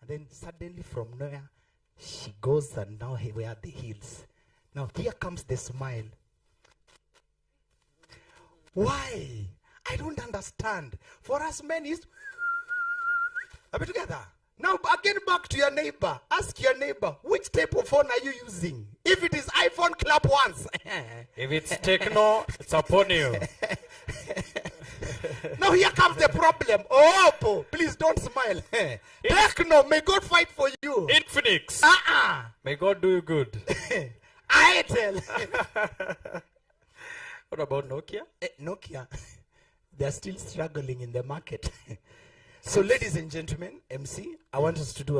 then suddenly from nowhere, she goes and now he wear the heels. Now here comes the smile. Why? I don't understand. For us men is, are we together? Now again back to your neighbor. Ask your neighbor, which type of phone are you using? If it is iPhone, clap once. If it's techno, it's upon you. Now here comes the problem. Oh, Oppo, please don't smile. Techno, may God fight for you. Infinix. May God do you good. Itel. What about Nokia? Nokia, they are still struggling in the market. So, ladies and gentlemen, MC, I want us to do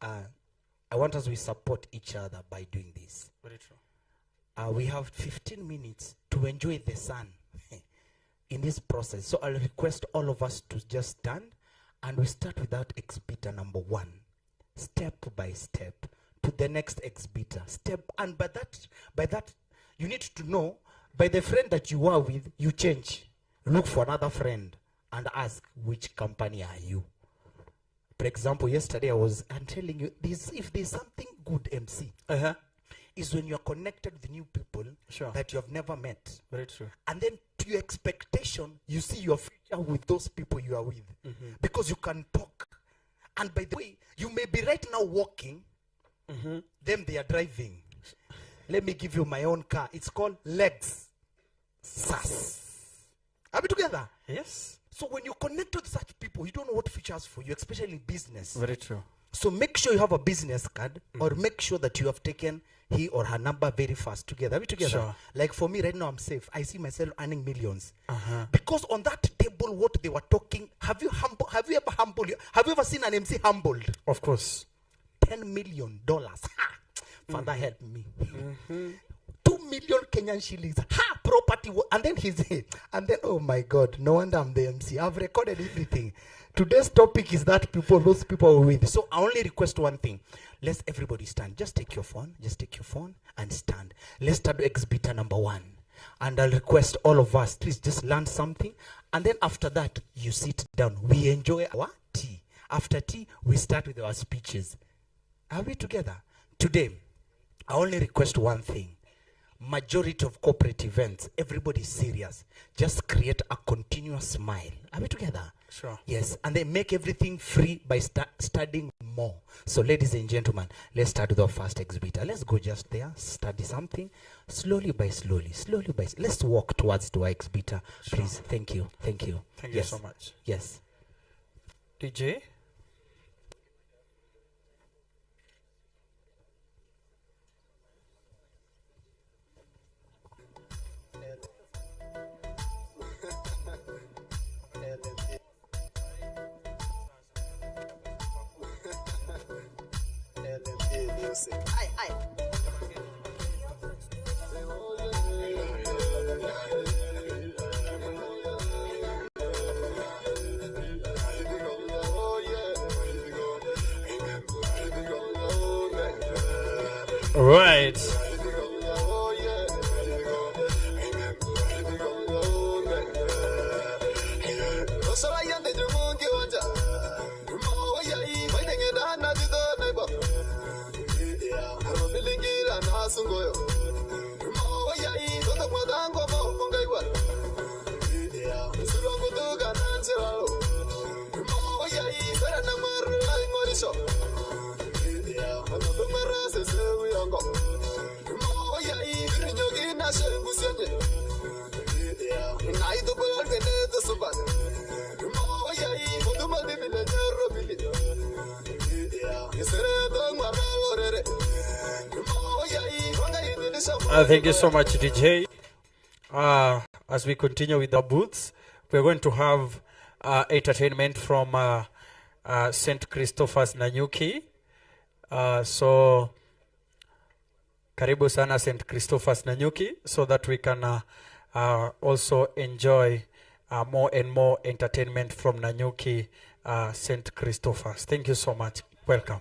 I want us to support each other by doing this. Very true. We have 15 minutes to enjoy the sun in this process. So, I'll request all of us to just stand, and we start with that exhibitor number 1, step by step to the next exhibitor. And by that, you need to know, by the friend that you are with, you change. Look for another friend and ask, which company are you? For example, yesterday I'm telling you, if there's something good, MC, is when you're connected with new people that you have never met. Very true. And then to your expectation, you see your future with those people you are with. Because you can talk. And by the way, you may be right now walking, them they are driving. Let me give you my own car. It's called Legs. SAS. Are we together? Yes. So when you connect with such people, you don't know what features for you, especially in business. Very true. So make sure you have a business card, or make sure that you have taken he or her number very fast together. Are we together? Sure. Like for me right now, I'm safe. I see myself earning millions. Because on that table, what they were talking, have you ever seen an MC humbled? Of course. $10 million. Father help me. 2 million Kenyan shillings. Property. And then oh my God, no wonder I'm the MC. I've recorded everything. Today's topic is that those people are with. So I only request one thing. Let's everybody stand. Just take your phone and stand. Let's start exhibitor number 1. And I'll request all of us, please just learn something. And then after that, you sit down. We enjoy our tea. After tea, we start with our speeches. Are we together? Today, I only request one thing. Majority of corporate events, everybody's serious. Just create a continuous smile. Are we together? Sure. Yes, and they make everything free by studying more. So, ladies and gentlemen, let's start with our first exhibitor. Let's go just there, study something, slowly by slowly. Let's walk towards our exhibitor, please. Thank you. Thank you so much. Yes. DJ? Right. Thank you so much, DJ. As we continue with the booths, we're going to have entertainment from St. Christopher's Nanyuki. So, karibu sana St. Christopher's Nanyuki, so that we can also enjoy more and more entertainment from Nanyuki St. Christopher's. Thank you so much. Welcome.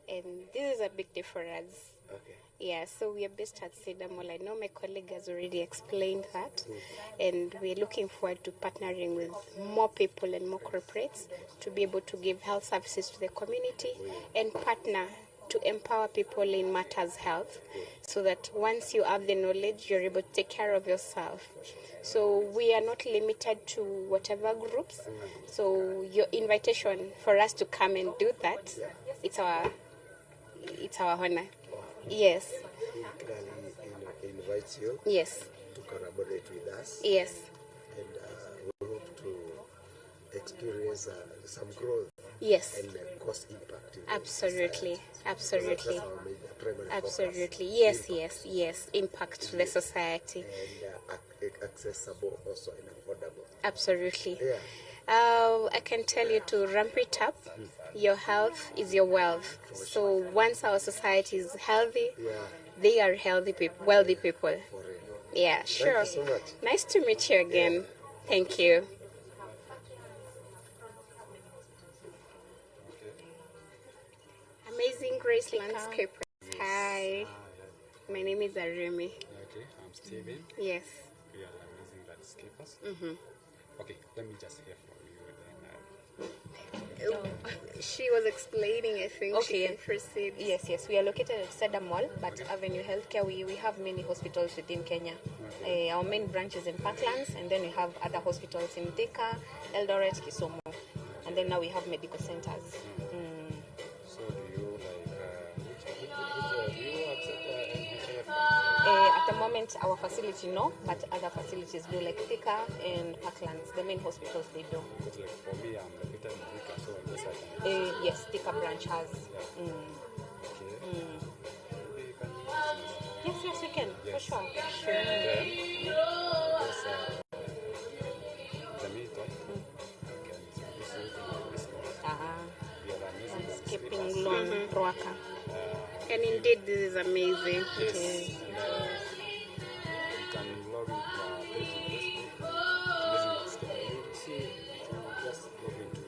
And this is a big difference. Okay. Yeah, so we are based at Cedar Mall. I know my colleague has already explained that, and we're looking forward to partnering with more people and more corporates to be able to give health services to the community and partner to empower people in matters health, so that once you have the knowledge, you're able to take care of yourself. So we are not limited to whatever groups. So your invitation for us to come and do that, it's our honor. Yes. He clearly invites you Yes. to collaborate with us. Yes. And we hope to experience some growth Yes. and cost impact. In Absolutely. society. Absolutely. That's our major primary Absolutely. focus. Yes, Impact. yes. Impact to the society. And accessible also and affordable. Absolutely. Yeah. I can tell you to ramp it up. Your health is your wealth. So once our society is healthy, they are healthy people, wealthy people. For real. Yeah, sure. Thank you so much. Nice to meet you again. Thank you. Amazing Grace Landscape. Hi. My name is Arimi. Okay, I'm Steven. Yes. We are amazing landscapers. Okay, let me just hear from you then. she was explaining, I think she Okay. can proceed. Yes. We are located at Cedar Mall, but Avenue Healthcare, we have many hospitals within Kenya. Our main branch is in Parklands, and then we have other hospitals in Thika, Eldoret, Kisumu, and then now we have medical centers. So do you do you accept NHIF? At the moment, our facility no, but other facilities do, like Thika and Parklands. The main hospitals they do. Because like for me, I'm located in Thika, so I guess I can. Yes, Thika branch has. Okay. Maybe you can Yes, we can, for sure. then, because Jamaica, again, this is we are amazing. Skipping long Ruaka. And indeed, this is amazing. Yes. And, you can log into you see, just log into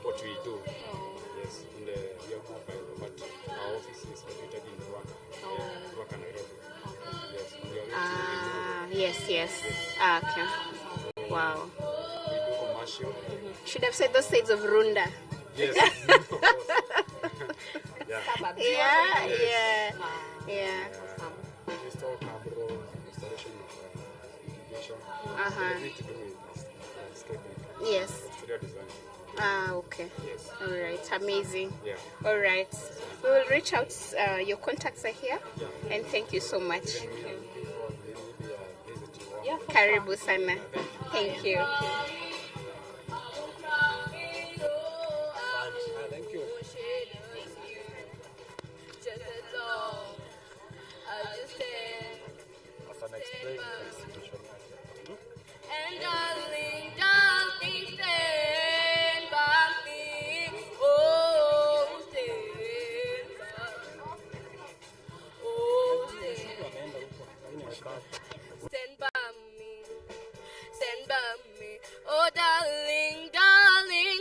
what we do. Yes, in the your mobile, but our office is located in Ruaka. Ruaka, Nairobi. Yes, we are Yes. Okay. Wow. we do commercial. Should have said those sides of Runda. Yes. Yeah. Install cabro, installation of irrigation. Everything to do with landscaping. Yes. Exterior design. Okay. Yes. All right. Amazing. Yeah. All right. We will reach out. Your contacts are here. And thank you so much. Karibu sana. Thank you. Thank you. As an explain institution. And darling, stand by me. Oh, stand by me. Oh, stand by me. Stand by me. Oh, darling,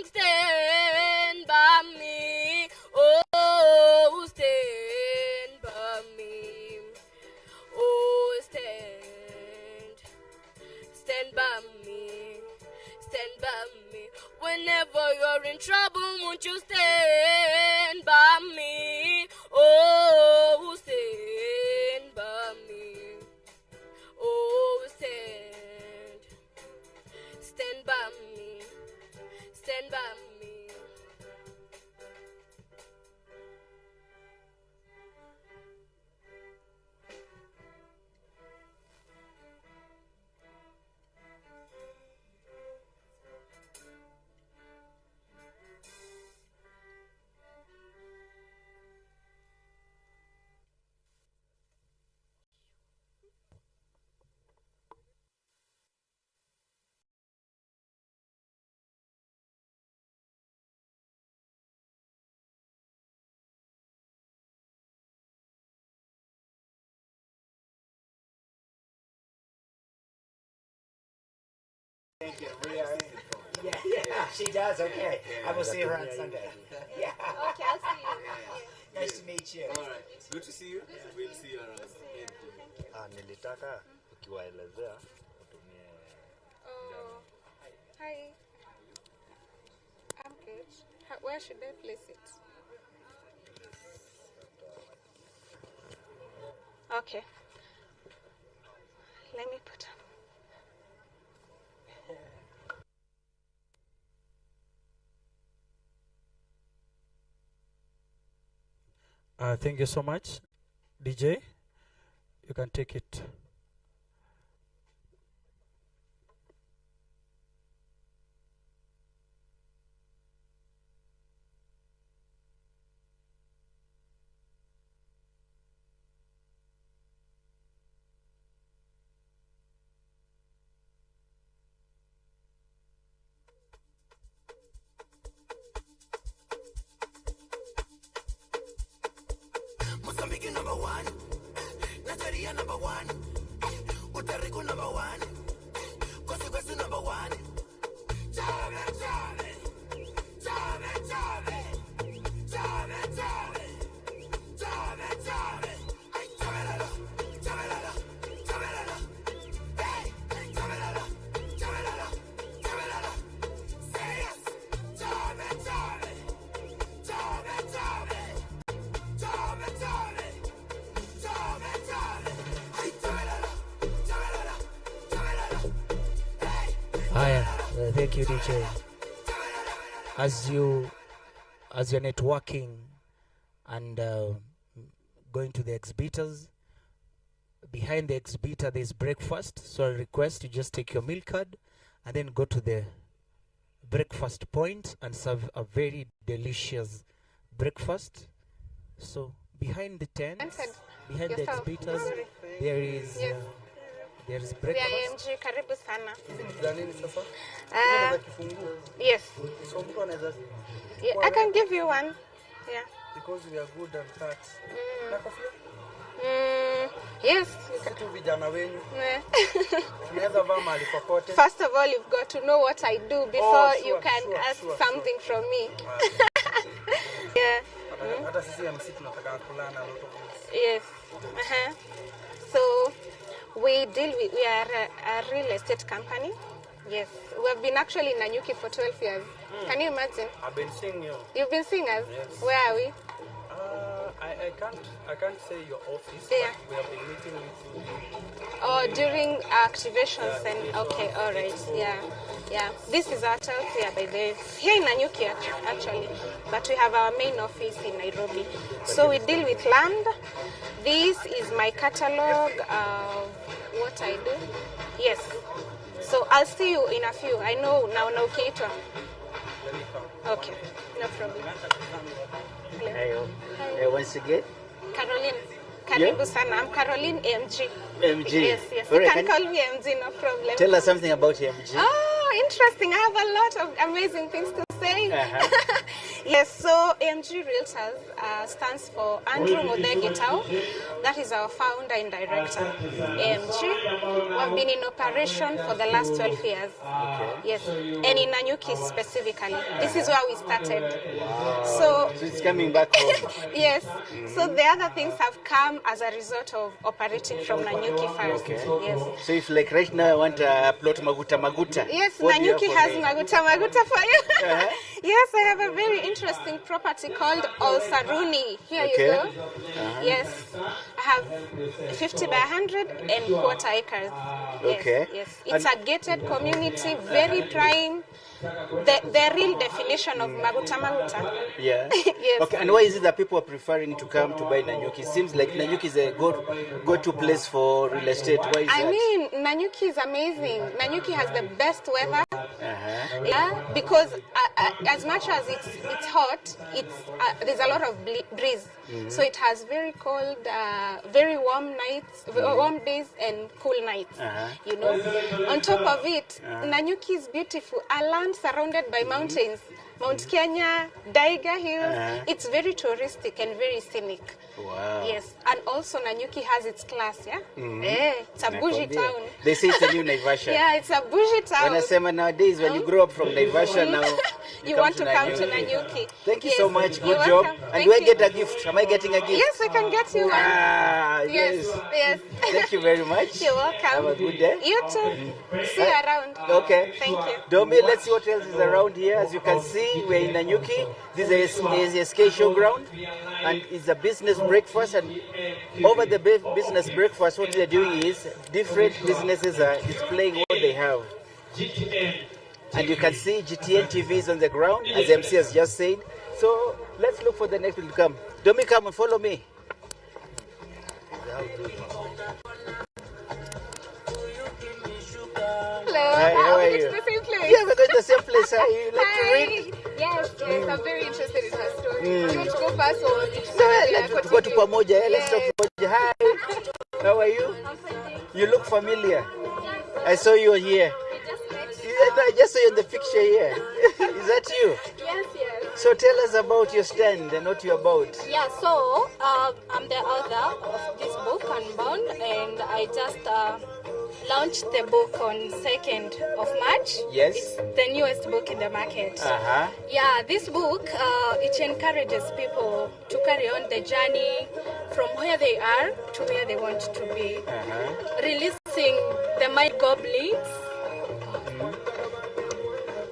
stand by me. Oh, stand by me. Oh, stand by me, stand by me. Whenever you're in trouble, won't you stand by me? Oh, stand by me. Oh, stand by me, stand by me. Yeah, she does. Okay, I will see her on Sunday. Yeah. Okay, I'll see you. Nice to meet you. All right. Good to see you. We'll see you around. Nilitaka ukiwaelezea utumie Oh, hi. I'm good. Where should I place it? Okay. Let me put up. Thank you so much. DJ, you can take it. Mozambique number one, Nigeria number one, Puerto Rico number one, Costa Rica number one. Chave, chave, chave, chave, chave, chave, chave, chave. Ay, chavelala, chavelala, chavelala. Hey, chavelala, chavelala, chavelala. Say yes, chave, chave. Thank you, DJ. As you're networking and going to the exhibitors, behind the exhibitor there's breakfast. So I request you just take your meal card and then go to the breakfast point and serve a very delicious breakfast. So behind the tents, behind the exhibitors, there is breakfast. AMG, karibu sana. Yes. Yeah, I can give you one. Yeah. Because we are good and that. Yes. First of all, you've got to know what I do before you can ask something from me. Yeah. Yes. So we are a real estate company. Yes. We have been actually in Nanyuki for 12 years. Can you imagine? I've been seeing you. You've been seeing us? Yes. Where are we? I can't say your office, yeah. But we have been meeting with you. Oh, during activations and okay, all right, yeah. This is our hotel here by the here in Nanyuki actually, but we have our main office in Nairobi. So we deal with land. This is my catalog of what I do. Yes. So I'll see you in a few. I know now Kiitwa. Okay, no problem. Hi. Once again. Caroline. Karibu sana. I'm Caroline MG. MG. Yes. All You right, can call me MG, no problem. Tell us something about MG. Oh, interesting. I have a lot of amazing things to say. Yes, so AMG Realtors stands for Andrew Modegitao. That is our founder and director, AMG. We have been in operation for the last 12 years. Okay. Yes, and in Nanyuki specifically. This is where we started. So it's coming back home. Yes, so the other things have come as a result of operating from Nanyuki first. Okay. Yes. So if like right now I want to plot Maguta. Yes, Nanyuki has Maguta for you. Yes, I have a very interesting property called Olsaruni. Here you go. Yes, I have 50 by 100 and quarter acres. Yes, Okay. Yes, it's a gated community, very prime. The real definition of Maguta. Yeah. Yes. Okay, and why is it that people are preferring to come to buy Nanyuki? It seems like Nanyuki is a go-to place for real estate. Why is that? I mean, Nanyuki is amazing. Nanyuki has the best weather. Yeah, because as much as it's hot, there's a lot of breeze. So it has very cold, very warm nights, warm days and cool nights. You know, on top of it, Nanyuki is beautiful. A land surrounded by mountains. Mount Kenya, Daiga Hills. It's very touristic and very scenic. Wow. Yes, and also Nanyuki has its class, yeah? It's a bougie town. They say it's a new Naivasha. Yeah, it's a bougie town. When I say nowadays, when you grow up from Naivasha now, you want to come to Nanyuki. Thank you so much. Good You're job. welcome. And Thank do I you. get a gift? Am I getting a gift? Yes, I can get you one. Yes. Thank you very much. You're welcome. Have a good day. You too. See you around. Okay. Thank you. Domi, let's see what else is around here. As you can see, we're in Nanyuki. This is a SK showground, and it's a business breakfast. And over the business breakfast, what they're doing is different businesses are displaying what they have. And you can see GTN TVs on the ground, as MC has just said. So let's look for the next one to come. Domi, come and follow me. Hello. Hi, how are we you? to the same place. Yeah, we're going to the same place. You like to read? Yes, I'm very interested in her story. Do you want to go first or Let's go to Pamoja. Let's talk Pamoja. Hi. How are you? You look familiar. I saw you here. I just saw you in the picture here. Is that you? Yes. So tell us about your stand and what you're about. Yeah, so I'm the author of this book, Unbound, and I just launched the book on 2nd of March. Yes. It's the newest book in the market. Yeah, this book, it encourages people to carry on the journey from where they are to where they want to be. Releasing the mind goblins.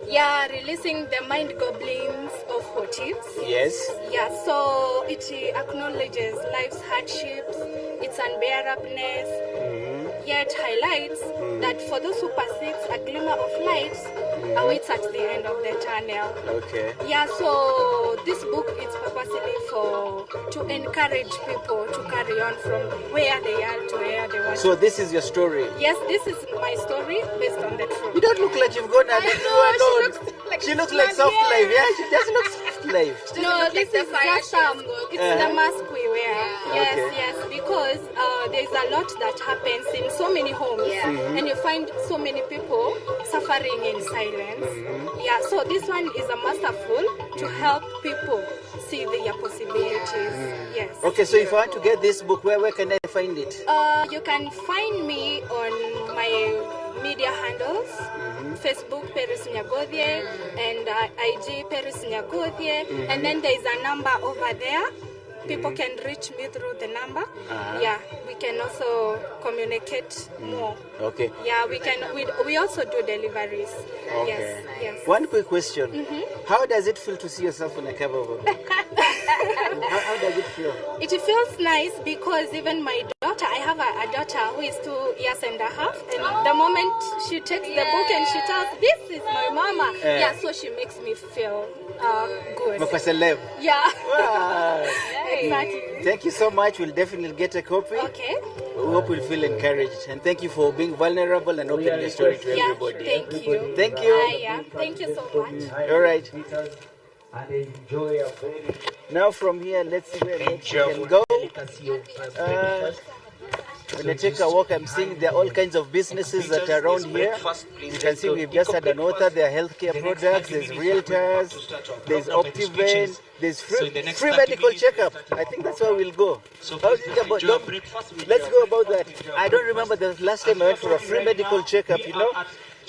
Yeah, releasing the mind goblins of what ifs. Yes. Yeah, so it acknowledges life's hardships, its unbearableness. yet highlights that for those who perceive a glimmer of light awaits at the end of the tunnel. Okay. Yeah, so this book is purposely to encourage people to carry on from where they are to where they want. So this is your story. Yes, this is my story based on the truth. You don't look like you've gone and she looks like soft life. Yeah, she just looks soft life. No, this is just it's the mask we wear. Yes, Okay. yes, because there's a lot that happens in so many homes, and you find so many people suffering in silence. Yeah, so this one is a masterful to help people see their possibilities. Yes. Okay, so if I want to get this book, where can I find it? You can find me on my media handles, Facebook Paris Nyagodie and IG Paris Nyagodie, and then there's a number over there. People can reach me through the number. Yeah, we can also communicate more. Okay. Yeah, we also do deliveries. Okay. Yes, yes. One quick question. How does it feel to see yourself on a cover of a book? how does it feel? It feels nice because even my daughter, I have a daughter who is 2 years and a half, and the moment she takes the book and she tells, "This is my mama," so she makes me feel good. Like a celeb. Yeah. Wow. Exactly. Thank you so much. We'll definitely get a copy. Okay. We hope you'll feel encouraged. And thank you for being vulnerable and opening the story to Yeah, everybody. thank you. Thank you. Yeah, thank you so much. All right. And enjoy a very Now from here, let's see where next we can go. When I take a walk, I'm seeing there are all kinds of businesses that are around here. You can see we've just had an author, there are healthcare products, there's realtors, there's Optiven, there's free medical checkup. I think that's where we'll go. Let's go about that. I don't remember the last time I went for a free medical checkup,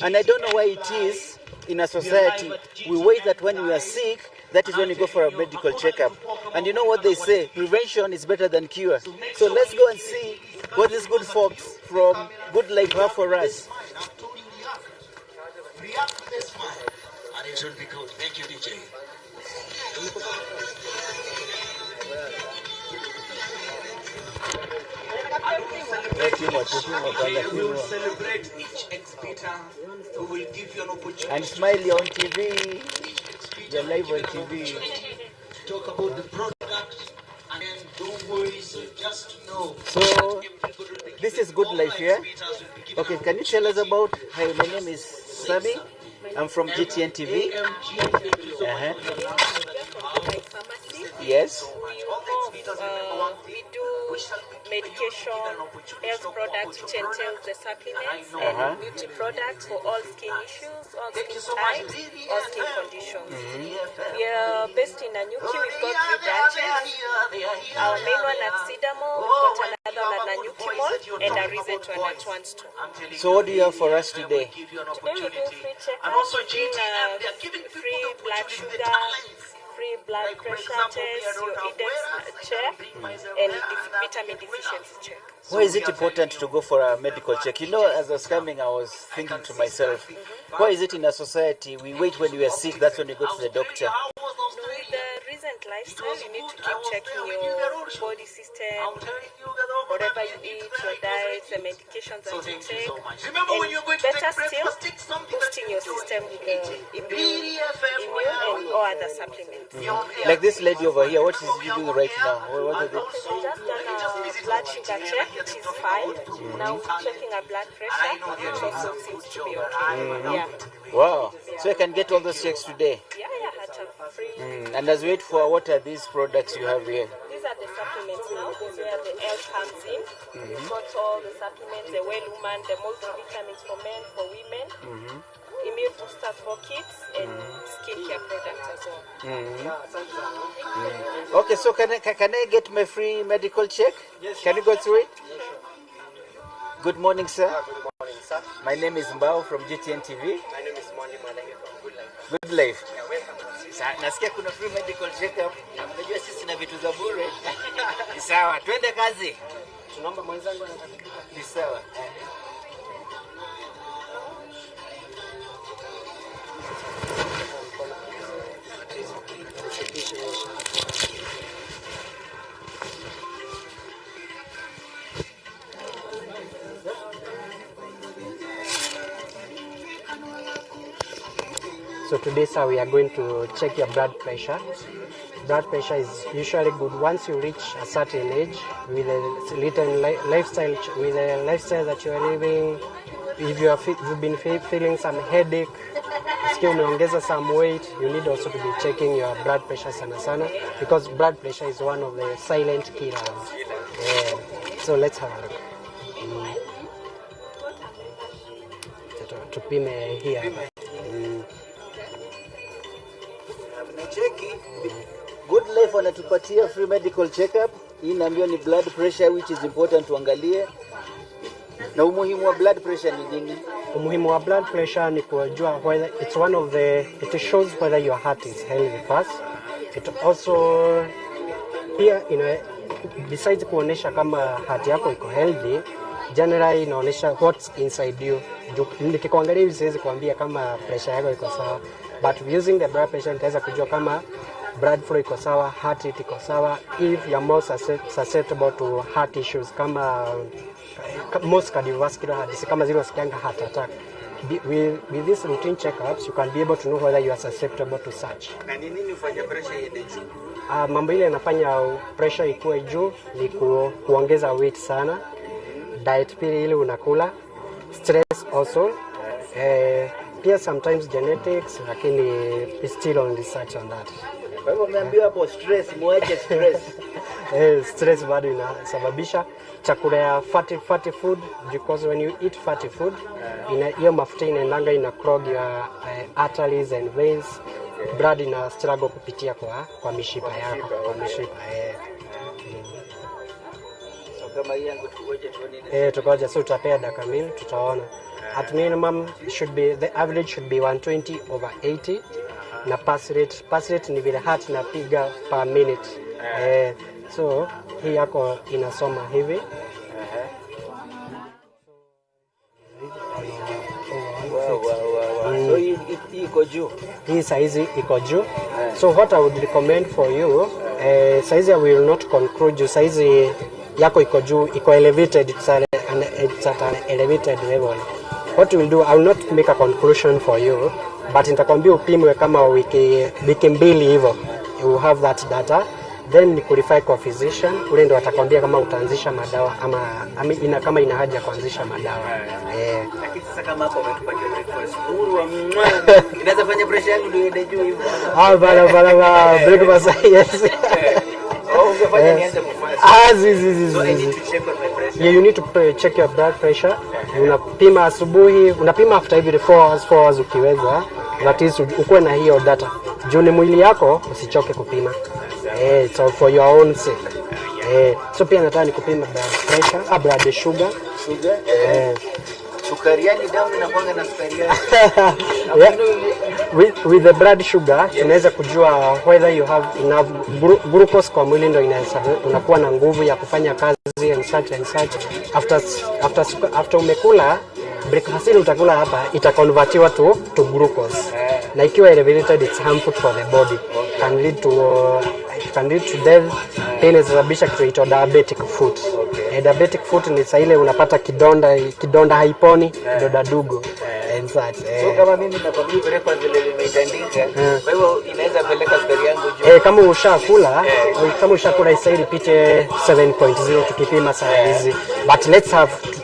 and I don't know why it is in a society. We wait that when we are sick, that is when you go for a medical checkup. And you know what they say, prevention is better than cure. So let's go and see what these good folks from Good Life have for us. React with a smile, and it will be good. Thank you, DJ. We will celebrate each exhibitor. We will give you an opportunity. And Smiley on TV. They're live on TV. Talk about the product, and then don't worry, so just know. So, this is Good Life here. Okay, can you tell us about, hi, my name is Sammy. I'm from GTN TV. Yes. We do medication, health products, which entails the supplements, and beauty products for all skin issues, all skin types, all skin conditions. We are based in Nanyuki. We've got 3 branches. Our main one at Sidamo, we've got another one at Nanyuki Mall, and a recent one at One Store. So what do you have for us today? Today we do free checkup, free blood sugar, free blood pressure test, your index check, and vitamin deficiency check. Why is it important to go for a medical check? As I was coming, I was thinking to myself, why is it in a society we wait when we are sick, that's when you go to the doctor? With the recent lifestyle, you need to keep checking your body system, whatever you eat, your diet, the medications that you take, and better still, boosting your system with the immune and all other supplements. Like this lady over here, what is she doing right now? What is it? We just done a blood sugar check, which is fine. Now checking our blood pressure, which also seems to be okay. Yeah. Wow. So I can get all those checks today? Yeah, Hata, free. And as we wait for, what are these products you have here? These are the supplements now. This is where the L comes in. We've got all the supplements, the well woman, the multivitamins for men, for women, immune boosters for kids, and skincare products as well. Okay, so can I get my free medical check? Yes. Can you go through it? Good morning, sir. Good morning, sir. My name is Mbao from GTN TV. My name is Mwandi Malenge from Good Life. Good Life. Yeah, welcome. Nasikia kuna free medical check-up. Unajua sisi na vitu za bure. Ni sawa, twende kazi. Tunaomba mwenzangu anataka. Ni sawa. So today, sir, we are going to check your blood pressure. Blood pressure is usually good once you reach a certain age with a little lifestyle, that you are living. If you've been feeling some headache, umeongeza some weight, you need also to be checking your blood pressure sana, because blood pressure is one of the silent killers. So let's have a look. Tupime here. Cheki. Good Life wanatupatia free medical checkup. Hii naambiwa ni blood pressure, which is important tuangalie. Na umuhimu wa blood pressure ni nini? Umuhimu wa blood pressure ni kujua whether it shows whether your heart is healthy first. It also here besides kuonesha kama heart yako iko healthy, generally inaonesha what's inside you. Nikikuangalia hivi siwezi kuambia kama pressure yako iko sawa, but using the blood pressure nitaweza kujua kama blood flow iko sawa, heart rate iko sawa, if you are more susceptible to heart issues kama most cardiovascular disease kama zile wasikianga heart attack. With these routine checkups, you can be able to know whether you are susceptible to such. Na nini ufanya pressure iende juu? Mambo ile yanafanya pressure ikuwe juu ni kuongeza weight sana, diet pili ile unakula, stress also, pia sometimes genetics, lakini still on research on that. Kwa hivyo umeambiwa hapo stress, muache stress. Stress bado inasababisha chakula ya fatty food, because when you eat fatty food, hiyo mafuta inaendanga ina clog your arteries and veins, blood ina struggle kupitia kwa mishipa yako, Kama hii yangu tukoje tuone. Tukoje, so tutapea dakika mbili tutaona. At minimum the average should be 120/80. Na pass rate ni vile heart inapiga per minute. So hii yako inasoma hivi. So hii iko juu. Hii saizi iko juu. So what I would recommend for you, saizi I will not conclude you, saizi yako iko juu, iko elevated, it's at an elevated level. What we'll do, I will not make a conclusion for you, but nitakwambia upimwe kama wiki mbili hivyo. You will have that data, then ni qualify kwa physician, ule ndo atakwambia kama utaanzisha madawa ama kama ina haja kuanzisha madawa. Lakini sasa kama hapo umetupatia breakfast inaweza fanya pressure yangu ndio iende juu hivyo. Bala breakfast, yes. Ungefanya nianze kufanya. So I need to check on my pressure. Yeah, you need to check your blood pressure. Unapima asubuhi, unapima after every 4 hours ukiweza. That is ukuwe na hiyo data. Juu ni mwili yako usichoke kupima. So for your own sake. So pia nataka nikupima blood pressure, blood sugar. Sukari yani damu inakuanga na sukari yake. With the blood sugar tunaweza kujua whether you have enough glucose kwa mwili, ndio unakuwa na nguvu ya kufanya kazi and such. After umekula breakfast ile utakula hapa itakonvertiwa to glucose, na ikiwa elevated it's harmful for the body, can lead to death. Pia inasababisha kitu diabetic foot. Diabetic foot ni ile unapata kidonda haiponi, kidonda dugo and such. So kama mimi nakwambia breakfast ile imeitandika, kwa hivyo inaweza peleka sukari yangu juu. Kama ushakula isaidi pite 7.0 tukipima saa hizi, but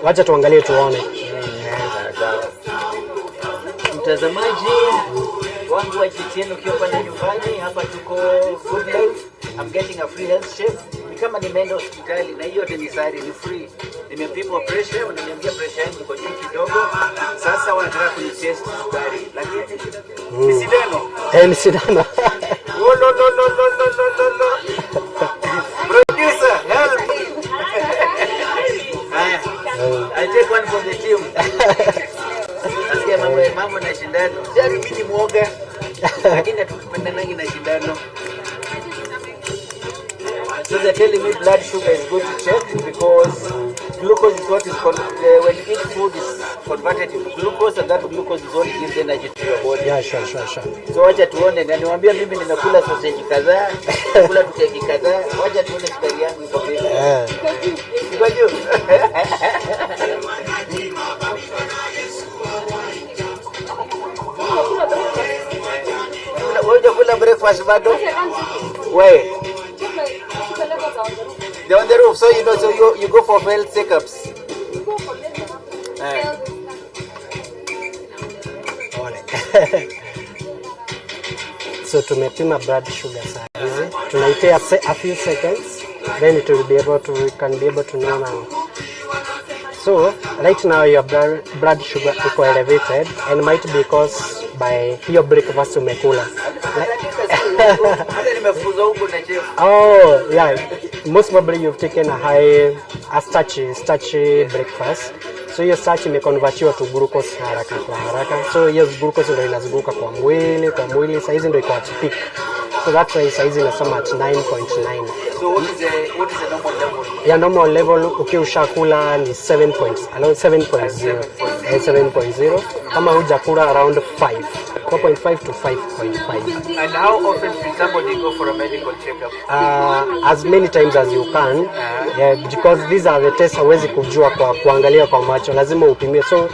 wacha tuangalie tuone. Mtazamaji wangu wa GTN ukiwa pale nyumbani, hapa tuko Good Life. I'm getting a free health check. Ni kama nimeenda hospitali na hiyo ni sari, ni free. Nimepimwa pressure, wananiambia pressure yangu iko juu kidogo. Sasa wanataka kunitest sukari. Lakini ni sindano. Ni sindano. No. Producer, help. I take one for the team. Asikia mambo na shindano. Jari mimi ni muoga. Lakini tukipendana na shindano. So they're telling me blood sugar is good to check, because glucose is what is when you eat food is converted into glucose, and that glucose is what gives energy to your body. Yeah, sure. So wacha tuone, na niwaambia mimi nimekula sausage kadhaa, kula tukeki kadhaa, wacha tuone sukari yangu iko vipi. Iko juu. breakfast, bado? Where? They're on the roof, so you know, so you go for health checkups. So tumepima blood sugar saa hizi. Tunaitea a few seconds, then it will be able to, we can be able to know now. So right now your blood sugar is elevated and might be caused by your breakfast umekula. Oh yeah, most probably you've taken a starchy breakfast. So hiyo starch imeconvertiwa to glucose haraka. So hiyo glucose ndio inazunguka kwa mwili, saizi ndio iko at peak. So that's why saizi inasoma at 9.9. So what is the normal level? Ya normal level ukiushakula ni 7.0. Kama hujakula around 4.5 to 5.5. And how often should somebody go for a medical checkup? As many times as you can. Yeah, because these are the tests hawezi kujua kwa kuangalia kwa macho, lazima upimie. So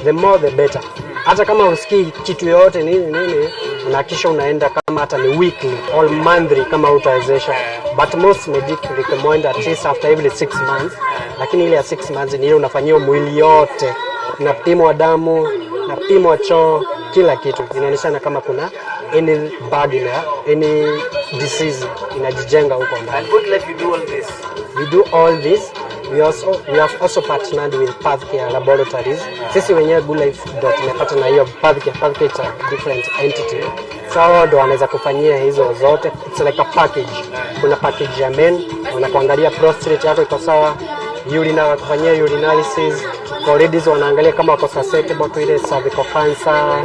the more the better. Hata kama usikii kitu yote nini unahakisha unaenda kama hata ni weekly or monthly kama utawezesha. But most medic recommend at least after every 6 months. Lakini ile ya 6 months ni ile unafanyiwa mwili yote. Unapimwa damu, unapimwa choo, kila kitu. Inaonyeshana kama kuna any bug any disease inajijenga huko ndani. And good life you do all this? We do all this. We have also partnered with Pathcare Laboratories. Sisi wenyewe Good Life tumepata na hiyo Pathcare is a different entity. So ndo wanaweza kufanyia hizo zote. It's like a package. Kuna package ya men, wanakuangalia prostate yako iko sawa, kufanyia urinalysis. For ladies wanaangalia kama wako susceptible to ile cervical cancer,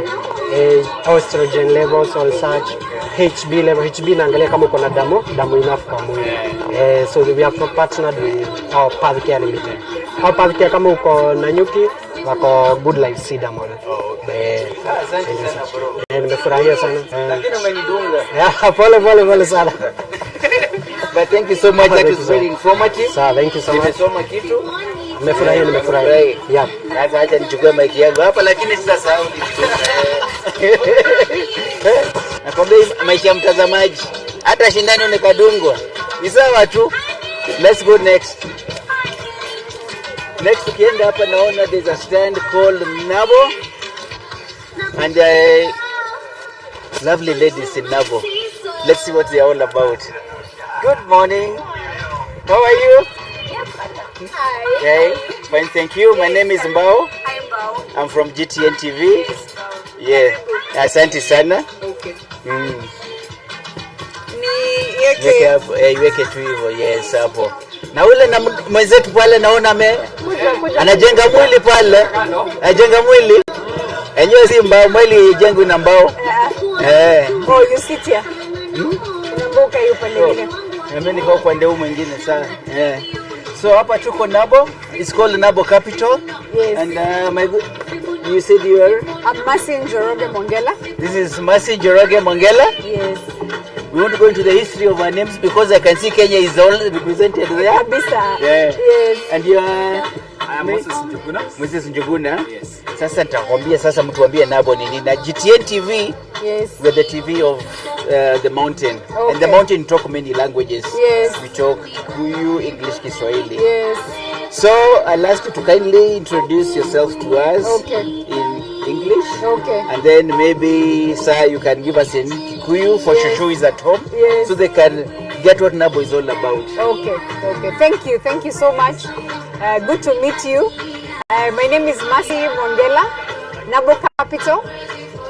estrogen levels or such. HB level, HB naangalia kama uko na damu enough kwa mwili. So we have partnered with our Pathcare Limited. Our Pathcare kama uko na nyuki, wako Good Life Sidamol. Asante sana bro. Nimefurahia sana. Lakini umenidunga. Pole sana. But thank you so much, that was very informative. Thank you so much. Nimesoma kitu. Nimefurahi. Yeah. Sasa acha nichukue mic yangu hapa, lakini sitasahau nakwambia maisha ya mtazamaji, hata shindano nikadungwa ni sawa tu. Let's go next. Next ukienda hapa naona there's a stand called Nabo and lovely ladies in Nabo. Let's see what they are all about. Good morning. How are you? Hi. Okay, fine, thank you. My name is Mbao. Hi, Mbao. I'm from GTN TV. Yeah. Asante sana. Okay. Iweke tu hivyo, yes hapo. Na ule na mwenzetu pale naona anajenga mwili pale. Anajenga mwili. Enyewe si mbao, mwili jengwe na mbao. Oh, you sit here. Unamboka hiyo pale ile. Mimi niko upande huu mwingine sana. So hapa tuko Nabo. It's called Nabo Capital. Yes. And you said you are? I'm Mercy Njoroge Mongela. This is Mercy Njoroge Mongela? Yes. We want to go into the history of our names because I can see Kenya is all represented there. Kabisa. Yeah. Yes. And you are? I am Moses Njuguna. Moses Njuguna? Yes. Sasa nitakwambia sasa mtuambie Nabo ni nini. Na GTN TV, yes, we're the TV of the mountain. Okay. And the mountain talk many languages. Yes. We talk Kikuyu, English, Kiswahili. Yes. So I'll ask you to kindly introduce yourself to us. Okay. In English. Okay. And then maybe, sir, you can give us in Kikuyu for Yes. Shushu is at home. Yes. So they can get what Nabo is all about. Okay. Thank you so much. Good to meet you. My name is Mercy Mongela, Nabo Capital,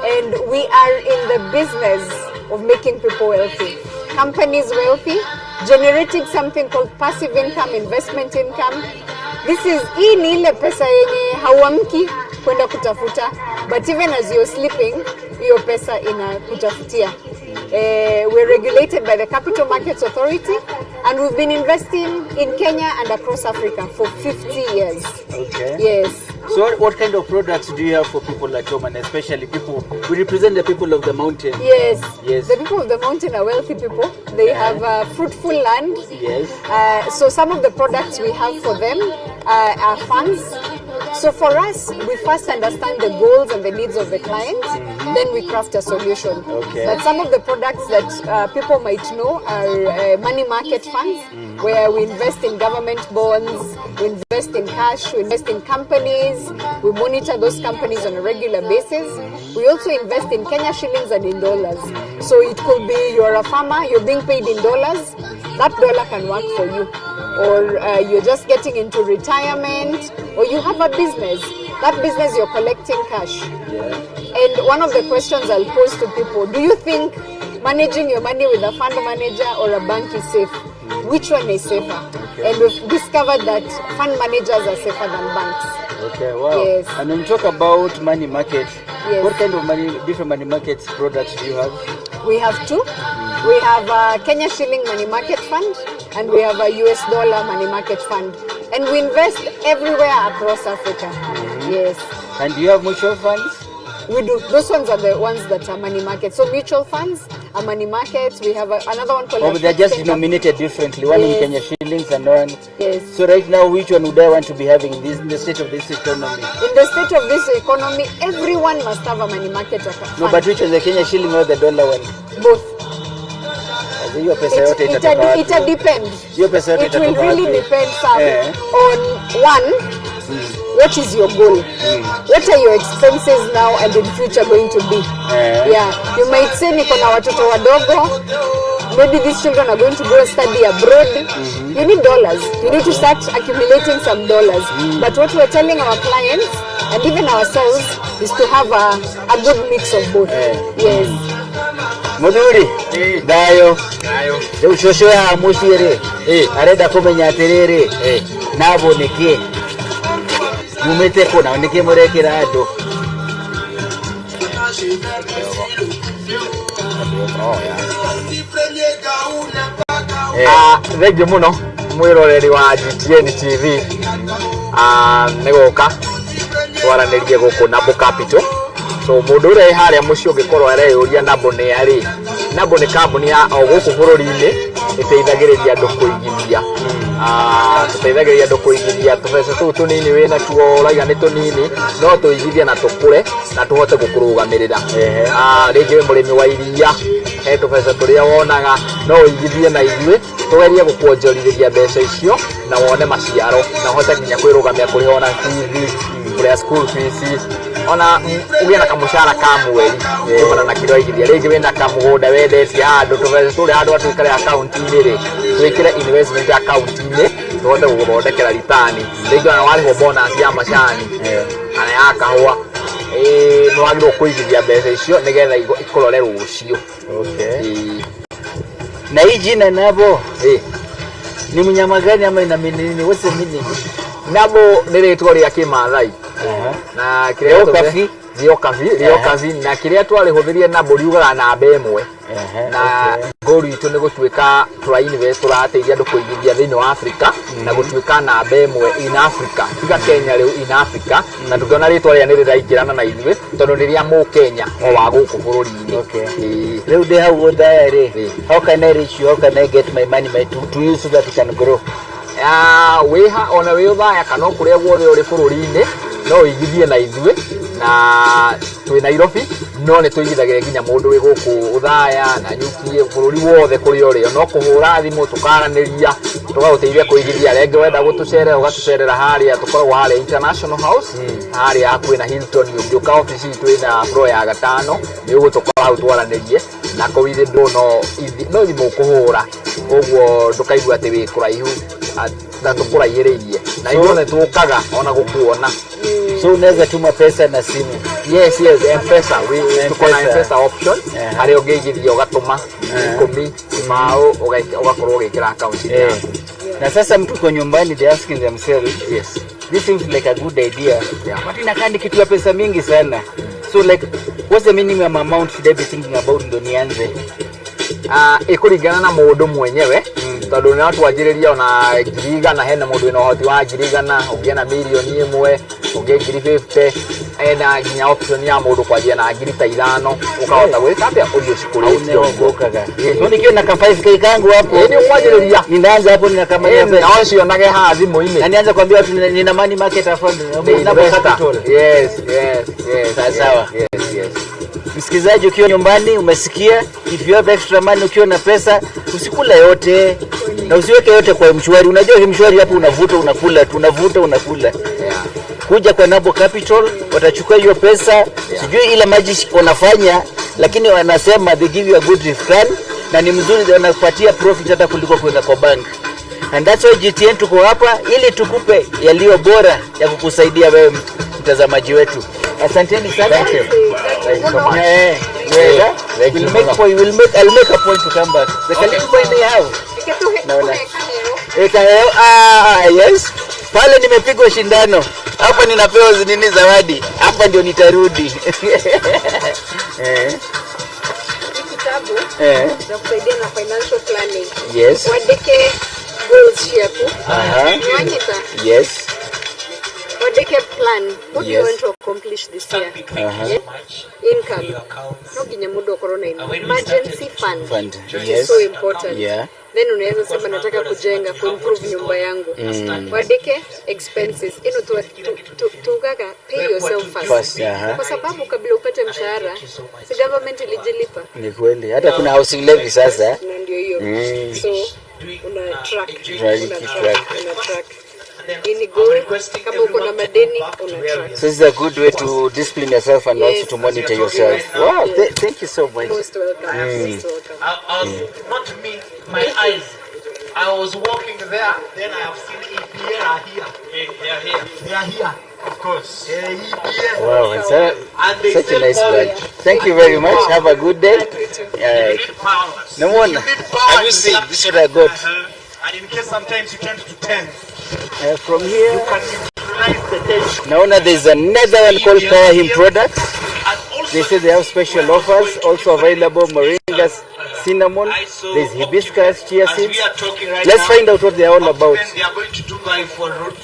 and we are in the business of making people wealthy, companies wealthy, generating something called passive income, investment income. Hii ni ile pesa yenye hauamki kwenda kutafuta, but even as you're sleeping, hiyo pesa inakutafutia. We're regulated by the Capital Markets Authority, and we've been investing in Kenya and across Africa for 50 years. Okay. Yes. So what kind of products do you have for people at home, and especially people, we represent the people of the mountain? Yes. Yes. The people of the mountain are wealthy people. They have fruitful land. Yes. So some of the products we have for them are funds, So for us, we first understand the goals and the needs of the client, then we craft a solution. Okay. But some of the products that people might know are money market funds, where we invest in government bonds, we invest in cash, we invest in companies, we monitor those companies on a regular basis. We also invest in Kenya shillings and in dollars. So it could be you're a farmer, you're being paid in dollars, that dollar can work for you. Or you're just getting into retirement, or you have a business. That business you're collecting cash. And one of the questions I'll pose to people, do you think managing your money with a fund manager or a bank is safe? Which one is safer? And we've discovered that fund managers are safer than banks. Okay, wow. Yes. And when you talk about money market, Yes. what kind of different money market products do you have? We have two. We have a Kenya shilling money market fund, and we have a US dollar money market fund. And we invest everywhere across Africa. Yes. And do you have mutual funds? We do. Those ones are the ones that are money markets. So mutual funds are money markets. We have another one called... Oh, but they're just denominated differently. One in Kenya shillings and one... Yes. So right now, which one would I want to be having in the state of this economy? In the state of this economy, everyone must have a money market account. No, but which one, the Kenya shilling or the dollar one? Both. It depends. Your pesa It will really depend on one, what is your goal? What are your expenses now and in future going to be? Yeah, you might say niko na watoto wadogo. Maybe these children are going to go study abroad. You need dollars. You need to start accumulating some dollars. But what we're telling our clients and even ourselves is to have a good mix of both. Yes. Muduri, dayo, shosho ya musire, areda kumenya atiriri, nabo niki, mumete kuna, niki murekera ado. Thank you muno, mwiroreri wa GTN TV, negoka, twaranĩrie gũkũ Nabo Capital. So mundu ure haria mucio ngikorwo areyuria Nabo ni ari Nabo ni kambuni ya gũkũ bũrũri-inĩ ĩteithagĩrĩria andũ kũigithia tũteithagĩrĩria andũ kũigithia tũbeca tũu tũnini wĩna tuo ũraiga nĩ tũnini no tũigithie na tũkũre na tũhote gũkũrũgamĩrĩra rĩngĩ wĩ mũrĩmi wa iria he tũbeca tũrĩa wonaga no ũigithie na ithuĩ tũgerie gũkuonjorithĩria mbeca icio na wone maciaro na ũhote nginya kwĩrũgamia kũrĩha ona fees kũrĩha school fees ona ugia na kamushara ka mweri kumana na kiro igithia rĩngĩ wĩna kamũgũnda wendetie handũ tũbeca tũrĩa handũ atwĩkare account-inĩ rĩ twĩkĩre investment account-inĩ tũhote gũgũthondekera return rĩngĩ ona warĩhwo bonus ya macani kana ya kahũa nĩ wagĩrĩirwo kũigithia mbeca icio nĩgetha ikũrore rũciũ. Na hii jina Nabo ni mnyama gani ama ina nini? What's the meaning? Nabo nĩ rĩtwa rĩa Kĩmaathai na kĩrĩa Riokavi na kĩrĩa twarĩhũthĩrie Nabo riugaga namba ĩmwe na goal itũ nĩ gũtuĩka tũra invest tũrateithia andũ kũigithia thĩinĩ wa Africa na gũtuĩka namba ĩmwe in Africa tiga Kenya rĩu in Africa na tũkiona rĩtwa rĩa nĩ rĩraingĩrana na ithuĩ tondũ rĩrĩa Mũkenya o wa gũkũ bũrũri-inĩ. Rĩu ndĩ hau gũthaĩrĩ, how can I reach you? How can I get my money to you so that you can grow? Wĩha ona wĩ ũthaya kana kũrĩa guothe ũrĩ bũrũri-inĩ no ũigithie na ithuĩ na twĩ Nairobi no nĩ tũigithagĩria nginya mũndũ wĩ gũkũ ũthaya na nyuki bũrũri wothe kũrĩa ũrĩ no kũhũra thimũ tũkaranĩria tũgagũteithia kũigithia rĩngĩ wenda gũtũcerera ũgatũcerera harĩa tũkoragwo harĩa International House harĩa hakuhĩ na Hilton ũngĩũka ofici itũ ĩna floor ya gatano nĩ ũgũtũkora hau twaranĩrie na kũwithĩ ndũ no thimũ kũhũra ũguo ndũkaigua atĩ wĩ kũraihu na tũkũraihĩrĩirie na ithuothe tũkaga ona gũkuona. So unaweza tuma pesa na simu? Yes, M-Pesa. Tuko na M-Pesa option. Harĩa ũngĩigithia ũgatũma 10 mao ũgakorwo ũgĩkĩra account-inĩ yaku. Na sasa mtu kwa nyumbani they asking themselves, yes, this seems like a good idea. But inakaa ni kitu ya pesa mingi sana. So like, what's the minimum amount should I be thinking about ndo nianze? Ĩkũringana na mũndũ mwenyewe tondũ nĩ watwanjĩrĩria ona ngiri igana hena mũndũ wĩna ũhoti wa ngiri igana ũngĩ na mirioni ĩmwe ũngĩ ngiri 50 ena nginya option ya mundu kwajia na ngiri ta 5 ukahota gwika atia uthio cikurĩtio ngokaga noni kio na ka 5k kangu hapo ni kwajĩrĩria ninaanza hapo nina kama na ũcionage haha thimũ-inĩ na nianza kuambia watu nina money market account na capital. Yes. Sawa. Yes. Msikizaji, ukiwa nyumbani umesikia, if you have extra money, ukiwa na pesa usikula yote na usiweke yote kwa mshwari. Unajua mshwari hapo unavuta unakula. Kuja kwa Nabo Capital watachukua hiyo pesa, sijui ile magic wanafanya, lakini wanasema they give you a good return na ni mzuri, wanakupatia profit hata kuliko kwenda kwa bank. And that's why GTN tuko hapa ili tukupe yaliyo bora ya kukusaidia wewe mtazamaji wetu. Asanteni sana. Thank you so much. I'll make a point to come back. The Kalifu boy they have. Yes. Pale nimepigwa shindano. Hapa ninapewa nini zawadi. Hapa ndio nitarudi. Kitabu za kusaidia na financial planning. Yes. Wadeke goals shape. Yes. Wadeke plan. What do you Yes. want to accomplish this year? Income. No kinyamudo corona in. Emergency fund. Which is so important. Yeah. Then unaweza sema nataka kujenga kuimprove nyumba yangu. Wadeke expenses. Tugaga pay yourself first. Kwa sababu kabla upate mshahara, si government ilijilipa. Ni kweli. Hata kuna housing levy sasa. Na ndio hiyo. So una track. Ini goal kama uko na madeni una track. So this is a good way to discipline yourself and also to monitor yourself. Wow, thank you so much. Most welcome. Not me, my eyes. I was walking there, then I have seen EPA are here. They are here. Of course. Wow, it's such a nice badge. Thank you very much. Have a good day. No one. Have you seen? This is what I got. And in case sometimes you turn to 10. From here, you can utilize the 10. now there's another one called Power Him Products. They say they have special offers, also available moringa, cinnamon, there's hibiscus, chia seeds. Let's find out what they're all about. They are going to Dubai for road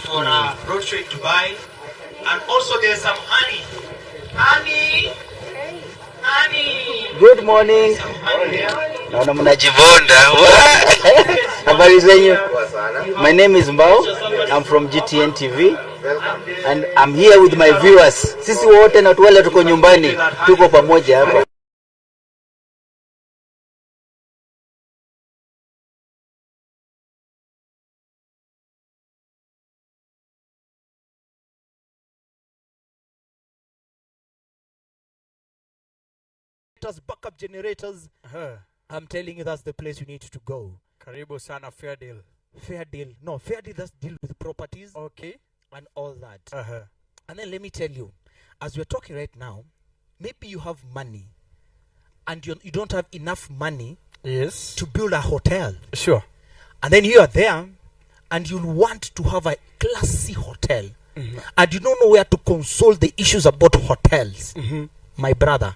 show in Dubai. And also there's some honey. Honey. Good morning. Naona mnajivonda. Habari zenyu? My name is Mbao. I'm from GTN TV. And I'm here with my viewers. Sisi wote na wale tuko nyumbani, tuko pamoja hapa. Backup generators. I'm telling you, that's the place you need to go. Karibu sana, fair deal. Fair deal. No, fair deal does deal with properties. Okay. And all that. And then let me tell you, as we're talking right now, maybe you have money and you don't have enough money to build a hotel. Sure. And then you are there and you want to have a classy hotel. And you don't know where to console the issues about hotels. My brother,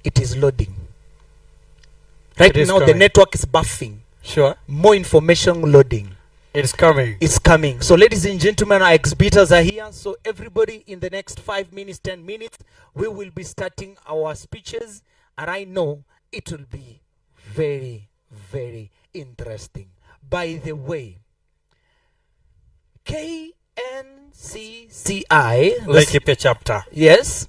it is loading. Right now, the network is buffing. Sure. More information loading. It's coming. It's coming. So, ladies and gentlemen, our exhibitors are here. So, everybody, in the next 5 minutes, 10 minutes, we will be starting our speeches. And I know it will be very, very interesting. By the way, KNCCI, Laikipia chapter. Yes.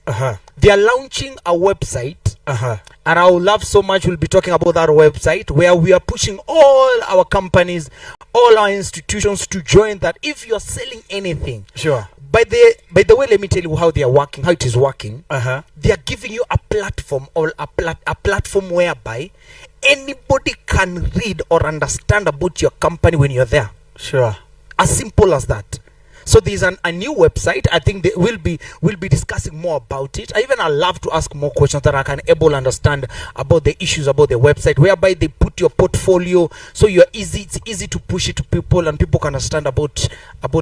They are launching a website. And I would love so much, we'll be talking about that website where we are pushing all our companies, all our institutions to join that. If you're selling anything, sure. By the way, let me tell you how they are working, how it is working. They are giving you a platform or a platform whereby anybody can read or understand about your company when you're there. Sure. As simple as that. So there's a new website. I think they will be discussing more about it. I love to ask more questions that I can able understand about the issues about the website, whereby they put your portfolio, so it's easy to push it to people and people can understand about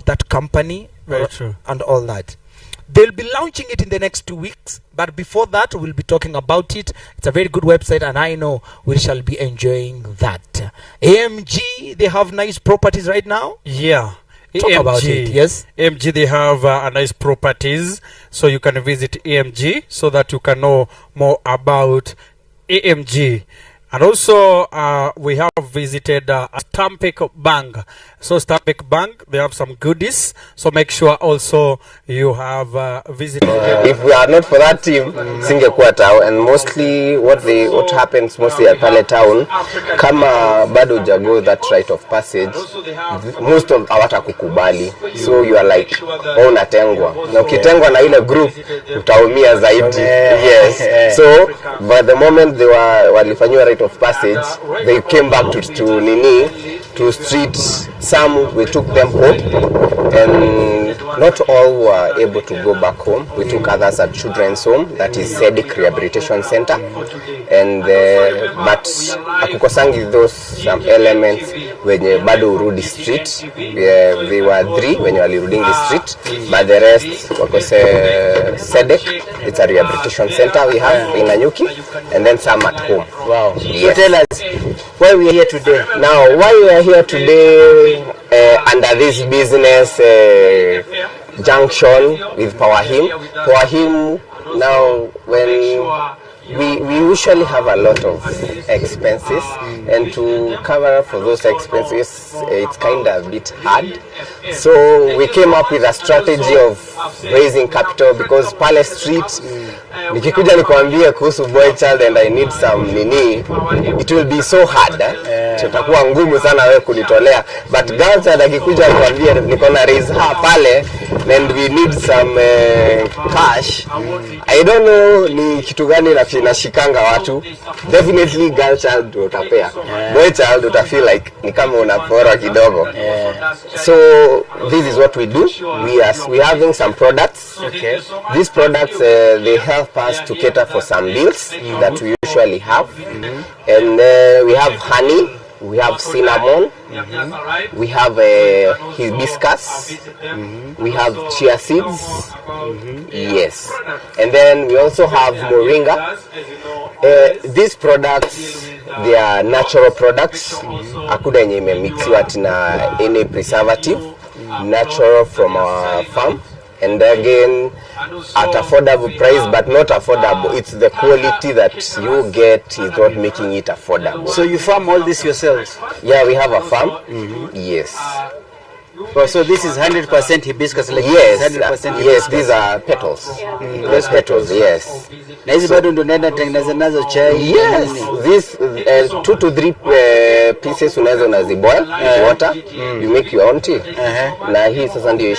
that company. Very true. And all that. They'll be launching it in the next 2 weeks, but before that we'll be talking about it. It's a very good website and I know we shall be enjoying that. AMG, they have nice properties right now. Yeah. Talk about it. Yes. EMG, they have a nice properties, so you can visit EMG so that you can know more about EMG. And also, we have visited Stampik Bank. So Stampik Bank, they have some goodies. So make sure also you have visited. If we are not for that team, singekuwa town. And mostly what happens mostly at Pale Town, kama bado jago that rite of passage, most of hawatakukubali. So you are like, unatengwa. Na ukitengwa na ile group, utaumia zaidi. Yes. So by the moment they walifanywa rite of passage, they came back to street. Some we took them home, and not all were able to go back home. We took others at children's home, that is SEDIC Rehabilitation Center, and but akukosangi those some elements when bado urudi street. They were 3 when you are ruding the street, but the rest wakose SEDIC. It's a rehabilitation center we have in Nanyuki, and then some at home. Wow. Yes. So tell us why we are here today. Now, why we are here today under this business junction with Powerhim. Powerhim, now when we usually have a lot of expenses, and to cover for those expenses it's kind of a bit hard. So we came up with a strategy of raising capital, because Pale Street, nikikuja nikwambie kuhusu boy child and I need some nini, it will be so hard. Tutakuwa ngumu sana wewe kunitolea, but girl child akikuja nikwambie niko na raise her pale and we need some cash, I don't know ni kitu gani nashikanga watu. Definitely girl child utapea, boy child utafeel like ni kama unapora kidogo. So this is what we do. We having some products. Okay. These products they help us to cater for some bills that we usually have, and we have honey, we have cinnamon, we have hibiscus, we have chia seeds, yes, and then we also have moringa. These products, they are natural products. Hakuna yenye imemixiwa na any preservative, natural from our farm. And again, at affordable price, but not affordable. It's the quality that you get is not making it affordable. So you farm all this yourselves? Yeah, we have a farm. Yes. Oh, so this is 100% hibiscus, like yes, 100% yes, these are petals. Those petals, yes. Na hizi bado ndo naenda tengeneza nazo chai. Yes, this 2 to 3 pieces unaweza unaziboil with water. You make your own tea. Na hii sasa ndio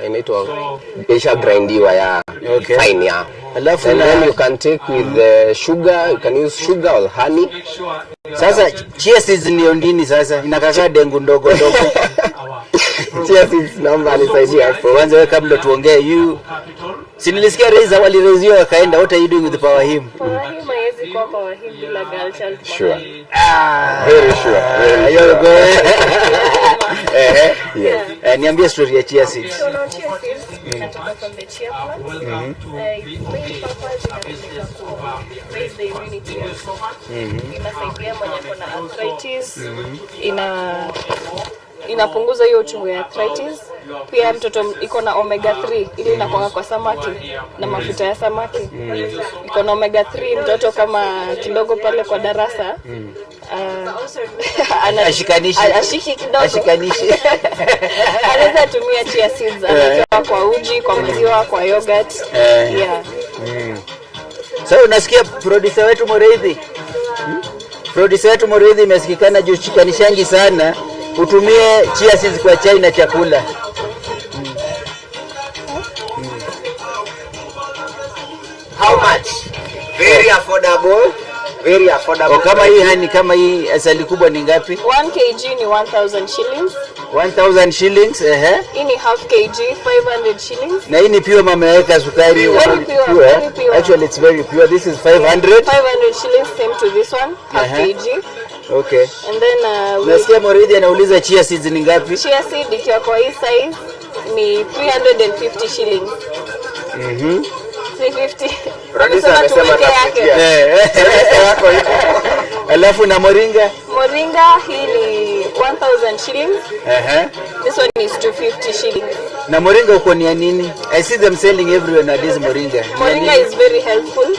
inaitwa grindiwa ya fine ya. Alafu and then you can take with sugar, you can use sugar or honey. Sasa chia seeds ni ndini sasa inakakaa dengu ndogo ndogo. Chia seeds naomba nisaidia hapo. Kwanza wewe kabla tuongee you sinilisikia Reza walireziwa wakaenda, what are you doing with the Powerhim? Powerhim haiwezi kwa Powerhim bila girl child. Sure. Very sure. You're good. Yes. Niambie story ya chia seeds. Inatoka from the chia plant. Main purpose inatumika ku raise the immunity. Inasaidia mwenye kuna arthritis. Inapunguza hiyo uchungu ya arthritis. Pia mtoto iko na omega 3 ili inakuwa kwa samaki na mafuta ya samaki. Iko na omega 3, mtoto kama kidogo pale kwa darasa ashiki kidogo. Ashikanishi. Anaweza tumia chia seeds, anatoa kwa uji, kwa maziwa, kwa yogurt. Yeah. Sasa unasikia producer wetu Moreithi? Producer wetu Moreithi imesikikana juu chikanishangi sana. Utumie chia seeds kwa chai na chakula. How much? Very affordable. Very affordable. Kama hii hani, kama hii asali kubwa ni ngapi? 1 kg ni 1000 shillings. 1000 shillings, Hii ni half kg, 500 shillings. Na hii ni pure mama yaweka sukari. Very pure. Actually it's very pure. This is 500. 500 shillings, same to this one, half kg. Okay. And then nasikia Moreithi anauliza chia seeds ni ngapi? Chia seed ikiwa kwa hii size ni 350 shillings. 350. Amesema Alafu na moringa? Moringa hii ni 1,000 shillings. This one is 250 shillings. Na moringa uko ni ya nini? I see them selling everywhere nowadays moringa. Moringa is very helpful.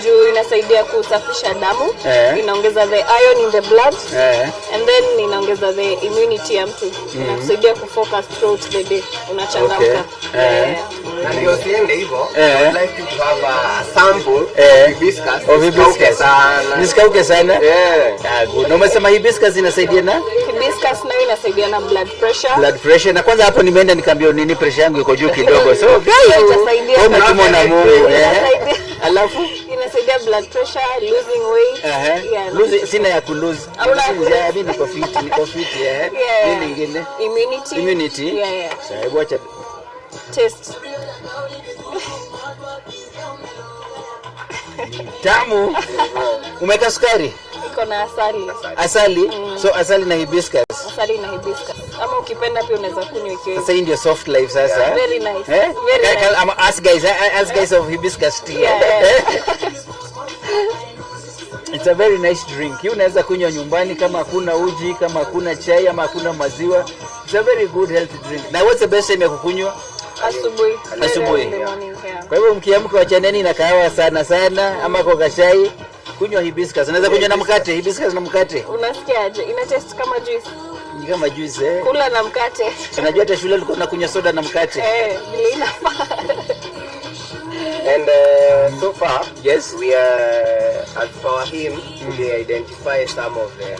Juu inasaidia kusafisha damu, inaongeza the iron in the blood, and then inaongeza the immunity ya mtu. Inasaidia kufocus throughout the day. Unachangamka. Na ndio usiende hivyo. I'd like you to have a sample hibiscus. Hibiscus. Nisikauke sana. Good. Na umesema hibiscus inasaidia na? Hibiscus nayo inasaidia na blood pressure. Blood pressure. Na kwanza hapo nimeenda nikaambia nini pressure yangu iko juu kidogo. So itasaidia. Umetumwa na Mungu. Alafu inasaidia blood pressure, losing weight. Lose sina ya kulose. Mimi niko fit, Nini nyingine? Immunity. Sasa hebu acha taste. Tamu. Umeka sukari? Iko na asali. Asali? So asali na hibiscus. Asali na hibiscus. Ama ukipenda pia unaweza kunywa ikiwa. Sasa hii ndio soft life sasa. Very nice. Very nice. Ask guys of hibiscus tea. It's a very nice drink. Hii unaweza kunywa nyumbani kama hakuna uji, kama hakuna chai, ama hakuna maziwa. It's a very good healthy drink. Na what's the best time ya kukunywa? Asubuhi. Kwa hivyo mkiamka wachaneni na kahawa sana ama kwa chai, kunywa hibiscus. Unaweza kunywa na mkate, hibiscus na mkate. Unasikiaje? Ina taste kama juice. Ni kama juice Kula na mkate. Unajua hata shule ulikuwa unakunywa soda na mkate. Vile inafaa. And so far, yes, we are at our hymn. We identify some of the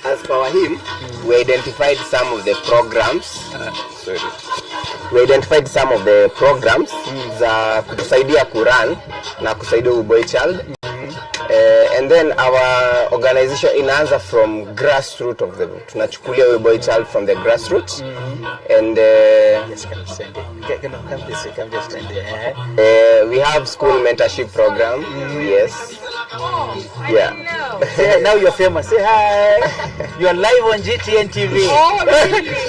as per our hymn, we identified some of the programs. We identified some of the programs za kutusaidia kuran na kusaidia boy child. And then our organization inaanza from grassroots of the tunachukulia boy child from the grassroots. And we have school mentorship program. Yes. Yeah. Now you're famous. Say hi. You're live on GTN TV.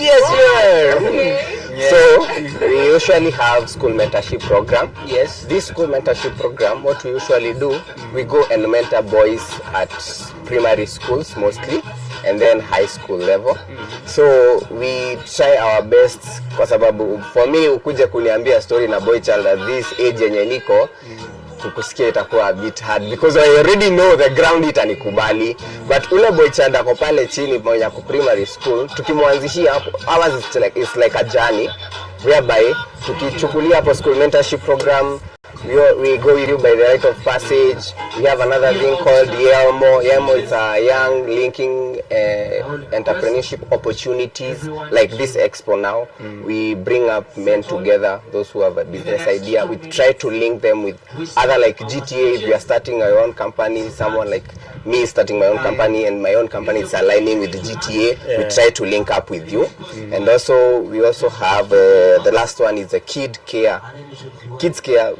Yes, you are. So we usually have school mentorship program. Yes. This school mentorship program, what we usually do, we go and mentor boys at primary schools mostly, and then high school level. So we try our best, kwa sababu for me ukuje kuniambia story na boy child at this age yenye niko, kukusikia itakuwa a bit hard because I already know the ground itanikubali, but ule boy child ako pale chini mwenye ku primary school, tukimwanzishia hapo ours it's like a journey whereby tukichukulia hapo school mentorship program, we go with you by the rite of passage. We have another thing called YEMO. YEMO is a young linking entrepreneurship opportunities like this expo now. We bring up men together, those who have a business idea. We try to link them with other like GTA. If you are starting our own company, someone like me starting my own company and my own company is aligning with the GTA, we try to link up with you. And also we also have the last one is the kids care.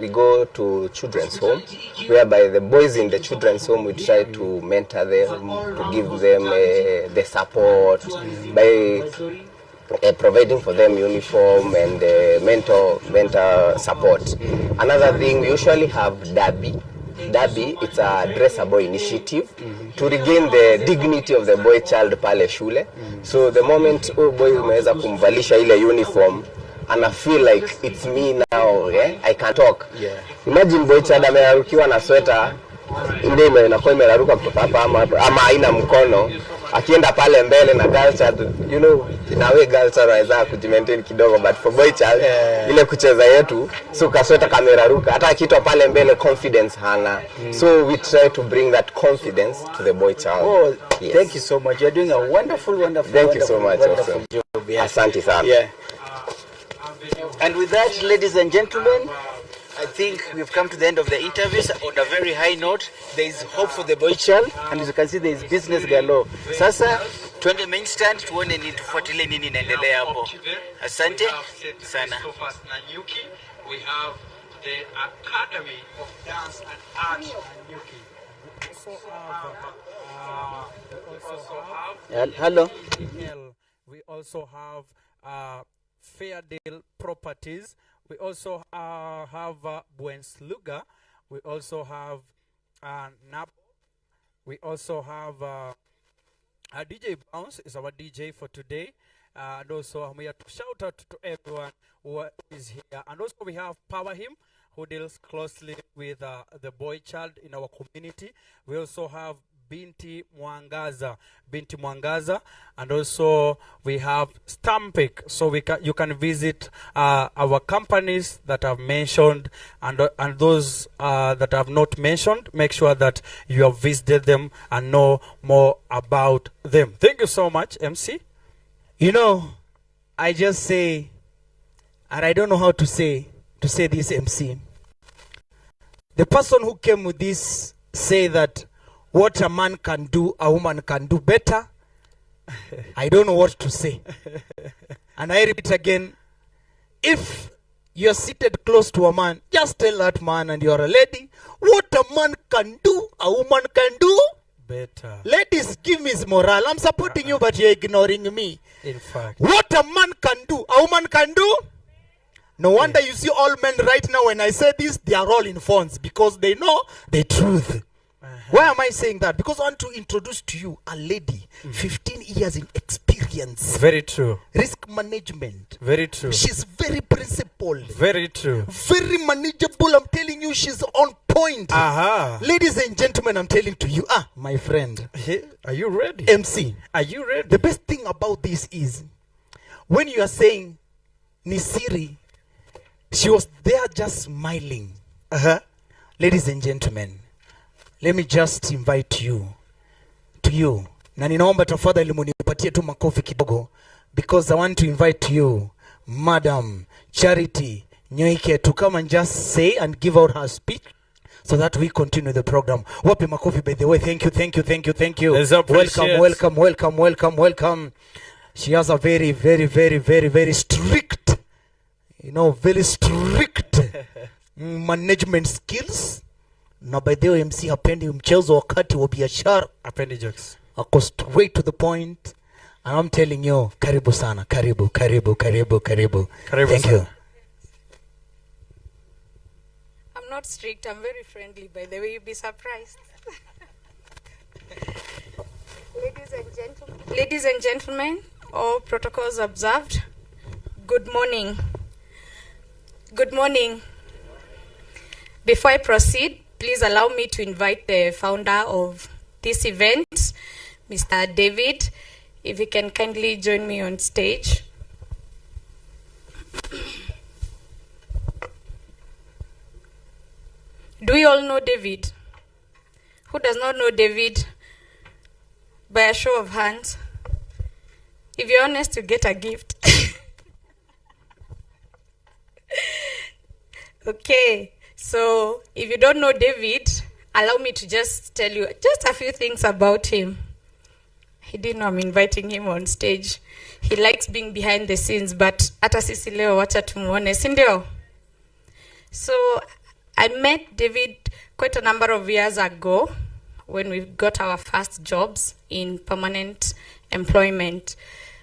We go to children's home, whereby the boys in the children's home, we try to mentor them, to give them the support by providing for them uniform and mentor support. Another thing, we usually have Derby, it's a dressable initiative to regain the dignity of the boy child pale shule. So the moment boy umeweza kumvalisha ile uniform, and I feel like it's me now, I can talk. Imagine boy child amerarukiwa na sweater, ndio inakuwa imeraruka kutoka hapa ama haina mkono, akienda pale mbele na girl child, you know, in a way girl child anaweza kujimaintain kidogo, but for boy child ile kucheza yetu, so kasweta kameraruka, hata akitwa pale mbele confidence hana. So we try to bring that confidence to the boy child. Oh, yes. Thank you so much. You're doing a wonderful Thank you so much. job. Asante sana. Yeah. And with that, ladies and gentlemen, I think we've come to the end of the interviews on a very high note. There is hope for the boy child, and as you can see, there is business galore. Sasa, twende main stand, tuone ni tufuatilie nini inaendelea hapo. Asante sana. We have the Academy of Dance and Art Nanyuki. Hello. We also have Fairdale Properties. We also have Buensluga. We also have Nabo. We also have DJ Bounce is our DJ for today. And also I'm here to shout out to everyone who is here. And also we have Power Him, who deals closely with the boy child in our community. We also have Binti Mwangaza, and also we have Stampik. So you can visit our companies that I've mentioned, and those that I've not mentioned. Make sure that you have visited them and know more about them. Thank you so much, MC. You know, I just say, and I don't know how to say this, MC. The person who came with this say that what a man can do, a woman can do better. I don't know what to say. And I repeat again, if you're seated close to a man, just tell that man, and you're a lady, what a man can do, a woman can do better. Ladies, give me his morale. I'm supporting you, but you're ignoring me. In fact, what a man can do, a woman can do. No wonder you see all men right now, when I say this, they are all in phones, because they know the truth. Why am I saying that? Because I want to introduce to you a lady, 15 years in experience. Very true. Risk management. Very true. She's very principled. Very true. Very manageable. I'm telling you, she's on point. Ladies and gentlemen, I'm telling to you, my friend. Are you ready? MC. Are you ready? The best thing about this is, when you are saying Nisiri, she was there just smiling. Ladies and gentlemen, let me just invite you na ninaomba tafadhali munipatie tu makofi kidogo, because I want to invite you, Madam Charity Nyoike, to come and just say and give out her speech so that we continue the program. Wapi makofi, by the way. Thank you. Welcome. She has a very strict, very strict management skills. Na by the way, MC hapendi mchezo wakati wa biashara. Hapendi jokes. Ako straight to the point. And I'm telling you, karibu sana. Karibu. Thank you. I'm not strict, I'm very friendly, by the way, you'll be surprised. Ladies and gentlemen, all protocols observed, good morning. Before I proceed, please allow me to invite the founder of this event, Mr. David, if he can kindly join me on stage. Do we all know David? Who does not know David? By a show of hands. If you're honest, you get a gift. Okay. So, if you don't know David, allow me to just tell you just a few things about him. He didn't know I'm inviting him on stage. He likes being behind the scenes, but hata sisi leo wacha tumuone, si ndio? So, I met David quite a number of years ago when we got our first jobs in permanent employment.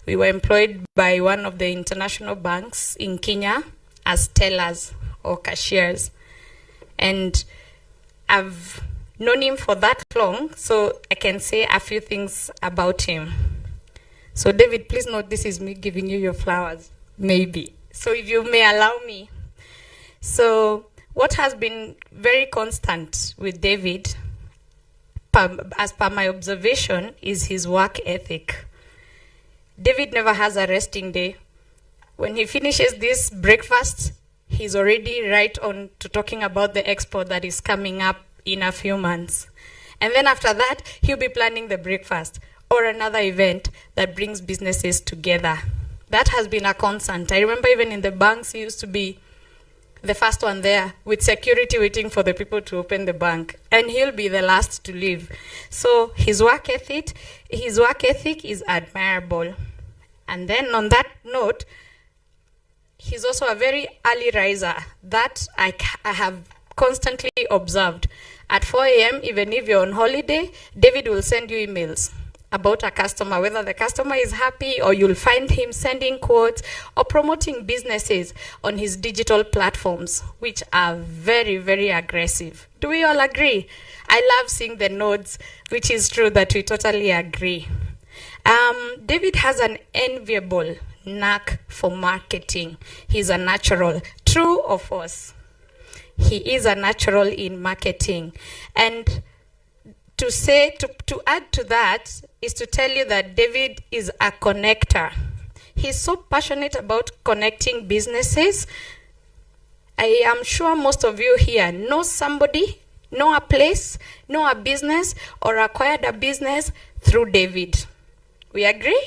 We were employed by one of the international banks in Kenya as tellers or cashiers. And I've known him for that long, so I can say a few things about him. So David, please note this is me giving you your flowers, maybe. So if you may allow me. So what has been very constant with David, as per my observation, is his work ethic. David never has a resting day. When he finishes this breakfast, he's already right on to talking about the expo that is coming up in a few months. And then after that, he'll be planning the breakfast or another event that brings businesses together. That has been a constant. I remember even in the banks, he used to be the first one there with security waiting for the people to open the bank. And he'll be the last to leave. So his work ethic is admirable. And then on that note, he's also a very early riser that I have constantly observed. At 4 a.m., even if you're on holiday, David will send you emails. about a customer, whether the customer is happy or you'll find him sending quotes or promoting businesses on his digital platforms, which are very, very aggressive. Do we all agree? I love seeing the nods, which is true that we totally agree. David has an enviable knack for marketing. He's a natural. True or false? He is a natural in marketing. And to add to that is to tell you that David is a connector. He's so passionate about connecting businesses. I am sure most of you here know somebody, know a place, know a business, or acquired a business through David. We agree?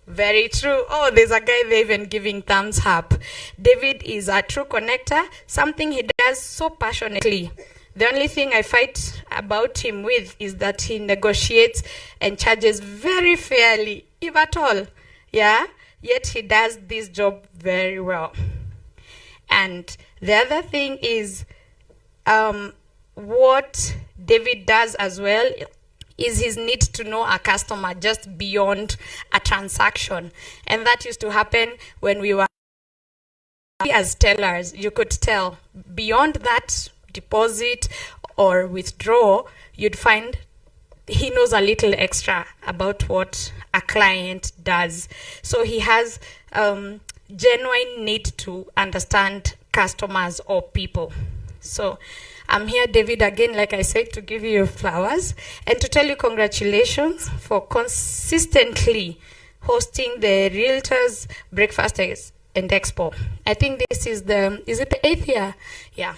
Very true. Oh, there's a guy there even giving thumbs up. David is a true connector, something he does so passionately. The only thing I fight about him with is that he negotiates and charges very fairly, if at all. Yeah? Yet he does this job very well. And the other thing is what David does as well is his need to know a customer just beyond a transaction. And that used to happen when we were as tellers. You could tell beyond that deposit or withdraw, you'd find he knows a little extra about what a client does. So he has genuine need to understand customers or people. So I'm here, David, again, like I said, to give you flowers and to tell you congratulations for consistently hosting the Realtors Breakfast and Expo. I think this is the 8th year? Yeah.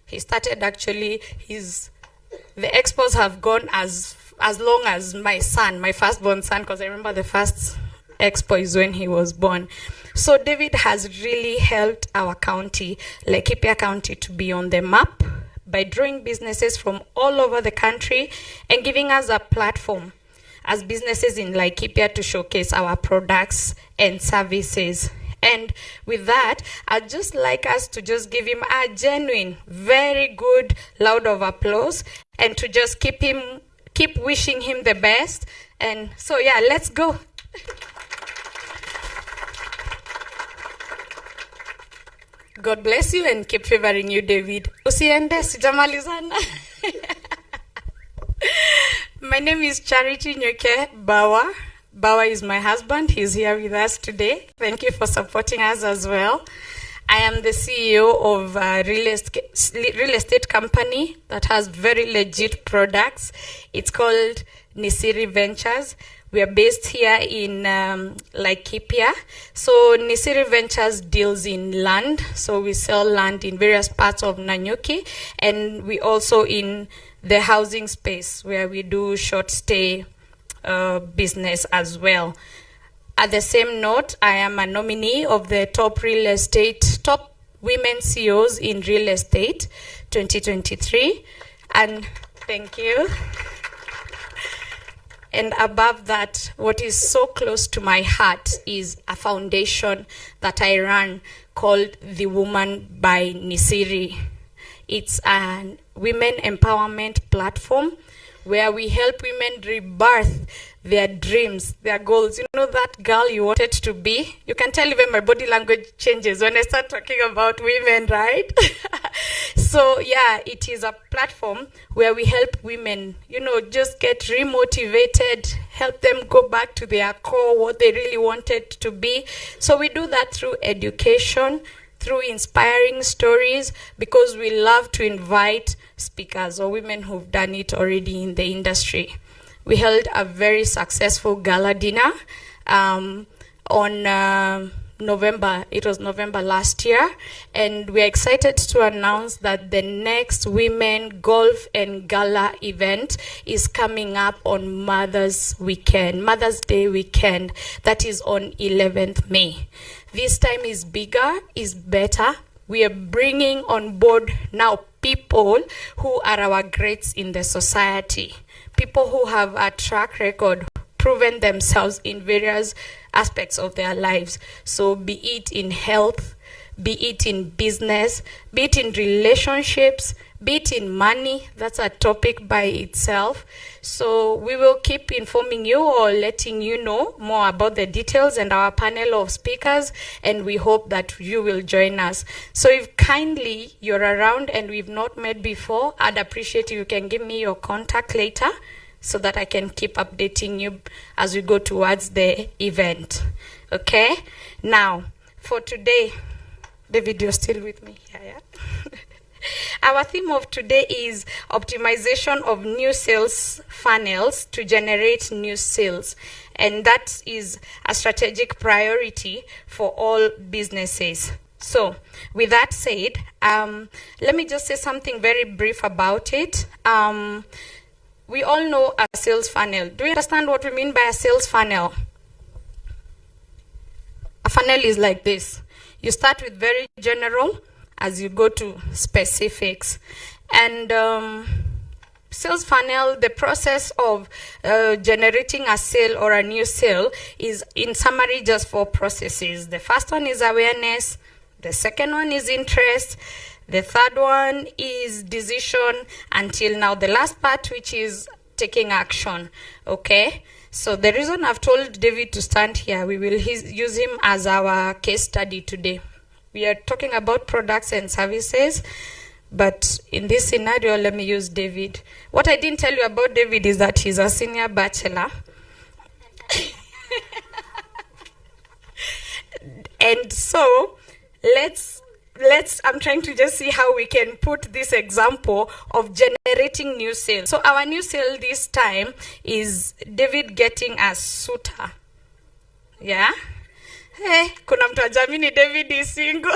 He started actually, the expos have gone as long as my son, my firstborn son, because I remember the first expo is when he was born. So David has really helped our county, Laikipia County, to be on the map by drawing businesses from all over the country and giving us a platform as businesses in Laikipia to showcase our products and services. And with that, I'd just like us to just give him a genuine, very good round of applause and to just keep wishing him the best. And so, yeah, let's go. God bless you and keep favoring you, David. Usiende, sijamalizana. My name is Charity Nyoke Bawa. Bawa is my husband. He's here with us today. Thank you for supporting us as well. I am the CEO of a real estate company that has very legit products. It's called Nisiri Ventures. We are based here in Laikipia. So Nisiri Ventures deals in land. So we sell land in various parts of Nanyuki. And we also in the housing space where we do short stay business as well. At the same note, I am a nominee of the top women CEOs in real estate 2023. And thank you. And above that, what is so close to my heart is a foundation that I run called The Woman by Nisiri. It's a women empowerment platform where we help women rebirth their dreams, their goals. You know that girl you wanted to be? You can tell even my body language changes when I start talking about women, right? So yeah, it is a platform where we help women, just get remotivated, help them go back to their core, what they really wanted to be. So we do that through education, through inspiring stories, because we love to invite speakers or women who've done it already in the industry. We held a very successful gala dinner on November. It was November last year, and we're excited to announce that the next Women Golf and Gala event is coming up on Mother's Day weekend. That is on 11th May. This time is bigger, is better. We are bringing on board now people who are our greats in the society, people who have a track record, proven themselves in various aspects of their lives. So be it in health, be it in business, be it in relationships, be it in money. That's a topic by itself. So we will keep informing you or letting you know more about the details and our panel of speakers, and we hope that you will join us. So if kindly you're around and we've not met before, I'd appreciate if you can give me your contact later so that I can keep updating you as we go towards the event. Okay? Now, for today, David, you're still with me? Yeah. Our theme of today is optimization of new sales funnels to generate new sales. And that is a strategic priority for all businesses. So, with that said, let me just say something very brief about it. We all know a sales funnel. Do you understand what we mean by a sales funnel? A funnel is like this. You start with very general as you go to specifics. And sales funnel, the process of generating a sale or a new sale is, in summary, just 4 processes. The first one is awareness. The second one is interest. The third one is decision, until now the last part, which is taking action. Okay? So the reason I've told David to stand here, we will use him as our case study today. We are talking about products and services, but in this scenario, let me use David. What I didn't tell you about David is that he's a senior bachelor. And so, I'm trying to just see how we can put this example of generating new sales. So our new sale this time is David getting a suitor. Yeah? Hey, kuna mtu ajamini David is single.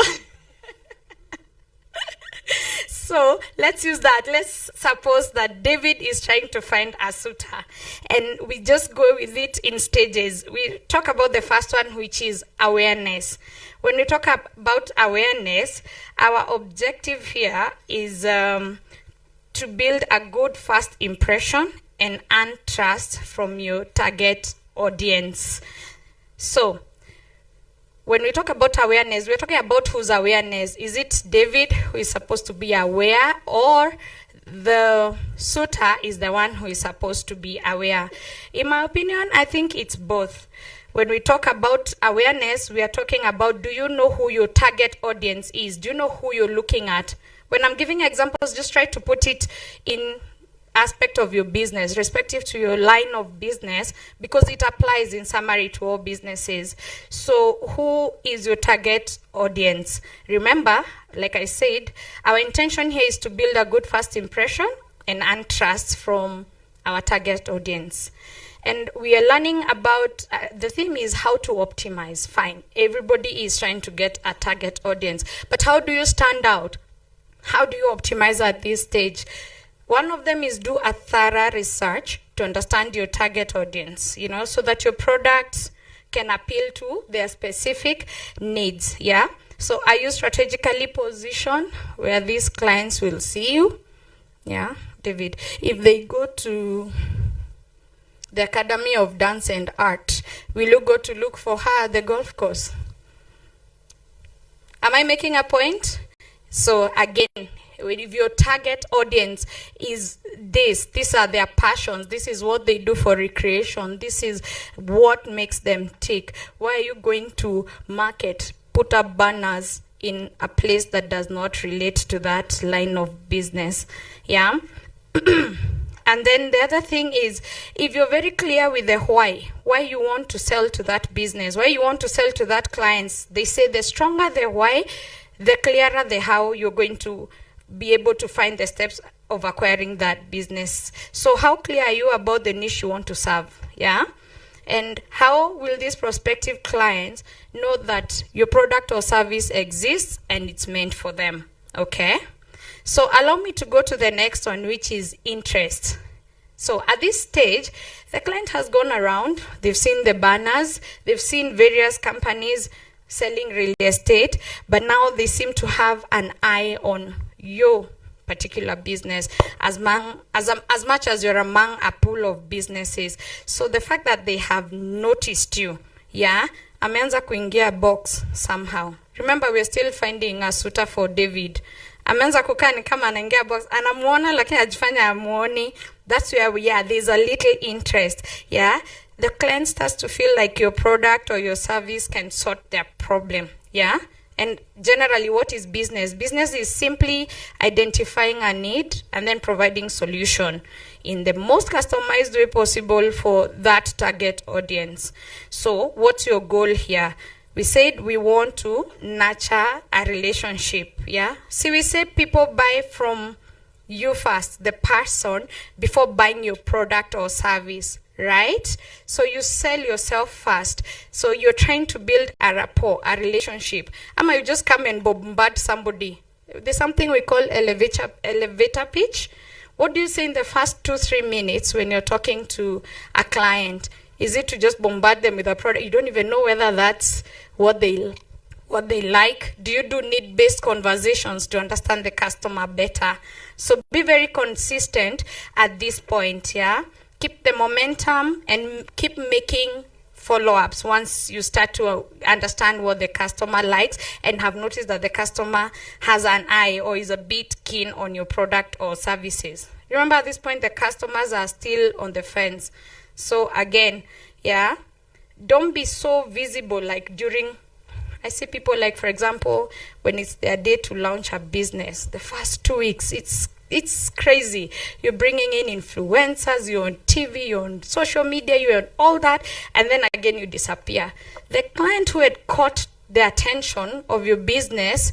So let's use that. Let's suppose that David is trying to find a suitor. And we just go with it in stages. We talk about the first one, which is awareness. When we talk about awareness, our objective here is to build a good first impression and earn trust from your target audience. So, when we talk about awareness, we're talking about whose awareness. Is it David who is supposed to be aware, or the suitor is the one who is supposed to be aware? In my opinion, I think it's both. When we talk about awareness, we are talking about, do you know who your target audience is? Do you know who you're looking at? When I'm giving examples, just try to put it in aspect of your business, respective to your line of business, because it applies in summary to all businesses. So who is your target audience? Remember, like I said, our intention here is to build a good first impression and earn trust from our target audience. And we are learning about, the theme is how to optimize. Fine, everybody is trying to get a target audience. But how do you stand out? How do you optimize at this stage? One of them is do a thorough research to understand your target audience, so that your products can appeal to their specific needs, yeah? So are you strategically positioned where these clients will see you? Yeah, David, if they go to the Academy of Dance and Art, will you go to look for her at the golf course? Am I making a point? So again, if your target audience is these are their passions, this is what they do for recreation, this is what makes them tick, why are you going to market, put up banners in a place that does not relate to that line of business? Yeah. And then the other thing is, if you're very clear with the why you want to sell to that business, why you want to sell to that clients, they say the stronger the why, the clearer the how you're going to be able to find the steps of acquiring that business. So how clear are you about the niche you want to serve? Yeah? And how will these prospective clients know that your product or service exists and it's meant for them? Okay? So allow me to go to the next one, which is interest. So at this stage, the client has gone around, they've seen the banners, they've seen various companies selling real estate, but now they seem to have an eye on your particular business as much as you're among a pool of businesses. So the fact that they have noticed you, yeah, ameanza kuingia box somehow. Remember, we're still finding a suitor for David. Ameanza kukaa ni kama anaingia box, anamuona lakini ajifanya amuoni. That's where we are. There's a little interest. Yeah, the client starts to feel like your product or your service can sort their problem. Yeah. And generally, what is business? Business is simply identifying a need and then providing solution in the most customized way possible for that target audience. So what's your goal here? We said we want to nurture a relationship, yeah? See, we say people buy from you first, the person, before buying your product or service, right? So you sell yourself first. So you're trying to build a rapport, a relationship. Ama you just come and bombard somebody. There's something we call elevator pitch. What do you say in the first 2-3 minutes when you're talking to a client? Is it to just bombard them with a product? You don't even know whether that's what they like. Do you do need-based conversations to understand the customer better? So be very consistent at this point, yeah? Keep the momentum and keep making follow-ups once you start to understand what the customer likes and have noticed that the customer has an eye or is a bit keen on your product or services. Remember, at this point, the customers are still on the fence. So again, yeah, don't be so visible like during, I see people like, for example, when it's their day to launch a business, the first 2 weeks, it's crazy. You're bringing in influencers, you're on TV, you're on social media, you're on all that, and then again you disappear. The client who had caught the attention of your business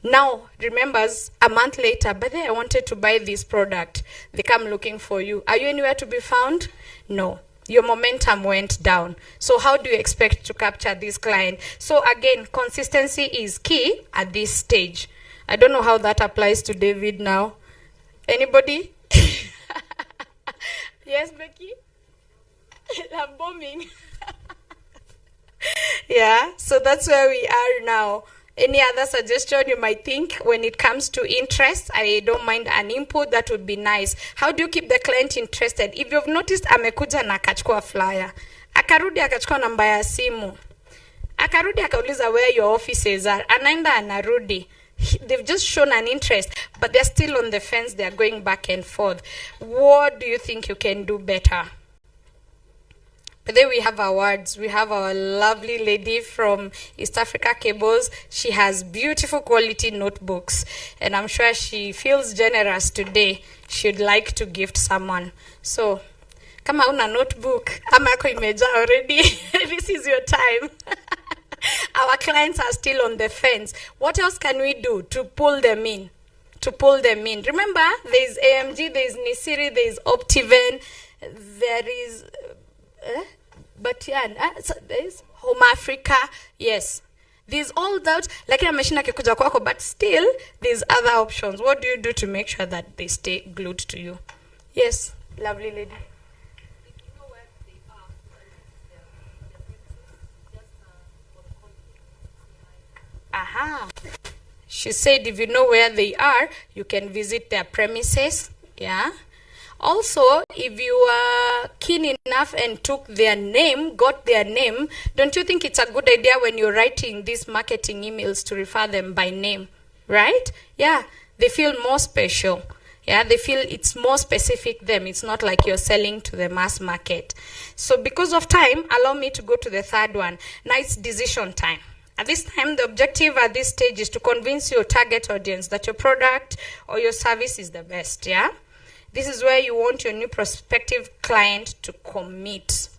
now remembers a month later, but then I wanted to buy this product. They come looking for you. Are you anywhere to be found? No. Your momentum went down. So how do you expect to capture this client? So again, consistency is key at this stage. I don't know how that applies to David now. Anybody? Yes, Becky? I'm bombing. Yeah, so that's where we are now. Any other suggestion you might think when it comes to interest? I don't mind an input, that would be nice. How do you keep the client interested? If you've noticed, amekuja na akachukua flyer. Akarudi akachukua namba ya simu. Akarudi akauliza where your offices are. Anaenda anarudi. They've just shown an interest, but they're still on the fence. They're going back and forth. What do you think you can do better? But then we have awards. We have our lovely lady from East Africa Cables. She has beautiful quality notebooks, and I'm sure she feels generous today. She'd like to gift someone. So, kama una notebook, ama yako imeja already, this is your time. Our clients are still on the fence. What else can we do to pull them in? Remember, there's AMG, there's Nisiri, there's Optiven, there is... but yeah, so there's Home Africa, yes. There's all that, like ameshina kikuja kwako, but still, there's other options. What do you do to make sure that they stay glued to you? Yes, lovely lady. Aha. She said if you know where they are, you can visit their premises. Yeah. Also, if you are keen enough and took their name, got their name, don't you think it's a good idea when you're writing these marketing emails to refer them by name, right? Yeah, they feel more special. Yeah, they feel it's more specific them. It's not like you're selling to the mass market. So because of time, allow me to go to the third one. Now it's decision time. At this time, the objective at this stage is to convince your target audience that your product or your service is the best, yeah? This is where you want your new prospective client to commit.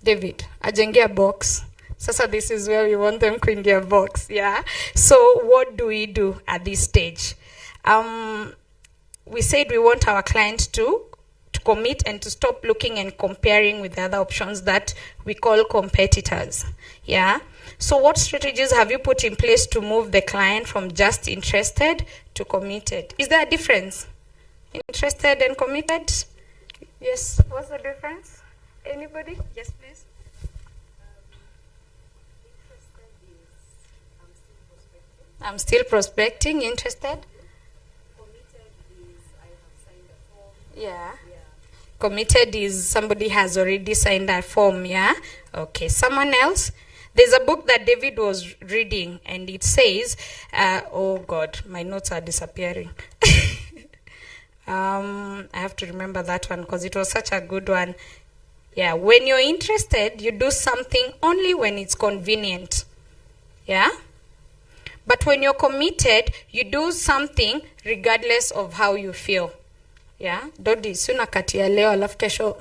David, ajengia box. Sasa this is where we want them kuingia box, yeah? So what do we do at this stage? We said we want our client to commit and to stop looking and comparing with the other options that we call competitors, yeah? So what strategies have you put in place to move the client from just interested to committed? Is there a difference? Interested and committed? Yes. What's the difference? Anybody? Yes, please. I'm still prospecting. Interested? Yeah. Committed is somebody has already signed a form, yeah? Okay. Someone else? There's a book that David was reading, and it says, oh God, my notes are disappearing. I have to remember that one because it was such a good one. Yeah, when you're interested, you do something only when it's convenient. Yeah? But when you're committed, you do something regardless of how you feel. Yeah? Dodi, suna kati ya leo alafu kesho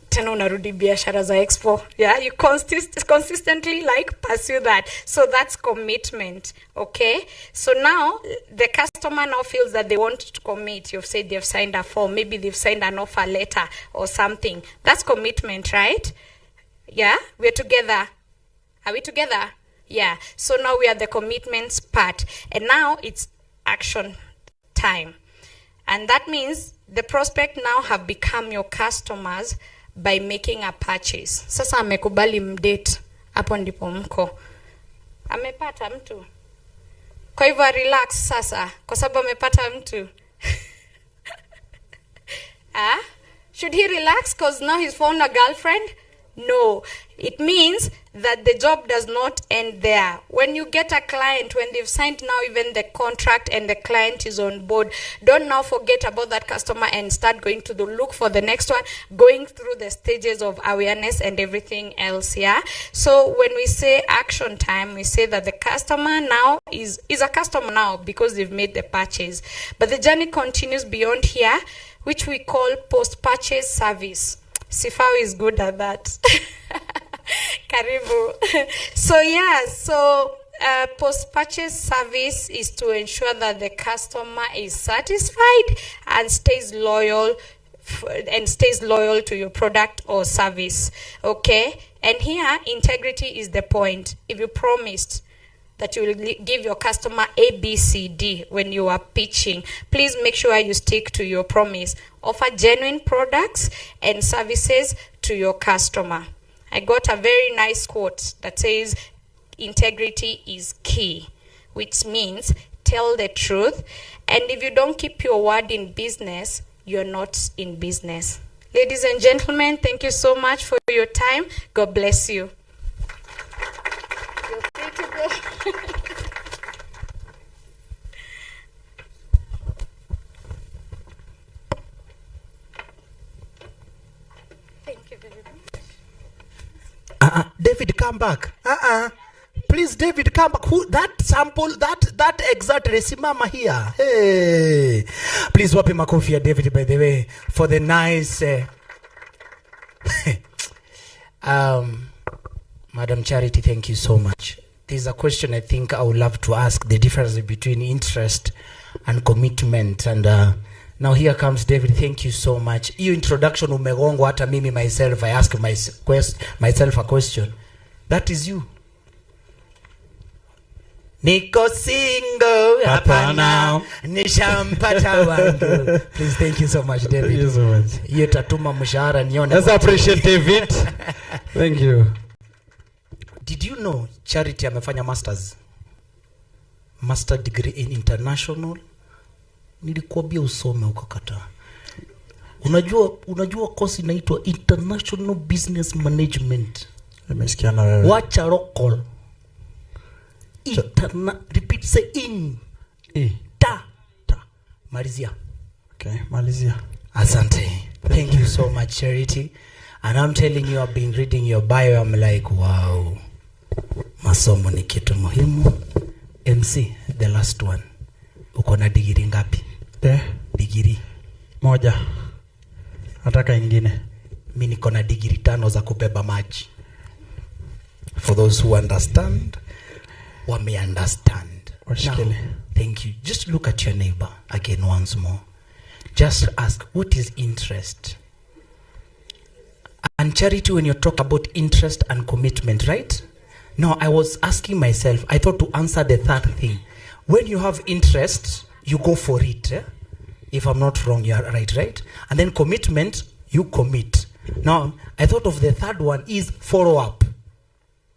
tena unarudi biashara za expo. Yeah, you consistently like pursue that. So that's commitment. Okay? So now the customer now feels that they want to commit. You've said they've signed a form, maybe they've signed an offer letter or something. That's commitment, right? Yeah? We're together. Are we together? Yeah. So now we are the commitments part. And now it's action time. And that means the prospect now have become your customers by making a purchase. Sasa amekubali mdate, hapo ndipo mko. Amepata mtu. Kwa hivyo relax sasa, kwa sababu amepata mtu. Should he relax because now he's found a girlfriend? No. It means that the job does not end there. When you get a client, when they've signed now even the contract and the client is on board, don't now forget about that customer and start going to look for the next one, going through the stages of awareness and everything else, yeah? So when we say action time, we say that the customer now is a customer now because they've made the purchase. But the journey continues beyond here, which we call post-purchase service. Sifao is good at that. Karibu. So post-purchase service is to ensure that the customer is satisfied and stays loyal to your product or service. Okay? And here, integrity is the point. If you promised that you will give your customer A, B, C, D when you are pitching, please make sure you stick to your promise. Offer genuine products and services to your customer. I got a very nice quote that says, integrity is key, which means tell the truth. And if you don't keep your word in business, you're not in business. Ladies and gentlemen, thank you so much for your time. God bless you. You're free to go. David, come back. Please, David, come back. Who that sample, that exact resimama here. Hey, please wape makofi ya David, by the way, for the nice. Madam Charity, thank you so much. There's a question I think I would love to ask: the difference between interest and commitment. And now here comes David. Thank you so much. Your introduction umegongo hata mimi myself. I ask myself a question. That is you. Niko single hapana nishampata wangu. Please, thank you so much, David. Thank you so much. Hiyo tatuma mshahara nione. Let's appreciate David. Thank you. Did you know Charity amefanya master degree in international? Nilikuambia usome ukakataa. Unajua course inaitwa International Business Management. Nimesikia na wewe. Wacha local. Repeat, say in. Ta. Malizia. Okay, malizia. Asante. Thank you so much, Charity. And I'm telling you, I've been reading your bio. I'm like, wow. Masomo ni kitu muhimu. MC, the last one. Uko na degree ngapi? Degree moja. Nataka ingine. Mimi niko na degree 5 za kubeba maji. For those who understand, wame understand. Now, thank you. Just look at your neighbor again once more. Just ask, what is interest? And Charity, when you talk about interest and commitment, right? Now, I was asking myself, I thought to answer the third thing. When you have interest, you go for it. If I'm not wrong, you're right? And then commitment, you commit. Now, I thought of the third one is follow up.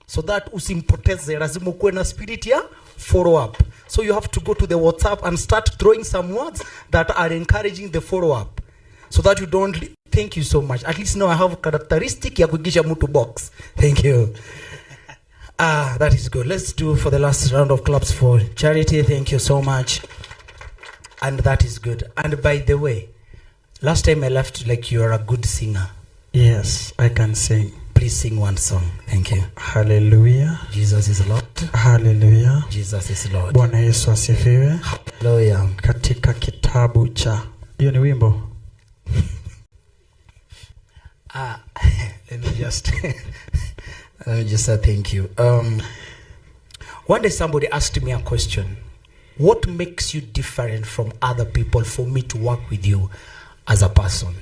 So that usimpoteze, lazima ukuwe na spirit ya follow up. So you have to go to the WhatsApp and start throwing some words that are encouraging the follow up. So that you don't, thank you so much. At least now I have characteristic ya kugisha mtu box. Thank you. That is good. Let's do for the last round of claps for Charity. Thank you so much. And that is good. And by the way, last time I left like you are a good singer. Yes, I can sing. Please sing one song. Thank you. Hallelujah. Jesus is Lord. Hallelujah. Jesus is Lord. Bwana Yesu asifiwe. Hallelujah. Katika kitabu cha. Hiyo ni wimbo. Let me just say thank you. One day somebody asked me a question. What makes you different from other people for me to work with you as a person?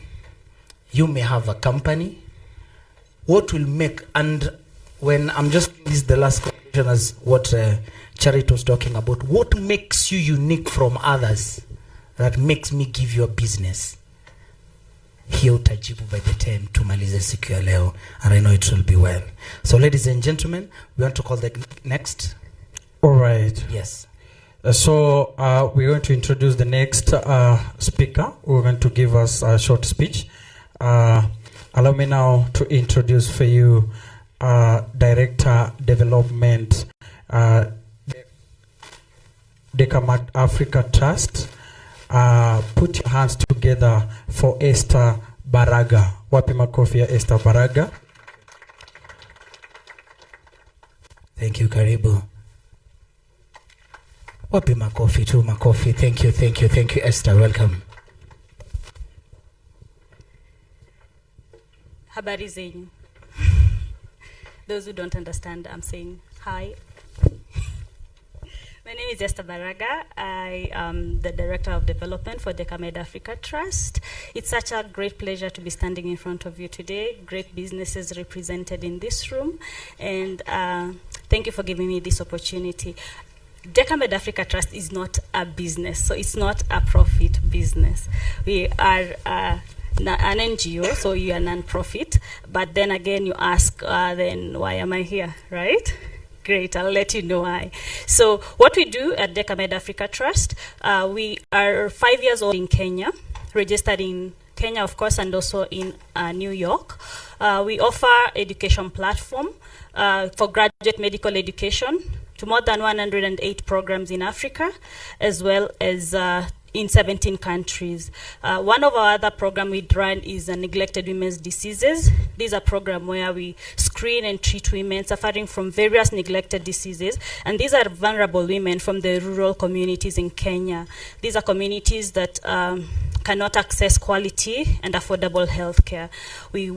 You may have a company. What will make, and when I'm just, this is the last question as what Charity was talking about, what makes you unique from others that makes me give you a business? Hiyo utajibu by the time tumalize siku ya leo, and I know it will be well. So ladies and gentlemen, we want to call the next. All right. Yes. So we're going to introduce the next speaker. We're going to give us a short speech. Allow me now to introduce for you Director Development, Decamad Africa Trust. Put your hands together for Esther Baraga. Wapi makofi ya Esther Baraga. Thank you, karibu. Wapi makofi tu, makofi. Thank you, Esther. Welcome. Habari zenyu. Those who don't understand, I'm saying hi. My name is Esther Baraga. I am the Director of Development for Decamad Africa Trust. It's such a great pleasure to be standing in front of you today. Great businesses represented in this room. And thank you for giving me this opportunity. Decamad Africa Trust is not a business, so it's not a profit business. We are an NGO, so you are non-profit. But then again, you ask, then why am I here, right? Great, I'll let you know why. So what we do at Decamad Africa Trust, we are 5 years old in Kenya, registered in Kenya, of course, and also in New York. We offer education platform for graduate medical education to more than 108 programs in Africa, as well as in 17 countries. One of our other programs we run is neglected women's diseases. These are programs where we screen and treat women suffering from various neglected diseases. And these are vulnerable women from the rural communities in Kenya. These are communities that cannot access quality and affordable health care. We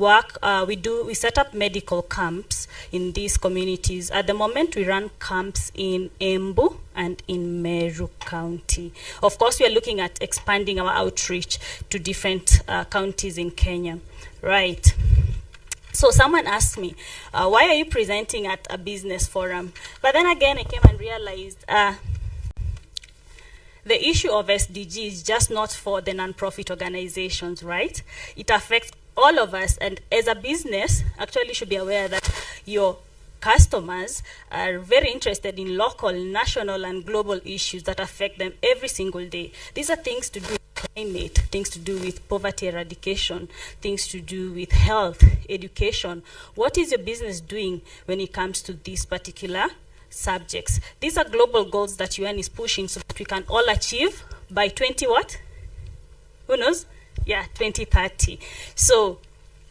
set up medical camps in these communities. At the moment, we run camps in Embu and in Meru County. Of course, we are looking at expanding our outreach to different counties in Kenya. Right. So someone asked me, why are you presenting at a business forum? But then again, I came and realized the issue of SDG is just not for the non-profit organizations, right? It affects all of us, and as a business, actually should be aware that your customers are very interested in local, national, and global issues that affect them every single day. These are things to do with climate, things to do with poverty eradication, things to do with health, education. What is your business doing when it comes to these particular subjects? These are global goals that UN is pushing so that we can all achieve by 20 what? Who knows? Yeah, 2030. So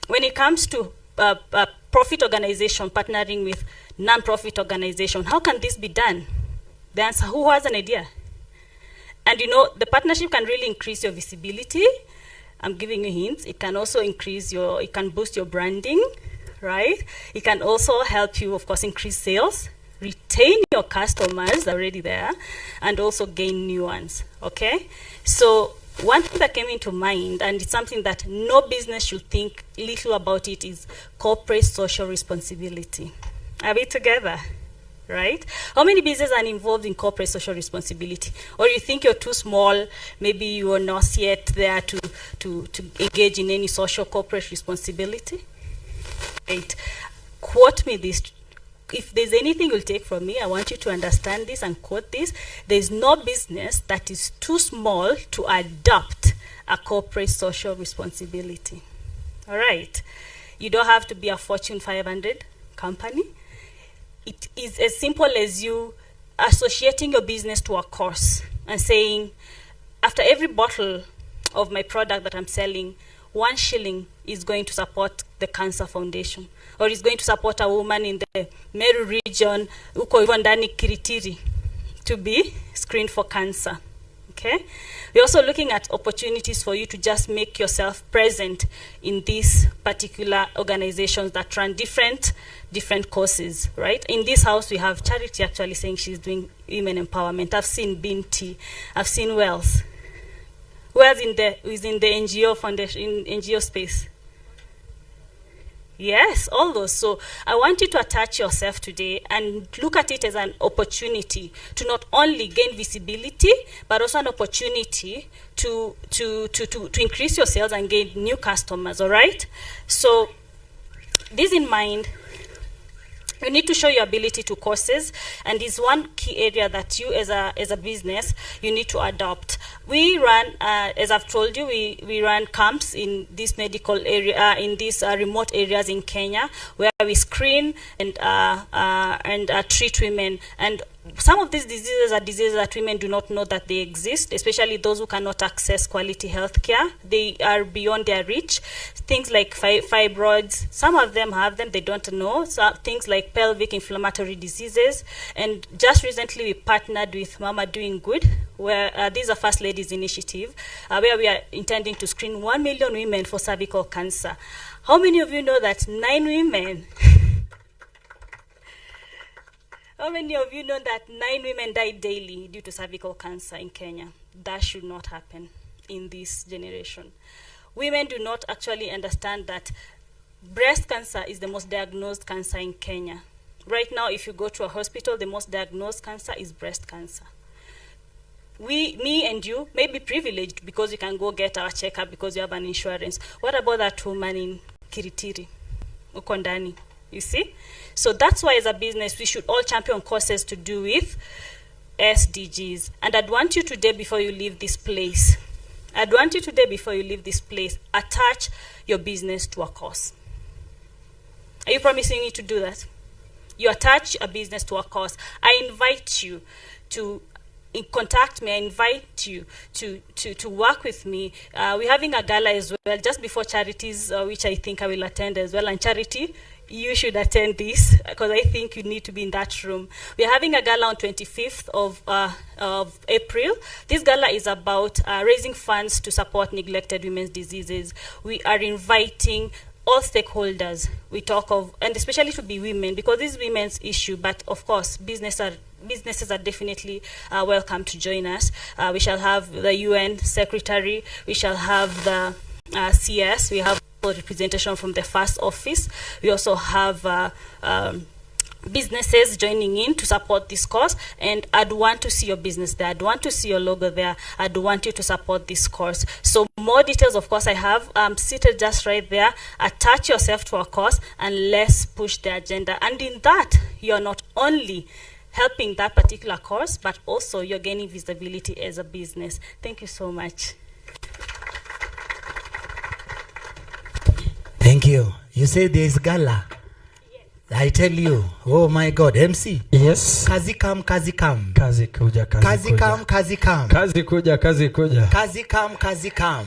when it comes to profit organization partnering with non-profit organization, how can this be done? The answer, who has an idea? And you know, the partnership can really increase your visibility. I'm giving you hints. It can also increase it can boost your branding, right? It can also help you, of course, increase sales, retain your customers already there, and also gain new ones, okay? So one thing that came into mind, and it's something that no business should think little about it, is corporate social responsibility. Are we together? Right? How many businesses are involved in corporate social responsibility? Or you think you're too small, maybe you are not yet there to engage in any social corporate responsibility? Right. Quote me this. If there's anything you'll take from me, I want you to understand this and quote this. There's no business that is too small to adopt a corporate social responsibility. All right. You don't have to be a Fortune 500 company. it is as simple as you associating your business to a cause and saying, after every bottle of my product that I'm selling, 1 shilling is going to support the Cancer Foundation, or is going to support a woman in the Meru region, uko hivyo ndani Kiritiri, to be screened for cancer. Okay? We're also looking at opportunities for you to just make yourself present in these particular organizations that run different causes, right? In this house, we have Charity actually saying she's doing women empowerment. I've seen Binti, I've seen Wells. Who is in the NGO foundation, in NGO space? Yes, all those. So I want you to attach yourself today and look at it as an opportunity to not only gain visibility, but also an opportunity to increase your sales and gain new customers, all right? So this in mind, you need to show your ability to courses, and is one key area that you as a business, you need to adopt. We run, as I've told you, we run camps in this medical area, in these remote areas in Kenya, where we screen and treat women. And some of these diseases are diseases that women do not know that they exist, especially those who cannot access quality health care. They are beyond their reach. Things like fibroids, some of them have them, they don't know. So things like pelvic inflammatory diseases. And just recently we partnered with Mama Doing Good, where this is a First Ladies initiative, where we are intending to screen 1 million women for cervical cancer. How many of you know that 9 women... How many of you know that 9 women die daily due to cervical cancer in Kenya? That should not happen in this generation. Women do not actually understand that breast cancer is the most diagnosed cancer in Kenya. Right now, if you go to a hospital, the most diagnosed cancer is breast cancer. Me and you may be privileged because you can go get our checkup because you have an insurance. What about that woman in Kiritiri, Ukondani? You see? So that's why as a business, we should all champion courses to do with SDGs. And I'd want you today before you leave this place, attach your business to a course. Are you promising me to do that? You attach a business to a course. I invite you to contact me. I invite you to work with me. We're having a gala as well, just before Charities, which I think I will attend as well. And Charity, you should attend this because I think you need to be in that room. We're having a gala on 25th of April. This gala is about raising funds to support neglected women's diseases. We are inviting all stakeholders. We talk of, and especially to be women, because this is women's issue, but of course, businesses are definitely welcome to join us. We shall have the UN Secretary, we shall have the CS, we have representation from the first office. We also have businesses joining in to support this cause, and I'd want to see your business there. I'd want to see your logo there. I'd want you to support this cause. So more details, of course, I have seated just right there. Attach yourself to a cause and let's push the agenda. And in that, you're not only helping that particular cause, but also you're gaining visibility as a business. Thank you so much. Thank you. You say there is gala. Yes. I tell you. Oh my God, MC. Yes. Kazi kam. Kazi kuja. Kazi kam. Kazi kuja. Kazi kam.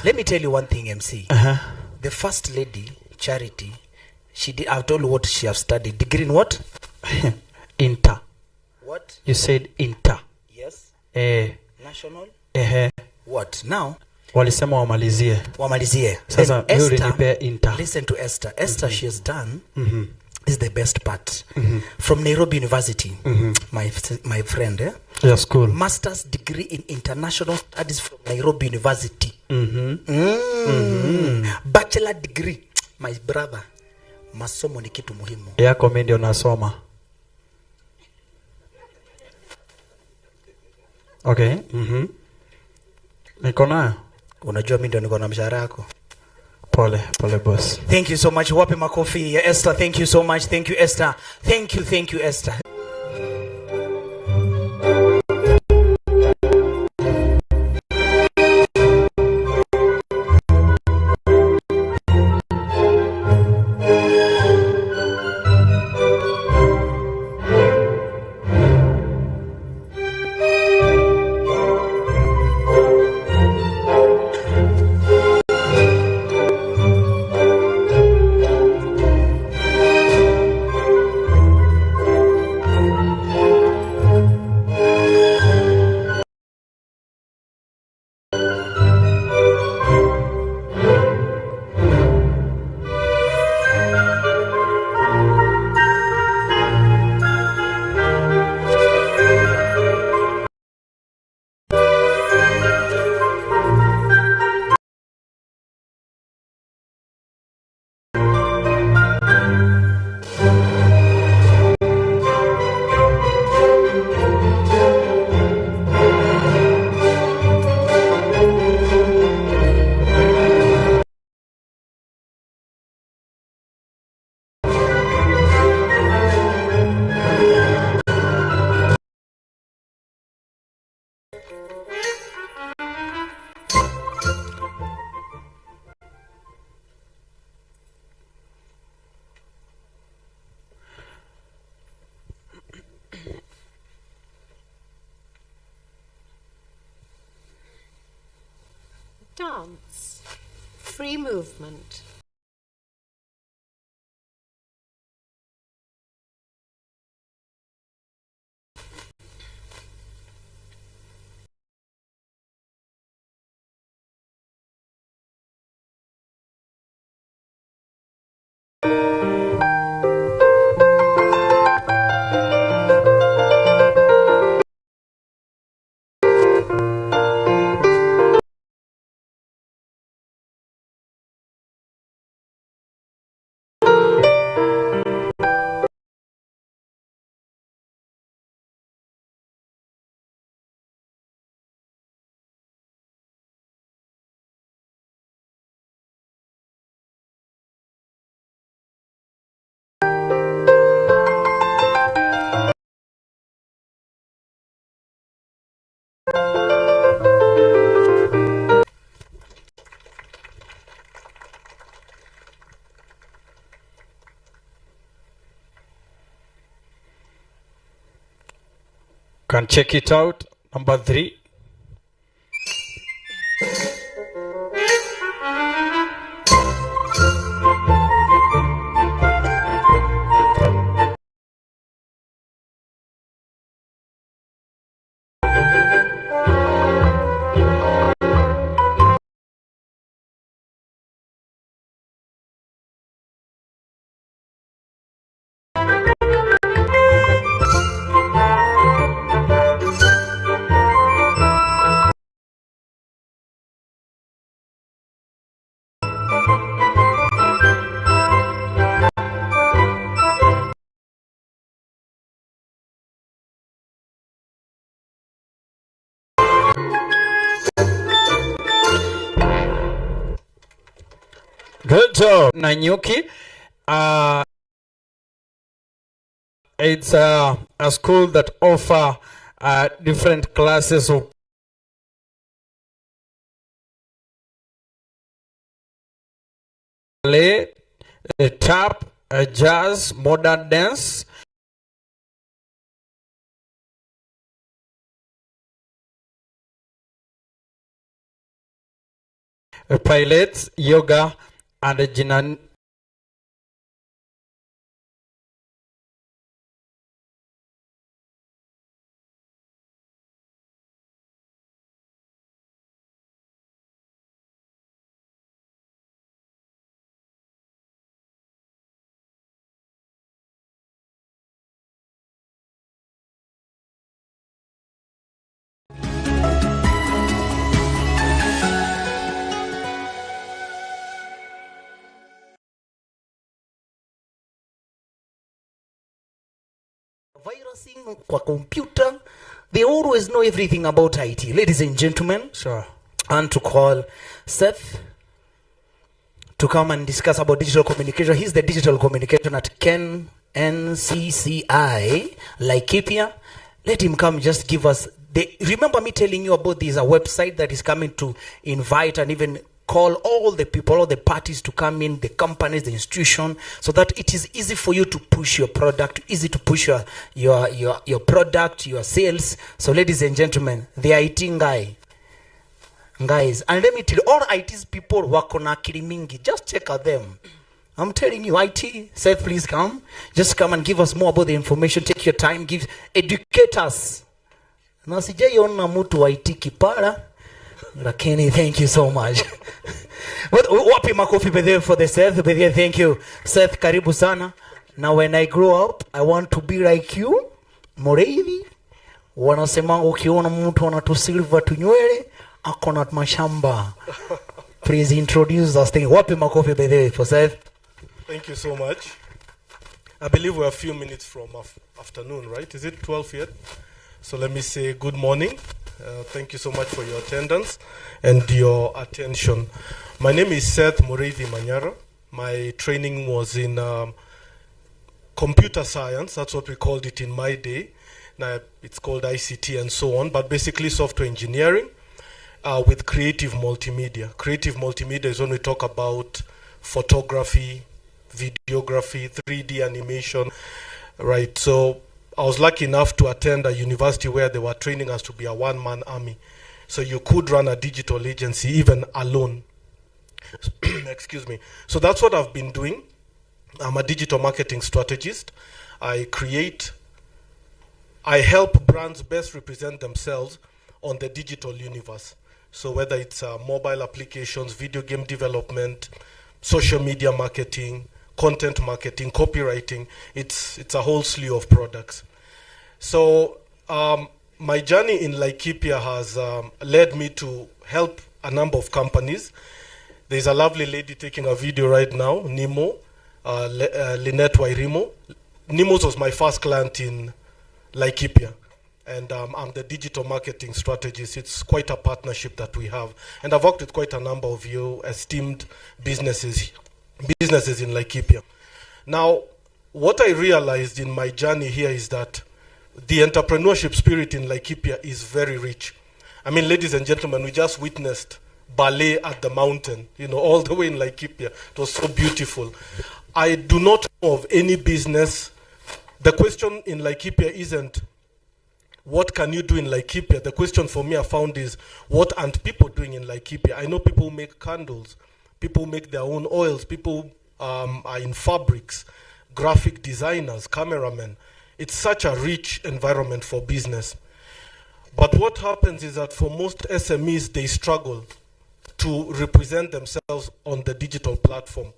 Let me tell you one thing, MC. The First Lady, Charity, I've told you what she have studied. Degree in what? Inter. What? You said inter. Yes. National. What? Now? Walisema wamalizie. Sasa Esther, inter. Listen to Esther. Esther, she has done. This is the best part. From Nairobi University, my friend. Your school. Master's degree in international studies from Nairobi University. Bachelor degree, my brother. Masomo ni kitu muhimu. Yako mimi ndio nasoma. Okay. Niko nayo. Unajua mimi ndio niko na mshahara yako. Pole boss. Thank you so much. Wape makofi ya Esther. Thank you so much. Thank you Esther. Thank you Esther. Dance. Free movement. Can check it out. Number 3. Good job, Nanyuki. It's a school that offer different classes of ballet, tap, jazz, modern dance, pilates, yoga, and virusing kwa computer. They always know everything about IT. Ladies and gentlemen, sure. And to call Seth to come and discuss about digital communication. He's the digital communication at Ken NCCI Laikipia. Let him come just give us remember me telling you about this a website that is coming to invite and even call all the people, all the parties to come in, the companies, the institution, so that it is easy for you to push your product, easy to push your product, your sales. So ladies and gentlemen, the IT guys, and let me tell you, all IT people wako na akili mingi, just check out them. I'm telling you, IT, Seth, please come. Just come and give us more about the information. Take your time, educate us. Na sijaiona mtu wa IT kipara. Lakini, thank you so much. Wapi makofi bedhe for the Seth. Bedhe, thank you. Seth, karibu sana. Now when I grow up, I want to be like you. Moreithi. Wanasemanga ukiona mtu anatusilva tunywele, akona mashamba. Please introduce us. Wapi makofi bedhe for Seth. Thank you so much. I believe we're a few minutes from afternoon, right? Is it 12 yet? So let me say good morning. Thank you so much for your attendance and your attention. My name is Seth Moreithi Manyara. My training was in computer science. That's what we called it in my day. Now it's called ICT and so on, but basically software engineering with creative multimedia. Creative multimedia is when we talk about photography, videography, 3D animation, right? So I was lucky enough to attend a university where they were training us to be a one-man army. So you could run a digital agency even alone. Excuse me. So that's what I've been doing. I'm a digital marketing strategist. I help brands best represent themselves on the digital universe. So whether it's mobile applications, video game development, social media marketing, content marketing, copywriting, it's a whole slew of products. So my journey in Laikipia has led me to help a number of companies. There's a lovely lady taking a video right now, Nimo, Lynette Wairimo. Nimo's was my first client in Laikipia, and I'm the digital marketing strategist. It's quite a partnership that we have, and I've worked with quite a number of you esteemed businesses in Laikipia. Now, what I realized in my journey here is that the entrepreneurship spirit in Laikipia is very rich. I mean, ladies and gentlemen, we just witnessed ballet at the mountain, all the way in Laikipia. It was so beautiful. I do not know of any business. The question in Laikipia isn't, what can you do in Laikipia? The question for me I found is, what aren't people doing in Laikipia? I know people make candles. People make their own oils. People are in fabrics, graphic designers, cameramen. It's such a rich environment for business. But what happens is that for most SMEs, they struggle to represent themselves on the digital platform.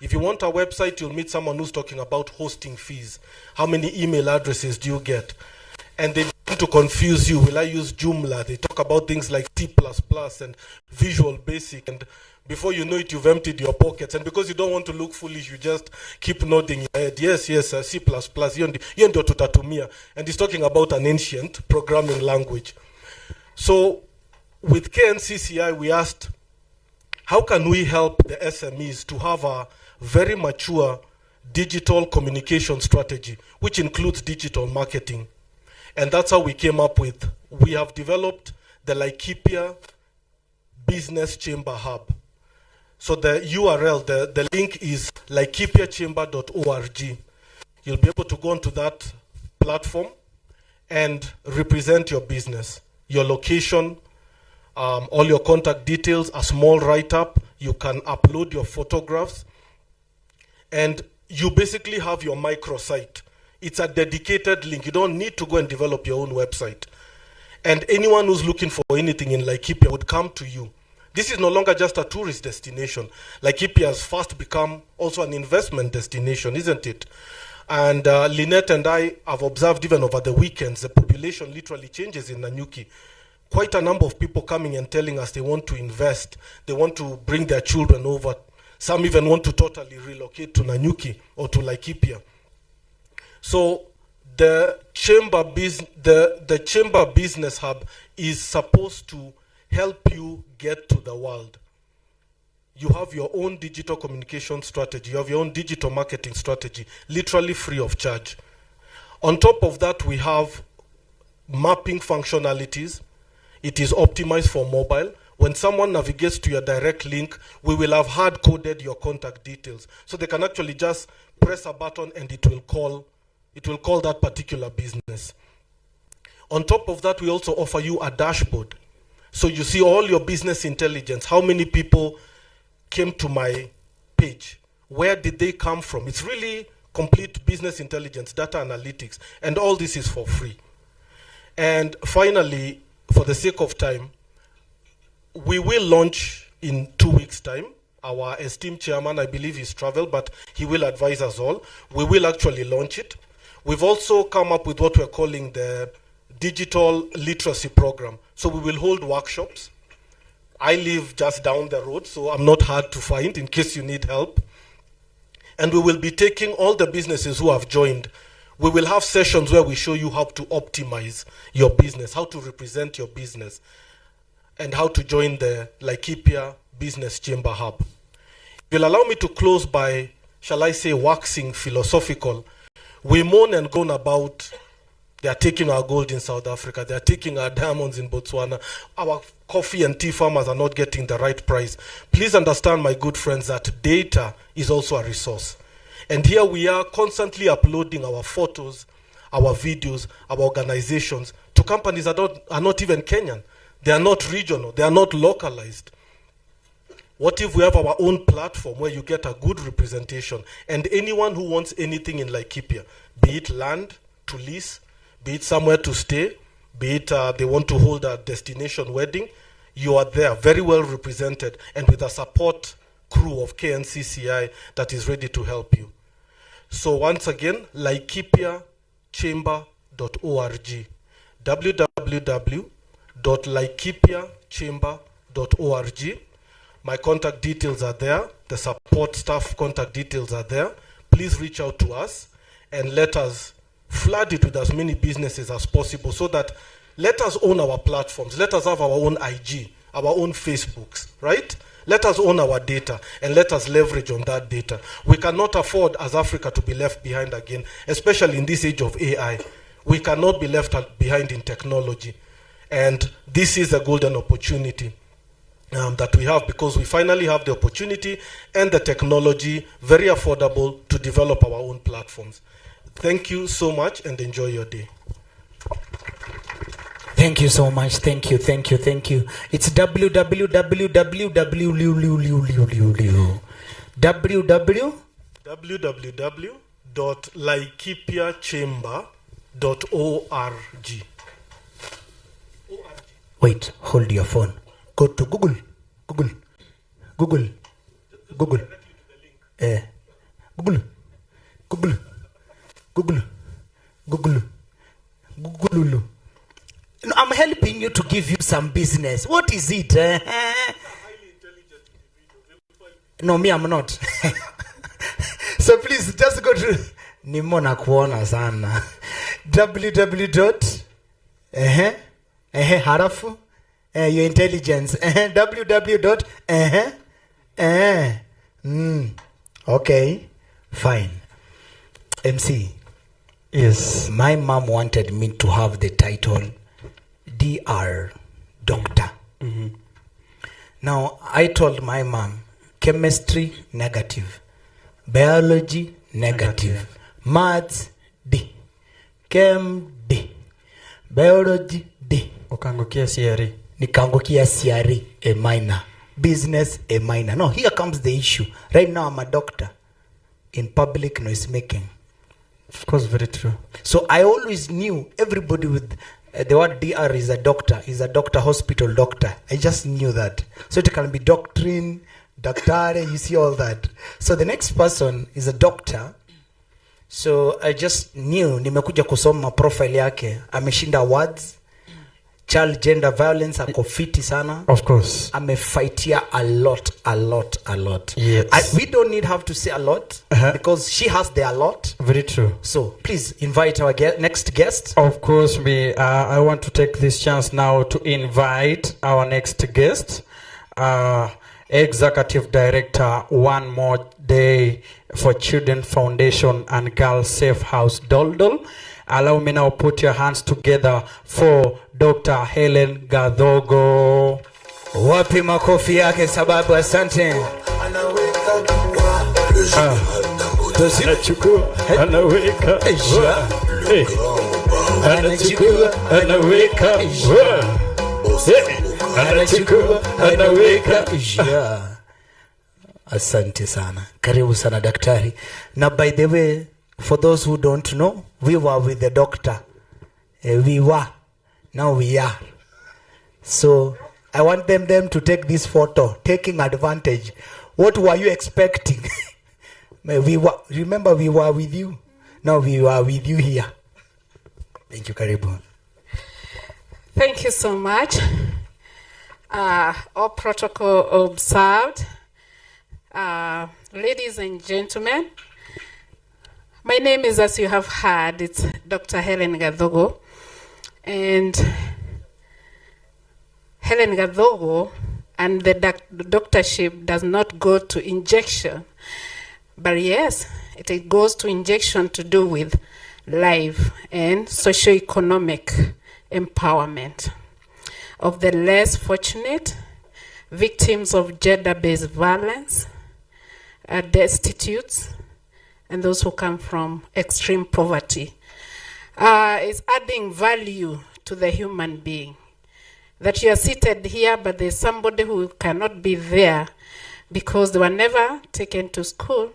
If you want a website, you'll meet someone who's talking about hosting fees. How many email addresses do you get? And they begin to confuse you. Will I use Joomla? They talk about things like C++ and Visual Basic, and before you know it, you've emptied your pockets. And because you don't want to look foolish, you just keep nodding your head. Yes, C++, hiyo ndio tutatumia. And he's talking about an ancient programming language. So with KNCCI, we asked, how can we help the SMEs to have a very mature digital communication strategy, which includes digital marketing? And that's how we came up with, we have developed the Laikipia Business Chamber Hub. So the URL, the link is laikipiachamber.org. You'll be able to go onto that platform and represent your business, your location, all your contact details, a small write-up. You can upload your photographs, and you basically have your microsite. It's a dedicated link. You don't need to go and develop your own website. And anyone who's looking for anything in Laikipia would come to you. This is no longer just a tourist destination. Laikipia has fast become also an investment destination, isn't it? And Lynette and I have observed even over the weekends, the population literally changes in Nanyuki. Quite a number of people coming and telling us they want to invest. They want to bring their children over. Some even want to totally relocate to Nanyuki or to Laikipia. So the Chamber Business Hub is supposed to help you get to the world. You have your own digital communication strategy. You have your own digital marketing strategy, literally free of charge. On top of that, we have mapping functionalities. It is optimized for mobile. When someone navigates to your direct link, we will have hard-coded your contact details. So they can actually just press a button and it will call that particular business. On top of that, we also offer you a dashboard. So you see all your business intelligence. How many people came to my page? Where did they come from? It's really complete business intelligence, data analytics, and all this is for free. And finally, for the sake of time, we will launch in 2 weeks' time. Our esteemed chairman, I believe he's traveled, but he will advise us all. We will actually launch it. We've also come up with what we're calling the digital literacy program. So we will hold workshops. I live just down the road, so I'm not hard to find in case you need help. And we will be taking all the businesses who have joined. We will have sessions where we show you how to optimize your business, how to represent your business, and how to join the Laikipia Business Chamber Hub. You'll allow me to close by, shall I say, waxing philosophical. We moan and groan about they are taking our gold in South Africa, they are taking our diamonds in Botswana, our coffee and tea farmers are not getting the right price. Please understand, my good friends, that data is also a resource. And here we are constantly uploading our photos, our videos, our organizations to companies that are not even Kenyan. They are not regional, they are not localized. What if we have our own platform where you get a good representation, and anyone who wants anything in Laikipia, be it land to lease, be it somewhere to stay, be it they want to hold a destination wedding, you are there, very well represented, and with a support crew of KNCCI that is ready to help you. So once again, laikipiachamber.org, www.laikipiachamber.org. My contact details are there. The support staff contact details are there. Please reach out to us and let us flood it with as many businesses as possible so that let us own our platforms. Let us have our own IG, our own Facebooks, right? Let us own our data and let us leverage on that data. We cannot afford as Africa to be left behind again, especially in this age of AI. We cannot be left behind in technology. And this is a golden opportunity that we have, because we finally have the opportunity and the technology, very affordable, to develop our own platforms. Thank you so much and enjoy your day. Thank you so much. Thank you. It's www.laikipiachamber.org. Wait, hold your phone. Go to Google. Google. No, I'm helping you to give you some business. What is it? No, me, I'm not. So please just go to Nimona kuona sana. Harafu. Your intelligence. Okay, fine. MC. Yes. My mom wanted me to have the title DR, doctor. Mm-hmm. Now, I told my mom, chemistry, negative. Biology, negative. Maths, D. Chem, D. Biology, D. Ukangukia CRE. Nikangukia CRE, a minor. Business, a minor. No, here comes the issue. Right now, I'm a doctor in public noise making. Of course, very true. So I always knew everybody with the word DR is a doctor, hospital doctor. I just knew that. So it can be doctrine, doctore, you see all that. So the next person is a doctor. So I just knew, nimekuja kusoma profile yake, ameshinda awards, child gender violence, ako fiti sana. Of course. Amefightia a lot. Yes. We don't need have to say a lot, because she has the a lot. Very true. So please invite our next guest. Of course, I want to take this chance now to invite our next guest, Executive Director, One More Day for Children Foundation and Girls Safe House, Doldol. Allow me now put your hands together for Dr. Helen Gadhogo. Wapi makofi yake sababu asante. Anachukua, anaweka, anachukua, anaweka, anachukua, anaweka. Asante sana. Karibu sana daktari. Now by the way, for those who don't know, we were with the doctor. We were. Now we are. So I want them to take this photo, taking advantage. What were you expecting? Remember, we were with you. Now we are with you here. Thank you, Karibu. Thank you so much. All protocol observed. Ladies and gentlemen, my name is, as you have heard, it's Dr. Helen Gadhogo. And Helen Gadhogo and the doctorship does not go to injection. But yes, it goes to injection to do with life and socio-economic empowerment of the less fortunate, victims of gender-based violence, destitutes, and those who come from extreme poverty. Is adding value to the human being. That you are seated here, but there's somebody who cannot be there because they were never taken to school.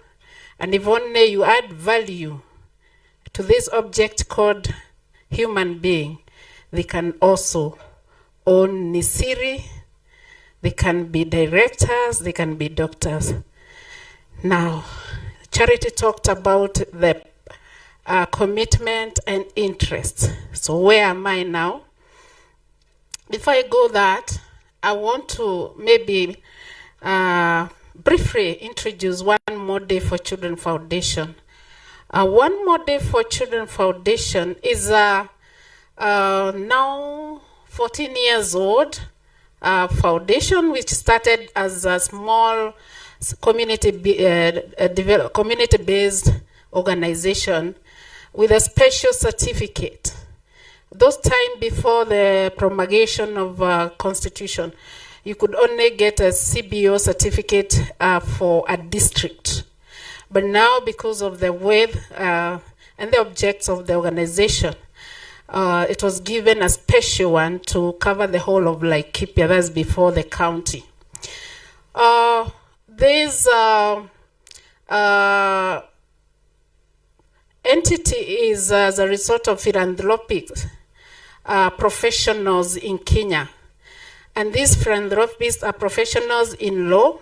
And if only you add value to this object called human being, they can also own Nisiri, they can be directors, they can be doctors. Now, Charity talked about the commitment and interest. So where am I now? Before I go that, I want to maybe briefly introduce One More Day for Children Foundation. One More Day for Children Foundation is now 14 years old foundation which started as a small community-based organization with a special certificate. Those time before the promulgation of Constitution, you could only get a CBO certificate for a district. But now, because of the width and the objects of the organization, it was given a special one to cover the whole of Laikipia. That's before the county. This entity is as a result of philanthropic professionals in Kenya. And these philanthropists are professionals in law,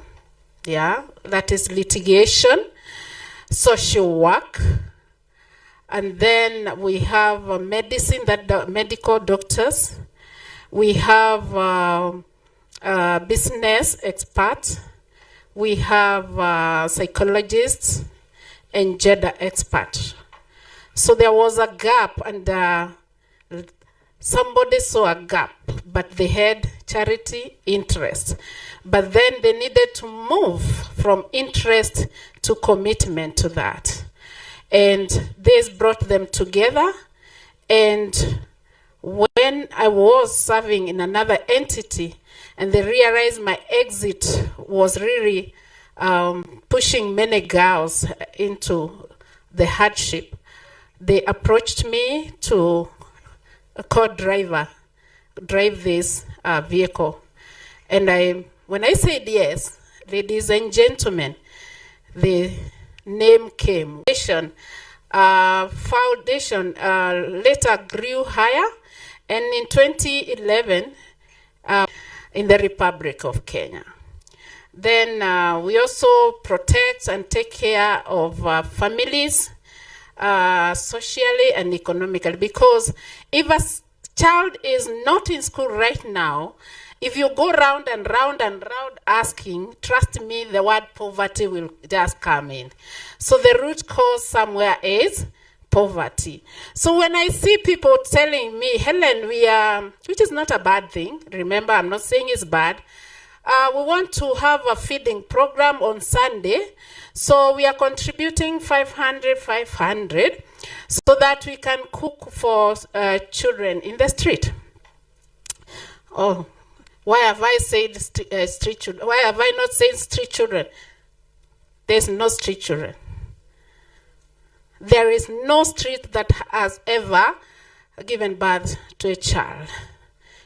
that is litigation, social work, and then we have medicine, medical doctors. We have business experts. We have psychologists and gender experts. So there was a gap, and somebody saw a gap, but they had charity interest. But then they needed to move from interest to commitment to that. And this brought them together. And when I was serving in another entity, and they realized my exit was really pushing many girls into the hardship, they approached me to co-drive this vehicle. And when I said yes, ladies and gentlemen, the name came. Foundation later grew higher, and in 2011, in the Republic of Kenya. Then we also protect and take care of families socially and economically, because if a child is not in school right now, if you go round and round and round asking, trust me, the word poverty will just come in. So the root cause somewhere is poverty. So when I see people telling me, Helen, which is not a bad thing, remember, I'm not saying it's bad, we want to have a feeding program on Sunday, so we are contributing 500, so that we can cook for children in the street. Oh, why have I said street children? Why have I not said street children? There's no street children. There is no street that has ever given birth to a child.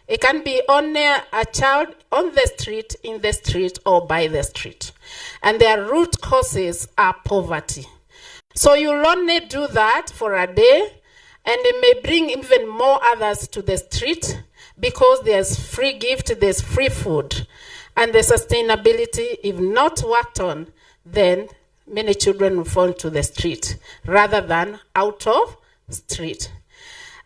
It can be only a child on the street, in the street, or by the street. And their root causes are poverty. So you'll only do that for a day, and it may bring even more others to the street, because there's free gift, there's free food. And the sustainability, if not worked on, then many children will fall to the street rather than out of street.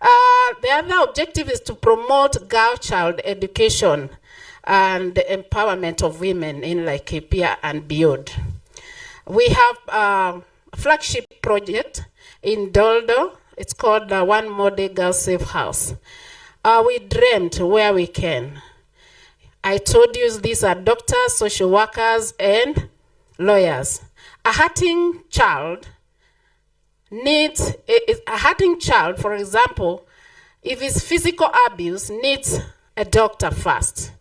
The other objective is to promote girl child education and the empowerment of women in Laikipia and beyond. We have a flagship project in Doldo. It's called One More Day Girl Safe House. We dreamt where we can. I told you these are doctors, social workers, and lawyers. A hurting child needs, a hurting child, for example, if it's physical abuse, needs a doctor first.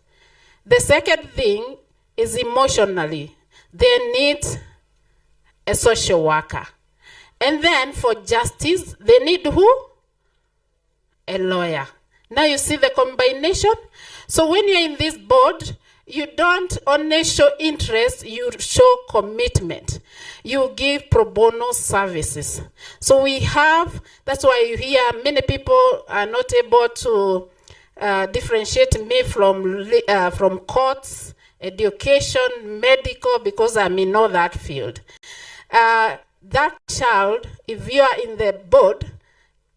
The second thing is emotionally. They need a social worker. And then for justice, they need who? A lawyer. Now you see the combination? So when you're in this board, you don't only show interest, you show commitment. You give pro bono services. So we have, that's why you hear many people are not able to differentiate me from courts, education, medical, because I'm in all that field. That child, if you are in the board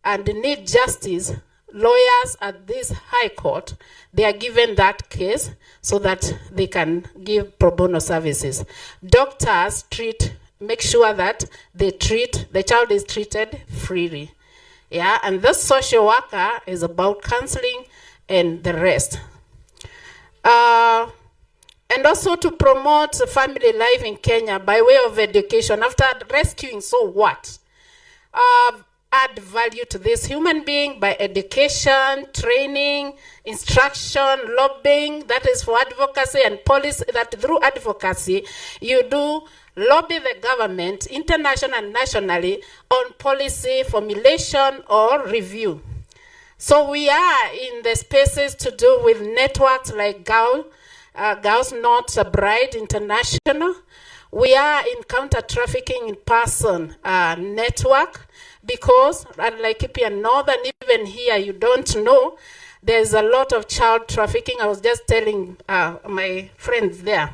and need justice, lawyers at this high court, they are given that case so that they can give pro bono services. Doctors make sure that the child is treated freely. Yeah, and the social worker is about counseling and the rest. And also to promote family life in Kenya by way of education. After rescuing, so what? Add value to this human being by education, training, instruction, lobbying. That is for advocacy and policy. That through advocacy, you do lobby the government, international and nationally, on policy formulation or review. So we are in the spaces to do with networks like Girls Not a Bride International. We are in counter-trafficking in person network, because at Laikipia Northern, even here, you don't know, there's a lot of child trafficking. I was just telling my friends there.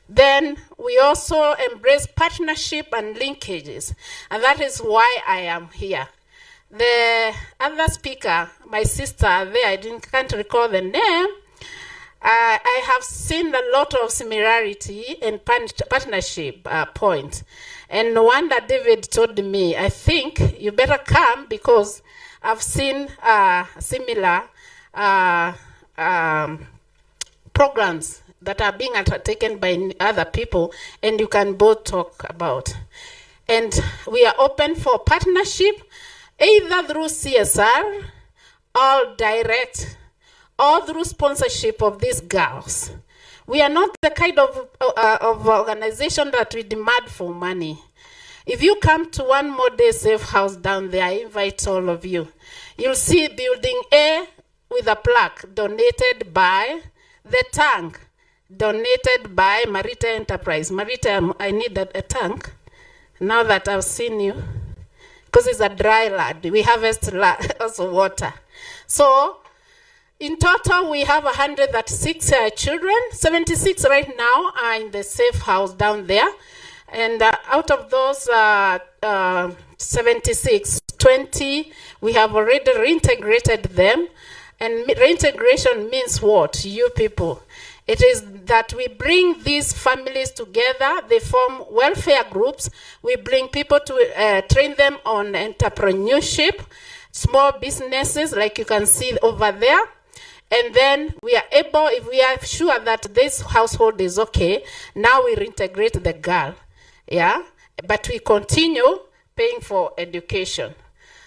Then we also embrace partnership and linkages, and that is why I am here. The other speaker, my sister there, I can't recall the name, I have seen a lot of similarity and partnership points. And no wonder David told me, I think you better come because I've seen similar programs that are being undertaken by other people, and you can both talk about. And we are open for partnership, either through CSR or direct, or through sponsorship of these girls. We are not the kind of organization that we demand for money. If you come to One More Day Safe House down there, I invite all of you. You'll see Building A with a plaque donated by the tank, donated by Marita Enterprise. Marita, I need a tank now that I've seen you, because it's a dry land. We harvest also water. So in total, we have 136 children. 76 right now are in the safe house down there. And out of those 76, 20, we have already reintegrated them. And reintegration means what, you people? It is that we bring these families together. They form welfare groups. We bring people to train them on entrepreneurship, small businesses like you can see over there. And then we are able, if we are sure that this household is okay, now we reintegrate the girl, yeah? But we continue paying for education.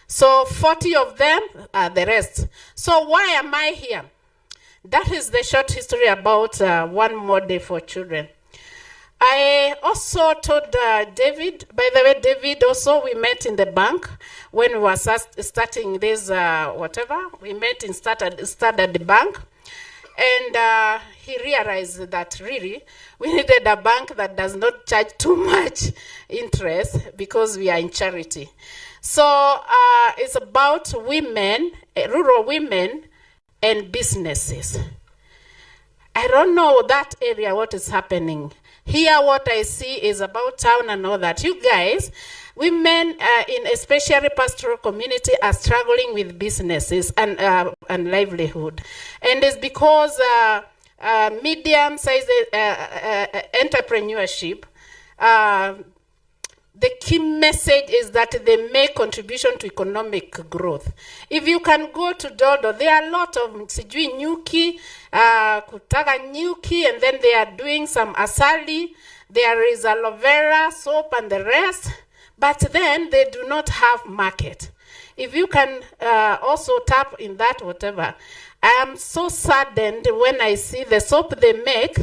So 40 of them are the rest. So why am I here? That is the short history about One More Day for Children. I also told David, by the way, David also, we met in the bank when we were starting this, we met in Standard Bank. And he realized that really we needed a bank that does not charge too much interest because we are in charity. So it's about women, rural women, and businesses. I don't know that area what is happening. Here what I see is about town and all that. You guys, women in especially pastoral community are struggling with businesses and livelihood. And it's because medium-sized entrepreneurship, the key message is that they make contribution to economic growth. If you can go to Dodo, there are a lot of sijui nyuki, kutaka nyuki, and then they are doing some asali. There is aloe vera, soap, and the rest. But then they do not have market. If you can also tap in that whatever, I am so saddened when I see the soap they make,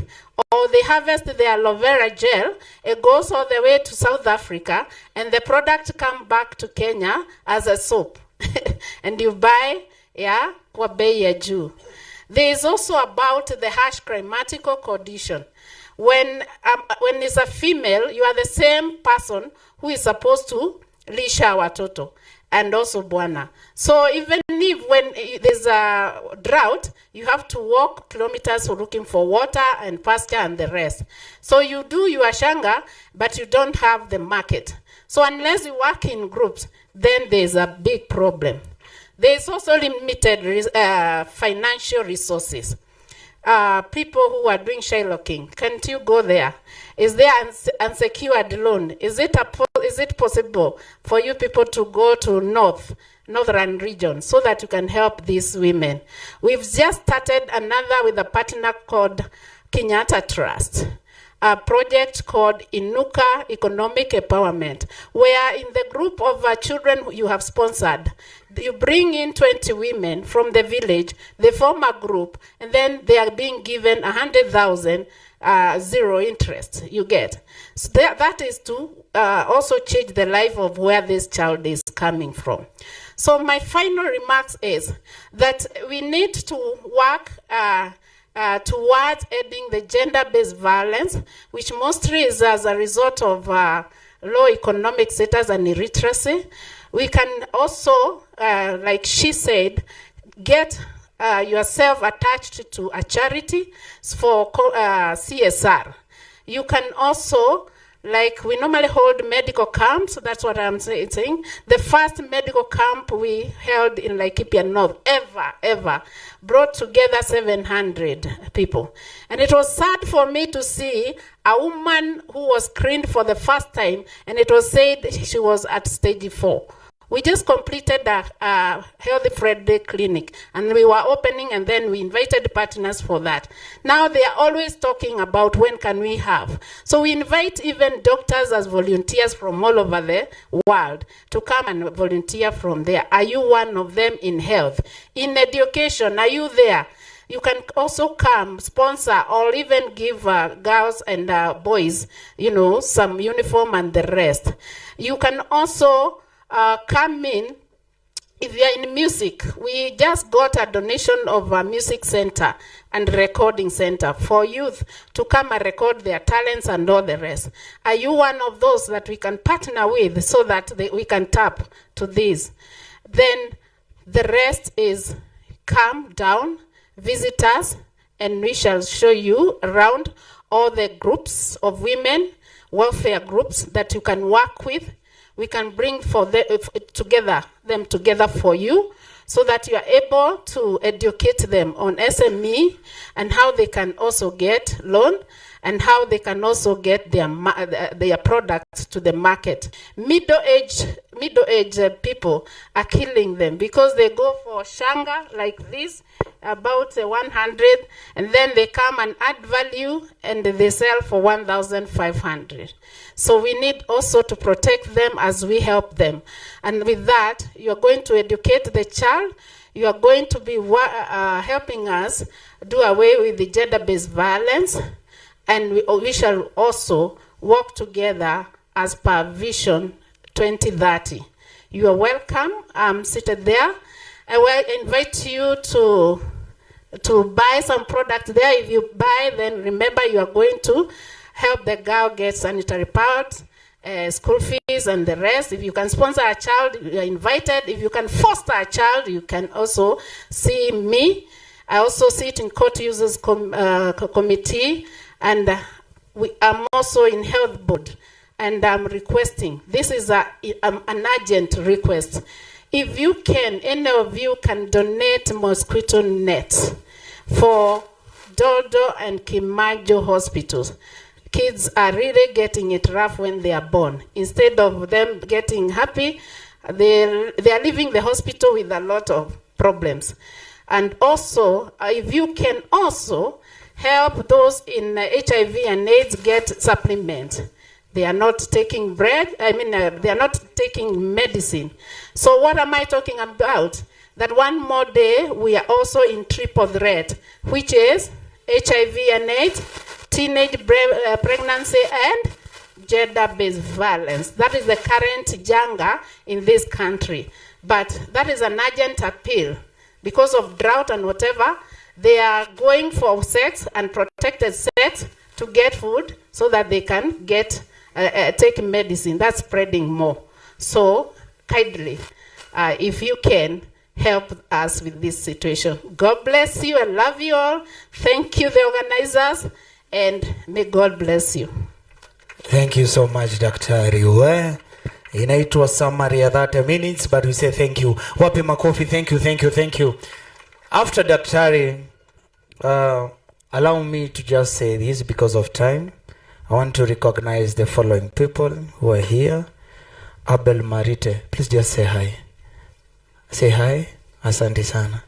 or they harvest the aloe vera gel, it goes all the way to South Africa, and the product come back to Kenya as a soap. And you buy, yeah, kwa bei ya juu. There is also about the harsh climatical condition. When it's a female, you are the same person who is supposed to lisha watoto and also bwana. So even if when there's a drought, you have to walk kilometers looking for water and pasture and the rest. So you do your shanga, but you don't have the market. So unless you work in groups, then there's a big problem. There's also limited financial resources. People who are doing shylocking, can't you go there? Is there unsecured loan? Is it possible for you people to go to northern region so that you can help these women? We've just started another with a partner called Kenyatta Trust, a project called Inuka Economic Empowerment, where in the group of children you have sponsored, you bring in 20 women from the village, they form a group, and then they are being given 100,000 zero interest, you get. So that is to also change the life of where this child is coming from. So my final remarks is that we need to work towards ending the gender-based violence, which mostly is as a result of low economic status and illiteracy. We can also, like she said, get yourself attached to a charity for CSR. You can also, like we normally hold medical camps, that's what I'm saying. The first medical camp we held in Laikipia North ever brought together 700 people. And it was sad for me to see a woman who was screened for the first time, and it was said she was at stage 4. We just completed a Healthy Friday clinic, and we were opening, and then we invited partners for that. Now they are always talking about when can we have. So we invite even doctors as volunteers from all over the world to come and volunteer from there. Are you one of them in health? In education, are you there? You can also come, sponsor, or even give girls and boys, you know, some uniform and the rest. You can also come in. If you're in music, we just got a donation of a music center and recording center for youth to come and record their talents and all the rest. Are you one of those that we can partner with so that we can tap to this? Then the rest is come down, visit us, and we shall show you around all the groups of women, welfare groups that you can work with. We can bring them together for you so that you are able to educate them on SME and how they can also get loan and how they can also get their products to the market. Middle-aged people are killing them because they go for shanga like this, about 100, and then they come and add value and they sell for 1,500. So we need also to protect them as we help them. And with that, you're going to educate the child. You are going to be helping us do away with the gender-based violence. And we shall also work together as per Vision 2030. You are welcome. I'm seated there. I will invite you to buy some products there. If you buy, then remember you are going to help the girl get sanitary pads, school fees, and the rest. If you can sponsor a child, you are invited. If you can foster a child, you can also see me. I also sit in court users committee, and I'm also in health board, and I'm requesting, this is an urgent request. If you can, any of you can donate mosquito nets for Dodo and Kimajo hospitals. Kids are really getting it rough when they are born. Instead of them getting happy, they are leaving the hospital with a lot of problems. And also, if you can also help those in HIV and AIDS get supplements. They are not taking they are not taking medicine. So what am I talking about? That one more day, we are also in triple threat, which is HIV and AIDS, teenage pregnancy, and gender-based violence. That is the current jungle in this country. But that is an urgent appeal. Because of drought and whatever, they are going for sex and protected sex to get food so that they can get take medicine. That's spreading more. So kindly, if you can, help us with this situation. God bless you. I love you all. Thank you, the organizers, and may God bless you. Thank you so much, Daktari. Inaitwa summary ya 30 minutes, but we say thank you. Wapi makofi, thank you, thank you, thank you. After Daktari, allow me to just say this because of time. I want to recognize the following people who are here. Abel Marite, please just say hi. Say hi. Asante sana.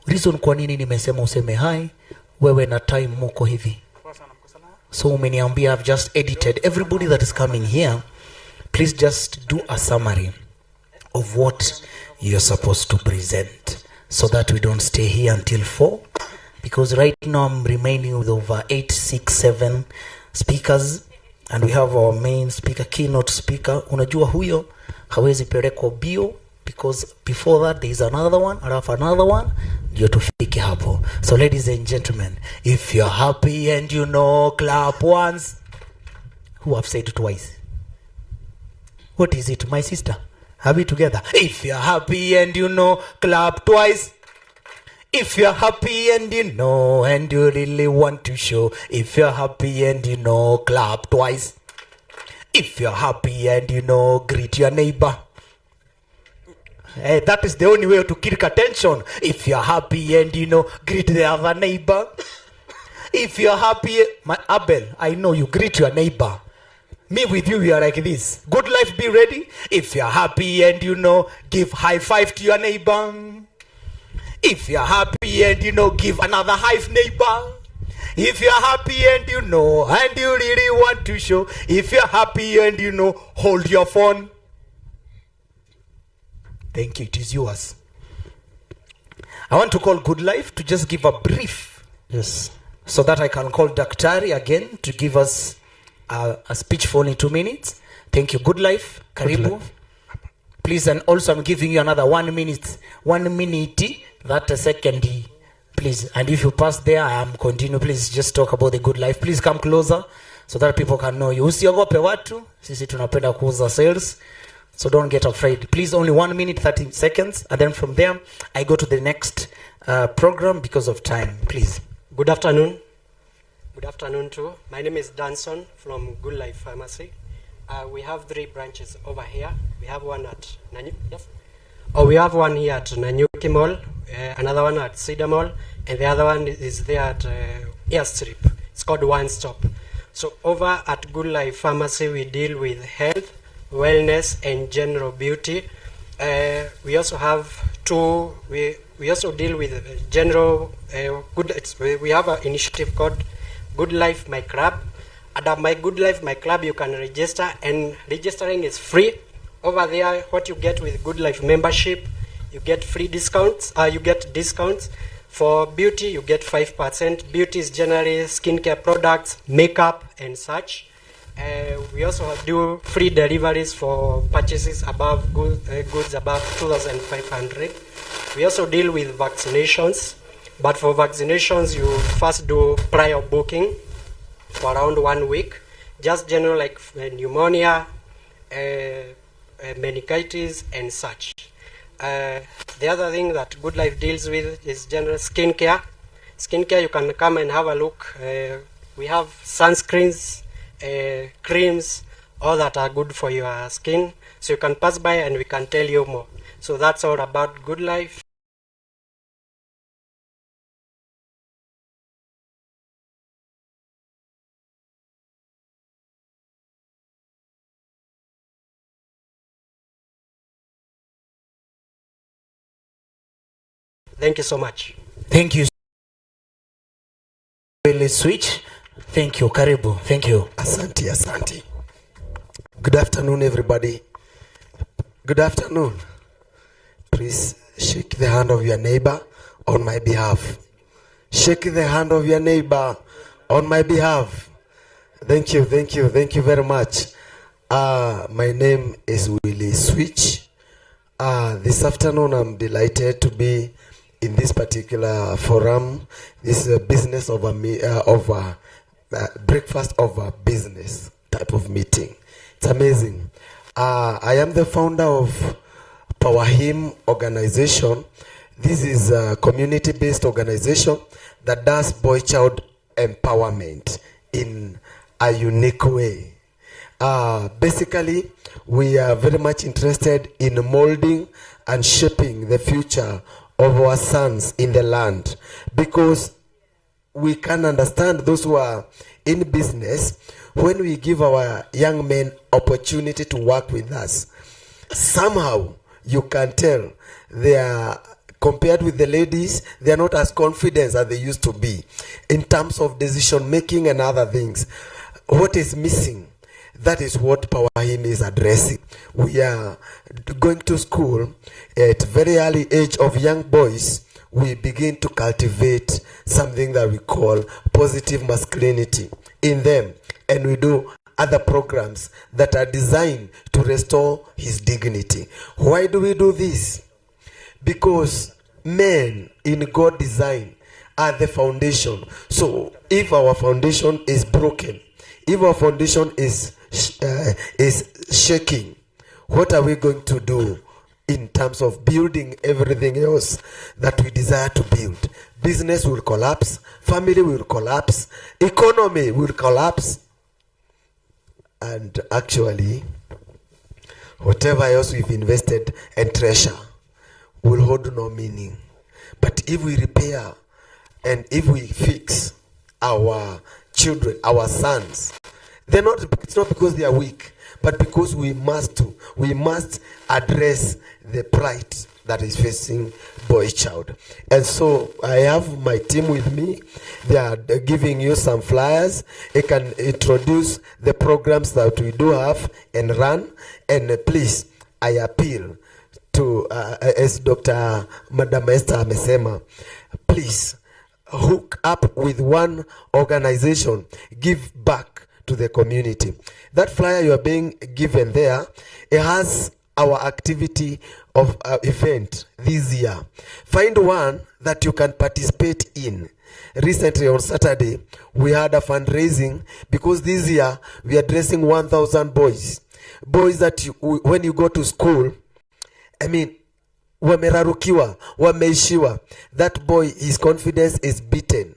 Reason kwa nini nimesema useme hi, wewe na time muko hivi. So umeniambia I've just edited. Everybody that is coming here, please just do a summary of what you're supposed to present so that we don't stay here until 4. Because right now I'm remaining with over 8, 6, 7 speakers, and we have our main speaker, keynote speaker. Unajua huyo hawezi pelekwa bio, because before that there is another one, alafu another one, ndio tufike hapo. So ladies and gentlemen, if you're happy and you know, clap once. Who have said twice? What is it, my sister? Are we together? If you're happy and you know, clap twice. If you're happy and you know, and you really want to show. If you're happy and you know, clap twice. If you're happy and you know, greet your neighbor. Hey, that is the only way to kill attention. If you're happy and you know, greet the other neighbor. If you're happy, my Abel, I know you greet your neighbor. Me with you, we are like this. Good life, be ready. If you're happy and you know, give high five to your neighbor. If you're happy and you know, give another high neighbor. If you're happy and you know, and you really want to show. If you're happy and you know, hold your phone. Thank you, it is yours. I want to call Good Life to just give a brief. Yes. So that I can call Daktari again to give us a speech for only 2 minutes. Thank you, Good Life. Karibu. Good life. Please, and also I'm giving you another 1 minute. 1 minute, that a second, please. And if you pass there, I am continue. Please just talk about the Good Life. Please come closer so that people can know you. Usiogope watu, sisi tunapenda kuuza sales. So don't get afraid. Please, only 1 minute, 30 seconds. And then from there, I go to the next program because of time. Please. Good afternoon. Good afternoon too. My name is Danson from Good Life Pharmacy. We have 3 branches over here. We have one at we have one here at Nanyuki Mall, another one at Cedar Mall, and the other one is there at Airstrip. It's called One Stop. So over at Good Life Pharmacy, we deal with health, wellness, and general beauty. We also have we also deal with general we have an initiative called Good Life My Club. At my Good Life My Club, you can register, and registering is free. Over there, what you get with Good Life membership, you get free discounts. You get discounts. For beauty, you get 5%. Beauty is generally skincare products, makeup, and such. We also do free deliveries for purchases above goods above 2,500. We also deal with vaccinations, but for vaccinations, you first do prior booking for around 1 week. Just general like pneumonia, meningitis, and such. The other thing that Good Life deals with is general skincare. skincare, you can come and have a look. We have sunscreens, creams, all that are good for your skin. So you can pass by and we can tell you more. So that's all about Good Life. Thank you so much. Thank you. Let's switch. Thank you. Karibu. Thank you. Asante, asante. Good afternoon, everybody. Good afternoon. Please shake the hand of your neighbor on my behalf. Shake the hand of your neighbor on my behalf. Thank you, thank you, thank you very much. My name is Willie Switch. This afternoon I'm delighted to be in this particular forum. This is a business of a breakfast of a business type of meeting. It's amazing. I am the founder of Power Him organization. This is a community-based organization that does boy-child empowerment in a unique way. Basically, we are very much interested in molding and shaping the future of our sons in the land, because we can understand those who are in business. When we give our young men opportunity to work with us, somehow you can tell they are, compared with the ladies, they are not as confident as they used to be in terms of decision making and other things. What is missing? That is what Power Him is addressing. We are going to school at very early age of young boys. We begin to cultivate something that we call positive masculinity in them. And we do other programs that are designed to restore his dignity. Why do we do this? Because men in God design are the foundation. So if our foundation is broken, if our foundation is shaking, what are we going to do in terms of building everything else that we desire to build? Business will collapse, family will collapse, economy will collapse, and actually whatever else we've invested and treasure will hold no meaning. But if we repair and if we fix our children, our sons, it's not because they are weak, but because we must address the plight that is facing boy child. And so I have my team with me. They are giving you some flyers. They can introduce the programs that we do have and run. And please, I appeal to, as Dr. Madam Esther amesema, please hook up with one organization, give back to the community. That flyer you are being given there, it has our activity of event this year. Find one that you can participate in. Recently on Saturday, we had a fundraising because this year we are addressing 1,000 boys. Boys that when you go to school, I mean, wamerarukiwa, wameishiwa. That boy, his confidence is beaten.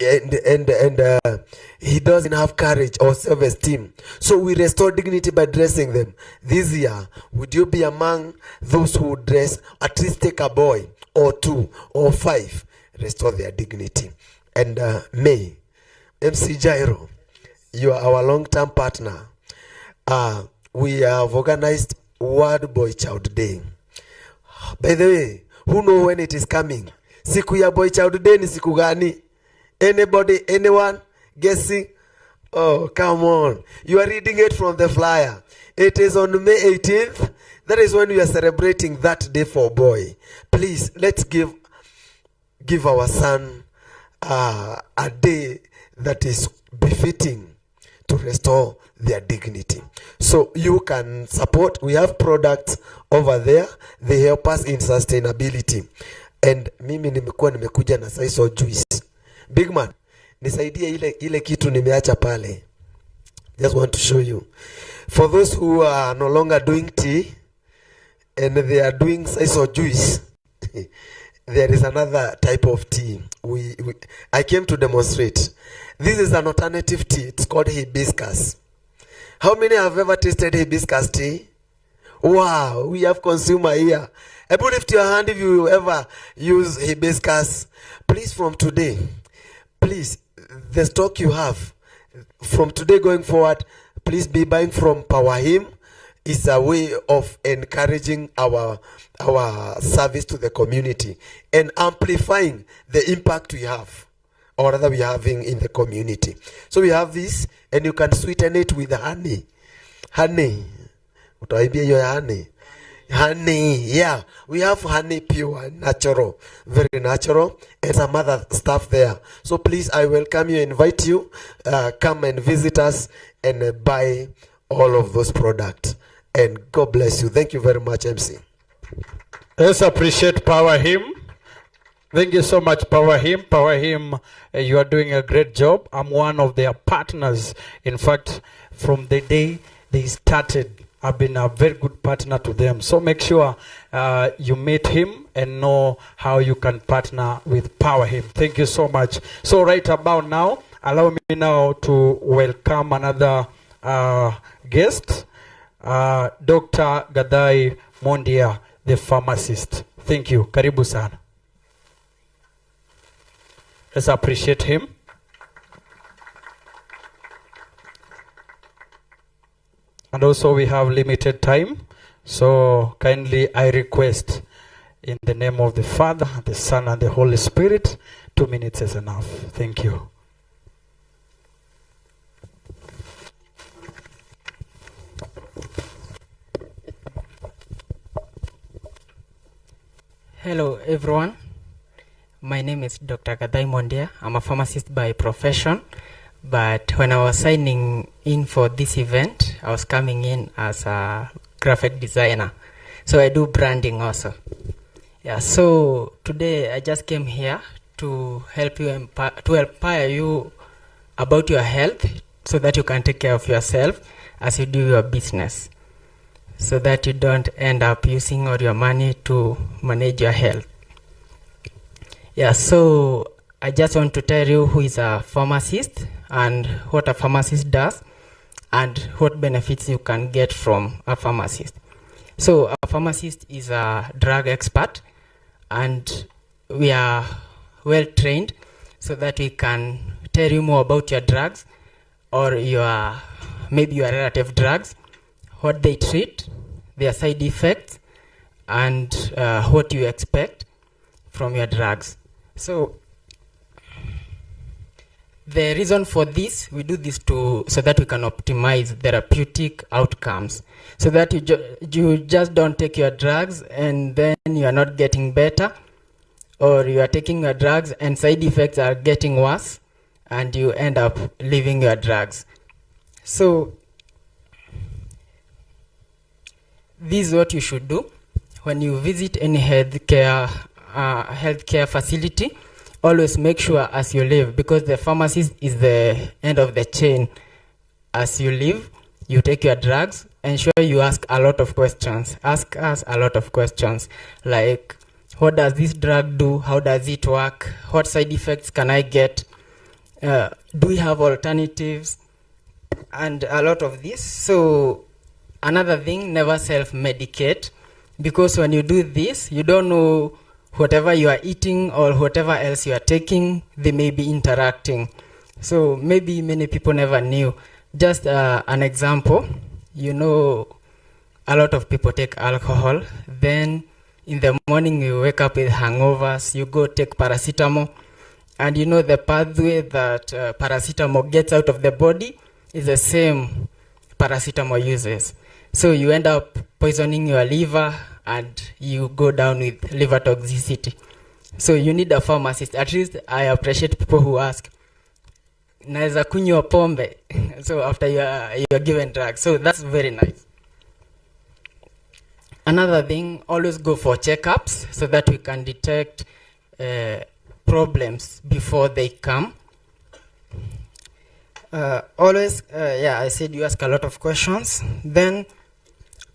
And he doesn't have courage or self-esteem. So we restore dignity by dressing them. This year, would you be among those who dress, at least take a boy or 2 or 5, restore their dignity? And May, MC Jairo, you are our long-term partner. We have organized World Boy Child Day. By the way, who know when it is coming? Siku ya Boy Child Day ni siku gani? Anybody, anyone guessing? Oh, come on. You are reading it from the flyer. It is on May 18th. That is when we are celebrating that day for boy. Please, let's give our son a day that is befitting to restore their dignity. So you can support. We have products over there. They help us in sustainability. And mimi nimekuja na saiso juice. Big man, nisaidie ile kitu nimeacha pale. Just want to show you. For those who are no longer doing tea and they are doing saiso juice, there is another type of tea. I came to demonstrate. This is an alternative tea. It's called hibiscus. How many have ever tasted hibiscus tea? Wow, we have consumer here. I put lift your hand if you ever use hibiscus. Please, from today, please, the stock you have, from today going forward, please be buying from Power Him. It's a way of encouraging our service to the community and amplifying the impact we have, or rather we are having in the community. So we have this, and you can sweeten it with honey. Honey. Honey, yeah. We have honey, pure, natural, very natural, and some other stuff there. So please, I welcome you, invite you, come and visit us and buy all of those products. And God bless you. Thank you very much, MC. Let's appreciate Power Him. Thank you so much, Power Him. Power Him, you are doing a great job. I'm one of their partners. In fact, from the day they started, I've been a very good partner to them. So make sure you meet him and know how you can partner with Power Him. Thank you so much. So right about now, allow me now to welcome another guest, Dr. Gadai Mondia, the pharmacist. Thank you. Karibu sana. Let's appreciate him. And also we have limited time, so kindly I request in the name of the Father, the Son, and the Holy Spirit, 2 minutes is enough. Thank you. Hello everyone, my name is Dr. Gadai Mondia. I'm a pharmacist by profession. But when I was signing in for this event, I was coming in as a graphic designer. So I do branding also. Yeah, so today I just came here to help you, to empower you about your health so that you can take care of yourself as you do your business. So that you don't end up using all your money to manage your health. Yeah, so I just want to tell you who is a pharmacist and what a pharmacist does and what benefits you can get from a pharmacist. So a pharmacist is a drug expert and we are well trained so that we can tell you more about your drugs or maybe your relative drugs, what they treat, their side effects, and what you expect from your drugs. So the reason for this, we do this so that we can optimize therapeutic outcomes. So that you just don't take your drugs and then you are not getting better, or you are taking your drugs and side effects are getting worse and you end up leaving your drugs. So this is what you should do when you visit any healthcare facility. Always make sure as you leave, because the pharmacist is the end of the chain. As you leave, you take your drugs, ensure you ask a lot of questions. Ask us a lot of questions like, what does this drug do? How does it work? What side effects can I get? Do we have alternatives? And a lot of this. So another thing, never self-medicate, because when you do this, you don't know whatever you are eating or whatever else you are taking, they may be interacting. So maybe many people never knew. Just an example, you know, a lot of people take alcohol, then in the morning you wake up with hangovers, you go take paracetamol, and you know the pathway that paracetamol gets out of the body is the same paracetamol uses. So you end up poisoning your liver and you go down with liver toxicity. So you need a pharmacist. At least I appreciate people who ask, naweza kunywa pombe? So after you are given drugs. So that's very nice. Another thing, always go for checkups so that we can detect problems before they come. I said you ask a lot of questions. Then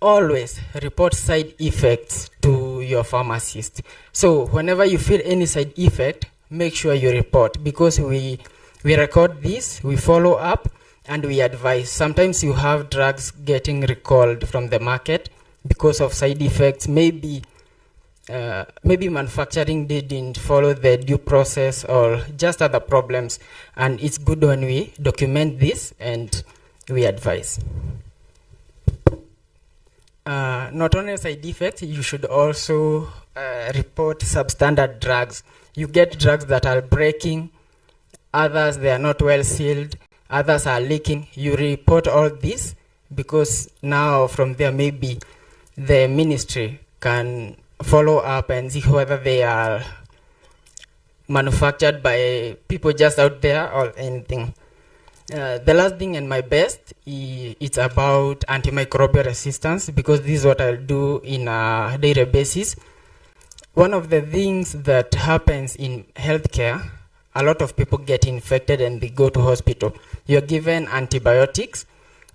always report side effects to your pharmacist. So whenever you feel any side effect, make sure you report, because we record this, we follow up, and we advise. Sometimes you have drugs getting recalled from the market because of side effects. Maybe manufacturing didn't follow the due process or just other problems. And it's good when we document this and we advise. Not only side effects, you should also report substandard drugs. You get drugs that are breaking, others they are not well sealed, others are leaking. You report all this, because now from there maybe the ministry can follow up and see whether they are manufactured by people just out there or anything. The last thing and my best, it's about antimicrobial resistance, because this is what I do in a daily basis. One of the things that happens in healthcare, a lot of people get infected and they go to hospital. You're given antibiotics,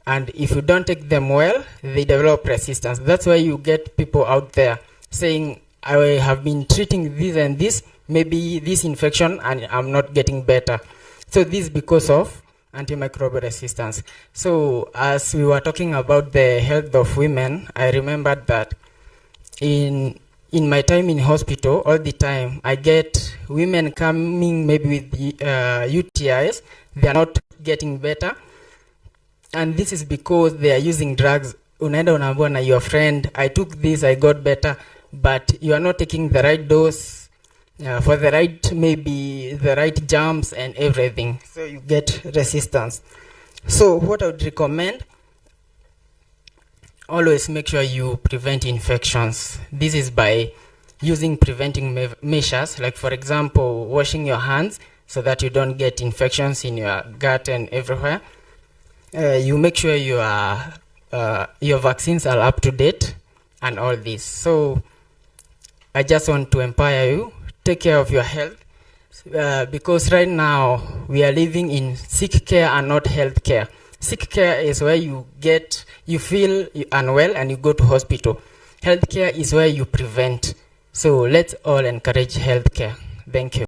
and if you don't take them well, they develop resistance. That's why you get people out there saying, I have been treating this and this, maybe this infection, and I'm not getting better. So this is because of antimicrobial resistance. So as we were talking about the health of women, I remembered that in my time in hospital, all the time, I get women coming maybe with UTIs. They are not getting better. And this is because they are using drugs. Unaenda unaambiwa na your friend, I took this, I got better, but you are not taking the right dose for the right, maybe the right germs and everything. So you get resistance. So what I would recommend, always make sure you prevent infections. This is by using preventing measures, like for example, washing your hands so that you don't get infections in your gut and everywhere. You make sure your vaccines are up to date and all this. So I just want to empower you, take care of your health, because right now we are living in sick care and not health care. Sick care is where you feel unwell and you go to hospital. Health care is where you prevent. So let's all encourage health care. Thank you.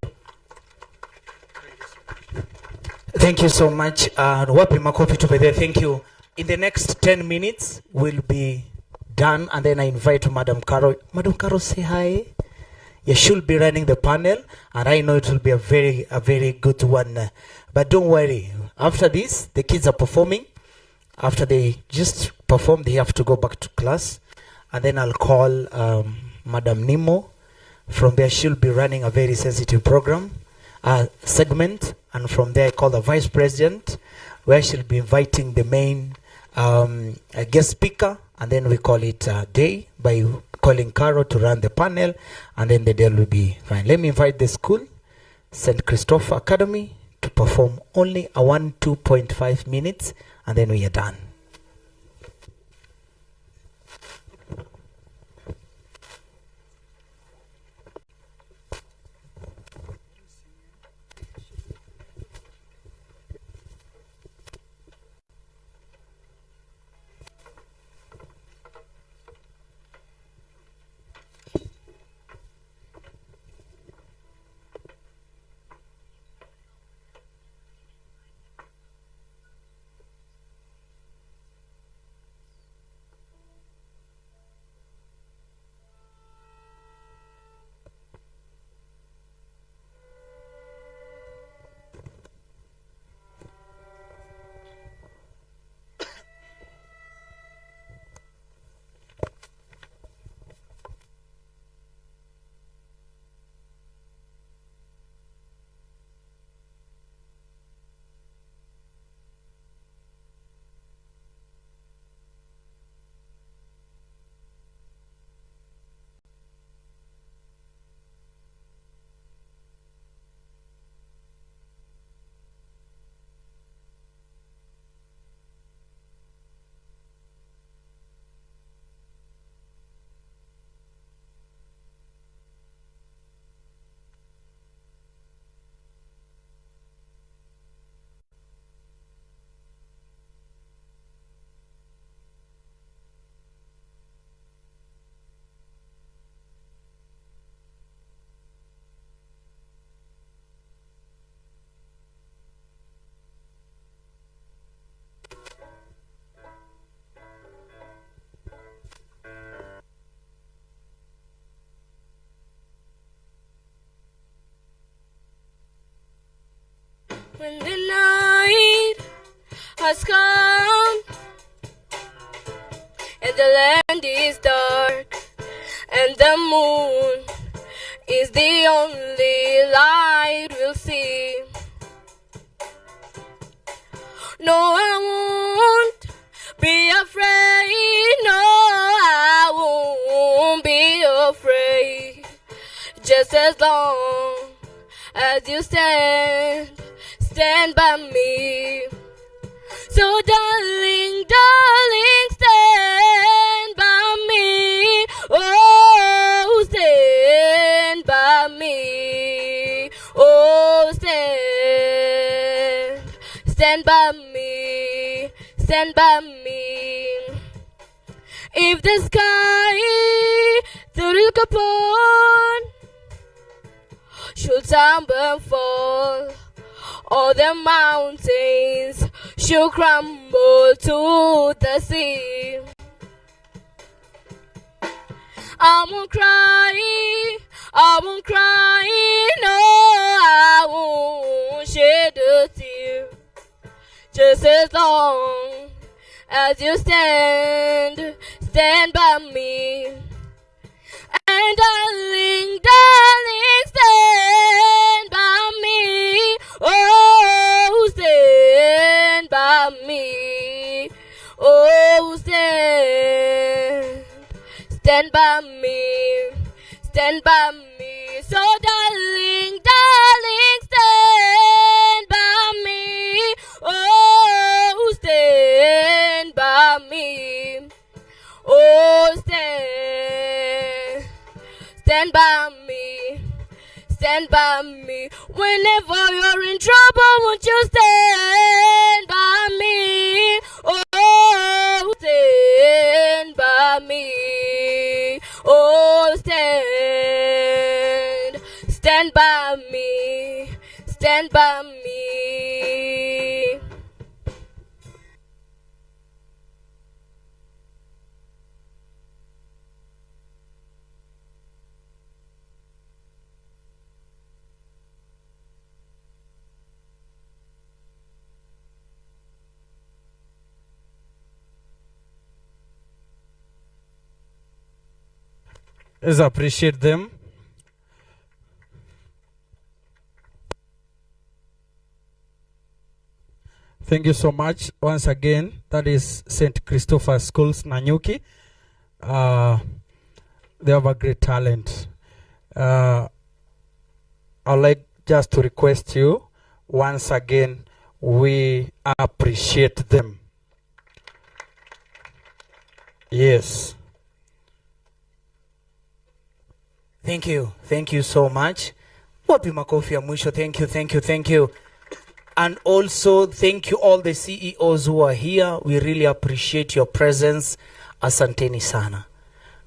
Thank you so much. Wapi makofi tupede. Thank you. In the next 10 minutes, we'll be done, and then I invite Madam Carol. Madam Carol, say hi. You should be running the panel, and I know it will be a very good one. But don't worry. After this, the kids are performing. After they just perform, they have to go back to class, and then I'll call Madam Nemo. From there, she'll be running a very sensitive program segment, and from there I call the vice president, where she'll be inviting the main guest speaker, and then we call it a day by calling Carol to run the panel, and then the day will be fine. Let me invite the school, St. Christopher Academy, to perform only a 2.5 minutes, and then we are done. come, and the land is dark, and the moon is the only light we'll see. No, I won't be afraid. No, I won't be afraid. Just as long as you stand by me. So darling, darling, stand by me. Oh, stand by me. Oh, stand by me. Stand by me. If the sky to look upon should tumble and fall, all the mountains should crumble to the sea, I won't cry, I won't cry, no, I won't shed a tear. Just as long as you stand by me. And darling, darling, stand by me. Oh, stand by me. Oh, stand by me. Stand by me. So darling, darling, stand by me. Oh, stand by me. Oh, stand by me. Stand by me. Whenever you're in trouble, won't you stand by me? Oh, stand by me. Oh, stand by me. Stand by me. Let's appreciate them. Thank you so much once again. That is St. Christopher's Schools, Nanyuki. They have a great talent. I'd like just to request you once again, we appreciate them. Yes. Thank you so much. Wapi makofi ya mwisho. Thank you. And also thank you all the CEOs who are here. We really appreciate your presence. Asanteni sana.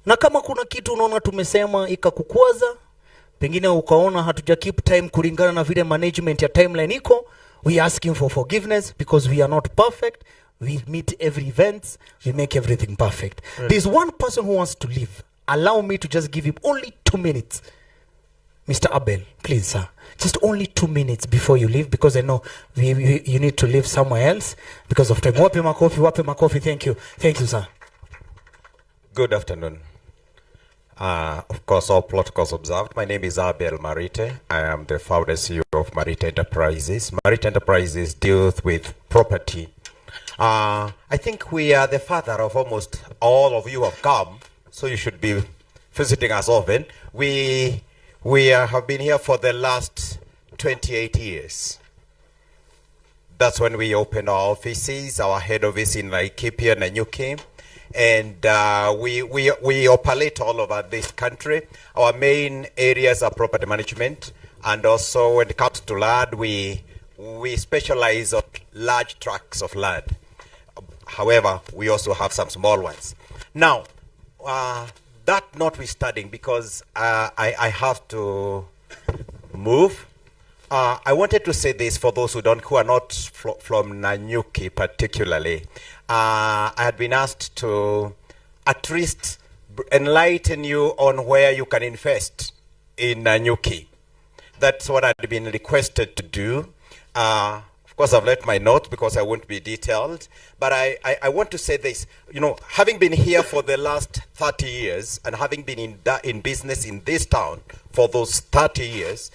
Na kama kuna kitu unaona tumesema ikakukwaza, pengine ukaona hatuja keep time kulingana na vile management ya timeline iko, we asking for forgiveness because we are not perfect. We meet every event, we make everything perfect. Right. There's one person who wants to leave. Allow me to just give him only 2 minutes. Mr. Abel, please, sir. Just only 2 minutes before you leave, because I know you need to live somewhere else because of time. Wapi makofi. Thank you, sir. Good afternoon. Of course, all protocols observed. My name is Abel Marite. I am the founder CEO of Marite Enterprises. Marite Enterprises deals with property. I think we are the father of almost all of you have come, so you should be visiting us often. We have been here for the last 28 years. That's when we opened our offices, our head office in Laikipia, Nanyuki. And we operate all over this country. Our main areas are property management. And also when it comes to land, we specialize on large tracts of land. However, we also have some small ones. Now, that notwithstanding, because I have to move, I wanted to say this for those who are not from Nanyuki particularly. I had been asked to at least enlighten you on where you can invest in Nanyuki. That's what I'd been requested to do. Of Of course, I've left my note because I won't be detailed. But I want to say this. You know, having been here for the last 30 years and having been in business in this town for those 30 years,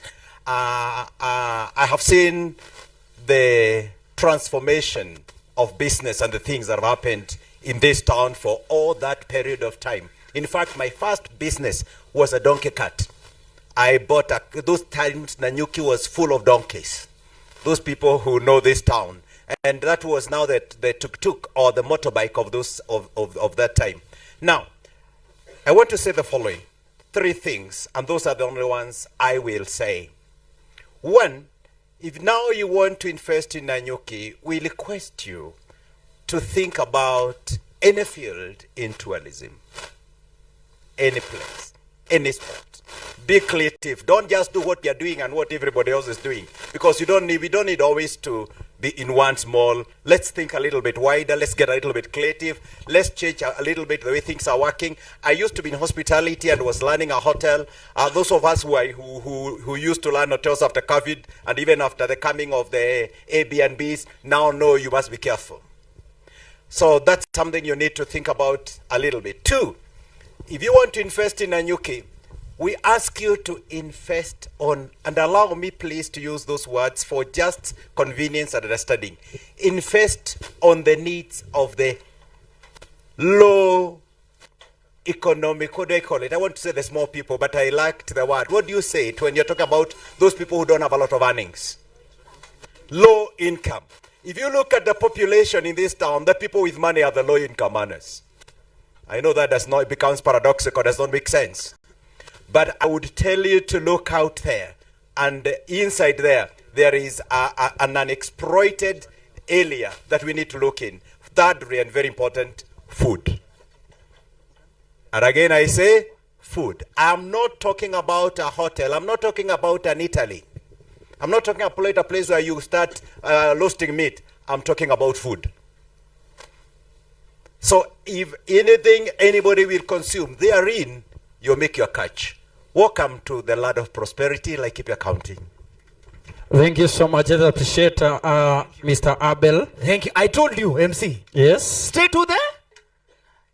I have seen the transformation of business and the things that have happened in this town for all that period of time. In fact, my first business was a donkey cart. I bought those times Nanyuki was full of donkeys. Those people who know this town. And that was now that the tuk-tuk or the motorbike of those of that time. Now, I want to say the following. 3 things, and those are the only ones I will say. 1, if now you want to invest in Nanyuki, we request you to think about any field in tourism. Any place, any sport. Be creative. Don't just do what you're doing and what everybody else is doing. Because we don't need always to be in one small. Let's think a little bit wider. Let's get a little bit creative. Let's change a little bit the way things are working. I used to be in hospitality and was learning a hotel. Those of us who used to learn hotels after COVID and even after the coming of the Airbnbs now know you must be careful. So that's something you need to think about a little bit. 2, if you want to invest in Nanyuki, we ask you to invest on, and allow me please to use those words for just convenience and understanding. Invest on the needs of the low economic, what do I call it? I want to say the small people, but I liked the word. What do you say it when you're talking about those people who don't have a lot of earnings? Low income. If you look at the population in this town, the people with money are the low income earners. I know that does not, it becomes paradoxical, does not make sense. But I would tell you to look out there. And inside there is an unexploited area that we need to look in. Thirdly, and very important, food. And again, I say food. I'm not talking about a hotel. I'm not talking about an Italy. I'm not talking about a place where you start roasting meat. I'm talking about food. So if anything anybody will consume therein, you make your catch. Welcome to the land of prosperity, Laikipia County. Thank you so much. I appreciate Mr. Abel. Thank you. I told you, MC. Yes. Stay to there.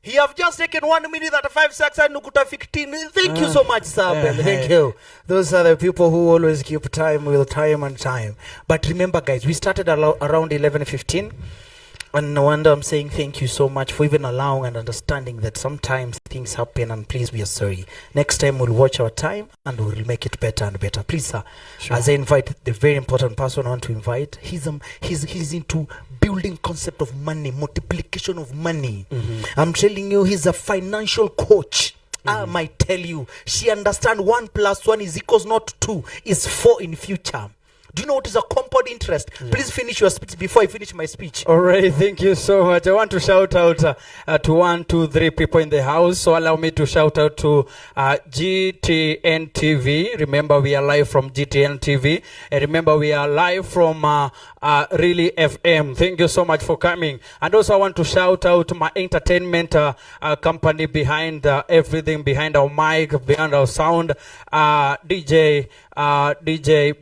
He have just taken 1 minute and 5 seconds and Nukuta 15. Thank you so much, Sir Abel. Thank you. Those are the people who always keep time with time and time. But remember, guys, we started around 11:15. And no wonder I'm saying thank you so much for even allowing and understanding that sometimes things happen, and please, we are sorry. Next time we'll watch our time and we'll make it better and better. Please, sir, as I invite the very important person I want to invite, he's into building concept of money, multiplication of money. I'm telling you, he's a financial coach. I might tell you, she understands 1 + 1 is equals not 2, is 4 in future. Do you know what is a compound interest? Please finish your speech before I finish my speech. All right, thank you so much. I want to shout out to 1, 2, 3 people in the house. So allow me to shout out to GTN TV. Remember, we are live from GTN TV. And remember, we are live from Really FM. Thank you so much for coming. And also, I want to shout out to my entertainment company behind everything, behind our mic, behind our sound, DJ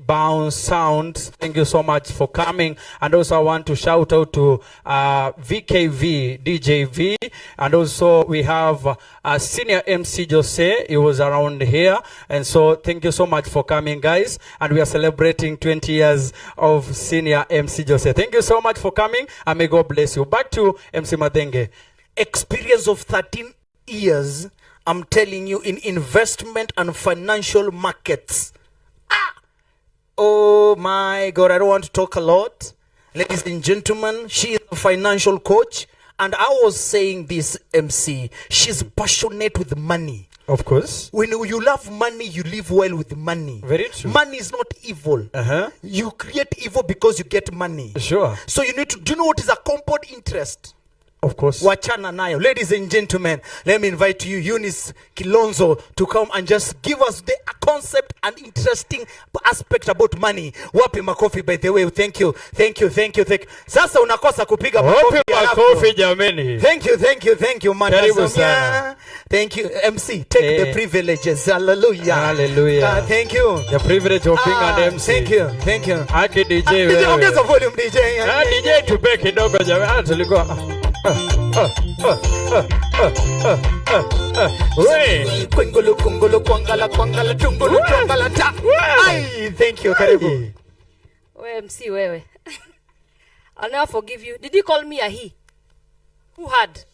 Bounce Sound. Thank you so much for coming. And also I want to shout out to VKV, DJ V. And also we have senior MC Jose. He was around here. And so thank you so much for coming, guys. And we are celebrating 20 years of senior MC Jose. Thank you so much for coming. And may God bless you. Back to MC Madenge. Experience of 13 years, I'm telling you, in investment and financial markets. Oh my God, I don't want to talk a lot. Ladies and gentlemen, she is a financial coach. And I was saying this, MC, she's passionate with money. Of course. When you love money, you live well with money. Very true. Money is not evil. You create evil because you get money. Sure. So you need to, do you know what is a compound interest? Of course. Wachana nayo. Ladies and gentlemen, let me invite you, Eunice Kilonzo, to come and just give us the concept and interesting aspect about money. Wapi makofi, by the way. Thank you. Sasa unakosa kupiga makofi jameni. Thank you, Madam Samia. Thank you, MC. Take the privileges. Hallelujah. Hallelujah. Thank you. The privilege of being an MC. Thank you. Thank you. Haki DJ DJ, wewe. ongeza volume DJ. DJ tupe kidogo jamaa. Tulikuwa Kwengolo kongolo kwangala kwangala tungolo kwangala ta. Ai, thank you. Karibu. Wewe MC wewe. I'll never forgive you. Did you call me a he? Who had?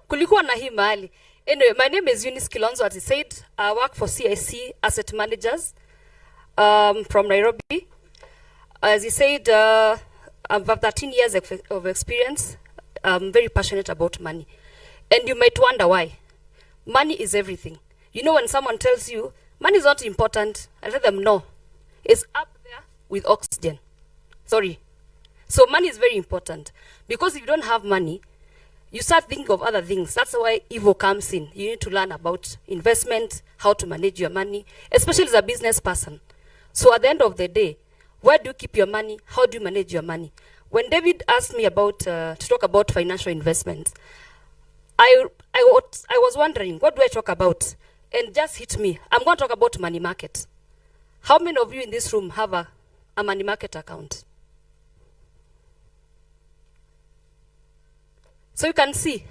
Kulikuwa na hii mahali. Anyway, my name is Eunice Kilonzo, as he said. I work for CIC Asset Managers from Nairobi. As he said, I have 13 years of experience. I'm very passionate about money. And you might wonder why. Money is everything. You know, when someone tells you, money is not important, I let them know. It's up there with oxygen. Sorry. So money is very important. Because if you don't have money, you start thinking of other things. That's why evil comes in. You need to learn about investment, how to manage your money, especially as a business person. So at the end of the day, where do you keep your money? How do you manage your money? When David asked me about to talk about financial investments, I was wondering, what do I talk about? And just hit me. I'm going to talk about money market. How many of you in this room have a money market account? So you can see.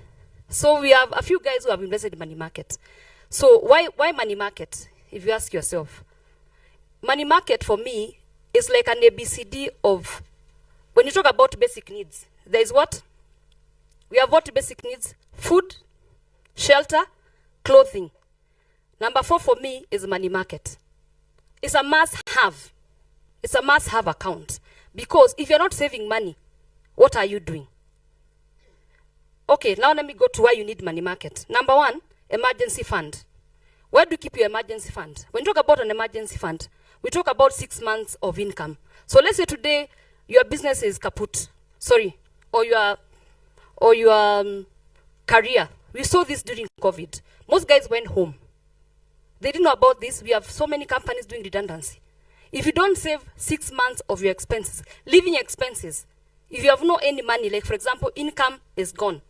So we have a few guys who have invested in money market. So why money market, if you ask yourself? Money market for me is like an ABCD of, when you talk about basic needs, there is what? We have what basic needs? Food, shelter, clothing. Number 4 for me is money market. It's a must-have. It's a must-have account. Because if you're not saving money, what are you doing? Okay, now let me go to why you need money market. Number 1, emergency fund. Where do you keep your emergency fund? When you talk about an emergency fund, we talk about 6 months of income. So let's say today your business is kaput. Sorry, or your career. We saw this during COVID. Most guys went home. They didn't know about this. We have so many companies doing redundancy. If you don't save 6 months of your expenses, living expenses, if you have no any money, like for example, income is gone,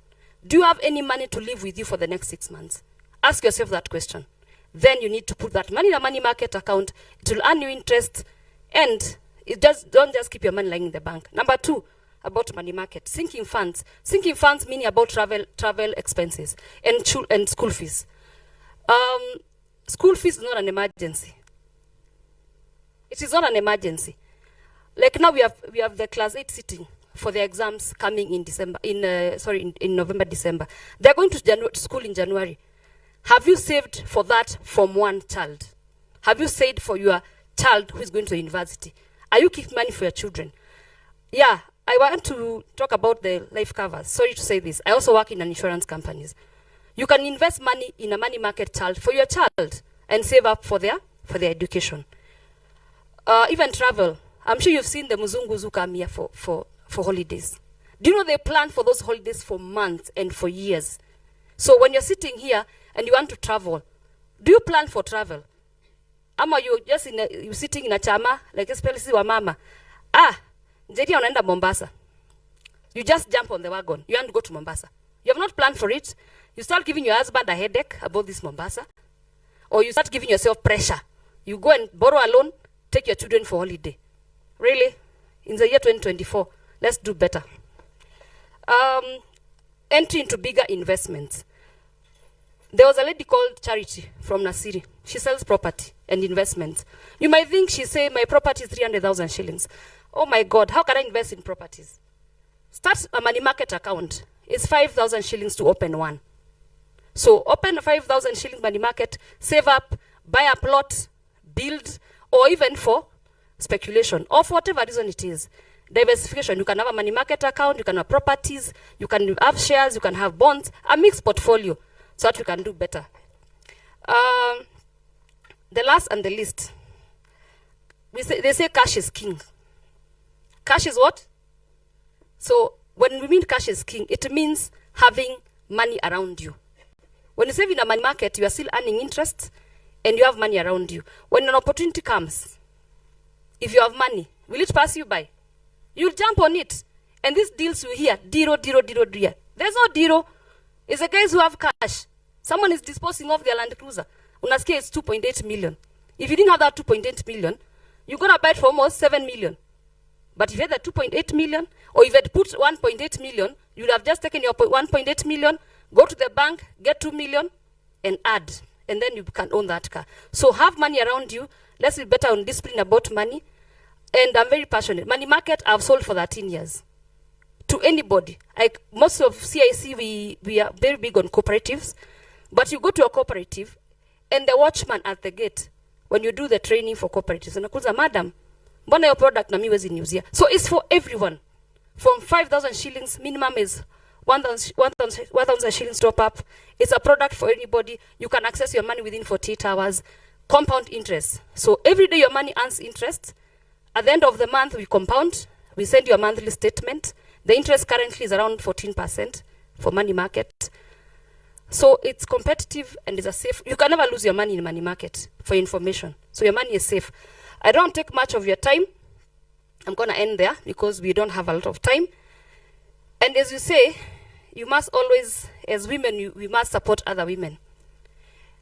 do you have any money to live with you for the next 6 months? Ask yourself that question. Then you need to put that money in a money market account. It will earn you interest, and don't just keep your money lying in the bank. Number 2, about money market, sinking funds. Sinking funds meaning about travel expenses and school fees. School fees is not an emergency. It is not an emergency. Like now we have the class 8 sitting for the exams coming in December, in November, December. They're going to school in January. Have you saved for that from one child? Have you saved for your child who is going to university? Are you keeping money for your children? Yeah, I want to talk about the life covers. Sorry to say this. I also work in an insurance companies. You can invest money in a money market child for your child and save up for their education. Even travel. I'm sure you've seen the Muzungus who come here for holidays. Do you know they plan for those holidays for months and for years? So when you're sitting here and you want to travel, do you plan for travel? Ama you just you sitting in a chama, like especially wa mama. Njeri unaenda Mombasa. You just jump on the wagon. You want to go to Mombasa. You have not planned for it. You start giving your husband a headache about this Mombasa. Or you start giving yourself pressure. You go and borrow a loan, take your children for holiday. Really? In the year 2024, let's do better. Entry into bigger investments. There was a lady called Charity from Nasiri. She sells property and investments. You might think she say, my property is 300,000 shillings. Oh my God, how can I invest in properties? Start a money market account. It's 5,000 shillings to open one. So open a 5,000 shillings money market, save up, buy a plot, build, or even for speculation, or for whatever reason it is. Diversification. You can have a money market account, you can have properties, you can have shares, you can have bonds, a mixed portfolio, so that you can do better. The last and the least, they say cash is king. Cash is what? So when we mean cash is king, it means having money around you. When you save in a money market, you are still earning interest and you have money around you. When an opportunity comes, if you have money, will it pass you by? You'll jump on it. And these deals you hear, diro. There's no diro. It's the guys who have cash. Someone is disposing of their Land Cruiser. Unasikia it's 2.8 million. If you didn't have that 2.8 million, you're going to buy it for almost 7 million. But if you had the 2.8 million, or if you had put 1.8 million, you would have just taken your 1.8 million, go to the bank, get 2 million, and add. And then you can own that car. So have money around you. Let's be better on discipline about money. And I'm very passionate. Money market, I've sold for 13 years. To anybody. Like most of CIC, we are very big on cooperatives. But you go to a cooperative, and the watchman at the gate, when you do the training for cooperatives, anakuza, madam, mbona your product na mi wezi niuzia? So it's for everyone. From 5,000 shillings, minimum is 1,000 shillings top up. It's a product for anybody. You can access your money within 48 hours. Compound interest. So every day your money earns interest. At the end of the month, we compound. We send you a monthly statement. The interest currently is around 14% for money market. So it's competitive and it's a safe. You can never lose your money in money market for information. So your money is safe. I don't take much of your time. I'm going to end there because we don't have a lot of time. And as you say, you must always, as women, we must support other women.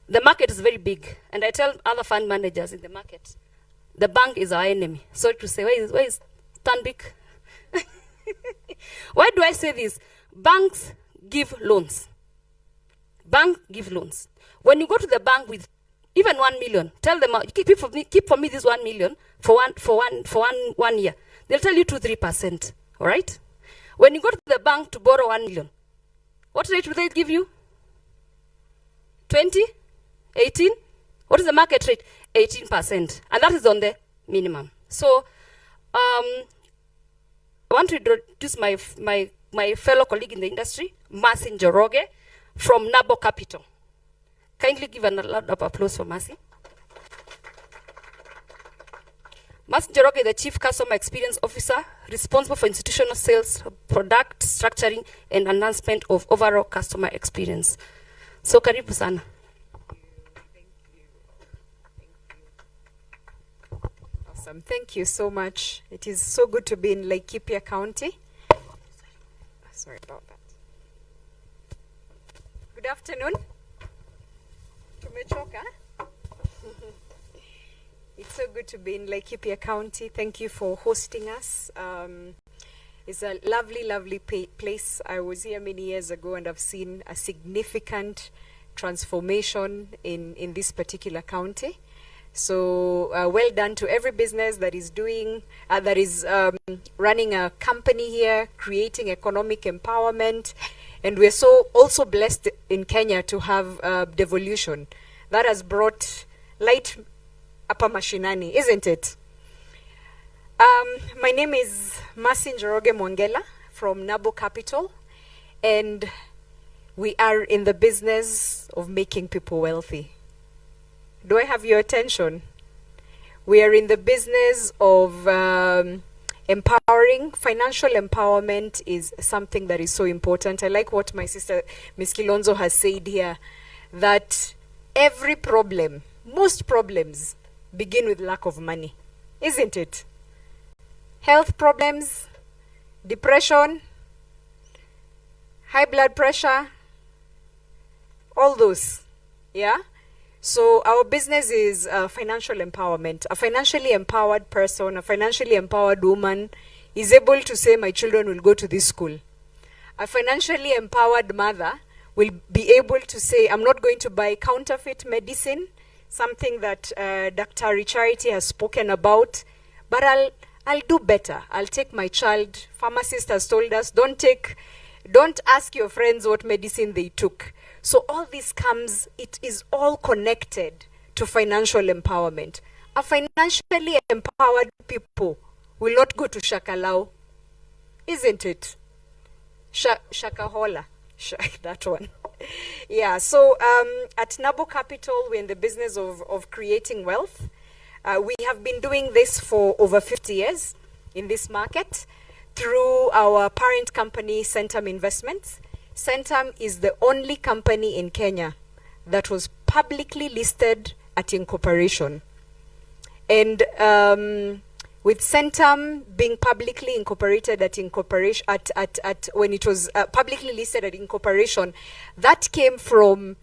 The market is very big. And I tell other fund managers in the market, the bank is our enemy. Sorry to say, where is Stanbic? Why do I say this? Banks give loans. Bank give loans. When you go to the bank with even 1 million, tell them, keep for me this 1 million for one year. They'll tell you 2-3%. All right? When you go to the bank to borrow 1 million, what rate will they give you? 20? 18? What is the market rate? 18%. And that is on the minimum. So, I want to introduce my fellow colleague in the industry, Mercy Njoroge, from Nabo Capital. Kindly give a lot of applause for Mercy. Mercy Njoroge is the Chief Customer Experience Officer, responsible for institutional sales, product structuring, and enhancement of overall customer experience. So, karibu sana. Awesome. Thank you so much. It is so good to be in Laikipia County. Sorry about that. Good afternoon. Tumechoka? It's so good to be in Laikipia County. Thank you for hosting us. It's a lovely, lovely place. I was here many years ago and I've seen a significant transformation in this particular county. So well done to every business that is doing, running a company here, creating economic empowerment. And we're so also blessed in Kenya to have devolution. That has brought light upper mashinani, isn't it? My name is Mercy Njoroge Mwangela from Nabo Capital. And we are in the business of making people wealthy. Do I have your attention? We are in the business of empowering. Financial empowerment is something that is so important. I like what my sister, Ms. Kilonzo, has said here, that every problem, most problems, begin with lack of money, isn't it? Health problems, depression, high blood pressure, all those, yeah? So our business is financial empowerment. A financially empowered person, a financially empowered woman is able to say, my children will go to this school. A financially empowered mother will be able to say, I'm not going to buy counterfeit medicine, something that Dr. Charity has spoken about, but I'll do better. I'll take my child. Pharmacist has told us, don't ask your friends what medicine they took. So all this comes, it is all connected to financial empowerment. A financially empowered people will not go to Shakalau, isn't it? Shakahola, that one. Yeah, so at Nabo Capital, we're in the business of creating wealth. We have been doing this for over 50 years in this market through our parent company, Centum Investments. Centum is the only company in Kenya that was publicly listed at incorporation. And with Centum being publicly incorporated at incorporation at when it was publicly listed at incorporation, that came from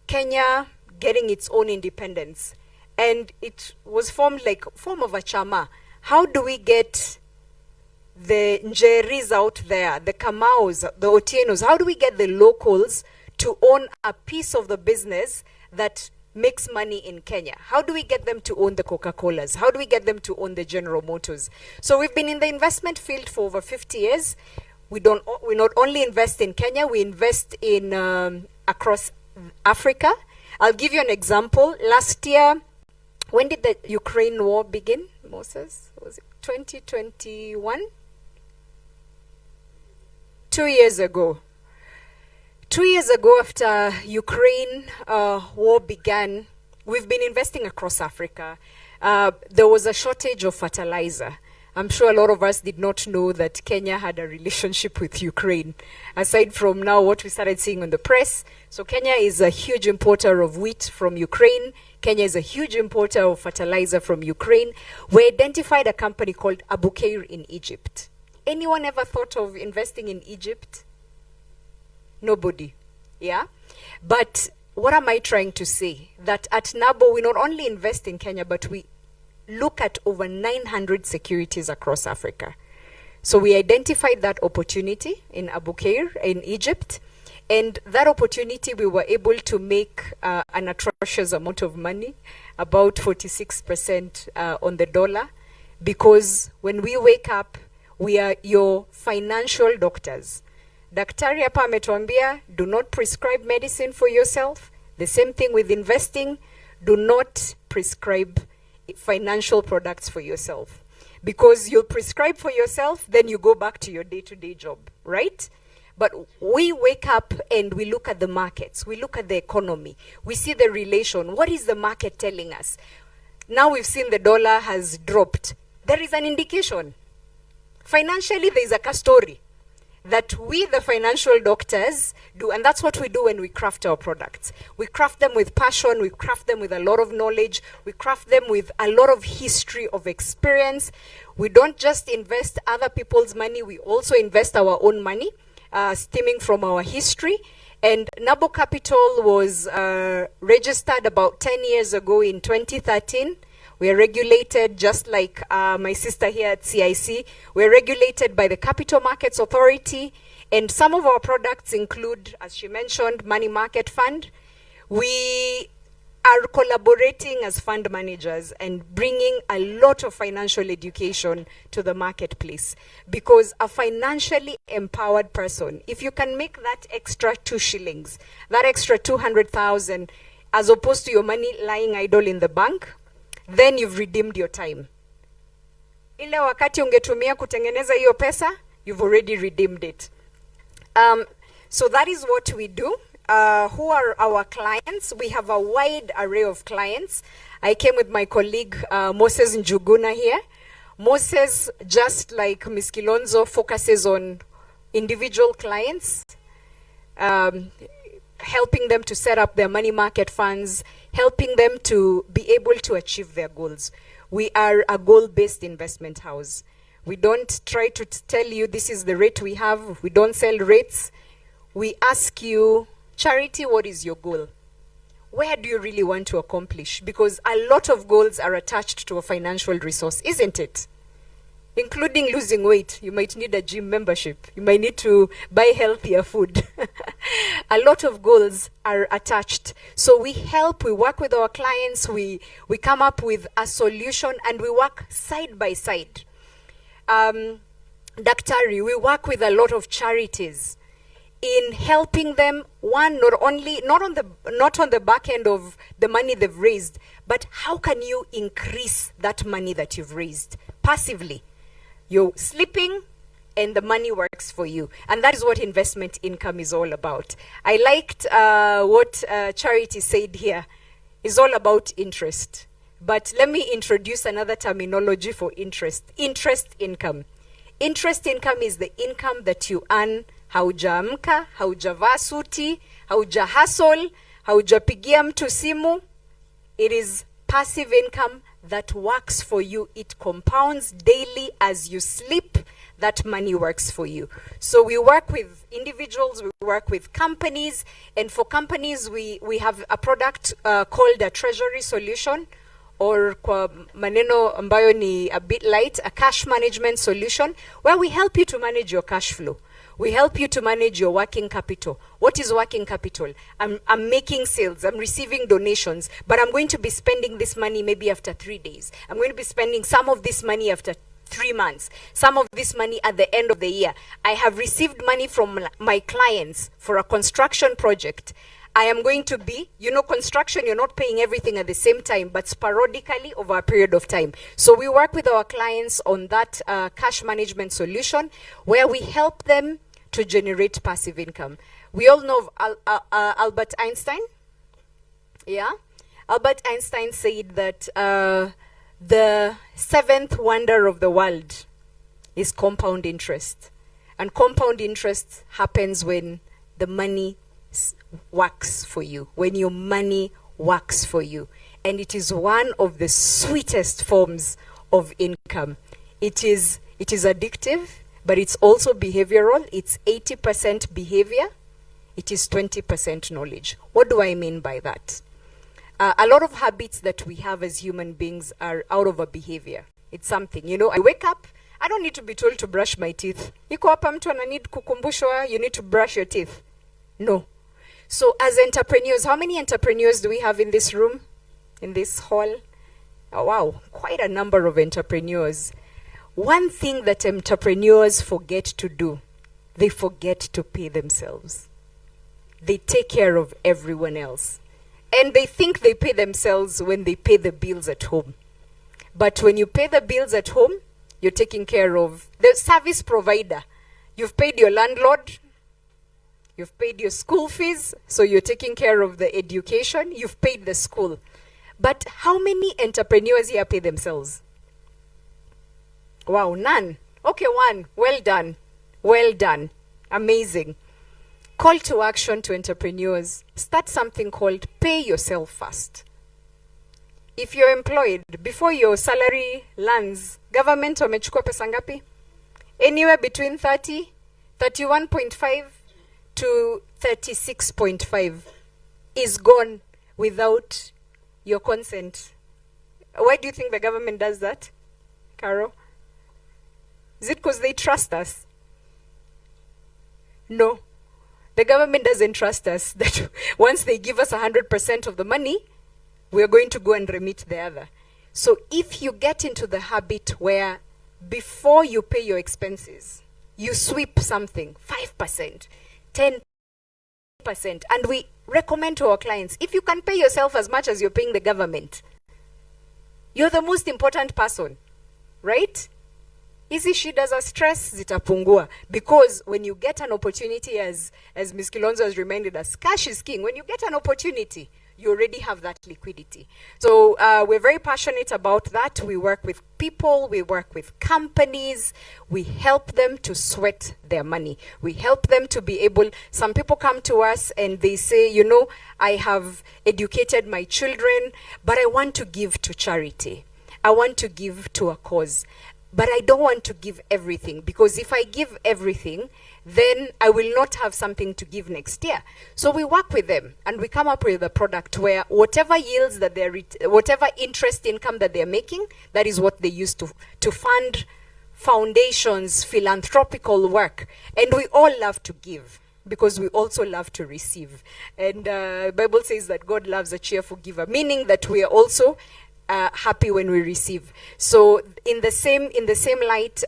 Kenya getting its own independence, and it was formed like form of a chama. How do we get the Njeris out there, the Kamaus, the Otienos? How do we get the locals to own a piece of the business that makes money in Kenya? How do we get them to own the Coca-Colas? How do we get them to own the General Motors? So we've been in the investment field for over 50 years. We not only invest in Kenya, we invest in across Africa. I'll give you an example. Last year, when did the Ukraine war begin, Moses? Was it 2021? 2 years ago. 2 years ago, after Ukraine war began, we've been investing across Africa. There was a shortage of fertilizer. I'm sure a lot of us did not know that Kenya had a relationship with Ukraine, aside from now what we started seeing on the press. So Kenya is a huge importer of wheat from Ukraine. Kenya is a huge importer of fertilizer from Ukraine. We identified a company called Abukeir in Egypt. Anyone ever thought of investing in Egypt? Nobody. Yeah? But what am I trying to say? That at NABO, we not only invest in Kenya, but we look at over 900 securities across Africa. So we identified that opportunity in Abukeir in Egypt. And that opportunity, we were able to make an atrocious amount of money, about 46% on the dollar. Because when we wake up, we are your financial doctors. Daktari hapa ametuambia, do not prescribe medicine for yourself. The same thing with investing. Do not prescribe financial products for yourself. Because you'll prescribe for yourself, then you go back to your day-to-day job, right? But we wake up and we look at the markets. We look at the economy. We see the relation. What is the market telling us? Now we've seen the dollar has dropped. There is an indication. Financially, there is a story that we, the financial doctors, do. And that's what we do when we craft our products. We craft them with passion. We craft them with a lot of knowledge. We craft them with a lot of history of experience. We don't just invest other people's money. We also invest our own money, stemming from our history. And NABO Capital was registered about 10 years ago in 2013. We are regulated just like my sister here at CIC. We're regulated by the Capital Markets Authority. And some of our products include, as she mentioned, money market fund. We are collaborating as fund managers and bringing a lot of financial education to the marketplace. Because a financially empowered person, if you can make that extra 2 shillings, that extra 200,000, as opposed to your money lying idle in the bank, then you've redeemed your time. Ile wakati ungetumia kutengeneza hiyo pesa, you've already redeemed it. So that is what we do. Who are our clients? We have a wide array of clients. I came with my colleague Moses Njuguna here. Moses, just like Ms. Kilonzo, focuses on individual clients, helping them to set up their money market funds, helping them to be able to achieve their goals. We are a goal-based investment house. We don't try to tell you this is the rate we have. We don't sell rates. We ask you, Charity, what is your goal? Where do you really want to accomplish? Because a lot of goals are attached to a financial resource, isn't it? Including losing weight. You might need a gym membership. You might need to buy healthier food. A lot of goals are attached. So we help, we work with our clients, we come up with a solution, and we work side by side. Daktari, we work with a lot of charities in helping them, one, not on the back end of the money they've raised, but how can you increase that money that you've raised passively? You're sleeping and the money works for you. And that is what investment income is all about. I liked what Charity said here. It's all about interest. But let me introduce another terminology for interest. Interest income. Interest income is the income that you earn. Haujaamka, haujavaa suti, hauja hustle, haujapigia mtu simu. It is passive income that works for you, it compounds daily as you sleep. That money works for you. So we work with individuals, we work with companies, and for companies, we have a product called a treasury solution, or kwa maneno ambayo ni a bit light, a cash management solution, where we help you to manage your cash flow. We help you to manage your working capital. What is working capital? I'm making sales, I'm receiving donations, but I'm going to be spending this money maybe after 3 days. I'm going to be spending some of this money after 3 months, some of this money at the end of the year. I have received money from my clients for a construction project. I am going to be, construction, you're not paying everything at the same time, but sporadically over a period of time. So we work with our clients on that cash management solution, where we help them to generate passive income. We all know of Albert Einstein. Yeah? Albert Einstein said that the seventh wonder of the world is compound interest. And compound interest happens when the money works for you, when your money works for you. And it is one of the sweetest forms of income. It is addictive, but it's also behavioral. It's 80% behavior. It is 20% knowledge. What do I mean by that? A lot of habits that we have as human beings are out of a behavior. It's something, I wake up, I don't need to be told to brush my teeth. Iko hapa mtu ananid kukumbushwa, you need to brush your teeth. No. So as entrepreneurs, how many entrepreneurs do we have in this room, in this hall? Oh, wow, quite a number of entrepreneurs. One thing that entrepreneurs forget to do, they forget to pay themselves. They take care of everyone else. And they think they pay themselves when they pay the bills at home. But when you pay the bills at home, you're taking care of the service provider. You've paid your landlord. You've paid your school fees. So you're taking care of the education. You've paid the school. But how many entrepreneurs here pay themselves? Wow, none. Okay, one. Well done. Well done. Amazing. Call to action to entrepreneurs. Start something called pay yourself first. If you're employed, before your salary lands, government wamechukua pesa ngapi? Anywhere between 31.5 to 36.5 is gone without your consent. Why do you think the government does that, Carol? Is it because they trust us? No. The government doesn't trust us that once they give us 100% of the money, we're going to go and remit the other. So if you get into the habit where before you pay your expenses, you sweep something, 5%, 10%, and we recommend to our clients, if you can pay yourself as much as you're paying the government, you're the most important person, right? Hizi shida za stress zitapungua, because when you get an opportunity, as Ms. Kilonzo has reminded us, cash is king. When you get an opportunity, you already have that liquidity. So we're very passionate about that. We work with people, we work with companies, we help them to sweat their money. We help them to be able, some people come to us and they say, I have educated my children, but I want to give to charity. I want to give to a cause. But I don't want to give everything, because if I give everything, then I will not have something to give next year. So we work with them and we come up with a product where whatever yields that whatever interest income that they're making, that is what they use to fund foundations, philanthropical work. And we all love to give, because we also love to receive. And the Bible says that God loves a cheerful giver, meaning that we are also happy when we receive. So in the same light,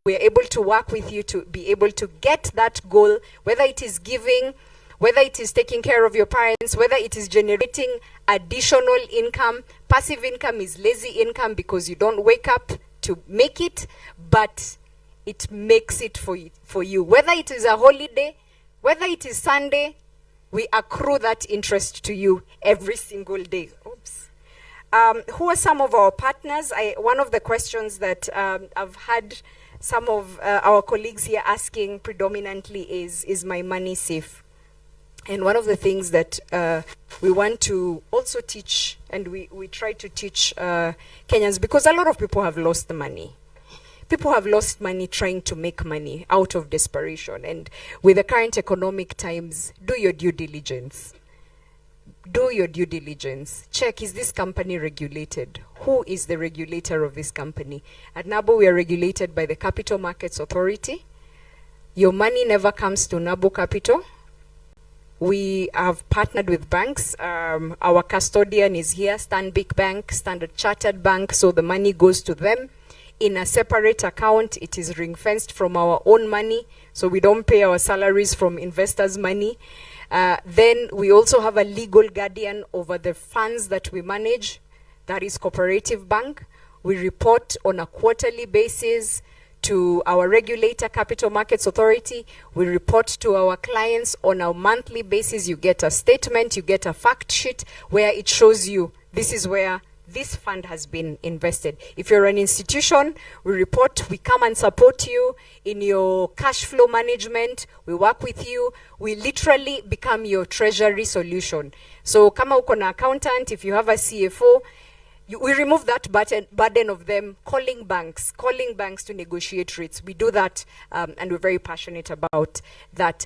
we're able to work with you to be able to get that goal, whether it is giving, whether it is taking care of your parents, whether it is generating additional income. Passive income is lazy income because you don't wake up to make it, but it makes it for you. Whether it is a holiday, whether it is Sunday, we accrue that interest to you every single day. Oops. Who are some of our partners? One of the questions that I've had some of our colleagues here asking predominantly is my money safe? And one of the things that we want to also teach, and we try to teach Kenyans, because a lot of people have lost the money. People have lost money trying to make money out of desperation. And with the current economic times, do your due diligence. Do your due diligence. Check, is this company regulated? Who is the regulator of this company? At NABO, we are regulated by the Capital Markets Authority. Your money never comes to NABO Capital. We have partnered with banks. Our custodian is here, Stanbic Bank, Standard Chartered Bank, so the money goes to them. In a separate account, it is ring-fenced from our own money, so we don't pay our salaries from investors' money. Then we also have a legal guardian over the funds that we manage, that is Cooperative Bank. We report on a quarterly basis to our regulator, Capital Markets Authority. We report to our clients on a monthly basis. You get a statement, you get a fact sheet where it shows you this is where this fund has been invested. If you're an institution, we report, we come and support you in your cash flow management. We work with you. We literally become your treasury solution. So kama uko na accountant, if you have a CFO, we remove that burden of them calling banks to negotiate rates. We do that, and we're very passionate about that.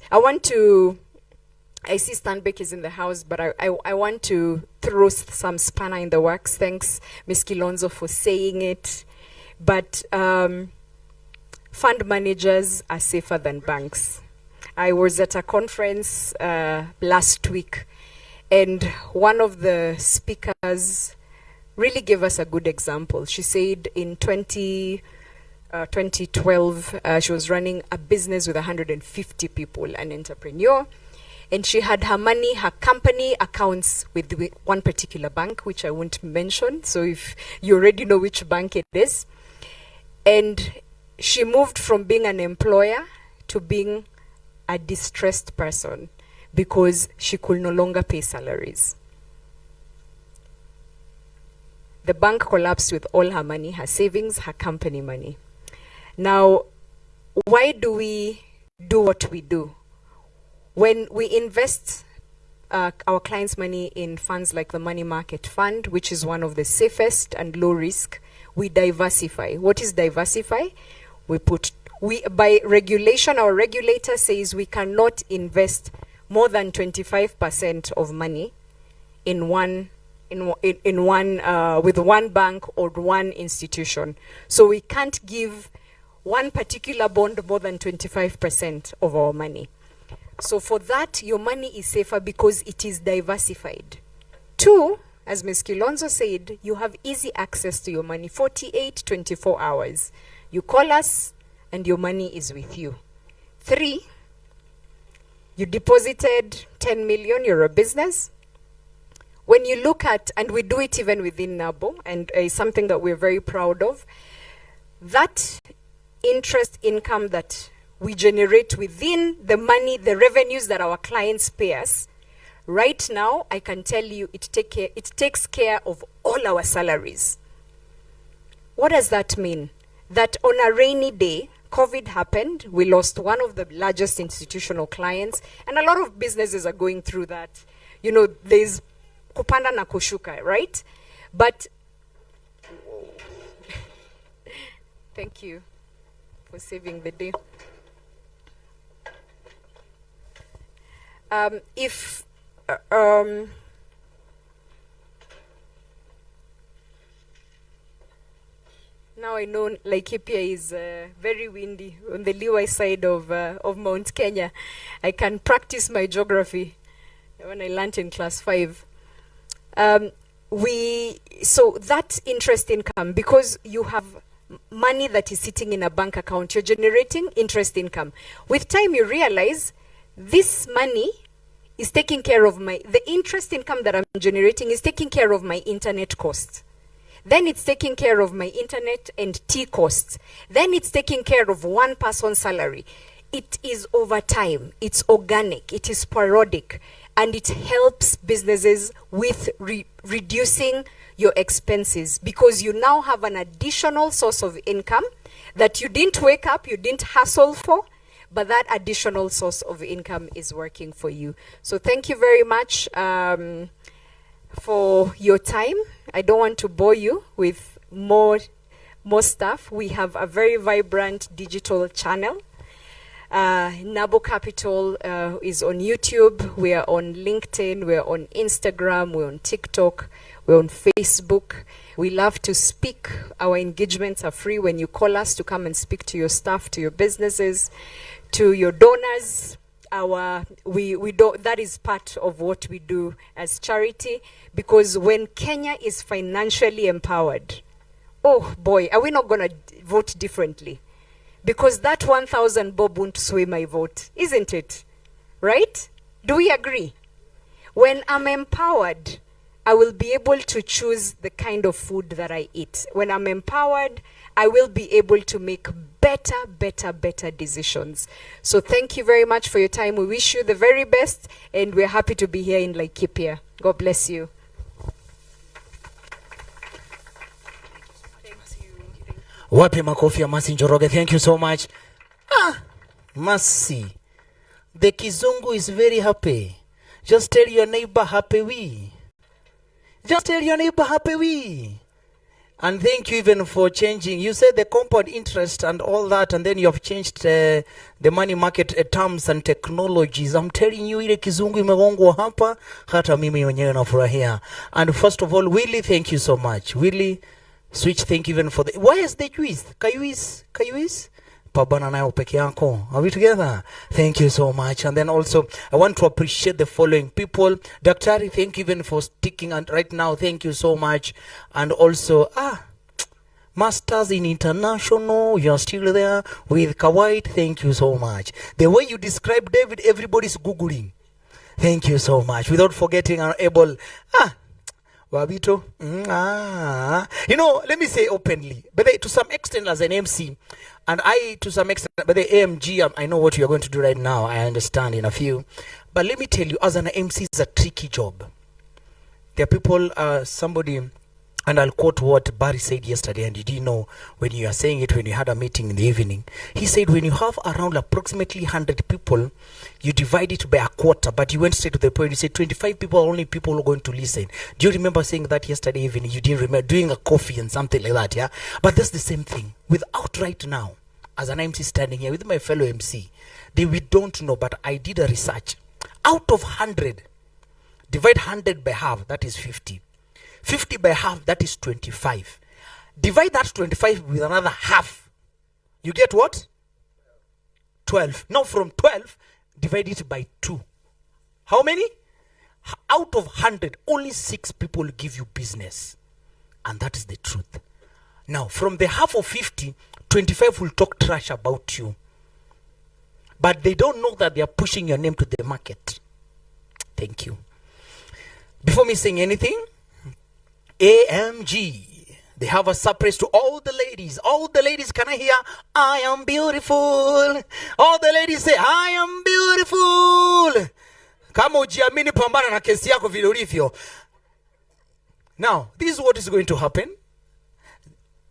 I see Stanbic is in the house, but I want to throw some spanner in the works. Thanks, Ms. Kilonzo, for saying it. But fund managers are safer than banks. I was at a conference last week, and one of the speakers really gave us a good example. She said in 2012, she was running a business with 150 people, an entrepreneur. And she had her money, her company accounts with one particular bank, which I won't mention. So if you already know which bank it is. And she moved from being an employer to being a distressed person because she could no longer pay salaries. The bank collapsed with all her money, her savings, her company money. Now, why do we do what we do? When we invest our clients' money in funds like the money market fund, which is one of the safest and low risk, we diversify. What is diversify? By regulation, our regulator says we cannot invest more than 25% of money in with one bank or one institution. So we can't give one particular bond more than 25% of our money. So for that, your money is safer because it is diversified. Two, as Ms. Kilonzo said, you have easy access to your money, 48, 24 hours. You call us and your money is with you. Three, you deposited 10 million, you're a business. When you look at, and we do it even within NABO, and it's something that we're very proud of, that interest income that we generate within the money, the revenues that our clients pay us, right now, I can tell you it takes care of all our salaries. What does that mean? That on a rainy day, COVID happened, we lost one of the largest institutional clients, and a lot of businesses are going through that. You know, there's kupanda na kushuka, right? But, thank you for saving the day. Now I know Laikipia is very windy on the leeward side of Mount Kenya. I can practice my geography when I learned in class 5. So that interest income, because you have money that is sitting in a bank account, you're generating interest income. With time, you realize this money is taking care of the interest income that I'm generating is taking care of my internet costs. Then it's taking care of my internet and tea costs. Then it's taking care of one person's salary. It is over time. It's organic. It is sporadic. And it helps businesses with reducing your expenses because you now have an additional source of income that you didn't wake up, you didn't hustle for, but that additional source of income is working for you. So thank you very much for your time. I don't want to bore you with more stuff. We have a very vibrant digital channel. Nabo Capital is on YouTube. We are on LinkedIn. We're on Instagram. We're on TikTok. We're on Facebook. We love to speak. Our engagements are free when you call us to come and speak to your staff, to your businesses, to your donors. That is part of what we do as charity, because when Kenya is financially empowered, oh boy, are we not going to vote differently? Because that 1,000 bob won't sway my vote, isn't it? Right? Do we agree? When I'm empowered, I will be able to choose the kind of food that I eat. When I'm empowered, I will be able to make better decisions. So thank you very much for your time. We wish you the very best, and we're happy to be here in Laikipia. God bless you. Wapi makofi ya Mercy Njoroge. Thank you so much. Mercy. The Kizungu is very happy. Just tell your neighbor happy we. Just tell your neighbor happy we. And thank you even for changing. You said the compound interest and all that, and then you have changed the money market terms and technologies. I'm telling you, ile Kizungu imegongwa hapa, hata mimi mwenyewe nafurahia. And first of all, Willie, thank you so much. Willie, Switch, thank you even for the... Why is the juice? Kayuis? Pabana nayo peke yako. Are we together? Thank you so much. And then also, I want to appreciate the following people. Daktari, thank you even for sticking. And right now, thank you so much. And also, Masters in International, you're still there. With Kawait, thank you so much. The way you describe David, everybody's Googling. Thank you so much. Without forgetting our able... Wabito. You know, let me say openly, but to some extent as an MC, and I to some extent, but the AMG, I know what you're going to do right now. I understand in a few. But let me tell you, as an MC, it's a tricky job. There are people, somebody, and I'll quote what Barry said yesterday, and you didn't know when you are saying it when you had a meeting in the evening. He said when you have around approximately 100 people, you divide it by a quarter, but you went straight to the point. You said 25 people are only people who are going to listen. Do you remember saying that yesterday evening? You didn't remember doing a coffee and something like that, yeah? But that's the same thing. Without right now, as an MC standing here with my fellow MC, we don't know, but I did a research. Out of 100, divide 100 by half, that is 50. 50 by half, that is 25. Divide that 25 with another half. You get what? 12. Now from 12, divide it by 2. How many? Out of 100, only 6 people give you business. And that is the truth. Now, from the half of 50, 25 will talk trash about you. But they don't know that they are pushing your name to the market. Thank you. Before me saying anything, AMG, they have a surprise to all the ladies. All the ladies, can I hear? I am beautiful. All the ladies say, I am beautiful. Kama ujiamini pambana na kesi yako vile ulivyo. Now, this is what is going to happen.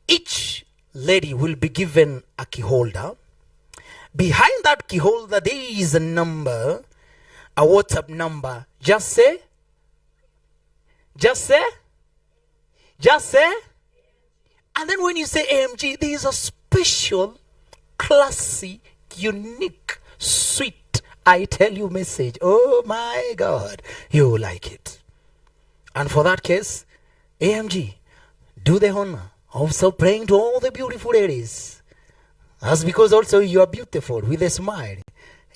Each lady will be given a key holder. Behind that key holder, there is a number, a WhatsApp number. Just say. And then when you say AMG, there is a special, classy, unique, sweet, I tell you message. Oh my God, you like it. And for that case, AMG, do the honor of so praying to all the beautiful ladies. That's because also you are beautiful with a smile.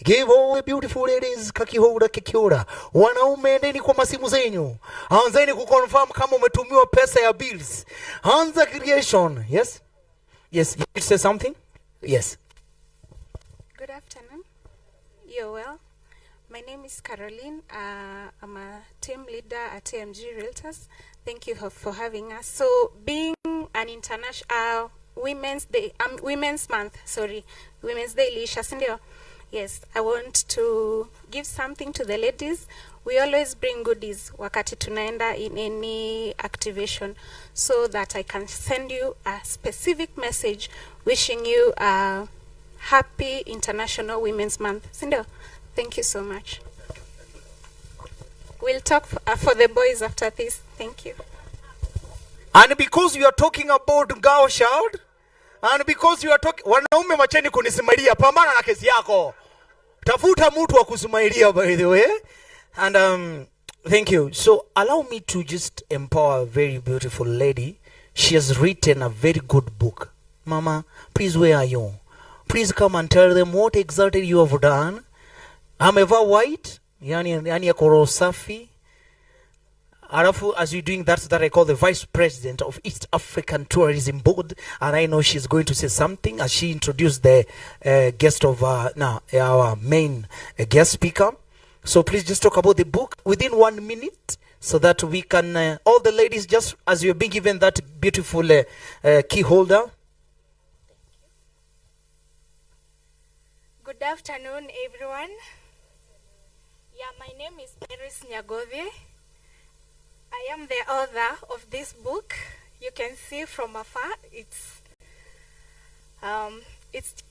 Give all the beautiful ladies kakihoda kikiora. Wanaume endeni kwa masimu zenyu. Anzeni kuconfirm kama umetumiwa pesa ya bills. Anza creation. Yes? Yes, you say something? Yes. Good afternoon. You're well. My name is Caroline. I'm a team leader at AMG Realtors. Thank you for having us. So being an international Women's Day, Women's Month, Women's Day, Lisha Sindio. Yes, I want to give something to the ladies. We always bring goodies wakati tunaenda in any activation so that I can send you a specific message wishing you a happy International Women's Month. Sindo, thank you so much. We'll talk for the boys after this. Thank you. And because we are talking about girl child, and because you are talking, wanaume macheni kunisimalia, pambana na kesi yako. Tafuta mtu wa kusimailia, by the way. And thank you. So allow me to just empower a very beautiful lady. She has written a very good book. Mama, please, where are you? Please come and tell them what exactly you have done. Ameva white, yani ya koro safi. Arafu, as you're doing that I call the Vice President of East African Tourism Board, and I know she's going to say something as she introduced the guest of our main guest speaker. So please just talk about the book within 1 minute, so that we can all the ladies, just as you're being given that beautiful key holder. Good afternoon, everyone. Yeah, my name is Iris Nyagovie. I am the author of this book. You can see from afar, it's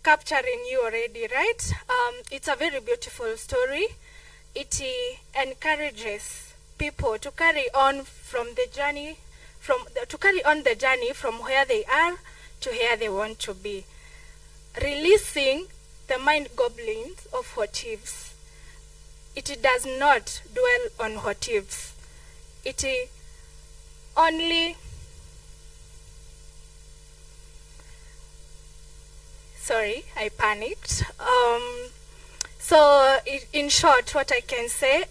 capturing you already, right? It's a very beautiful story. It encourages people to carry on from the journey, from where they are to where they want to be, releasing the mind goblins of what ifs. It does not dwell on what ifs. It only, sorry, I panicked. So in short, what I can say,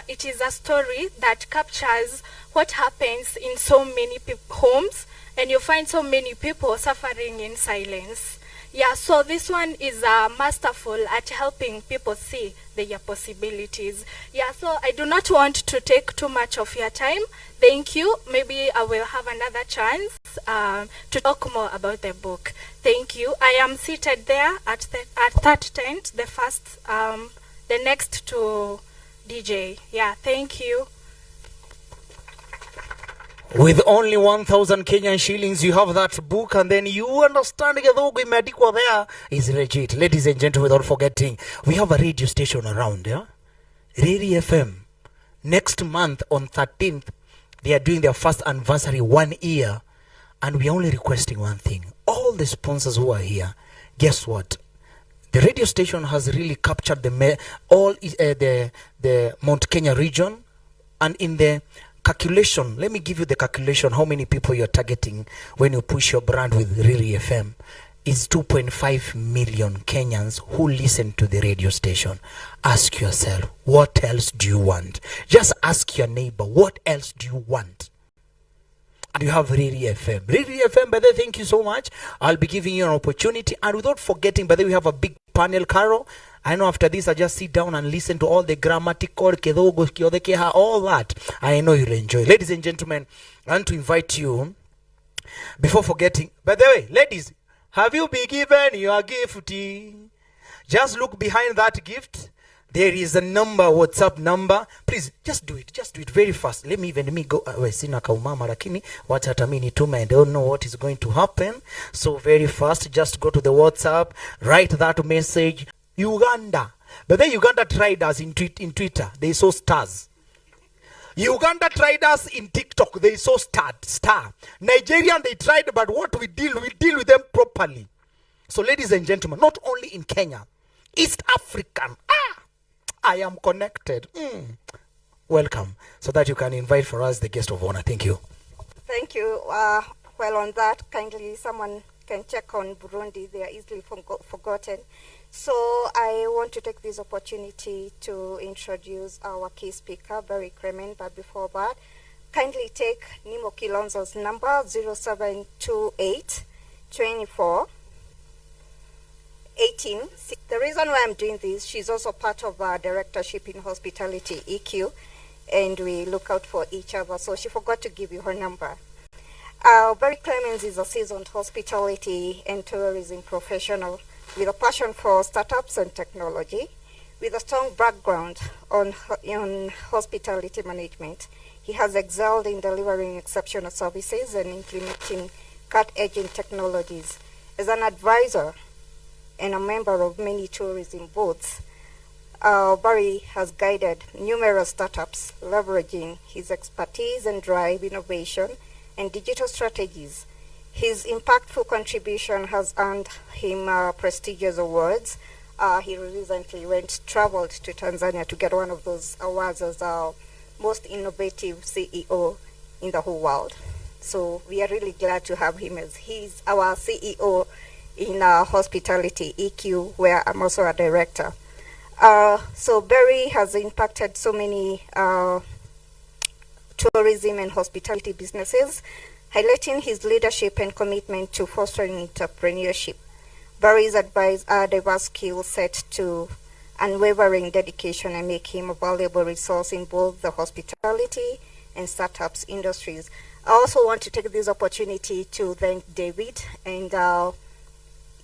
it is a story that captures what happens in so many homes, and you find so many people suffering in silence. Yeah, so this one is masterful at helping people see their possibilities. Yeah, so I do not want to take too much of your time. Thank you. Maybe I will have another chance to talk more about the book. Thank you. I am seated there at that tent, the first, the next to DJ. Yeah, thank you. With only 1,000 Kenyan shillings, you have that book, and then you understand there is legit. Ladies and gentlemen, without forgetting, we have a radio station around, yeah? Radio FM. Next month on 13th, they are doing their first anniversary, 1 year, and we are only requesting one thing. All the sponsors who are here, guess what? The radio station has really captured the Mount Kenya region, and in the calculation, let me give you the calculation how many people you're targeting when you push your brand with Riri FM. Is 2.5 million Kenyans who listen to the radio station. Ask yourself, what else do you want? Just ask your neighbor, what else do you want? And you have Riri FM. Riri FM, by the way, thank you so much. I'll be giving you an opportunity. And without forgetting, by the way, we have a big panel, Carol. I know after this, I just sit down and listen to all the grammatical, all that. I know you'll enjoy. Ladies and gentlemen, I want to invite you, before forgetting, by the way, ladies, have you been given your gift? Just look behind that gift. There is a number, WhatsApp number. Please, just do it. Just do it very fast. Let me go. Sina kaumama lakini wacha hata mimi nitume. I don't know what is going to happen. So very fast, just go to the WhatsApp, write that message. Uganda. But then Uganda tried us in Twitter. They saw stars. Uganda tried us in TikTok. They saw star. Nigerian, they tried, but what we deal with them properly. So ladies and gentlemen, not only in Kenya, East African. I am connected. Welcome. So that you can invite for us the guest of honor. Thank you. Thank you. Well, on that, kindly someone can check on Burundi. They are easily forgotten. So I want to take this opportunity to introduce our key speaker, Barry Kremen. But before that, kindly take Nimo Kilonzo's number, 0728 24 18. The reason why I'm doing this, she's also part of our directorship in hospitality, EQ, and we look out for each other. So she forgot to give you her number. Barry Clemens is a seasoned hospitality and tourism professional with a passion for startups and technology, with a strong background on hospitality management. He has excelled in delivering exceptional services and implementing cut-edge technologies. As an advisor and a member of many tourism boards. Barry has guided numerous startups, leveraging his expertise and drive innovation and digital strategies. His impactful contribution has earned him prestigious awards. He recently traveled to Tanzania to get one of those awards as our most innovative CEO in the whole world. So we are really glad to have him as he's our CEO in Hospitality EQ, where I'm also a director. So Barry has impacted so many tourism and hospitality businesses, highlighting his leadership and commitment to fostering entrepreneurship. Barry's diverse skill set to unwavering dedication and make him a valuable resource in both the hospitality and startups industries. I also want to take this opportunity to thank David, and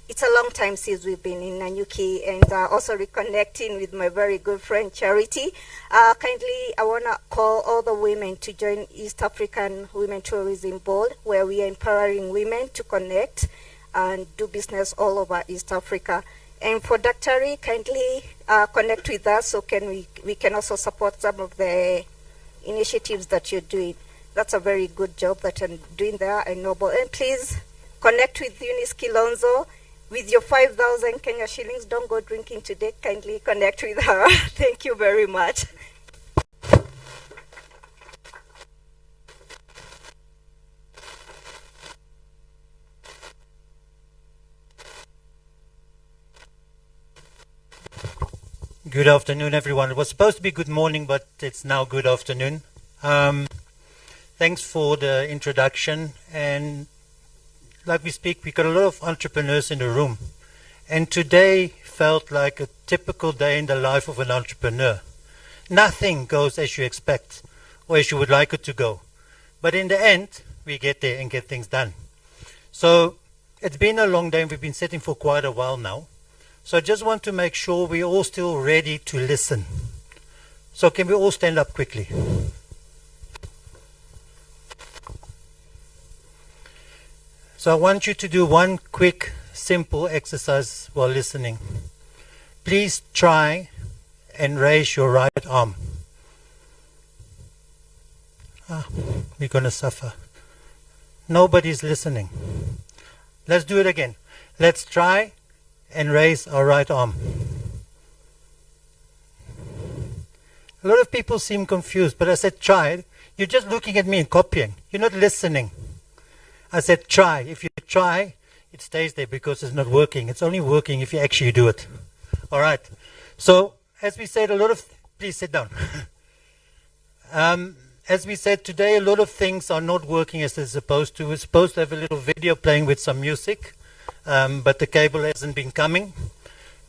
it's a long time since we've been in Nanyuki, and also reconnecting with my very good friend Charity. Kindly, I want to call all the women to join East African Women Tourism Board, where we are empowering women to connect and do business all over East Africa. And for Dr. kindly connect with us so we can also support some of the initiatives that you're doing. That's a very good job that I'm doing there, I know. And please connect with Eunice Kilonzo with your 5,000 Kenya shillings. Don't go drinking today. Kindly connect with her. Thank you very much. Good afternoon, everyone. It was supposed to be good morning, but it's now good afternoon. Thanks for the introduction. And like we speak, we got a lot of entrepreneurs in the room. And today felt like a typical day in the life of an entrepreneur. Nothing goes as you expect or as you would like it to go. But in the end, we get there and get things done. So it's been a long day and we've been sitting for quite a while now. So I just want to make sure we're all still ready to listen. So can we all stand up quickly? So I want you to do one quick, simple exercise while listening. Please try and raise your right arm. We're going to suffer. Nobody's listening. Let's do it again. Let's try and raise our right arm. A lot of people seem confused, but I said try it. You're just looking at me and copying. You're not listening. I said try. If you try, it stays there because it's not working. It's only working if you actually do it. All right. So, as we said, please sit down. As we said today, a lot of things are not working as they're supposed to. We're supposed to have a little video playing with some music, but the cable hasn't been coming.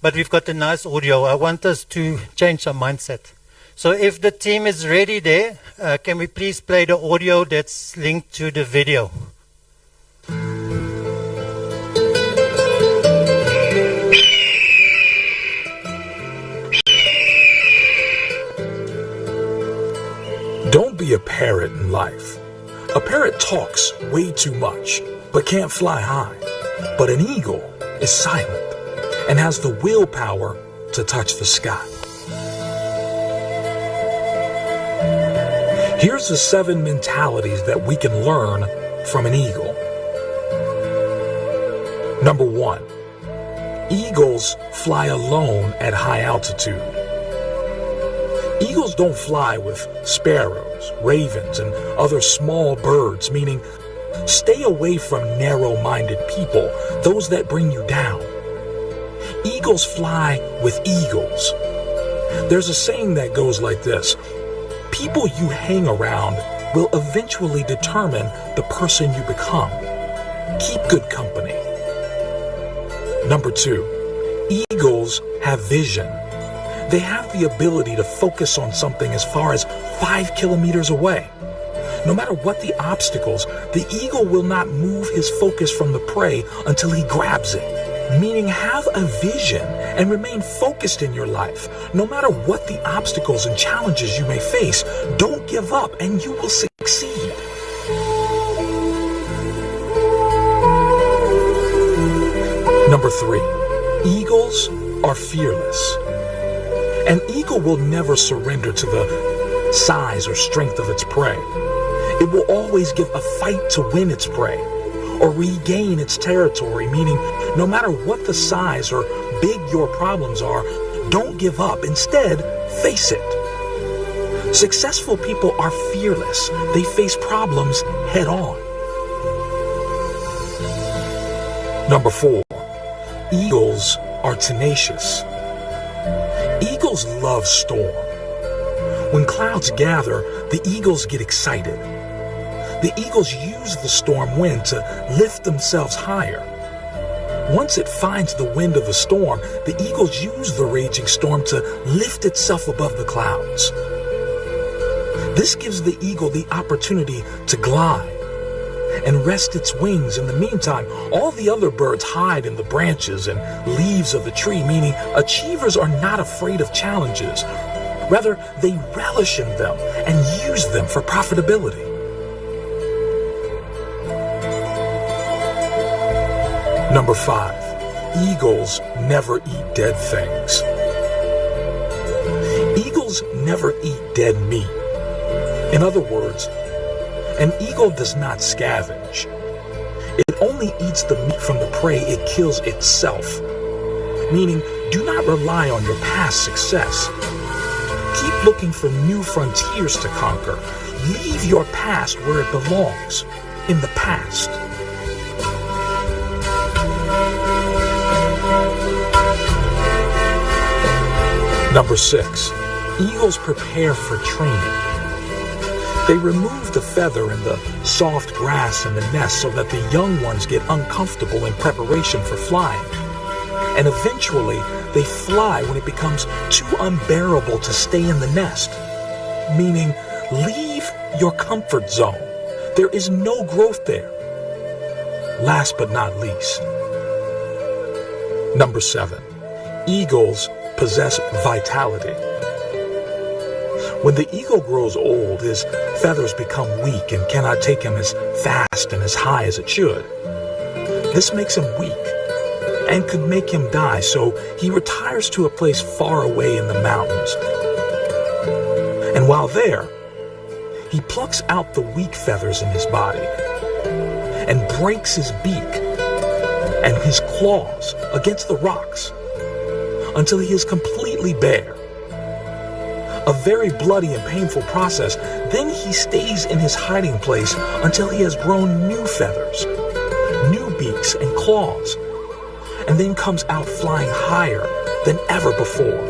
But we've got a nice audio. I want us to change our mindset. So if the team is ready there, can we please play the audio that's linked to the video? Don't be a parrot in life. A parrot talks way too much, but can't fly high. But an eagle is silent and has the willpower to touch the sky. Here's the 7 mentalities that we can learn from an eagle. Number 1, eagles fly alone at high altitude. Eagles don't fly with sparrows, ravens, and other small birds, meaning stay away from narrow-minded people, those that bring you down. Eagles fly with eagles. There's a saying that goes like this: people you hang around will eventually determine the person you become. Keep good company. Number 2, eagles have vision. They have the ability to focus on something as far as 5 kilometers away. No matter what the obstacles, the eagle will not move his focus from the prey until he grabs it. Meaning, have a vision and remain focused in your life. No matter what the obstacles and challenges you may face, don't give up and you will succeed. Number 3, Eagles are fearless. An eagle will never surrender to the size or strength of its prey. It will always give a fight to win its prey or regain its territory, meaning no matter what the size or big your problems are, don't give up. Instead, face it. Successful people are fearless. They face problems head on. Number 4, eagles are tenacious. Eagles love storm. When clouds gather, the eagles get excited. The eagles use the storm wind to lift themselves higher. Once it finds the wind of the storm, the eagles use the raging storm to lift itself above the clouds. This gives the eagle the opportunity to glide and rest its wings. In the meantime, all the other birds hide in the branches and leaves of the tree, meaning achievers are not afraid of challenges. Rather, they relish in them and use them for profitability. Number 5, eagles never eat dead things. Eagles never eat dead meat. In other words, an eagle does not scavenge. It only eats the meat from the prey it kills itself. Meaning, do not rely on your past success. Keep looking for new frontiers to conquer. Leave your past where it belongs, in the past. Number 6, eagles prepare for training. They remove the feather and the soft grass in the nest so that the young ones get uncomfortable in preparation for flying. And eventually, they fly when it becomes too unbearable to stay in the nest. Meaning, leave your comfort zone. There is no growth there. Last but not least, number 7, eagles possess vitality. When the eagle grows old, his feathers become weak and cannot take him as fast and as high as it should. This makes him weak and could make him die, so he retires to a place far away in the mountains. And while there, he plucks out the weak feathers in his body and breaks his beak and his claws against the rocks until he is completely bare. A very bloody and painful process. Then he stays in his hiding place until he has grown new feathers, new beaks and claws, and then comes out flying higher than ever before.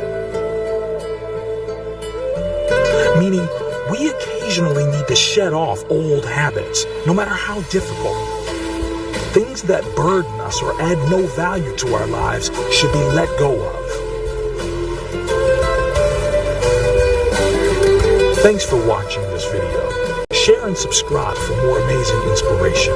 Meaning, we occasionally need to shed off old habits, no matter how difficult. Things that burden us or add no value to our lives should be let go of. Thanks for watching this video. Share and subscribe for more amazing inspiration.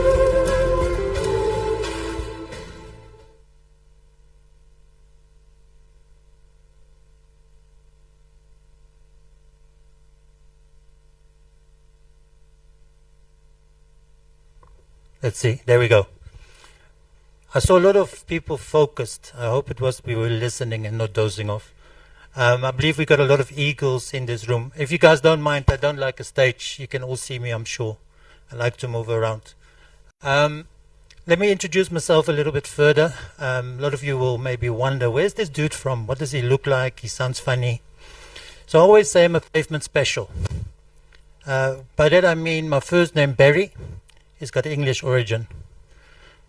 Let's see, there we go. I saw a lot of people focused. I hope it was we were listening and not dozing off. I believe we got a lot of eagles in this room. If you guys don't mind, I don't like a stage. You can all see me, I'm sure. I like to move around. Let me introduce myself a little bit further. A lot of you will maybe wonder, where's this dude from? What does he look like? He sounds funny. So I always say I'm a pavement special. By that I mean my first name, Barry, has got English origin.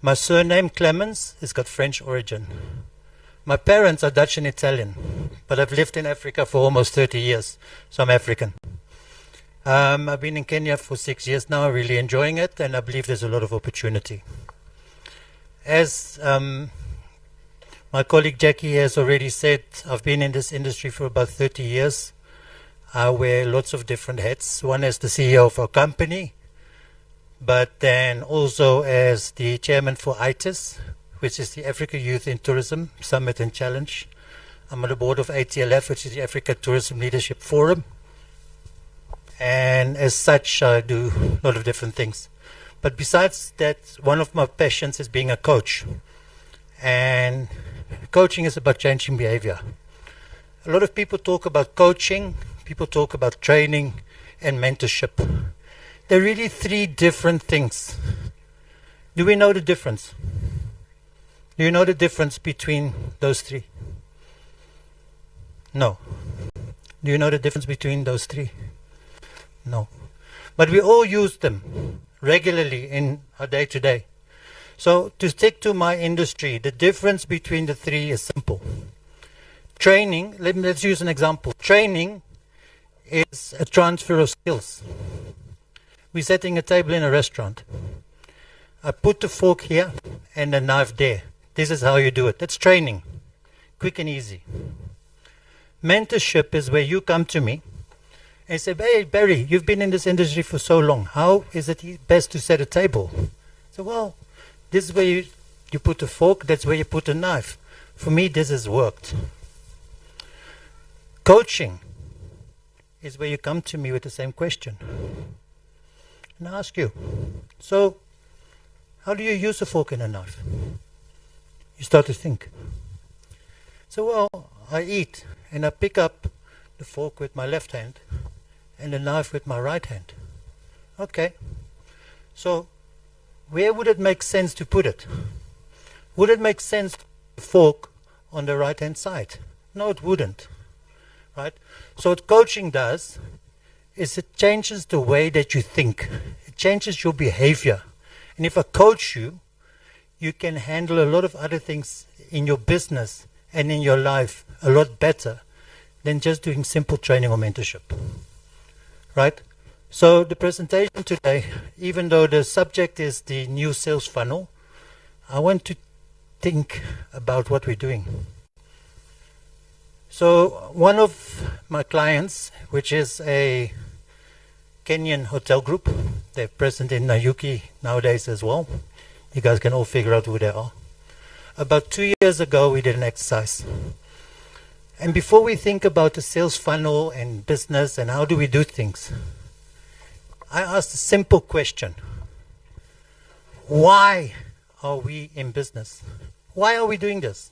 My surname, Clemens, has got French origin. My parents are Dutch and Italian, but I've lived in Africa for almost 30 years, so I'm African. I've been in Kenya for 6 years now, really enjoying it, and I believe there's a lot of opportunity. As my colleague Jackie has already said, I've been in this industry for about 30 years. I wear lots of different hats. One as the CEO of our company, but then also as the chairman for ITIS, which is the Africa Youth in Tourism Summit and Challenge. I'm on the board of ATLF, which is the Africa Tourism Leadership Forum. And as such, I do a lot of different things. But besides that, one of my passions is being a coach. And Coaching is about changing behavior. A lot of people talk about coaching, people talk about training and mentorship. They're really three different things. Do we know the difference? Do you know the difference between those three? No. Do you know the difference between those three? No. But we all use them regularly in our day-to-day. So to stick to my industry, the difference between the three is simple. Training, let's use an example. Training is a transfer of skills. We're setting a table in a restaurant. I put the fork here and the knife there. This is how you do it. That's training. Quick and easy. Mentorship is where you come to me and say, hey, Barry, you've been in this industry for so long. How is it best to set a table? So, well, this is where you put the fork, that's where you put the knife. For me, this has worked. Coaching is where you come to me with the same question. And I ask you, so how do you use a fork and a knife? You start to think. So, well, I eat and I pick up the fork with my left hand and the knife with my right hand. Okay. So, where would it make sense to put it? Would it make sense to put the fork on the right hand side? No, it wouldn't. Right? So what coaching does is it changes the way that you think. It changes your behavior. And if I coach you, you can handle a lot of other things in your business and in your life a lot better than just doing simple training or mentorship. Right? So the presentation today, even though the subject is the new sales funnel, I want to think about what we're doing. So one of my clients, which is a Kenyan hotel group, they're present in Nanyuki nowadays as well. You guys can all figure out who they are. About 2 years ago, we did an exercise. And before we think about the sales funnel and business and how do we do things, I asked a simple question. Why are we in business? Why are we doing this?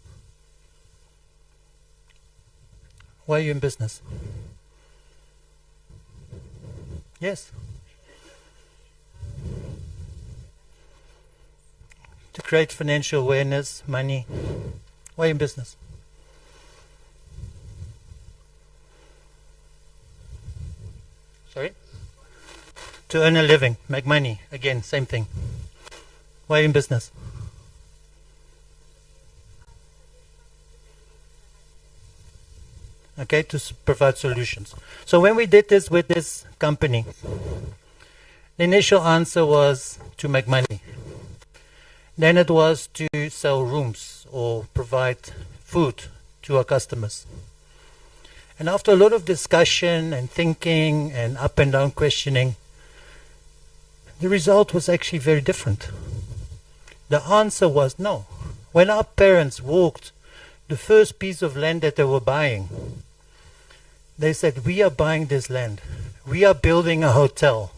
Why are you in business? Yes. To create financial awareness, money. Why are you in business? Sorry? To earn a living, make money. Again, same thing. Why are you in business? Okay, to provide solutions. So when we did this with this company, the initial answer was to make money. Then it was to sell rooms or provide food to our customers. And after a lot of discussion and thinking and up and down questioning, the result was actually very different. The answer was no. When our parents walked the first piece of land that they were buying, they said, we are buying this land. We are building a hotel.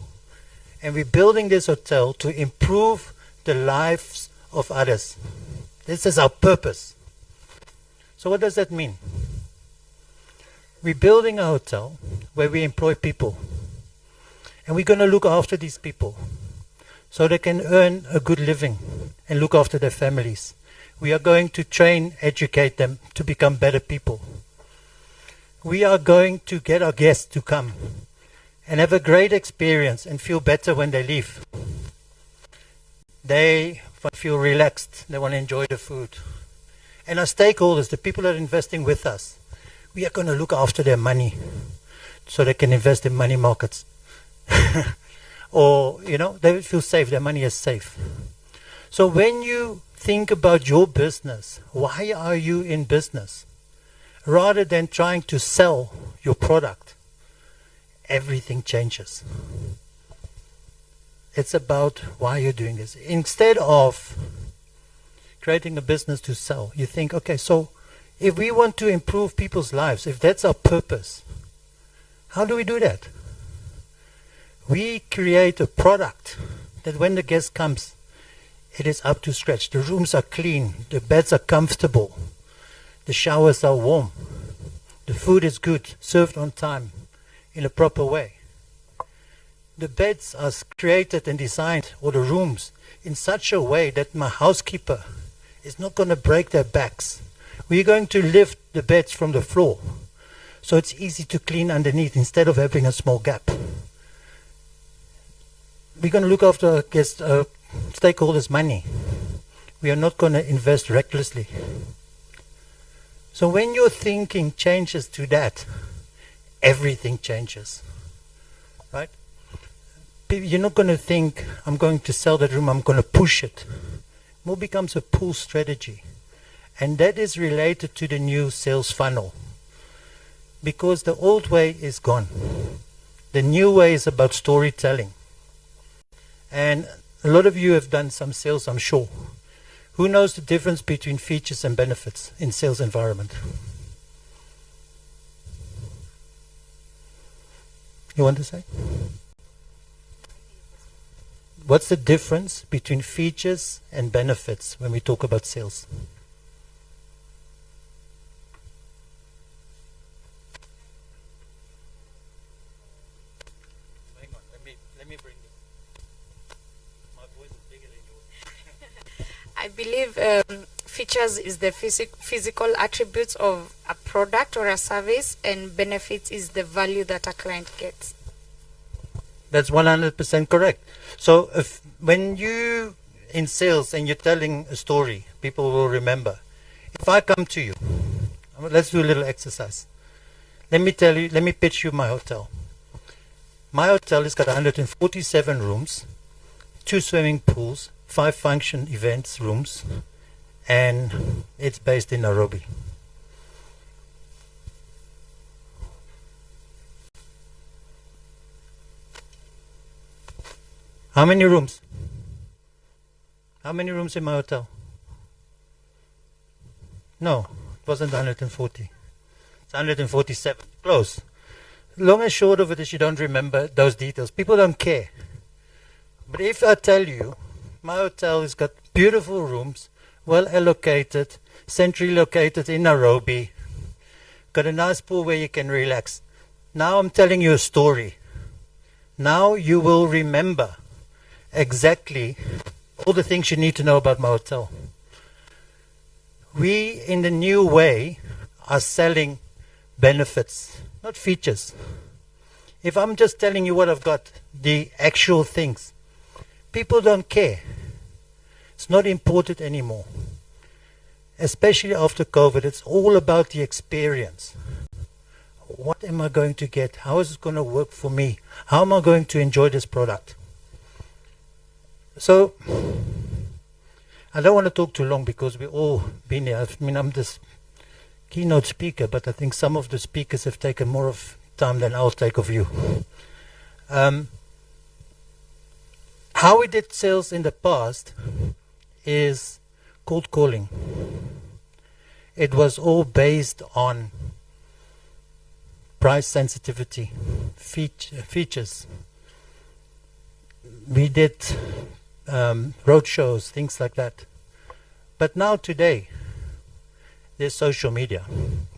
And we're building this hotel to improve the lives of others. This is our purpose. So what does that mean? We're building a hotel where we employ people. And we're going to look after these people so they can earn a good living and look after their families. We are going to train, educate them to become better people. We are going to get our guests to come and have a great experience and feel better when they leave. They feel relaxed. They want to enjoy the food. And our stakeholders, the people that are investing with us, we are going to look after their money so they can invest in money markets. Or, you know, they feel safe. Their money is safe. So when you think about your business, why are you in business? Rather than trying to sell your product, everything changes. It's about why you're doing this. Instead of creating a business to sell, you think, okay, so if we want to improve people's lives, if that's our purpose, how do we do that? We create a product that when the guest comes, it is up to scratch. The rooms are clean, the beds are comfortable, The showers are warm. The food is good, served on time, in a proper way. The beds are created and designed, or the rooms, in such a way that my housekeeper is not going to break their backs. We're going to lift the beds from the floor, so it's easy to clean underneath instead of having a small gap. We're going to look after our guests, stakeholders' money. We are not going to invest recklessly. So when your thinking changes to that, everything changes, right? You're not going to think, I'm going to sell that room, I'm going to push it. More becomes a pull strategy. And that is related to the new sales funnel. Because the old way is gone. The new way is about storytelling. And a lot of you have done some sales, I'm sure. Who knows the difference between features and benefits in sales environment? You want to say? What's the difference between features and benefits when we talk about sales? Hang on, let me bring this. My voice is bigger than yours. I believe features is the physical attributes of a product or a service, and benefits is the value that a client gets. That's 100% correct. So when you in sales and you're telling a story, people will remember. If I come to you, let's do a little exercise. Let me pitch you my hotel. My hotel has got 147 rooms, 2 swimming pools, 5 function events rooms, and it's based in Nairobi. How many rooms? How many rooms in my hotel? No, it wasn't 140. It's 147. Close. Long and short of it is you don't remember those details. People don't care. But if I tell you, my hotel has got beautiful rooms, well allocated, centrally located in Nairobi, got a nice pool where you can relax. Now I'm telling you a story. Now you will remember exactly all the things you need to know about my hotel. We, in the new way, are selling benefits, not features. If I'm just telling you what I've got, the actual things, people don't care. It's not important anymore. Especially after COVID, it's all about the experience. What am I going to get? How is it going to work for me? How am I going to enjoy this product? So, I don't want to talk too long because we've all been here. I mean, I'm this keynote speaker, but I think some of the speakers have taken more of time than I'll take of you. How we did sales in the past is cold calling. It was all based on price sensitivity, features. We did road shows, things like that. But now today, there's social media.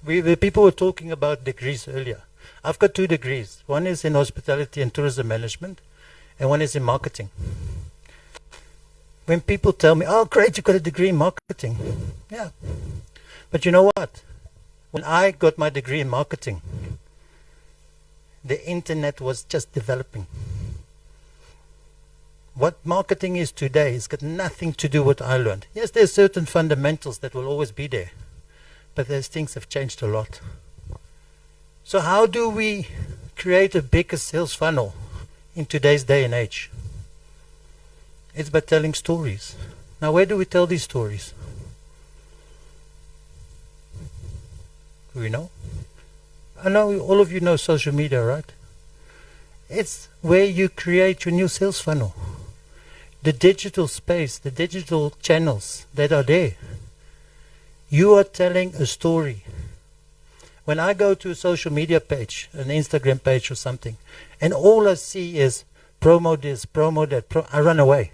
People were talking about degrees earlier. I've got 2 degrees. One is in hospitality and tourism management, and one is in marketing. When people tell me, oh great, you got a degree in marketing. Yeah. But you know what? When I got my degree in marketing, the internet was just developing. What marketing is today has got nothing to do with what I learned. Yes, there's certain fundamentals that will always be there, but those things have changed a lot. So how do we create a bigger sales funnel in today's day and age? It's by telling stories. Now, where do we tell these stories? Do we know? I know all of you know social media, right? It's where you create your new sales funnel. The digital space, the digital channels that are there. You are telling a story. When I go to a social media page, an Instagram page or something, and all I see is promo this, promo that, I run away.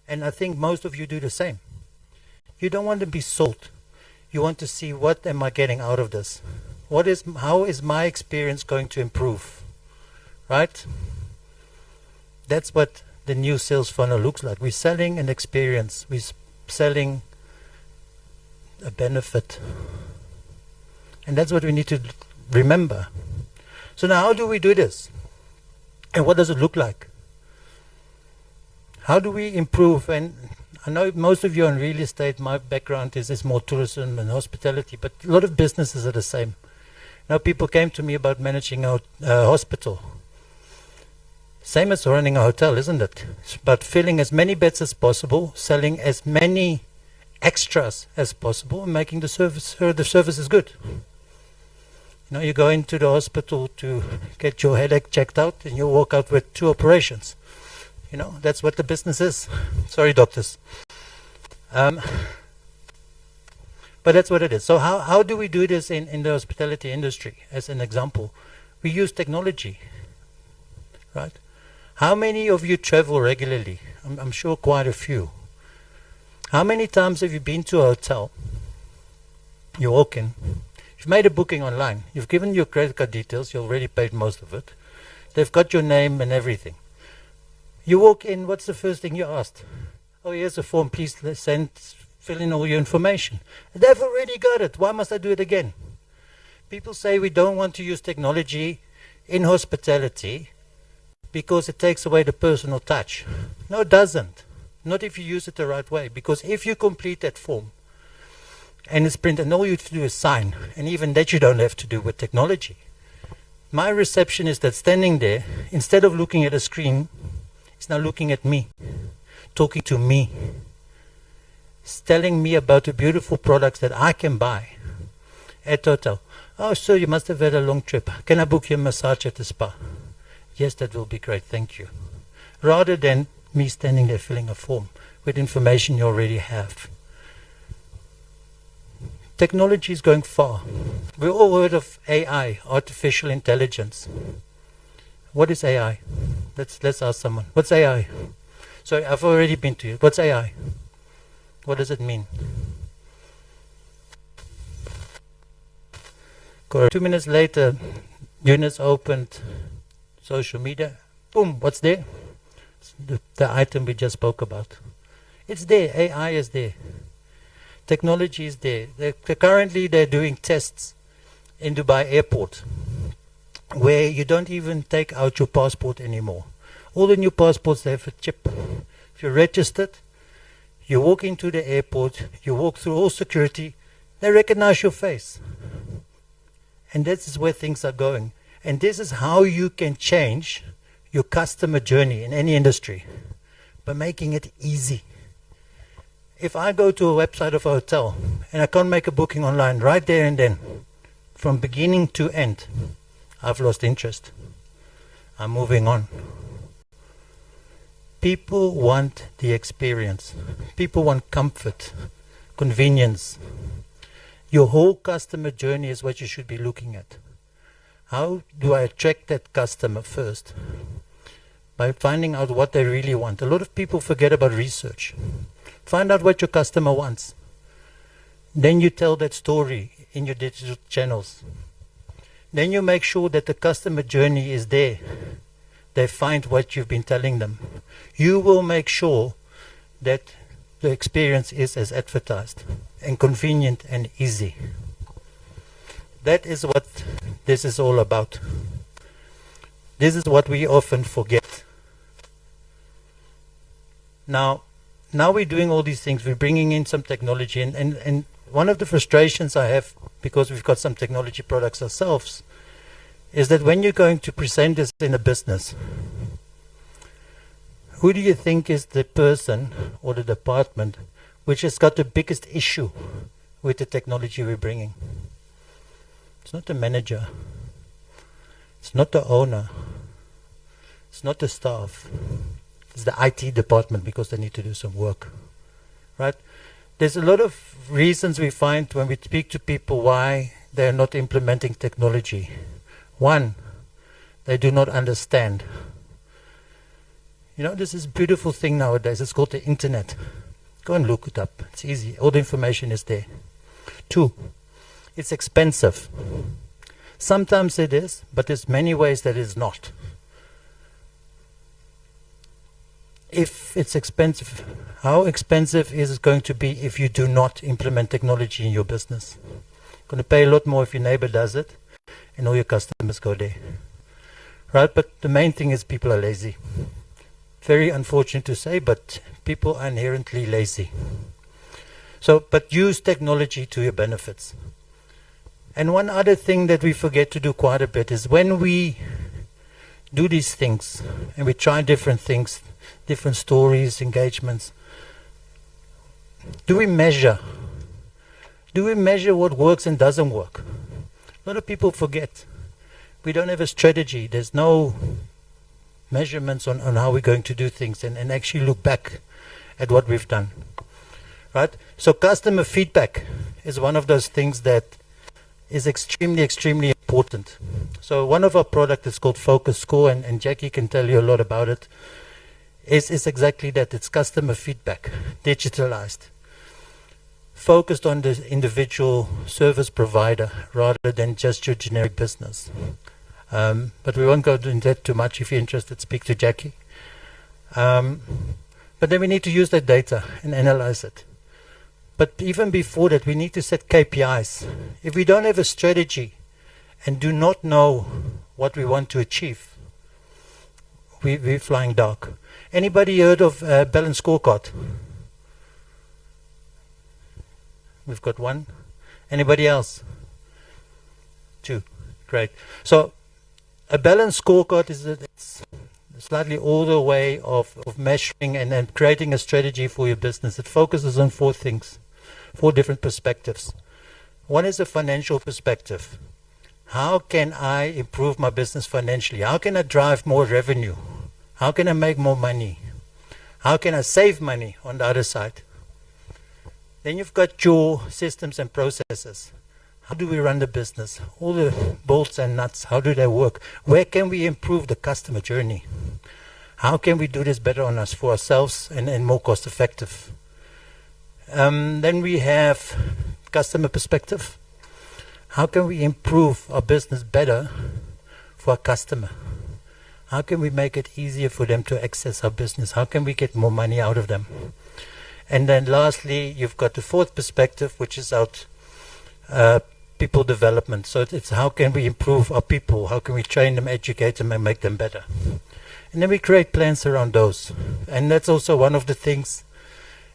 And I think most of you do the same. You don't want to be sold. You want to see, what am I getting out of this? How is my experience going to improve? Right? That's what the new sales funnel looks like. We're selling an experience. We're selling a benefit. And that's what we need to remember. So now, how do we do this? And what does it look like? How do we improve? And I know most of you are in real estate. My background is more tourism and hospitality, but a lot of businesses are the same. Now, people came to me about managing a hospital. Same as running a hotel, isn't it? It's about filling as many beds as possible, selling as many extras as possible, and making the service is good. You know, you go into the hospital to get your headache checked out, and you walk out with 2 operations. You know, that's what the business is. Sorry, doctors. But that's what it is. So how do we do this in the hospitality industry? As an example, we use technology, right? How many of you travel regularly? I'm sure quite a few. How many times have you been to a hotel? You walk in. You've made a booking online. You've given your credit card details. You already paid most of it. They've got your name and everything. You walk in. What's the first thing you asked? Oh, here's a form. Please fill in all your information. They've already got it. Why must I do it again? People say we don't want to use technology in hospitality because it takes away the personal touch. No, it doesn't. Not if you use it the right way. Because if you complete that form and it's printed, and all you have to do is sign, and even that you don't have to do with technology. My receptionist that's standing there, instead of looking at a screen, is now looking at me, talking to me, telling me about the beautiful products that I can buy at the hotel. Oh, sir, you must have had a long trip. Can I book you a massage at the spa? Yes, that will be great, thank you. Rather than me standing there filling a form with information you already have. Technology is going far. We've all heard of AI, artificial intelligence. What is AI? Let's ask someone. What's AI? Sorry, I've already been to you. What's AI? What does it mean? 2 minutes later, Eunice opened social media. Boom, what's there? The item we just spoke about. It's there. AI is there. Technology is there. Currently, they're doing tests in Dubai airport where you don't even take out your passport anymore. All the new passports, they have a chip. If you're registered, you walk into the airport, you walk through all security, they recognize your face. And this is where things are going. And this is how you can change your customer journey in any industry, by making it easy. If I go to a website of a hotel and I can't make a booking online right there and then, from beginning to end, I've lost interest. I'm moving on. People want the experience. People want comfort, convenience. Your whole customer journey is what you should be looking at. How do I attract that customer first? By finding out what they really want. A lot of people forget about research. Find out what your customer wants. Then you tell that story in your digital channels. Then you make sure that the customer journey is there. They find what you've been telling them. You will make sure that the experience is as advertised and convenient and easy. That is what this is all about. This is what we often forget. Now we're doing all these things. We're bringing in some technology. And one of the frustrations I have, because we've got some technology products ourselves, is that when you're going to present this in a business, who do you think is the person or the department which has got the biggest issue with the technology we're bringing? It's not the manager. It's not the owner. It's not the staff. It's the IT department, because they need to do some work. Right? There's a lot of reasons we find when we speak to people why they're not implementing technology. One, they do not understand. You know, there's this beautiful thing nowadays. It's called the internet. Go and look it up. It's easy. All the information is there. Two, it's expensive. Sometimes it is, but there's many ways that it's not. If it's expensive, how expensive is it going to be if you do not implement technology in your business? You're going to pay a lot more if your neighbor does it and all your customers go there. Right? But the main thing is people are lazy. Very unfortunate to say, but people are inherently lazy. So, but use technology to your benefits. And one other thing that we forget to do quite a bit is when we do these things and we try different things, different stories, engagements, do we measure? Do we measure what works and doesn't work? A lot of people forget. We don't have a strategy. There's no measurements on how we're going to do things and actually look back at what we've done. Right? So customer feedback is one of those things that is extremely, extremely important. So one of our products is called Focus Score, and Jackie can tell you a lot about it. Is exactly that. It's customer feedback, digitalized, focused on the individual service provider rather than just your generic business. But we won't go into that too much. If you're interested, speak to Jackie. But then we need to use that data and analyze it. But even before that, we need to set KPIs. If we don't have a strategy and do not know what we want to achieve, we're flying dark. Anybody heard of Balanced Scorecard? We've got one. Anybody else? Two. Great. So a balanced scorecard is it's slightly older way of measuring and creating a strategy for your business. It focuses on four things, four different perspectives. One is a financial perspective. How can I improve my business financially? How can I drive more revenue? How can I make more money? How can I save money on the other side? Then you've got your systems and processes. How do we run the business? All the bolts and nuts, how do they work? Where can we improve the customer journey? How can we do this better on us for ourselves and more cost effective? Then we have customer perspective. How can we improve our business better for our customer? How can we make it easier for them to access our business? How can we get more money out of them? And then lastly, you've got the fourth perspective, which is out people development. So it's how can we improve our people? How can we train them, educate them, and make them better? And then we create plans around those. And that's also one of the things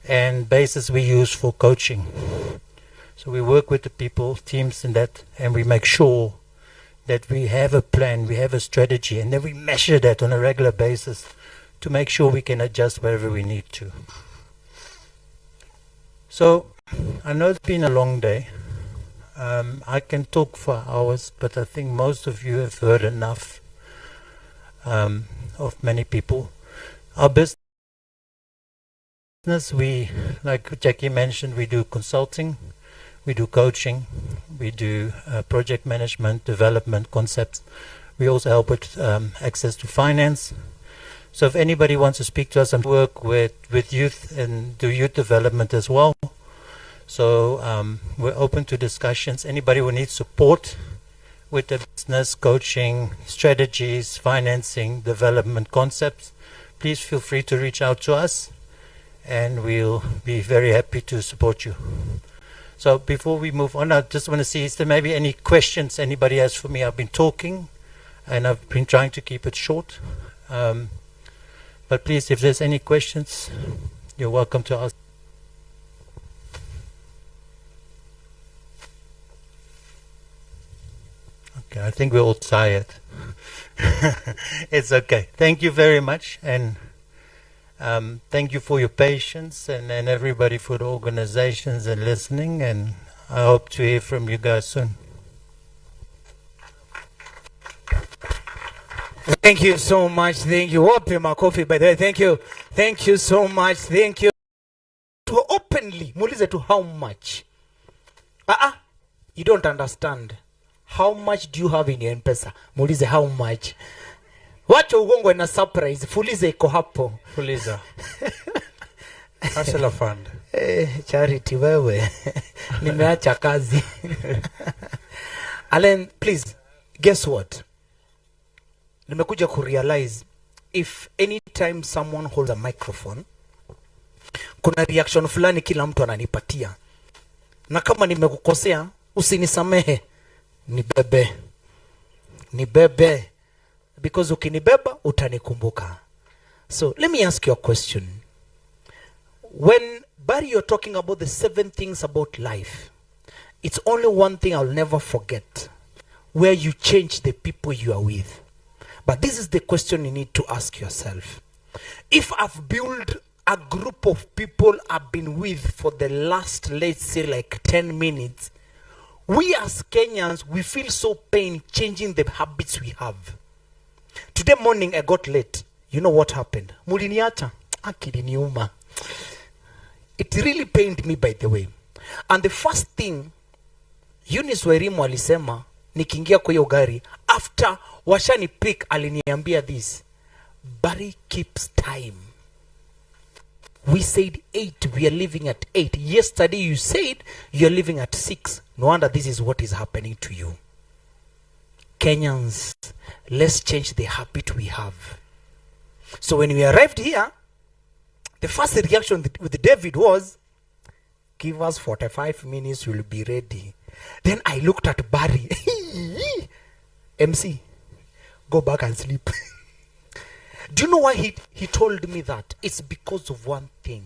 and bases we use for coaching. So we work with the people, teams in that, and we make sure that we have a plan, we have a strategy, and then we measure that on a regular basis to make sure we can adjust wherever we need to. So I know it's been a long day. I can talk for hours, but I think most of you have heard enough of many people. Our business, we, like Jackie mentioned, we do consulting, we do coaching, we do project management, development, concepts. We also help with access to finance. So if anybody wants to speak to us and work with youth and do youth development as well. So we're open to discussions. Anybody who needs support with the business, coaching, strategies, financing, development concepts, please feel free to reach out to us and we'll be very happy to support you. So before we move on, I just want to see, is there maybe any questions anybody has for me? I've been talking and I've been trying to keep it short. But please, if there's any questions, you're welcome to ask. Okay, I think we're all tired. It's okay. Thank you very much. And thank you for your patience and everybody for the organizations and listening. And I hope to hear from you guys soon. Thank you so much. Thank you. Open my coffee, by the way. Thank you. Thank you so much. Thank you. To openly, Mulize to how much? You don't understand. How much do you have in your M-Pesa? Mulize how much? Wacha ugongo na surprise. Fulize iko hapo. Fuliza. Hustler fund. Charity wewe. Nimeacha kazi. Alan, please, guess what? Nimekuja kurealize if anytime someone holds a microphone, kuna reaction fulani kila mtu ananipatia. Na kama nimekukosea, usinisamehe. Nibebe. Because ukinibeba, utanikumbuka. So, let me ask you a question. When, Barry, you're talking about the 7 things about life, it's only one thing I'll never forget. Where you change the people you are with. But this is the question you need to ask yourself. If I've built a group of people I've been with for the last, let's say, like 10 minutes, we as Kenyans, we feel so pain changing the habits we have. Today morning, I got late. You know what happened? Muliniacha. Akiliniuma. It really pained me, by the way. And the first thing, Eunice Wairimu alisema, nikiingia kwa hiyo gari, after washani pick, aliniambia this, Barry keeps time. We said 8, we are living at 8. Yesterday you said you're living at 6. No wonder this is what is happening to you. Kenyans, let's change the habit we have. So when we arrived here, the first reaction with David was, give us 45 minutes, we'll be ready. Then I looked at Barry. MC, go back and sleep. Do you know why he told me that? It's because of one thing.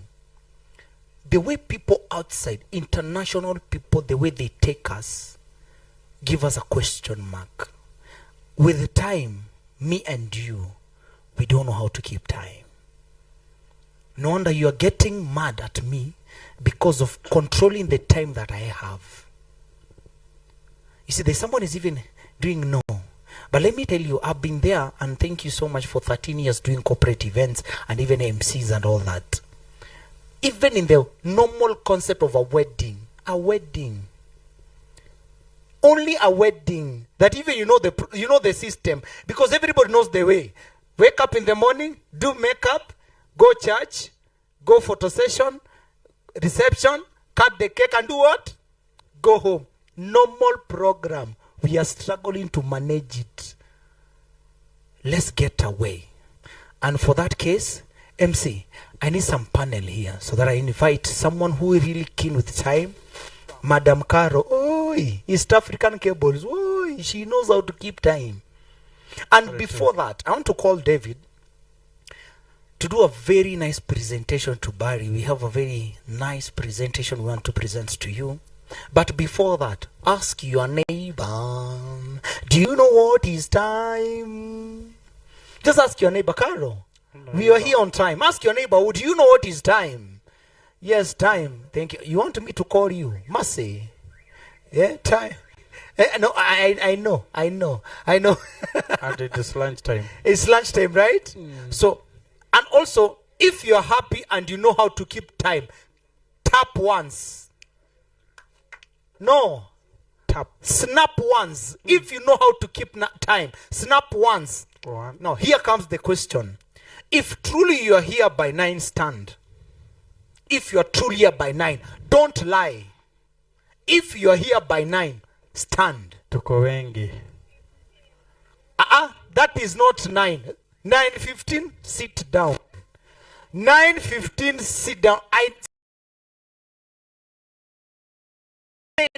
The way people outside, international people, the way they take us, give us a question mark. With time, me and you, we don't know how to keep time. No wonder you are getting mad at me because of controlling the time that I have. You see, there's someone is even doing no. But let me tell you, I've been there, and thank you so much for 13 years doing corporate events and even MCs and all that. Even in the normal concept of a wedding, only a wedding, that even you know the system, because everybody knows the way. Wake up in the morning, do makeup, go church, go photo session, reception, cut the cake and do what? Go home. Normal program. We are struggling to manage it. Let's get away. And for that case, MC, I need some panel here so that I invite someone who is really keen with time. Madam Caro, East African Cables, she knows how to keep time. And before that, I want to call David to do a very nice presentation to Barry. We have a very nice presentation we want to present to you. But before that, ask your neighbor, do you know what is time? Just ask your neighbor, Carol. We are here on time. Ask your neighbor, do you know what is time? Yes, time. Thank you. You want me to call you? Massey? Yeah, time. No, I know. And it is lunchtime. It's lunchtime, right? So, and also, if you're happy and you know how to keep time, tap once. No. Tap. Snap once. If you know how to keep time, snap once. Now, here comes the question. If truly you are here by 9, stand. If you are truly here by 9, don't lie. If you are here by 9, stand. Tuko wengi. That is not 9. 9:15, sit down. 9:15, sit down. I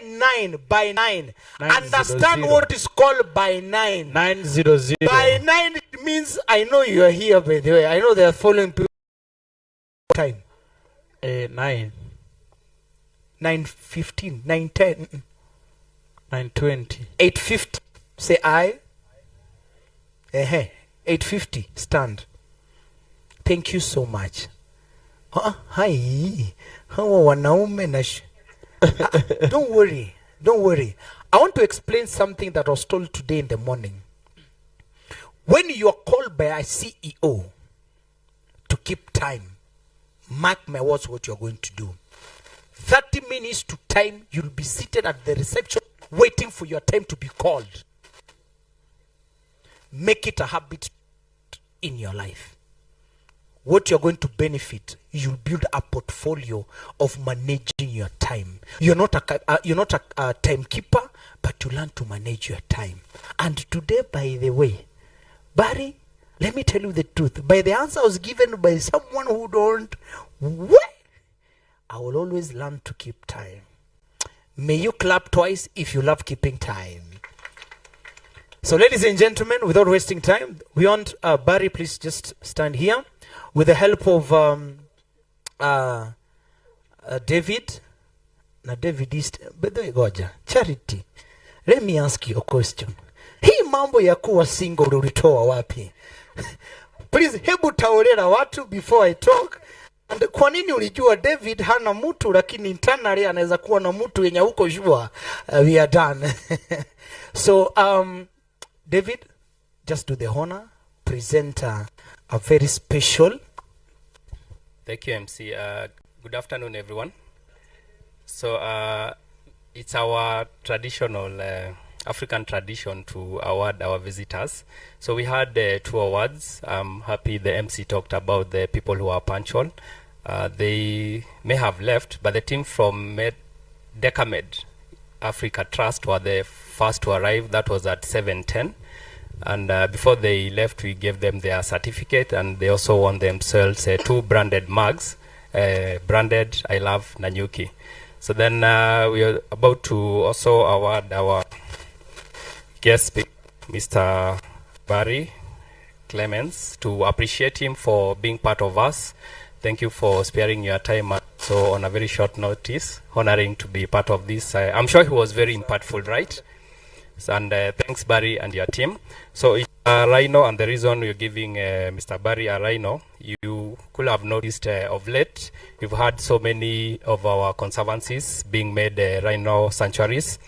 9 by 9. Understand what is called by 9. 900. By 9 it means I know you are here, by the way. I know they are following people. Time. 9. 9:15. 9:10. 9:20. 8:50. Say I. 8:50. Stand. Thank you so much. Hi. Hawa wanaume na don't worry. I want to explain something that was told today in the morning. When you are called by a CEO to keep time, mark my words what you're going to do. 30 minutes to time, you'll be seated at the reception waiting for your time to be called. Make it a habit in your life. what you're going to benefit, you build a portfolio of managing your time. You're not a timekeeper, but you learn to manage your time. And today, by the way, Barry, let me tell you the truth. By the answer I was given by someone who don't, I will always learn to keep time. May you clap twice if you love keeping time. So ladies and gentlemen, without wasting time, we want Barry, please just stand here. With the help of David. Now David is, but goja, Charity, let me ask you a question. Hii mambo ya kuwa single ulitoa wapi? Please, hebu taolera watu before I talk. And kwa nini ulijua David hana mtu lakini internally anaweza kuwa na mtu yenye uko jua? We are done. So, David, just do the honor, present a very special. Thank you, MC. Good afternoon, everyone. So, it's our traditional African tradition to award our visitors. So we had 2 awards. I'm happy the MC talked about the people who are punctual. They may have left, but the team from Decamed Africa Trust were the first to arrive. That was at 7:10. And before they left, we gave them their certificate, and they also won themselves 2 branded mugs, branded I Love Nanyuki. So then we are about to also award our guest speaker, Mr. Barry Clemens, to appreciate him for being part of us. Thank you for sparing your time so on a very short notice, honoring to be part of this. I'm sure he was very impactful, right? And thanks, Barry, and your team. So it's a rhino, and the reason we're giving Mr. Barry a rhino, you could have noticed of late, we've had so many of our conservancies being made rhino sanctuaries.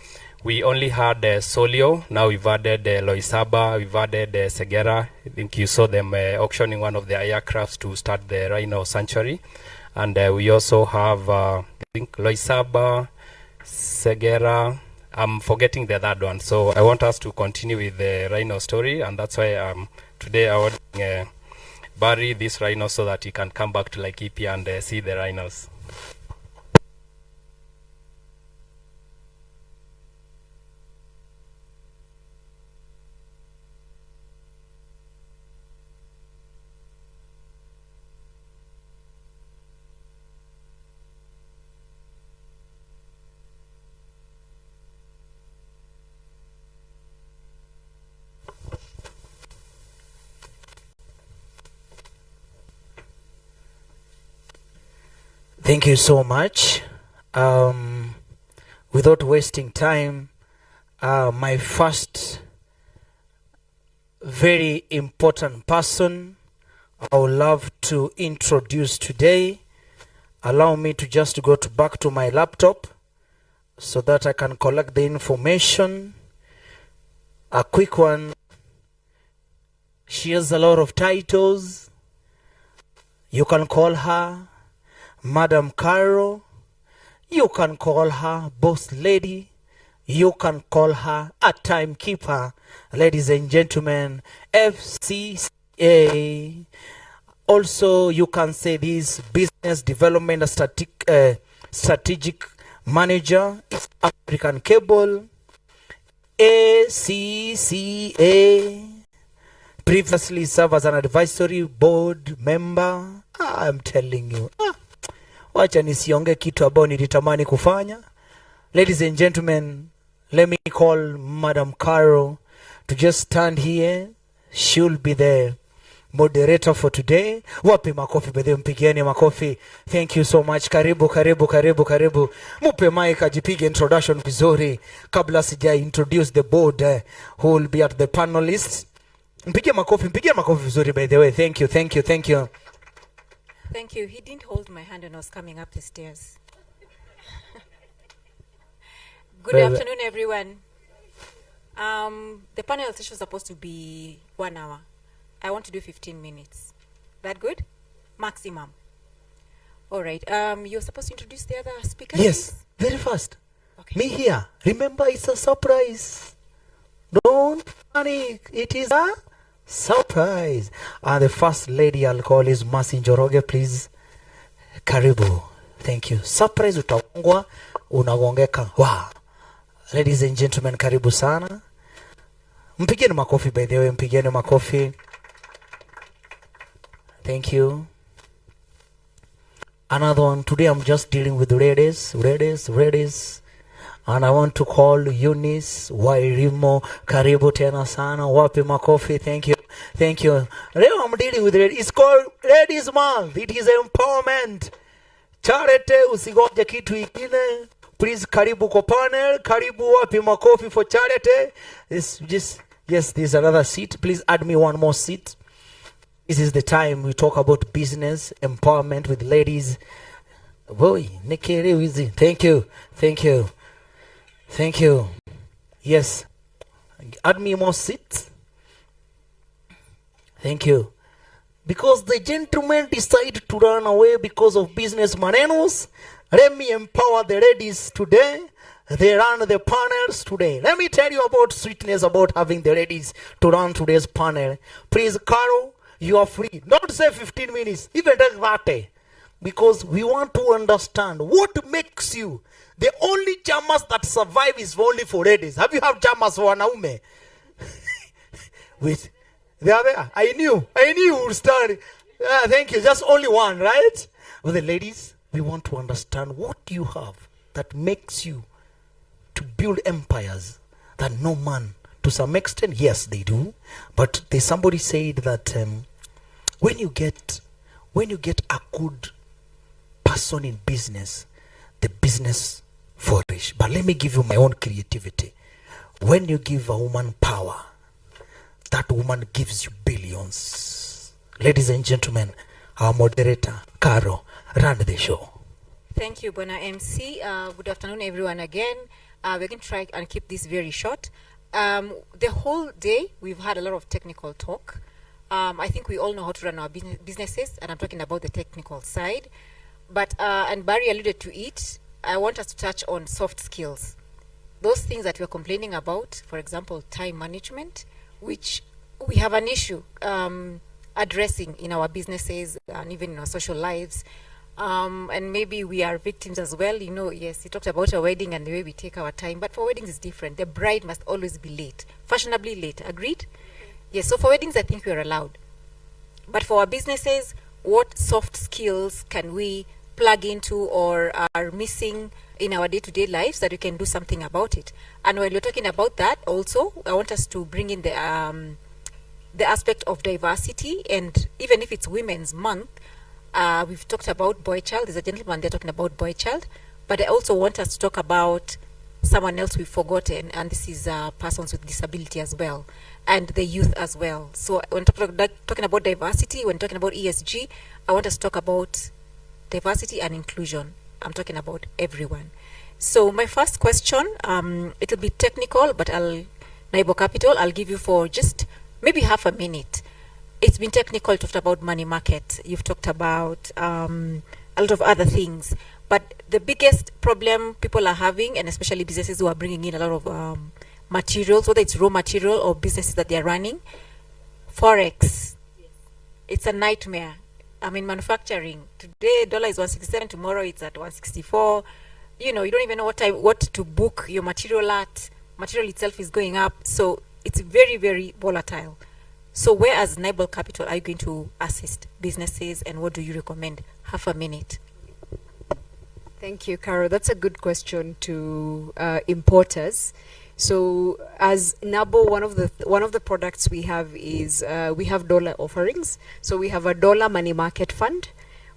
We only had Solio, now we've added Loisaba, we've added Segera. I think you saw them auctioning one of their aircrafts to start the rhino sanctuary. And we also have, I think, Loisaba, Segera. I'm forgetting the third one. So I want us to continue with the rhino story, and that's why today I want to bury this rhino so that he can come back to Laikipia and see the rhinos. Thank you so much. Without wasting time, my first very important person I would love to introduce today. Allow me to just go back to my laptop so that I can collect the information. A quick one. She has a lot of titles. You can call her Madam Carol. You can call her Boss Lady. You can call her a timekeeper. Ladies and gentlemen, FCCA. Also, you can say this business development strategic manager. It's African Cable. ACCA. Previously served as an advisory board member. I'm telling you. Wacha nisionge kitu ambao nilitamani kufanya. Ladies and gentlemen, let me call Madam Carol to just stand here. She'll be the moderator for today. Wapi makofi bedhe, mpigieni makofi. Thank you so much. Karibu, karibu, karibu, karibu. Mupe mic ajipige introduction vizuri kabla sija introduce the board who will be at the panelists. Mpigie makofi vizuri by the way. Thank you, thank you, thank you. Thank you. He didn't hold my hand when I was coming up the stairs. Good afternoon, everyone. The panel session was supposed to be 1 hour. I want to do 15 minutes. That good? Maximum. All right. You're supposed to introduce the other speakers? Yes, very fast. Okay. Me here. Remember, it's a surprise. Don't panic. It is a Surprise. And the first lady I'll call is Masi Njoroge, please. Karibu. Thank you. Surprise utagongwa, unagongeka. Wow. Ladies and gentlemen, karibu sana. Mpigeni makofi, by the way, mpigeni makofi. Thank you. Another one. Today I'm just dealing with ladies. And I want to call Eunice Wairimo. Karibu tena sana. Wapi makofi. Thank you. Thank you. Leo I'm dealing with ladies. It's called Ladies Month. It is empowerment. Charity, usigoje kitu ingine. Please, karibu kwa panel. Karibu wapi makofi for charity. Yes, there's another seat. Please add me one more seat. This is the time we talk about business, empowerment with ladies. Boy, thank you. Thank you. Yes. Add me more seats. Thank you. Because the gentlemen decide to run away because of business manenos, let me empower the ladies today. They run the panels today. Let me tell you about sweetness about having the ladies to run today's panel. Please, Carol, you are free. Don't say 15 minutes, even take 30. Because we want to understand what makes you. The only jammers that survive is only for ladies. Have you have jammers for wanaume? Wait, they are there. I knew you would start. Thank you. Just only one, right? Well, the ladies, we want to understand what you have that makes you to build empires that no man, to some extent, yes, they do. But somebody said that when you get a good person in business, the business flourish. But let me give you my own creativity. When you give a woman power, that woman gives you billions. Ladies and gentlemen, our moderator, Caro, run the show. Thank you, Bona MC. Good afternoon, everyone, again. We're going to try and keep this very short. The whole day, we've had a lot of technical talk. I think we all know how to run our businesses, and I'm talking about the technical side. But, and Barry alluded to it, I want us to touch on soft skills. Those things that we're complaining about, for example, time management, which we have an issue addressing in our businesses and even in our social lives. And maybe we are victims as well. You know, yes, you talked about a wedding and the way we take our time, but for weddings it's different. The bride must always be late, fashionably late. Agreed? Yes, so for weddings I think we're allowed. But for our businesses, what soft skills can we plug into or are missing in our day-to-day lives that we can do something about it? And while we're talking about that also, I want us to bring in the aspect of diversity. And even if it's Women's Month, we've talked about boy child. There's a gentleman there talking about boy child. But I also want us to talk about someone else we've forgotten, and this is persons with disability as well, and the youth as well. So when talking about diversity, when talking about ESG, I want us to talk about diversity and inclusion. I'm talking about everyone. So my first question, it'll be technical, but Naibo Capital, I'll give you for just maybe half a minute. It's been technical. You talked about money market. You've talked about a lot of other things. But the biggest problem people are having, and especially businesses who are bringing in a lot of materials, whether it's raw material or businesses that they're running, Forex, it's a nightmare. I mean, manufacturing, today dollar is 167, tomorrow it's at 164. You know, you don't even know what to book your material at. Material itself is going up. So it's very, very volatile. So where as Nibel Capital are you going to assist businesses, and what do you recommend? Half a minute. Thank you, Carol. That's a good question to importers. So as NABO, one of the products we have is we have dollar offerings. So we have a dollar money market fund,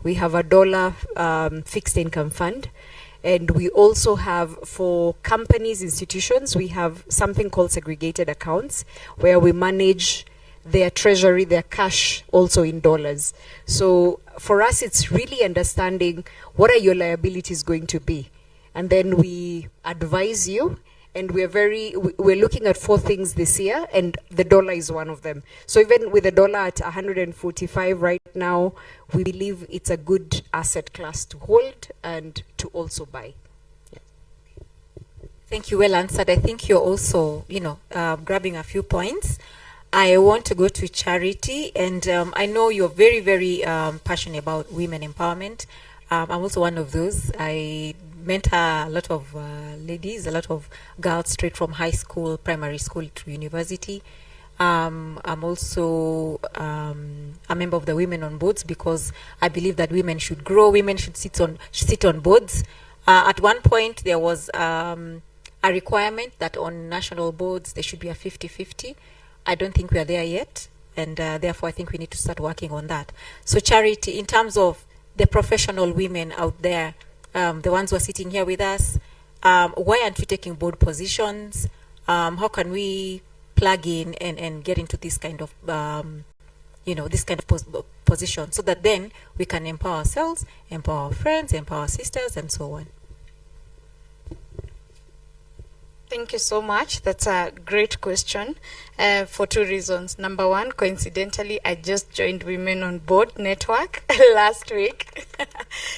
we have a dollar fixed income fund, and we also have, for companies, institutions, we have something called segregated accounts where we manage their treasury, their cash also in dollars. So for us, it's really understanding what are your liabilities going to be. And then we advise you, and we're looking at 4 things this year, and the dollar is one of them. So even with the dollar at 145 right now, we believe it's a good asset class to hold and to also buy. Yeah. Thank you, well answered. I think you're also, grabbing a few points. I want to go to charity, and I know you're very, very passionate about women empowerment. I'm also one of those. I mentor a lot of ladies, a lot of girls straight from high school, primary school to university. I'm also a member of the Women on Boards because I believe that women should grow, women should sit on boards. At one point, there was a requirement that on national boards, there should be a 50-50. I don't think we are there yet, and therefore I think we need to start working on that. So charity, in terms of the professional women out there, the ones who are sitting here with us, why aren't we taking board positions? How can we plug in and get into this kind of, this kind of position, so that then we can empower ourselves, empower our friends, empower our sisters, and so on. Thank you so much. That's a great question for two reasons. Number one, coincidentally, I just joined Women on Board Network last week.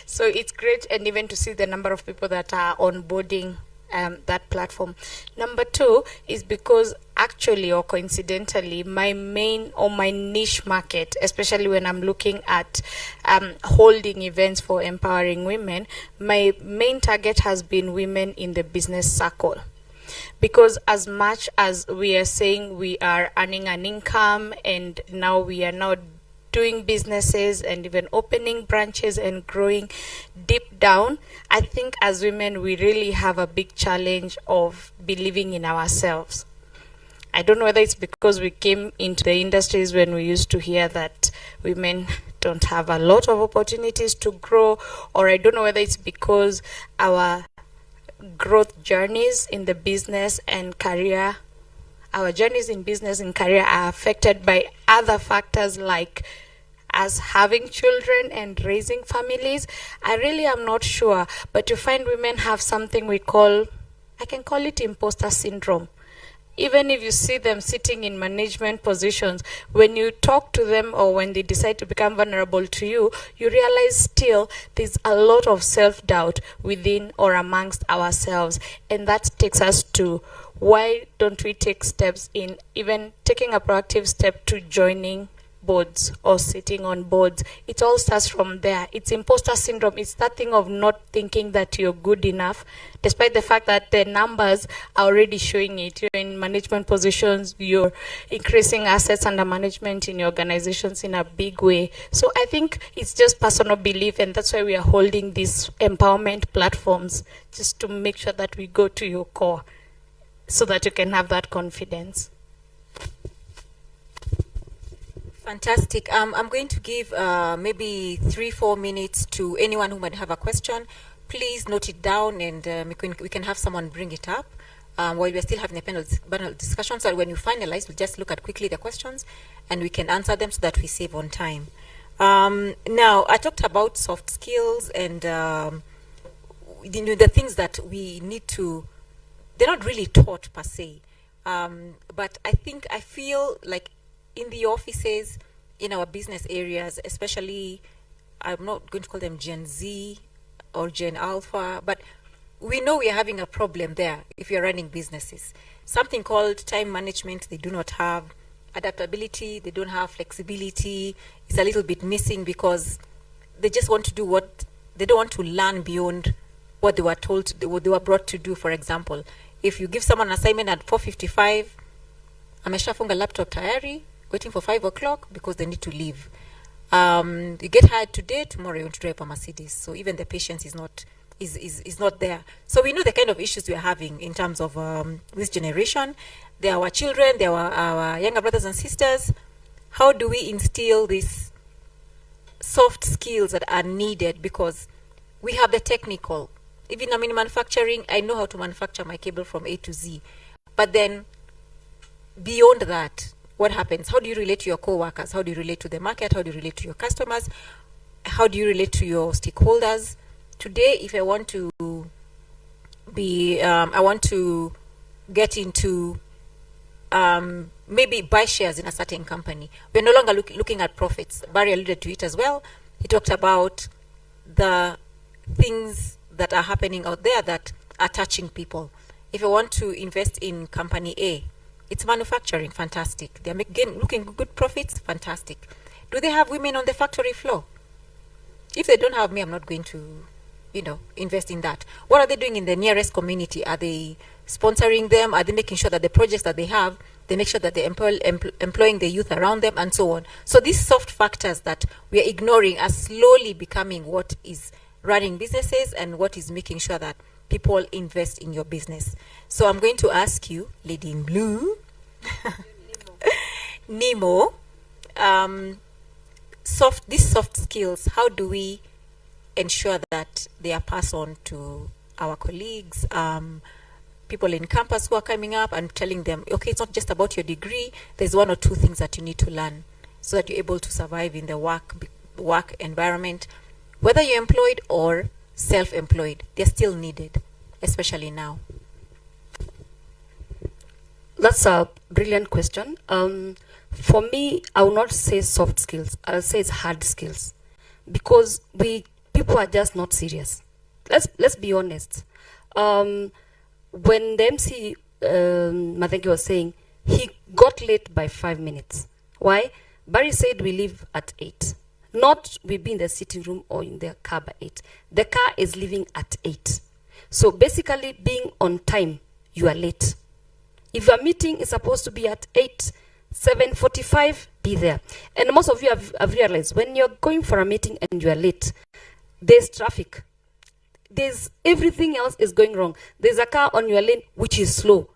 So it's great, and even to see the number of people that are onboarding that platform. Number two is because actually or coincidentally, my main or my niche market, especially when I'm looking at holding events for empowering women, my main target has been women in the business circle. Because as much as we are saying we are earning an income, and now we are now doing businesses and even opening branches and growing deep down, I think as women we really have a big challenge of believing in ourselves. I don't know whether it's because we came into the industries when we used to hear that women don't have a lot of opportunities to grow, or I don't know whether it's because our growth journeys in the business and career, our journeys in business and career are affected by other factors like us having children and raising families. I really am not sure, but you find women have something we call, I can call it imposter syndrome. Even if you see them sitting in management positions, when you talk to them or when they decide to become vulnerable to you, you realize still there's a lot of self-doubt within or amongst ourselves. And that takes us to why don't we take steps in even taking a proactive step to joining boards or sitting on boards. It all starts from there. It's imposter syndrome. It's that thing of not thinking that you're good enough, despite the fact that the numbers are already showing it. You're in management positions, you're increasing assets under management in your organizations in a big way. So I think it's just personal belief, and that's why we are holding these empowerment platforms, just to make sure that we go to your core so that you can have that confidence. Fantastic. I'm going to give maybe 3-4 minutes to anyone who might have a question. Please note it down, and we can have someone bring it up while we're still having a panel discussion. So when we finalize, we'll just look at quickly the questions and we can answer them so that we save on time. Now, I talked about soft skills and the things that we need to, they're not really taught per se. But I feel like in the offices, in our business areas, especially, I'm not going to call them Gen Z or Gen Alpha, but we know we are having a problem there if you're running businesses. Something called time management, they do not have. Adaptability, they don't have. Flexibility is a little bit missing because they just want to do what, they don't want to learn beyond what they were told, what they were brought to do. For example, if you give someone an assignment at 4:55, ameshafunga laptop tayari, waiting for 5 o'clock because they need to leave. You get hired today, tomorrow you want to drive a Mercedes. So even the patience is not there. So we know the kind of issues we are having in terms of this generation. They are our children, they are our younger brothers and sisters. How do we instill these soft skills that are needed? Because we have the technical. Even in manufacturing, I know how to manufacture my cable from A to Z. But then beyond that, what happens? How do you relate to your co-workers? How do you relate to the market? How do you relate to your customers? How do you relate to your stakeholders? Today, if I want to be, I want to get into maybe buy shares in a certain company. We're no longer looking at profits. Barry alluded to it as well. He talked about the things that are happening out there that are touching people. If I want to invest in company A, It's manufacturing, fantastic. They're looking good profits, fantastic. Do they have women on the factory floor? If they don't have me, I'm not going to, invest in that. What are they doing in the nearest community? Are they sponsoring them? Are they making sure that the projects that they have, they make sure that they're employing the youth around them and so on? So these soft factors that we are ignoring are slowly becoming what is running businesses and what is making sure that people invest in your business. So I'm going to ask you, Lady in Blue, Nemo, these soft skills, how do we ensure that they are passed on to our colleagues, people in campus who are coming up and telling them, okay, it's not just about your degree, there's one or two things that you need to learn so that you're able to survive in the work environment, whether you're employed or self-employed, they're still needed, especially now. That's a brilliant question. For me, I will not say soft skills. I'll say it's hard skills, because people are just not serious. Let's be honest. When the MC Mathengi was saying he got late by 5 minutes. Why? Barry said we leave at 8. Not we be in the sitting room or in the car by 8. The car is leaving at 8. So basically, being on time, you are late. If your meeting is supposed to be at 8, 7:45, be there. And most of you have realized when you're going for a meeting and you are late, there's traffic. There's everything else is going wrong. There's a car on your lane which is slow.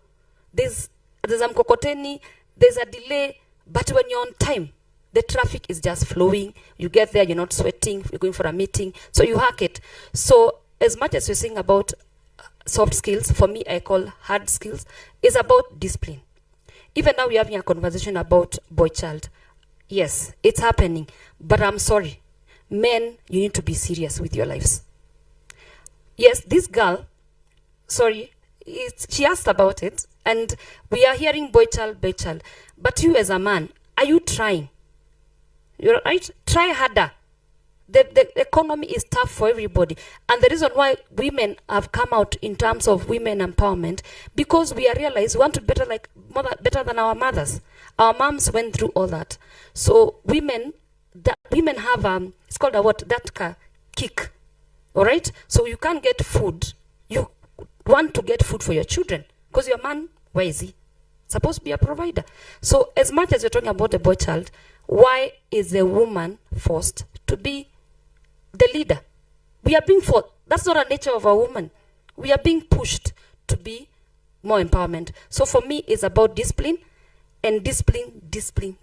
There's a mkokoteni, there's a delay, but when you're on time, the traffic is just flowing. You get there, you're not sweating, you're going for a meeting, so you hack it. So as much as we're saying about soft skills, for me, I call hard skills, is about discipline. Even now we're having a conversation about boy child. Yes, it's happening, but I'm sorry. Men, you need to be serious with your lives. Yes, this girl, she asked about it, and we are hearing boy child. But you as a man, are you trying? You're right? Try harder. The economy is tough for everybody. And the reason why women have come out in terms of women empowerment, because we are realized we want to be better than our mothers. Our moms went through all that. So women have, it's called that kick. All right? So you can't get food. You want to get food for your children because your man, where is he? Supposed to be a provider. So as much as we're talking about the boy child, why is the woman forced to be the leader? We are being forced. That's not a nature of a woman. We are being pushed to be more empowerment. So for me, it's about discipline and discipline.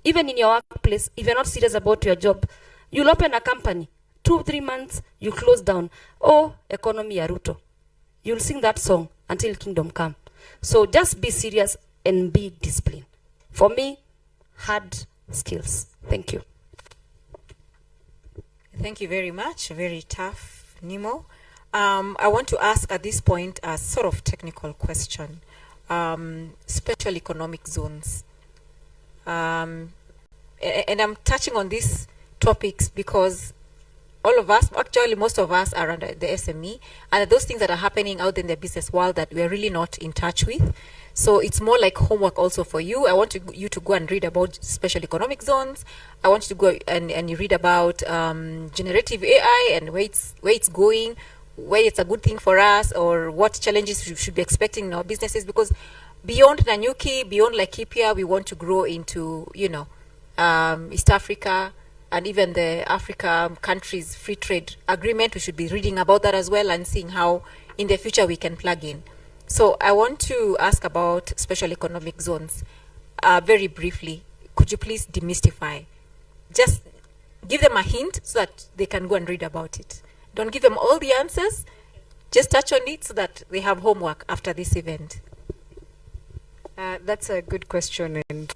Even in your workplace, if you're not serious about your job, you'll open a company. 2-3 months, you close down. Oh, economy ya Ruto. You'll sing that song until kingdom come. So just be serious and be disciplined. For me, hard skills. Thank you. Thank you very much. Very tough, Nemo. I want to ask at this point a sort of technical question. Special economic zones. And I'm touching on these topics because all of us, actually most of us are under the SME, and those things that are happening out in the business world that we're really not in touch with. So it's more like homework also for you. I want you to go and read about special economic zones. I want you to go and you read about generative AI and where it's going, where it's a good thing for us, or what challenges we should be expecting in our businesses. Because beyond Nanyuki, beyond Laikipia, we want to grow into, East Africa, and even the Africa countries free trade agreement. We should be reading about that as well and seeing how in the future we can plug in. So I want to ask about special economic zones very briefly. Could you please demystify? Just give them a hint so that they can go and read about it. Don't give them all the answers. Just touch on it so that they have homework after this event. That's a good question, and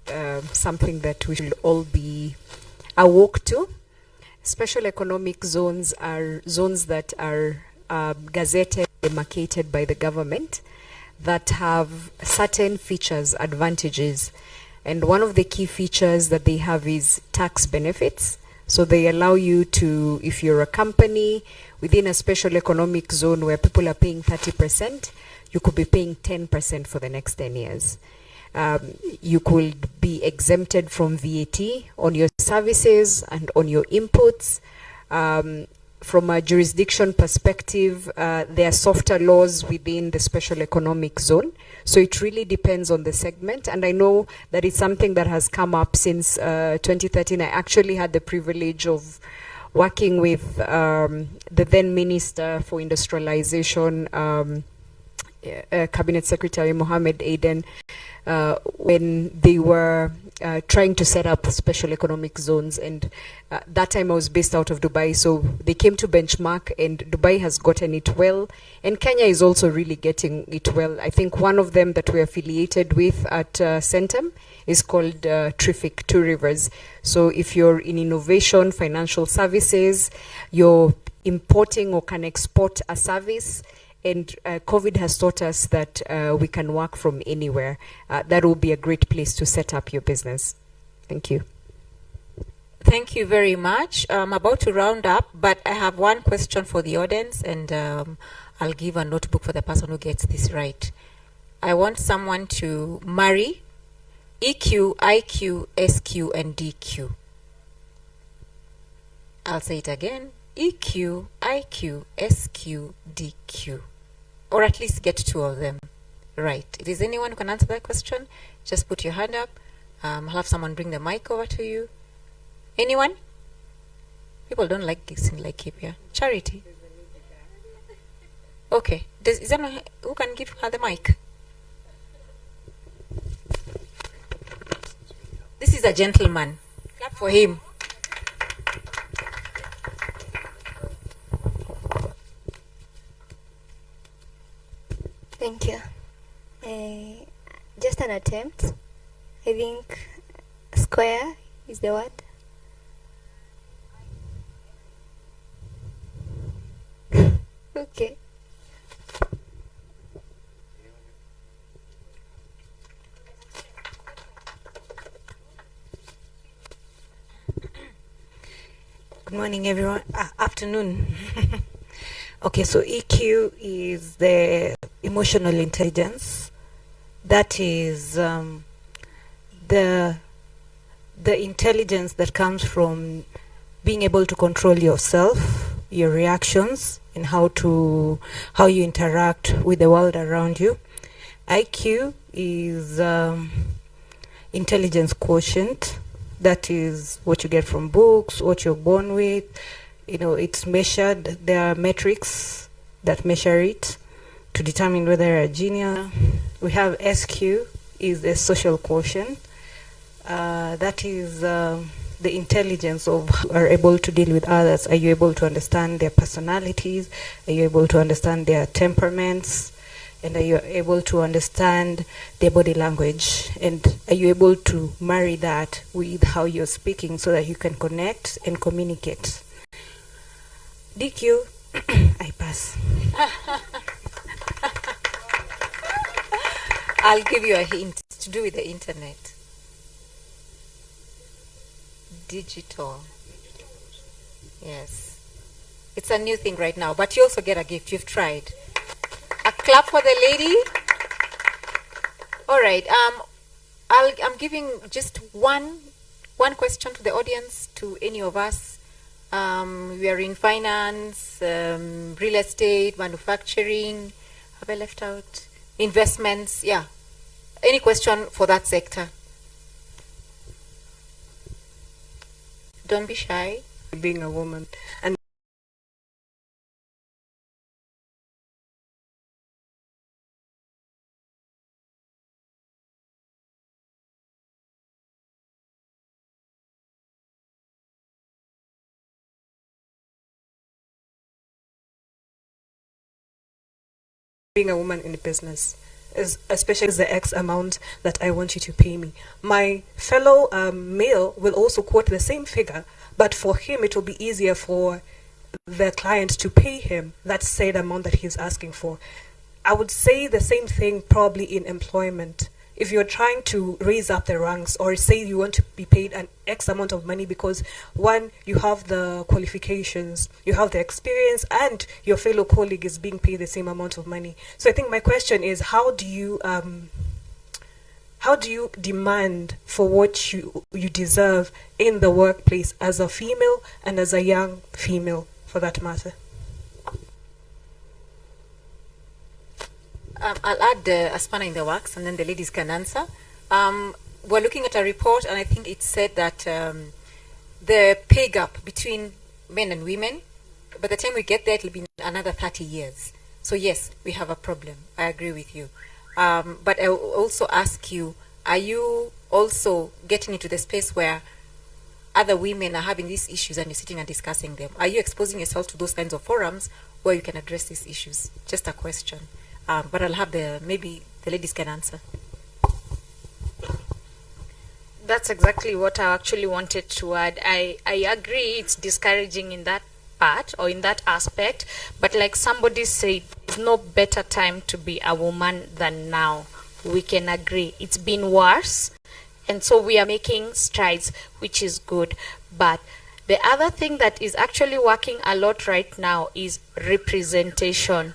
something that we should all be awoke to. Special economic zones are zones that are gazetted, demarcated by the government, that have certain features, advantages. And one of the key features that they have is tax benefits. So they allow you to, if you're a company within a special economic zone where people are paying 30%, you could be paying 10% for the next 10 years. You could be exempted from VAT on your services and on your inputs. From a jurisdiction perspective, there are softer laws within the special economic zone. So it really depends on the segment. And I know that it's something that has come up since 2013. I actually had the privilege of working with the then Minister for Industrialization, Cabinet Secretary Mohammed Aden, when they were trying to set up special economic zones. And that time I was based out of Dubai, so they came to benchmark, and Dubai has gotten it well, and Kenya is also really getting it well. I think one of them that we're affiliated with at Centum is called Triffic, Two Rivers. So if you're in innovation, financial services, you're importing or can export a service, and COVID has taught us that we can work from anywhere. That will be a great place to set up your business. Thank you. Thank you very much. I'm about to round up, but I have one question for the audience, and I'll give a notebook for the person who gets this right. I want someone to marry EQ, IQ, SQ, and DQ. I'll say it again. EQ, IQ, SQ, DQ. Or at least get two of them right. If there's anyone who can answer that question, just put your hand up. I'll have someone bring the mic over to you. Anyone? People don't like gigs in Laikipia. Charity? Okay. Is there anyone who can give her the mic? This is a gentleman. Clap for him. Thank you. Just an attempt. I think square is the word. Okay. Good morning, everyone. Afternoon. Okay, so EQ is the emotional intelligence. That is the intelligence that comes from being able to control yourself, your reactions, and how you interact with the world around you. IQ is intelligence quotient. That is what you get from books, what you're born with. You know, it's measured. There are metrics that measure it to determine whether you're a genius. We have SQ, is the social quotient. That is the intelligence of are able to deal with others. Are you able to understand their personalities? Are you able to understand their temperaments? And are you able to understand their body language? And are you able to marry that with how you're speaking so that you can connect and communicate? DQ, I pass. I'll give you a hint to do with the internet. Digital. Yes. It's a new thing right now, but you also get a gift. You've tried. A clap for the lady. All right. I'm giving just one question to the audience, to any of us. We are in finance, real estate, manufacturing. Have I left out? Investments. Yeah. Any question for that sector? Don't be shy. Being a woman. And being a woman in the business, especially the X amount that I want you to pay me. My fellow male will also quote the same figure, but for him it will be easier for the client to pay him that said amount that he's asking for. I would say the same thing probably in employment. If you're trying to raise up the ranks, or say you want to be paid an X amount of money because, one, you have the qualifications, you have the experience, and your fellow colleague is being paid the same amount of money. So I think my question is, how do you how do you demand for what you deserve in the workplace as a female and as a young female, for that matter? I'll add a spanner in the works, and then the ladies can answer. We're looking at a report, and I think it said that the pay gap between men and women, by the time we get there, it'll be another 30 years. So yes, we have a problem. I agree with you. But I will also ask you, are you also getting into the space where other women are having these issues and you're sitting and discussing them? Are you exposing yourself to those kinds of forums where you can address these issues? Just a question. But I'll have maybe the ladies can answer. That's exactly what I actually wanted to add. I agree it's discouraging in that part or in that aspect, but like somebody said, there's no better time to be a woman than now. We can agree. It's been worse, and so we are making strides, which is good. But the other thing that is actually working a lot right now is representation.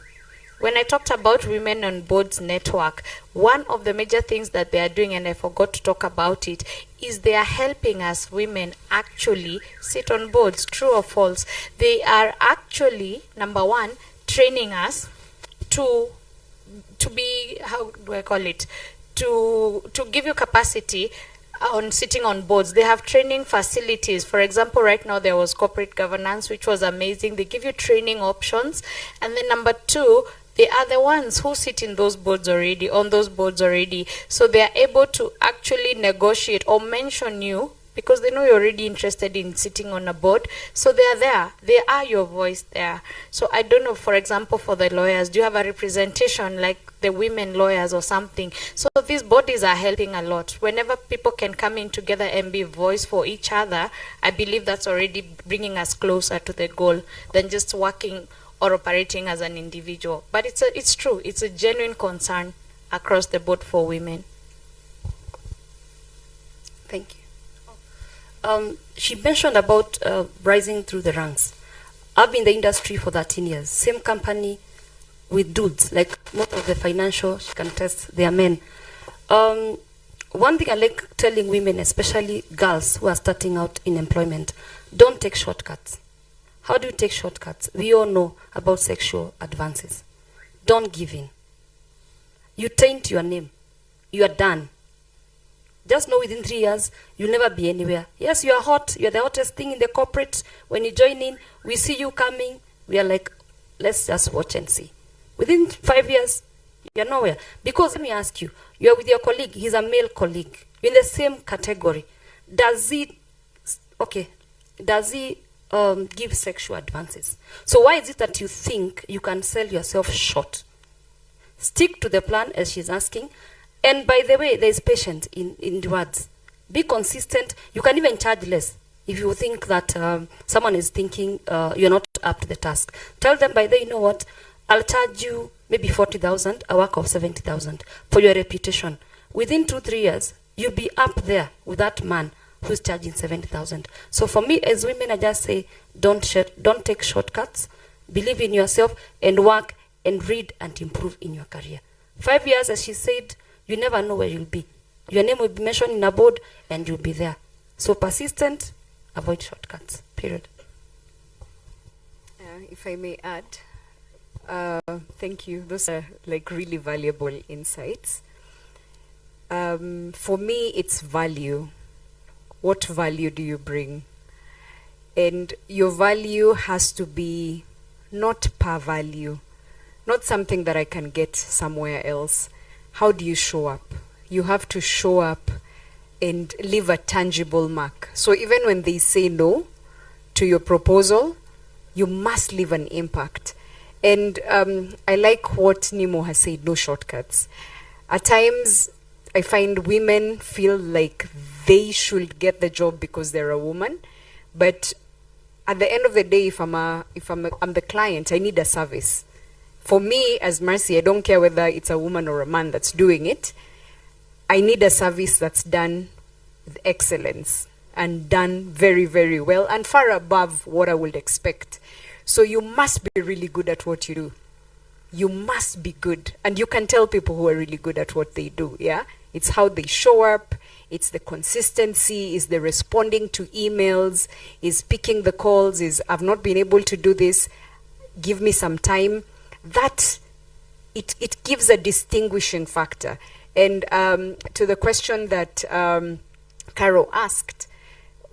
When I talked about Women on Boards Network, one of the major things that they are doing, and I forgot to talk about it, is they are helping us women actually sit on boards, true or false. They are actually, number one, training us to be, how do I call it, to give you capacity on sitting on boards. They have training facilities. For example, right now there was corporate governance, which was amazing. They give you training options. And then number two, they are the ones who sit in those boards already, on those boards already. So they are able to actually negotiate or mention you because they know you're already interested in sitting on a board. So they are there. They are your voice there. So I don't know, for example, for the lawyers, do you have a representation like the women lawyers or something? So these bodies are helping a lot. Whenever people can come in together and be voice for each other, I believe that's already bringing us closer to the goal than just working or operating as an individual. But it's true. It's a genuine concern across the board for women. Thank you. She mentioned about rising through the ranks. I've been in the industry for 13 years. Same company with dudes, like most of the financial, she can test, they are men. One thing I like telling women, especially girls who are starting out in employment, don't take shortcuts. How do you take shortcuts? We all know about sexual advances. Don't give in. You taint your name. You are done. Just know within 3 years, you'll never be anywhere. Yes, you are hot. You are the hottest thing in the corporate. When you join in, we see you coming. We are like, let's just watch and see. Within 5 years, you're nowhere. Because let me ask you, you're with your colleague. He's a male colleague. You're in the same category. Does he give sexual advances? So why is it that you think you can sell yourself short? Stick to the plan as she's asking. And by the way, there is patience in the words. Be consistent. You can even charge less if you think that someone is thinking you're not up to the task. Tell them by the way, you know what, I'll charge you maybe 40,000, a work of 70,000 for your reputation. Within 2-3 years, you'll be up there with that man who's charging 70,000. So for me, as women, I just say, don't take shortcuts. Believe in yourself and work and read and improve in your career. 5 years, as she said, you never know where you'll be. Your name will be mentioned in a board and you'll be there. So persistent, avoid shortcuts, period. If I may add, thank you. Those are like really valuable insights. For me, it's value. What value do you bring? And your value has to be not per value, not something that I can get somewhere else. How do you show up? You have to show up and leave a tangible mark. So even when they say no to your proposal, you must leave an impact. And I like what Nemo has said, no shortcuts. At times, I find women feel like they should get the job because they're a woman. But at the end of the day, if I'm the client, I need a service. For me, as Mercy, I don't care whether it's a woman or a man that's doing it. I need a service that's done with excellence and done very, very well and far above what I would expect. So you must be really good at what you do. You must be good. And you can tell people who are really good at what they do, yeah? It's how they show up. It's the consistency, is the responding to emails, is picking the calls, is I've not been able to do this, give me some time. That, it gives a distinguishing factor. And to the question that Caro asked,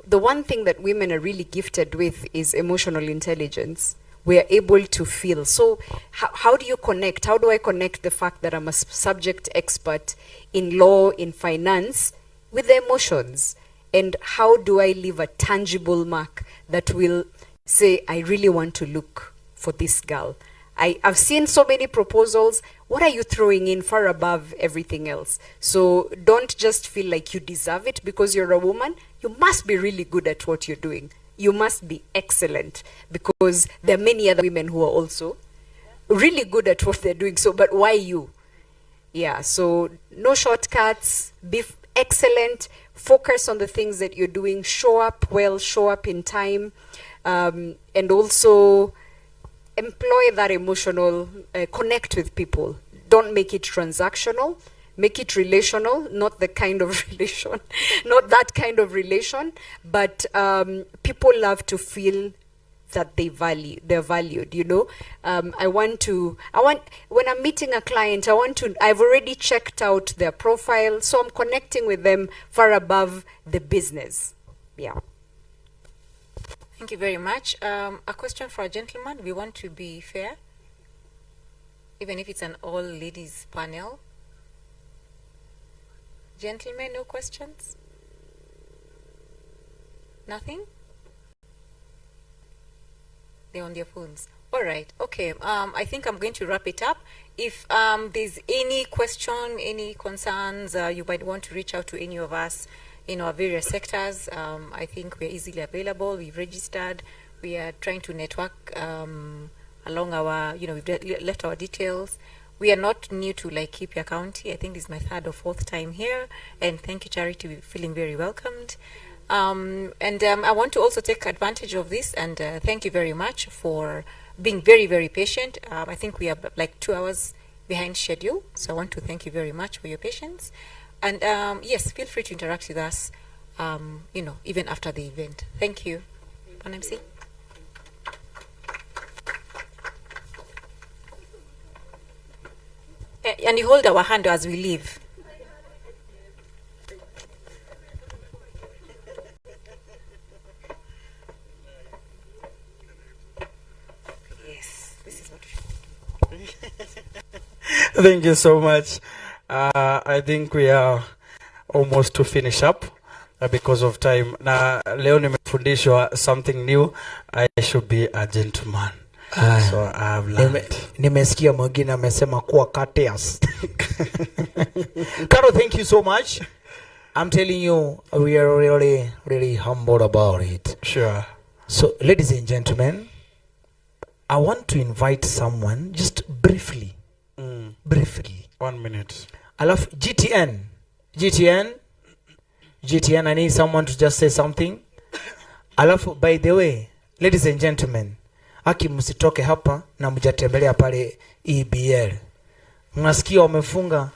the one thing that women are really gifted with is emotional intelligence. We are able to feel. So how do you connect? How do I connect the fact that I'm a subject expert in law, in finance, with the emotions? And how do I leave a tangible mark that will say, I really want to look for this girl? I've seen so many proposals. What are you throwing in far above everything else? So don't just feel like you deserve it because you're a woman. You must be really good at what you're doing. You must be excellent, because there are many other women who are also really good at what they're doing. So, but why you? Yeah, so no shortcuts, be excellent, focus on the things that you're doing, show up well, show up in time, and also employ that emotional, connect with people. Don't make it transactional, make it relational, not the kind of relation, not that kind of relation, but people love to feel that they're valued, you know. When I'm meeting a client, I've already checked out their profile, so I'm connecting with them far above the business. Yeah. Thank you very much. A question for a gentleman. We want to be fair, even if it's an all-ladies panel. Gentlemen, no questions? Nothing? They're on their phones. All right. Okay. I think I'm going to wrap it up. If there's any question, any concerns, you might want to reach out to any of us in our various sectors. I think we're easily available. We've registered. We are trying to network along our, we've left our details. We are not new to Laikipia County. I think this is my third or fourth time here. And thank you, Charity. We're feeling very welcomed. I want to also take advantage of this and thank you very much for being very, very patient. I think we are like 2 hours behind schedule. So I want to thank you very much for your patience. And yes, feel free to interact with us, even after the event. Thank you. Pan MC. And you hold our hand as we leave. Yes, this is what we Thank you so much. I think we are almost to finish up because of time. Na leo nimefundishwa something new. I should be a gentleman. So I've learned. Nimesikia mwingine amesema kuwa courteous. Carol, thank you so much. I'm telling you, we are really, really humbled about it. Sure. So, ladies and gentlemen, I want to invite someone just briefly. Briefly. 1 minute. I love GTN. GTN, I need someone to just say something. I love, by the way, ladies and gentlemen, aki msitoke hapa na mjatembelea pale EBL. Mnasikia wamefunga.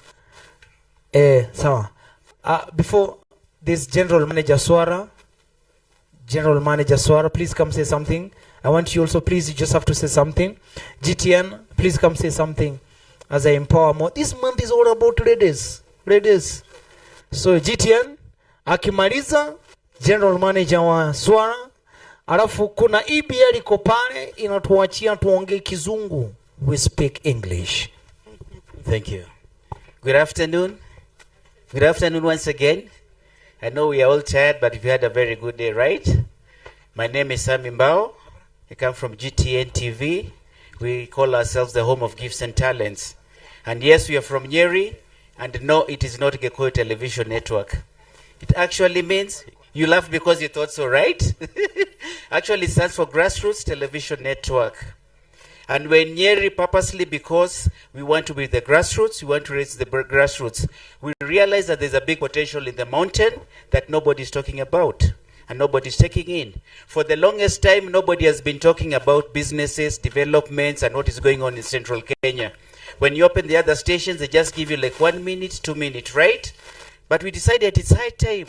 Sawa. Before this General Manager Swara, please come say something. I want you also, please, you just have to say something. GTN, please come say something as I empower more. This month is all about ladies. So GTN, akimaliza General Manager wa Swara, alafu kuna EBL iko pale inatuachia tuongee Kizungu. We speak English. Thank you. Good afternoon. Good afternoon once again. I know we are all tired, but we had a very good day, right? My name is Sami Mbao. I come from GTN TV. We call ourselves the home of gifts and talents. And yes, we are from Nyeri. And no, it is not Gekuyu Television Network. It actually means, you laugh because you thought so, right? Actually, it stands for Grassroots Television Network. And we're Nyeri purposely because we want to be the grassroots, we want to raise the grassroots. We realize that there's a big potential in the mountain that nobody's talking about and nobody's taking in. For the longest time, nobody has been talking about businesses, developments, and what is going on in central Kenya. When you open the other stations, they just give you like 1 minute, 2 minutes, right? But we decided it's high time.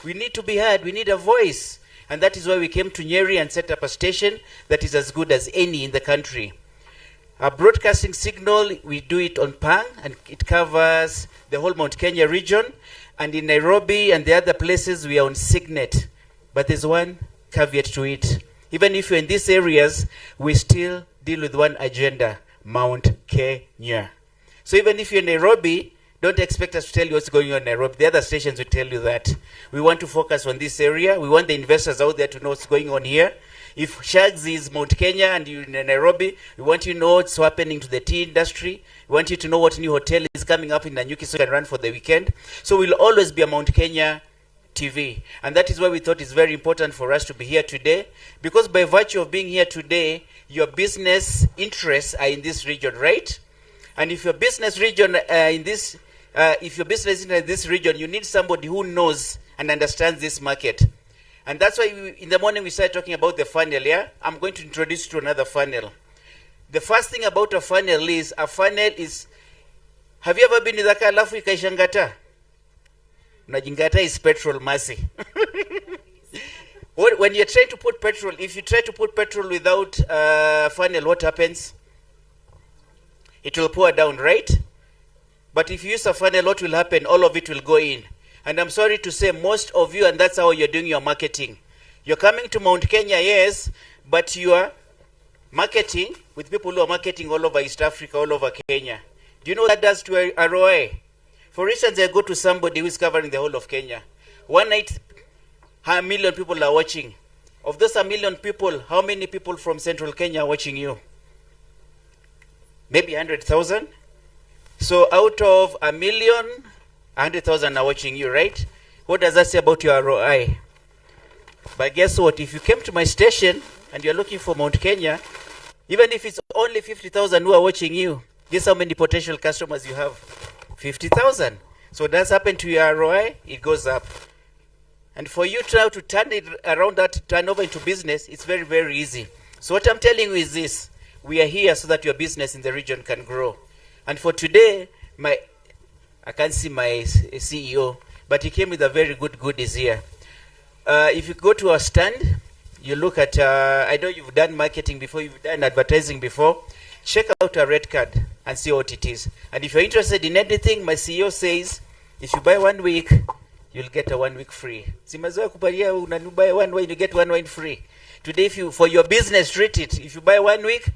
We need to be heard. We need a voice. And that is why we came to Nyeri and set up a station that is as good as any in the country. Our broadcasting signal, we do it on Pang, and it covers the whole Mount Kenya region. And in Nairobi and the other places, we are on Signet. But there's one caveat to it. Even if you're in these areas, we still deal with one agenda, Mount Kenya. So even if you're in Nairobi, don't expect us to tell you what's going on in Nairobi. The other stations will tell you that. We want to focus on this area. We want the investors out there to know what's going on here. If Shags is Mount Kenya and you're in Nairobi, we want you to know what's happening to the tea industry. We want you to know what new hotel is coming up in Nanyuki so you can run for the weekend. So we'll always be a Mount Kenya TV. And that is why we thought it's very important for us to be here today. Because by virtue of being here today, your business interests are in this region, right? And if your business region if your business is in this region, you need somebody who knows and understands this market. And that's why in the morning we started talking about the funnel, yeah? I'm going to introduce you to another funnel. The first thing about a funnel is, have you ever been in Dhaka alafu ikaishangata? Najingata is petrol mercy. When you're trying to put petrol, if you try to put petrol without funnel, what happens? It will pour down, right? But if you use a funnel, what will happen? All of it will go in. And I'm sorry to say, most of you, and that's how you're doing your marketing. You're coming to Mount Kenya, yes, but you are marketing with people who are marketing all over East Africa, all over Kenya. Do you know what that does to ROI? For instance, I go to somebody who is covering the whole of Kenya. One night, 1 million people are watching. Of those 1 million people, how many people from Central Kenya are watching you? Maybe 100,000? So out of 1 million, 100,000 are watching you, right? What does that say about your ROI? But guess what? If you came to my station and you're looking for Mount Kenya, even if it's only 50,000 who are watching you, guess how many potential customers you have? 50,000. So what does happen to your ROI? It goes up. And for you to turn it around, that turnover into business, it's very, very easy. So what I'm telling you is this. We are here so that your business in the region can grow. And for today, I can't see my CEO, but he came with a very good goodies here. If you go to our stand, you look at, I know you've done marketing before, you've done advertising before. Check out our red card and see what it is. And if you're interested in anything, my CEO says, if you buy 1 week, you'll get a 1 week free. Simazoea kubalia unanubuy 1 wine, you get 1 wine free. Today, for your business, treat it. If you buy 1 week,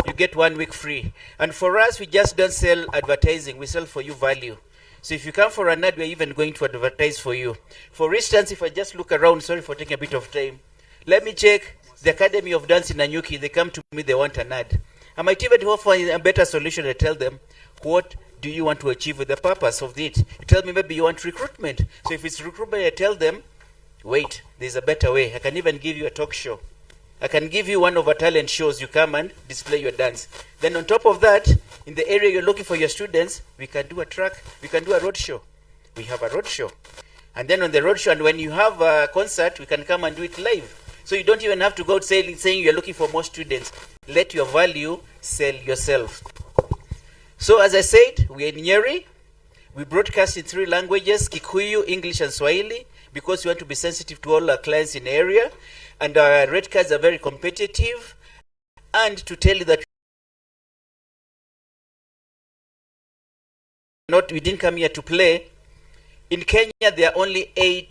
you get 1 week free. And for us, we just don't sell advertising. We sell for you value. So if you come for an ad, we're even going to advertise for you. For instance, if I just look around, sorry for taking a bit of time. Let me check the Academy of Dance in Nanyuki. They come to me, they want an ad. I might even offer a better solution. I tell them, what do you want to achieve with the purpose of it? You tell me maybe you want recruitment. So if it's recruitment, I tell them, wait, there's a better way. I can even give you a talk show. I can give you one of our talent shows. You come and display your dance. Then on top of that, in the area you're looking for your students, we can do a track. We can do a road show. We have a road show. And then on the road show, and when you have a concert, we can come and do it live. So you don't even have to go out saying you're looking for more students. Let your value sell yourself. So as I said, we are in Nyeri. We broadcast in 3 languages, Kikuyu, English, and Swahili, because we want to be sensitive to all our clients in the area. And our rate cards are very competitive. And to tell you that we didn't come here to play. In Kenya, there are only 8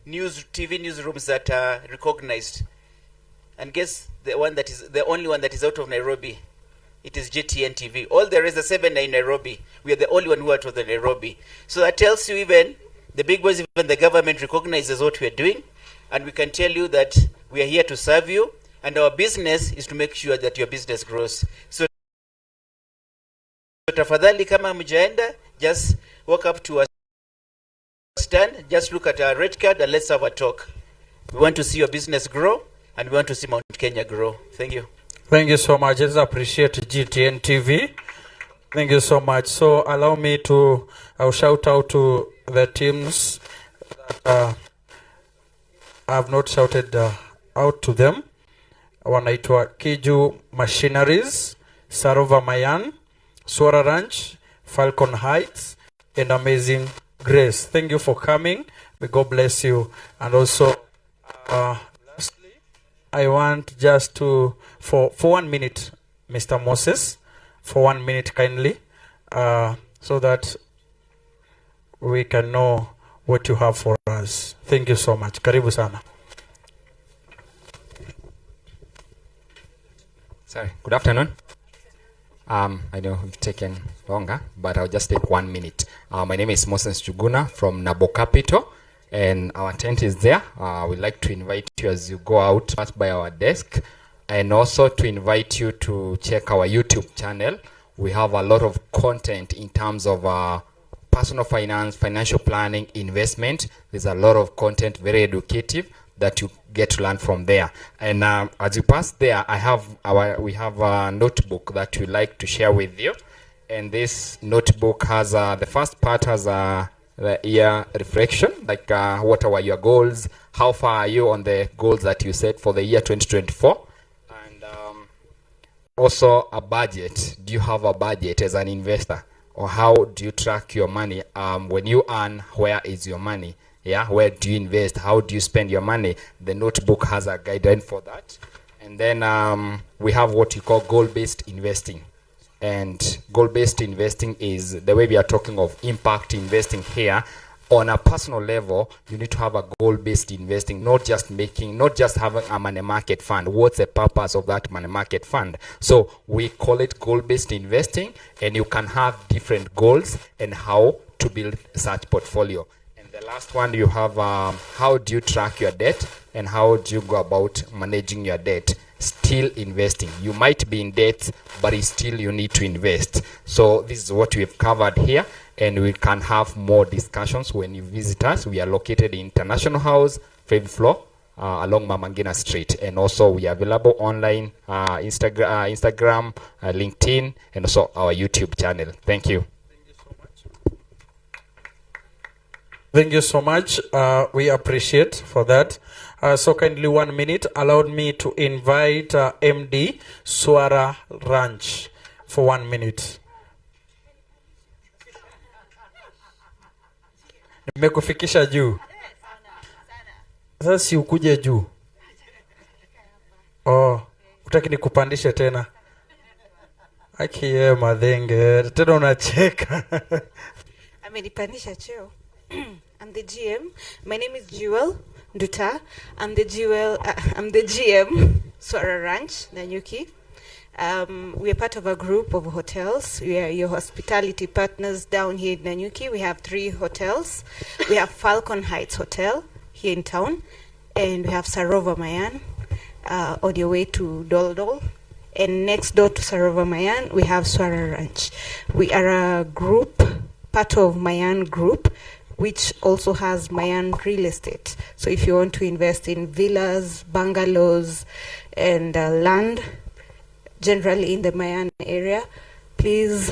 TV newsrooms that are recognized. And guess the only one that is out of Nairobi. It is GTN TV. All the rest, the 7 are in Nairobi. We are the only one who are out of the Nairobi. So that tells you even the big boys, even the government recognizes what we are doing. And we can tell you that we are here to serve you. And our business is to make sure that your business grows. So tafadhali kama mjaenda, just walk up to a stand, just look at our red card and let's have a talk. We want to see your business grow and we want to see Mount Kenya grow. Thank you. Thank you so much. I just appreciate GTN TV. Thank you so much. So allow me to shout out to the teams that I have not shouted out to them. Wanaitwa Kiju Machineries, Sarova Mayan, Swara Ranch, Falcon Heights, and Amazing Grace. Thank you for coming. May God bless you. And also, lastly, I want just to, for 1 minute, Mr. Moses, for 1 minute kindly, so that we can know what you have for us. Thank you so much. Karibu sana. Sorry, good afternoon. I know we've taken longer, but I'll just take 1 minute. My name is Moses Chuguna from Nabo Capital, and our tent is there. We'd like to invite you as you go out, pass by our desk, and also to invite you to check our YouTube channel. We have a lot of content in terms of personal finance, financial planning, investment. There's a lot of content, very educative, that you get to learn from there. And as you pass there, we have a notebook that we like to share with you. And this notebook has the first part has the year reflection, like what are your goals, how far are you on the goals that you set for the year 2024, and also a budget. Do you have a budget as an investor, or how do you track your money? When you earn, where is your money? Yeah, where do you invest? How do you spend your money? The notebook has a guideline for that. And then we have what you call goal-based investing. And goal-based investing is the way we are talking of impact investing here. On a personal level, you need to have a goal-based investing, not just having a money market fund. What's the purpose of that money market fund? So we call it goal-based investing, and you can have different goals and how to build such portfolio. The last one, you have how do you track your debt and how do you go about managing your debt? Still investing. You might be in debt, but still you need to invest. So this is what we've covered here, and we can have more discussions when you visit us. We are located in International House, 5th floor, along Mamangina Street, and also we are available online, Instagram, LinkedIn, and also our YouTube channel. Thank you. Thank you so much. We appreciate for that. So kindly 1 minute allowed me to invite MD Swara Ranch for 1 minute. Nimekufikisha juu. Sasa si ukuje juu. Oh, utaki nikupandishe tena. Akiye madhenge. Tena unacheka. Amenipandisha cheo. I'm the GM. My name is Jewel Nduta. I'm the GM, Swara Ranch, Nanyuki. We are part of a group of hotels. We are your hospitality partners down here in Nanyuki. We have 3 hotels. We have Falcon Heights Hotel here in town, and we have Sarova Mayan on your way to Doldol. And next door to Sarova Mayan, we have Swara Ranch. We are a group, part of Mayan Group, which also has Mayan real estate. So if you want to invest in villas, bungalows, and land, generally in the Mayan area, please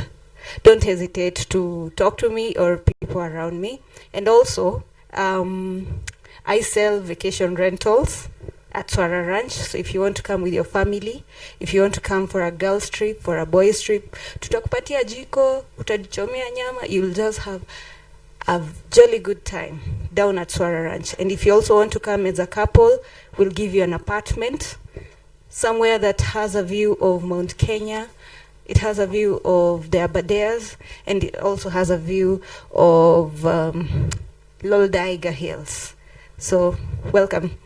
don't hesitate to talk to me or people around me. And also, I sell vacation rentals at Swara Ranch. So if you want to come with your family, if you want to come for a girls trip, for a boys trip, tutakupatia jiko, utajichomea nyama, you'll just have a jolly good time down at Swara Ranch. And if you also want to come as a couple, we'll give you an apartment somewhere that has a view of Mount Kenya. It has a view of the Aberdares, and it also has a view of Loldaiga Hills. So welcome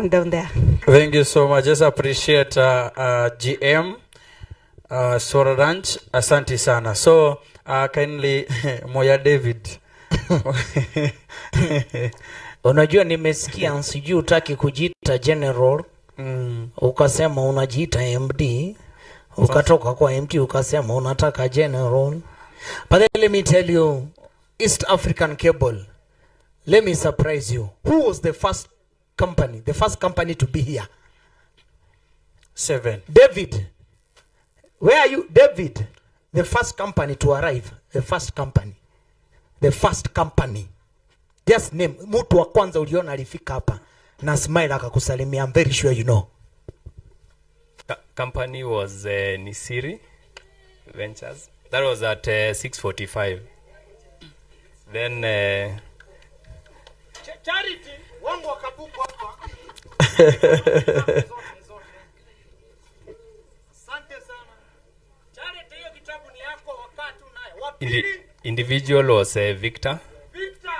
down there. Thank you so much. Just appreciate GM Swara Ranch. Asante sana. So kindly Moya David. Unajua nimesikia sijui utaki kujiita general, ukasema unajiita MD, ukatoka kwa MD ukasema unataka general. But then let me tell you, East African Cable, let me surprise you. Who was the first company to be here? 7. David. Where are you? David. The first company to arrive. The first company. Just name. Mtu wa kwanza uliona alifika hapa na smile akakusalimia. I'm very sure you know. Company was Nisiri Ventures. That was at 6:45. Then Charity, wangu wakabuku hapa. Asante sana. Charity, hiyo kitabu ni yako wakati unayo. Wa pili, individual was Victor. Victor.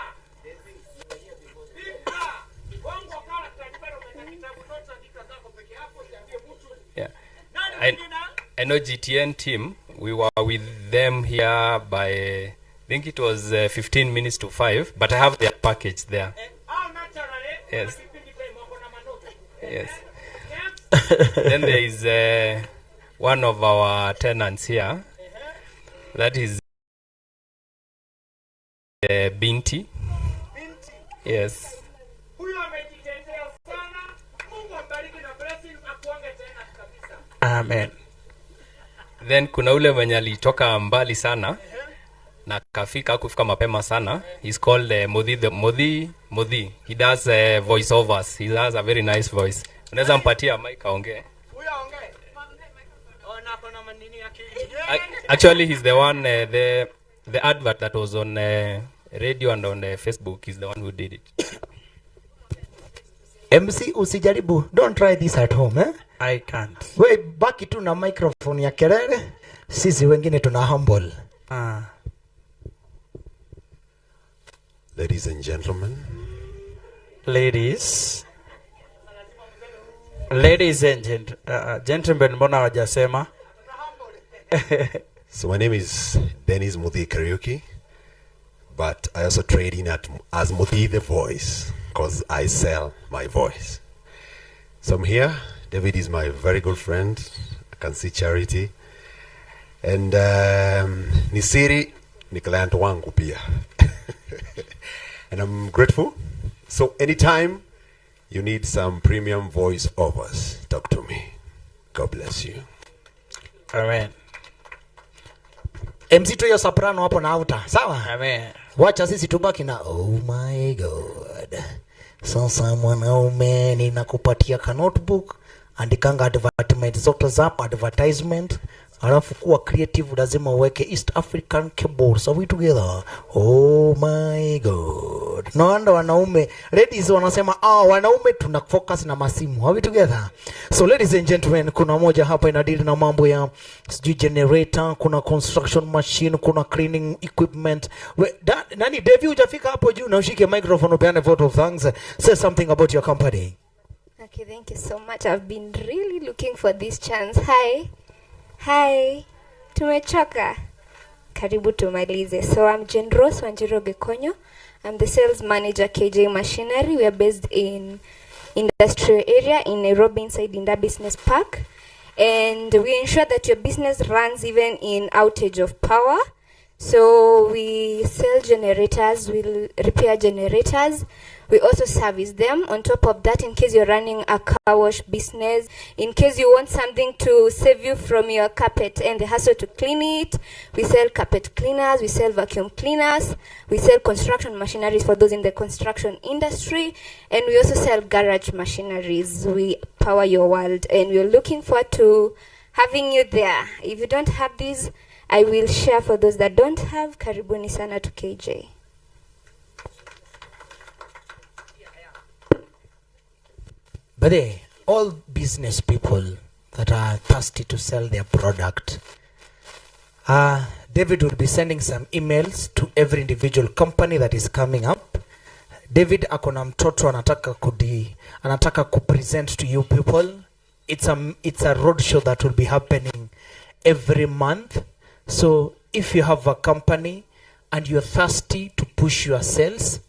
Wangu wakala taarifa umeenda kitabu notes andika zako peke yako siambie mtu. Yeah. I know GTN team. We were with them here by, I think it was 15 minutes to 5, but I have their package there. Yes. Yes. Then there is one of our tenants here. That is Binti. Yes. Amen. Then kuna ule mwenye alitoka mbali sana na kufika mapema sana. He's called Modi. He does voiceovers. He has a very nice voice. Unaweza mpatia mic aongee. Actually, he's the one, the advert that was on radio and on Facebook is the one who did it. MC usijaribu, don't try this at home, eh? I can't. We baki tu na microphone ya kelele, sisi wengine tuna humble. Ladies and gentlemen. Ladies and gentlemen, mbona hawajasema? So my name is Dennis Mudi Karaoke, but I also trade in as Mudi the Voice, because I sell my voice. So I'm here. David is my very good friend. I can see Charity. And Nisiri ni client wangu pia. And I'm grateful. So anytime you need some premium voice overs, talk to me. God bless you. Amen. MC tu yo soprano hapo na auta. Sawa? Amen. Wacha sisi tubaki na oh my God. Sasa mwanaume ninakupatia ka notebook, andikanga advertisement zote zapa advertisement, alafu kuwa creative lazima uweke East African keyboards. Are we together? Oh my God. No wonder wanaume, ladies wanasema wanaume tuna focus na masimu. Are we together? So ladies and gentlemen, kuna moja hapa inadili na mambo ya sijui generator, kuna construction machine, kuna cleaning equipment. Nani Devi hujafika hapo juu na ushike microphone upeane vote of thanks. Say something about your company. Okay, thank you so much. I've been really looking for this chance. Hi, tumechoka. Karibu tumalize. So I'm Jen Rose Wanjiro Gekonyo. I'm the sales manager KJ Machinery. We are based in industrial area in Nairobi inside Inda Business Park. And we ensure that your business runs even in outage of power. So we sell generators, we repair generators. We also service them. On top of that, in case you're running a car wash business, in case you want something to save you from your carpet and the hassle to clean it, we sell carpet cleaners, we sell vacuum cleaners, we sell construction machineries for those in the construction industry, and we also sell garage machineries. We power your world, and we're looking forward to having you there. If you don't have these, I will share for those that don't have. Karibuni sana to KJ. But all business people that are thirsty to sell their product, David will be sending some emails to every individual company that is coming up. David akona mtoto anataka kupresent to you people. It's a road show that will be happening every month. So if you have a company and you're thirsty to push your sales,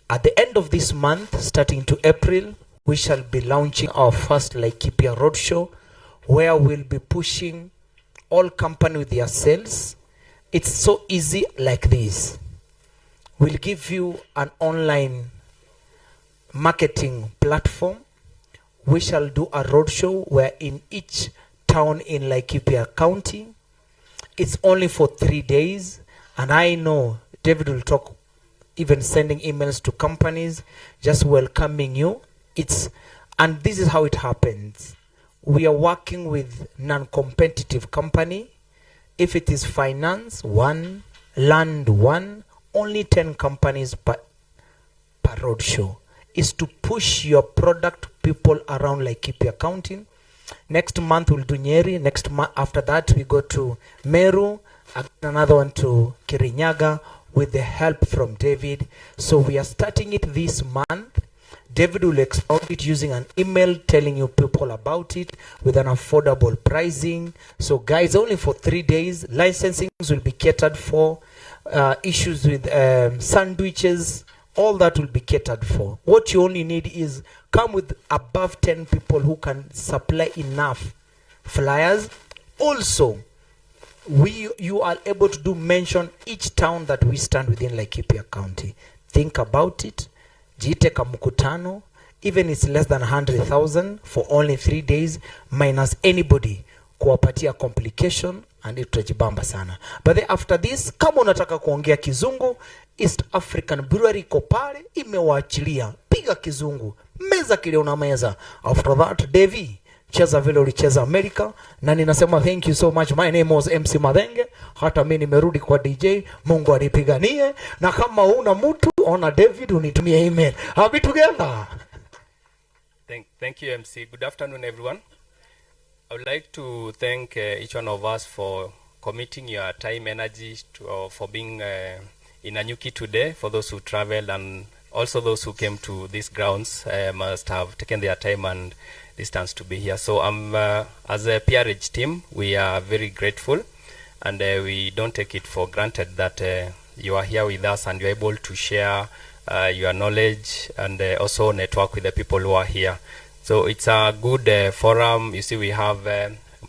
at the end of this month, starting to April, we shall be launching our first Laikipia Roadshow, where we'll be pushing all company with their sales. It's so easy like this. We'll give you an online marketing platform. We shall do a roadshow where in each town in Laikipia County, it's only for 3 days. And I know David will talk, even sending emails to companies, just welcoming you. And this is how it happens. We are working with non-competitive company. If it is finance, 1, land 1, only 10 companies per road show. Is to push your product to people around Laikipia County. Next month we'll do Nyeri. Next month after that we go to Meru. Another one to Kirinyaga with the help from David. So we are starting it this month. David will expound it using an email telling you people about it with an affordable pricing. So guys, only for 3 days. Licensing will be catered for. Issues with sandwiches, all that will be catered for. What you only need is come with above 10 people who can supply enough flyers. Also, you are able to do mention each town that we stand within Laikipia County. Think about it. Jite kamukutano. Even it's less than 100,000 for only 3 days, minus anybody kuwapatia complication, and tutajibamba sana. But then after this, kama unataka kuongea kizungu, East African Brewery iko pale, imewaachilia. Piga kizungu, meza kile una meza. After that, Devi, cheza vile ulicheza America. Na ninasema thank you so much. My name was MC Madenge. Hata mimi nimerudi kwa DJ. Mungu anipiganie. Na kama una mtu, ona David unitumie email. Are we together? Thank you, MC. Good afternoon, everyone. I would like to thank each one of us for committing your time, energy, for being in Nanyuki today. For those who traveled and also those who came to these grounds must have taken their time and distance to be here. So as a PRH team, we are very grateful, and we don't take it for granted that you are here with us and you're able to share your knowledge and also network with the people who are here. So it's a good forum. You see, we have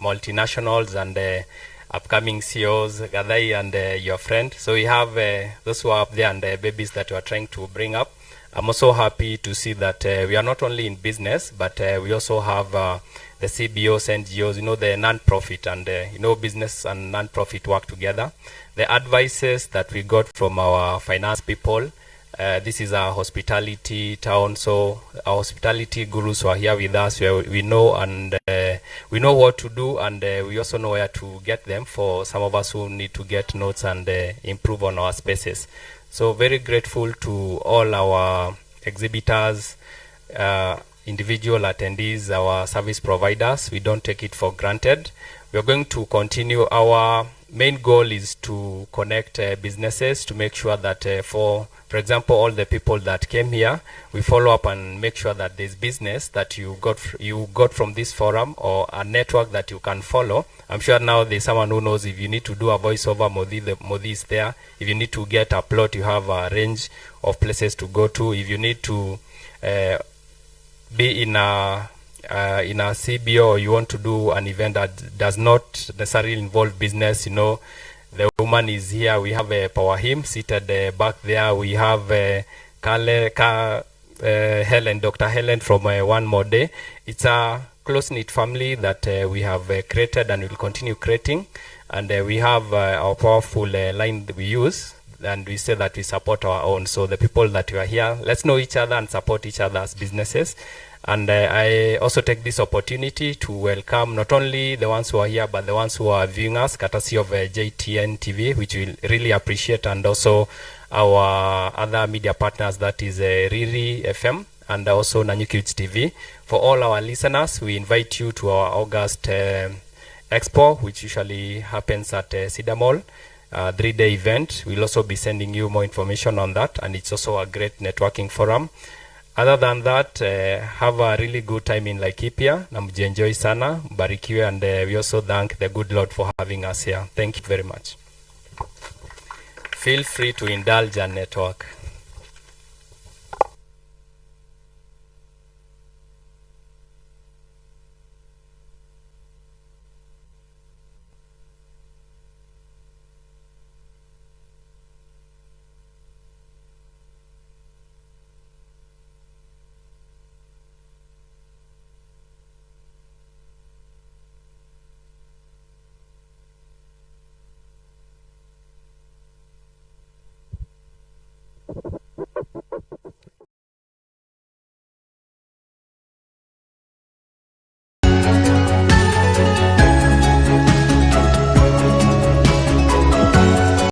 multinationals and upcoming CEOs, Gadai and your friend. So we have those who are up there and babies that we are trying to bring up. I'm also happy to see that we are not only in business, but we also have the CBOs, NGOs, you know, the non-profit, and you know, business and non-profit work together. The advices that we got from our finance people. This is our hospitality town, so our hospitality gurus who are here with us. We know and we know what to do, and we also know where to get them for some of us who need to get notes and improve on our spaces. So very grateful to all our exhibitors, individual attendees, our service providers. We don't take it for granted. We are going to continue. Our main goal is to connect businesses to make sure that for example, all the people that came here, we follow up and make sure that there's business that you got from this forum or a network that you can follow. I'm sure now there's someone who knows if you need to do a voiceover, Modi is there. If you need to get a plot, you have a range of places to go to. If you need to be in a CBO, or you want to do an event that does not necessarily involve business, you know, the woman is here. We have a Power Him seated back there. We have Helen, Dr. Helen from One More Day. It's a close-knit family that we have created and will continue creating. And we have our powerful line that we use, and we say that we support our own. So the people that you are here, let's know each other and support each other's businesses. And I also take this opportunity to welcome not only the ones who are here, but the ones who are viewing us, courtesy of JTN TV, which we really appreciate, and also our other media partners, that is Riri FM and also Nanyuki TV. For all our listeners, we invite you to our August Expo, which usually happens at Cedar Mall, 3-day event. We'll also be sending you more information on that, and it's also a great networking forum. Other than that, have a really good time in Laikipia. Na mjienjoy sana, mbarikiwe, and we also thank the good Lord for having us here. Thank you very much. Feel free to indulge and network.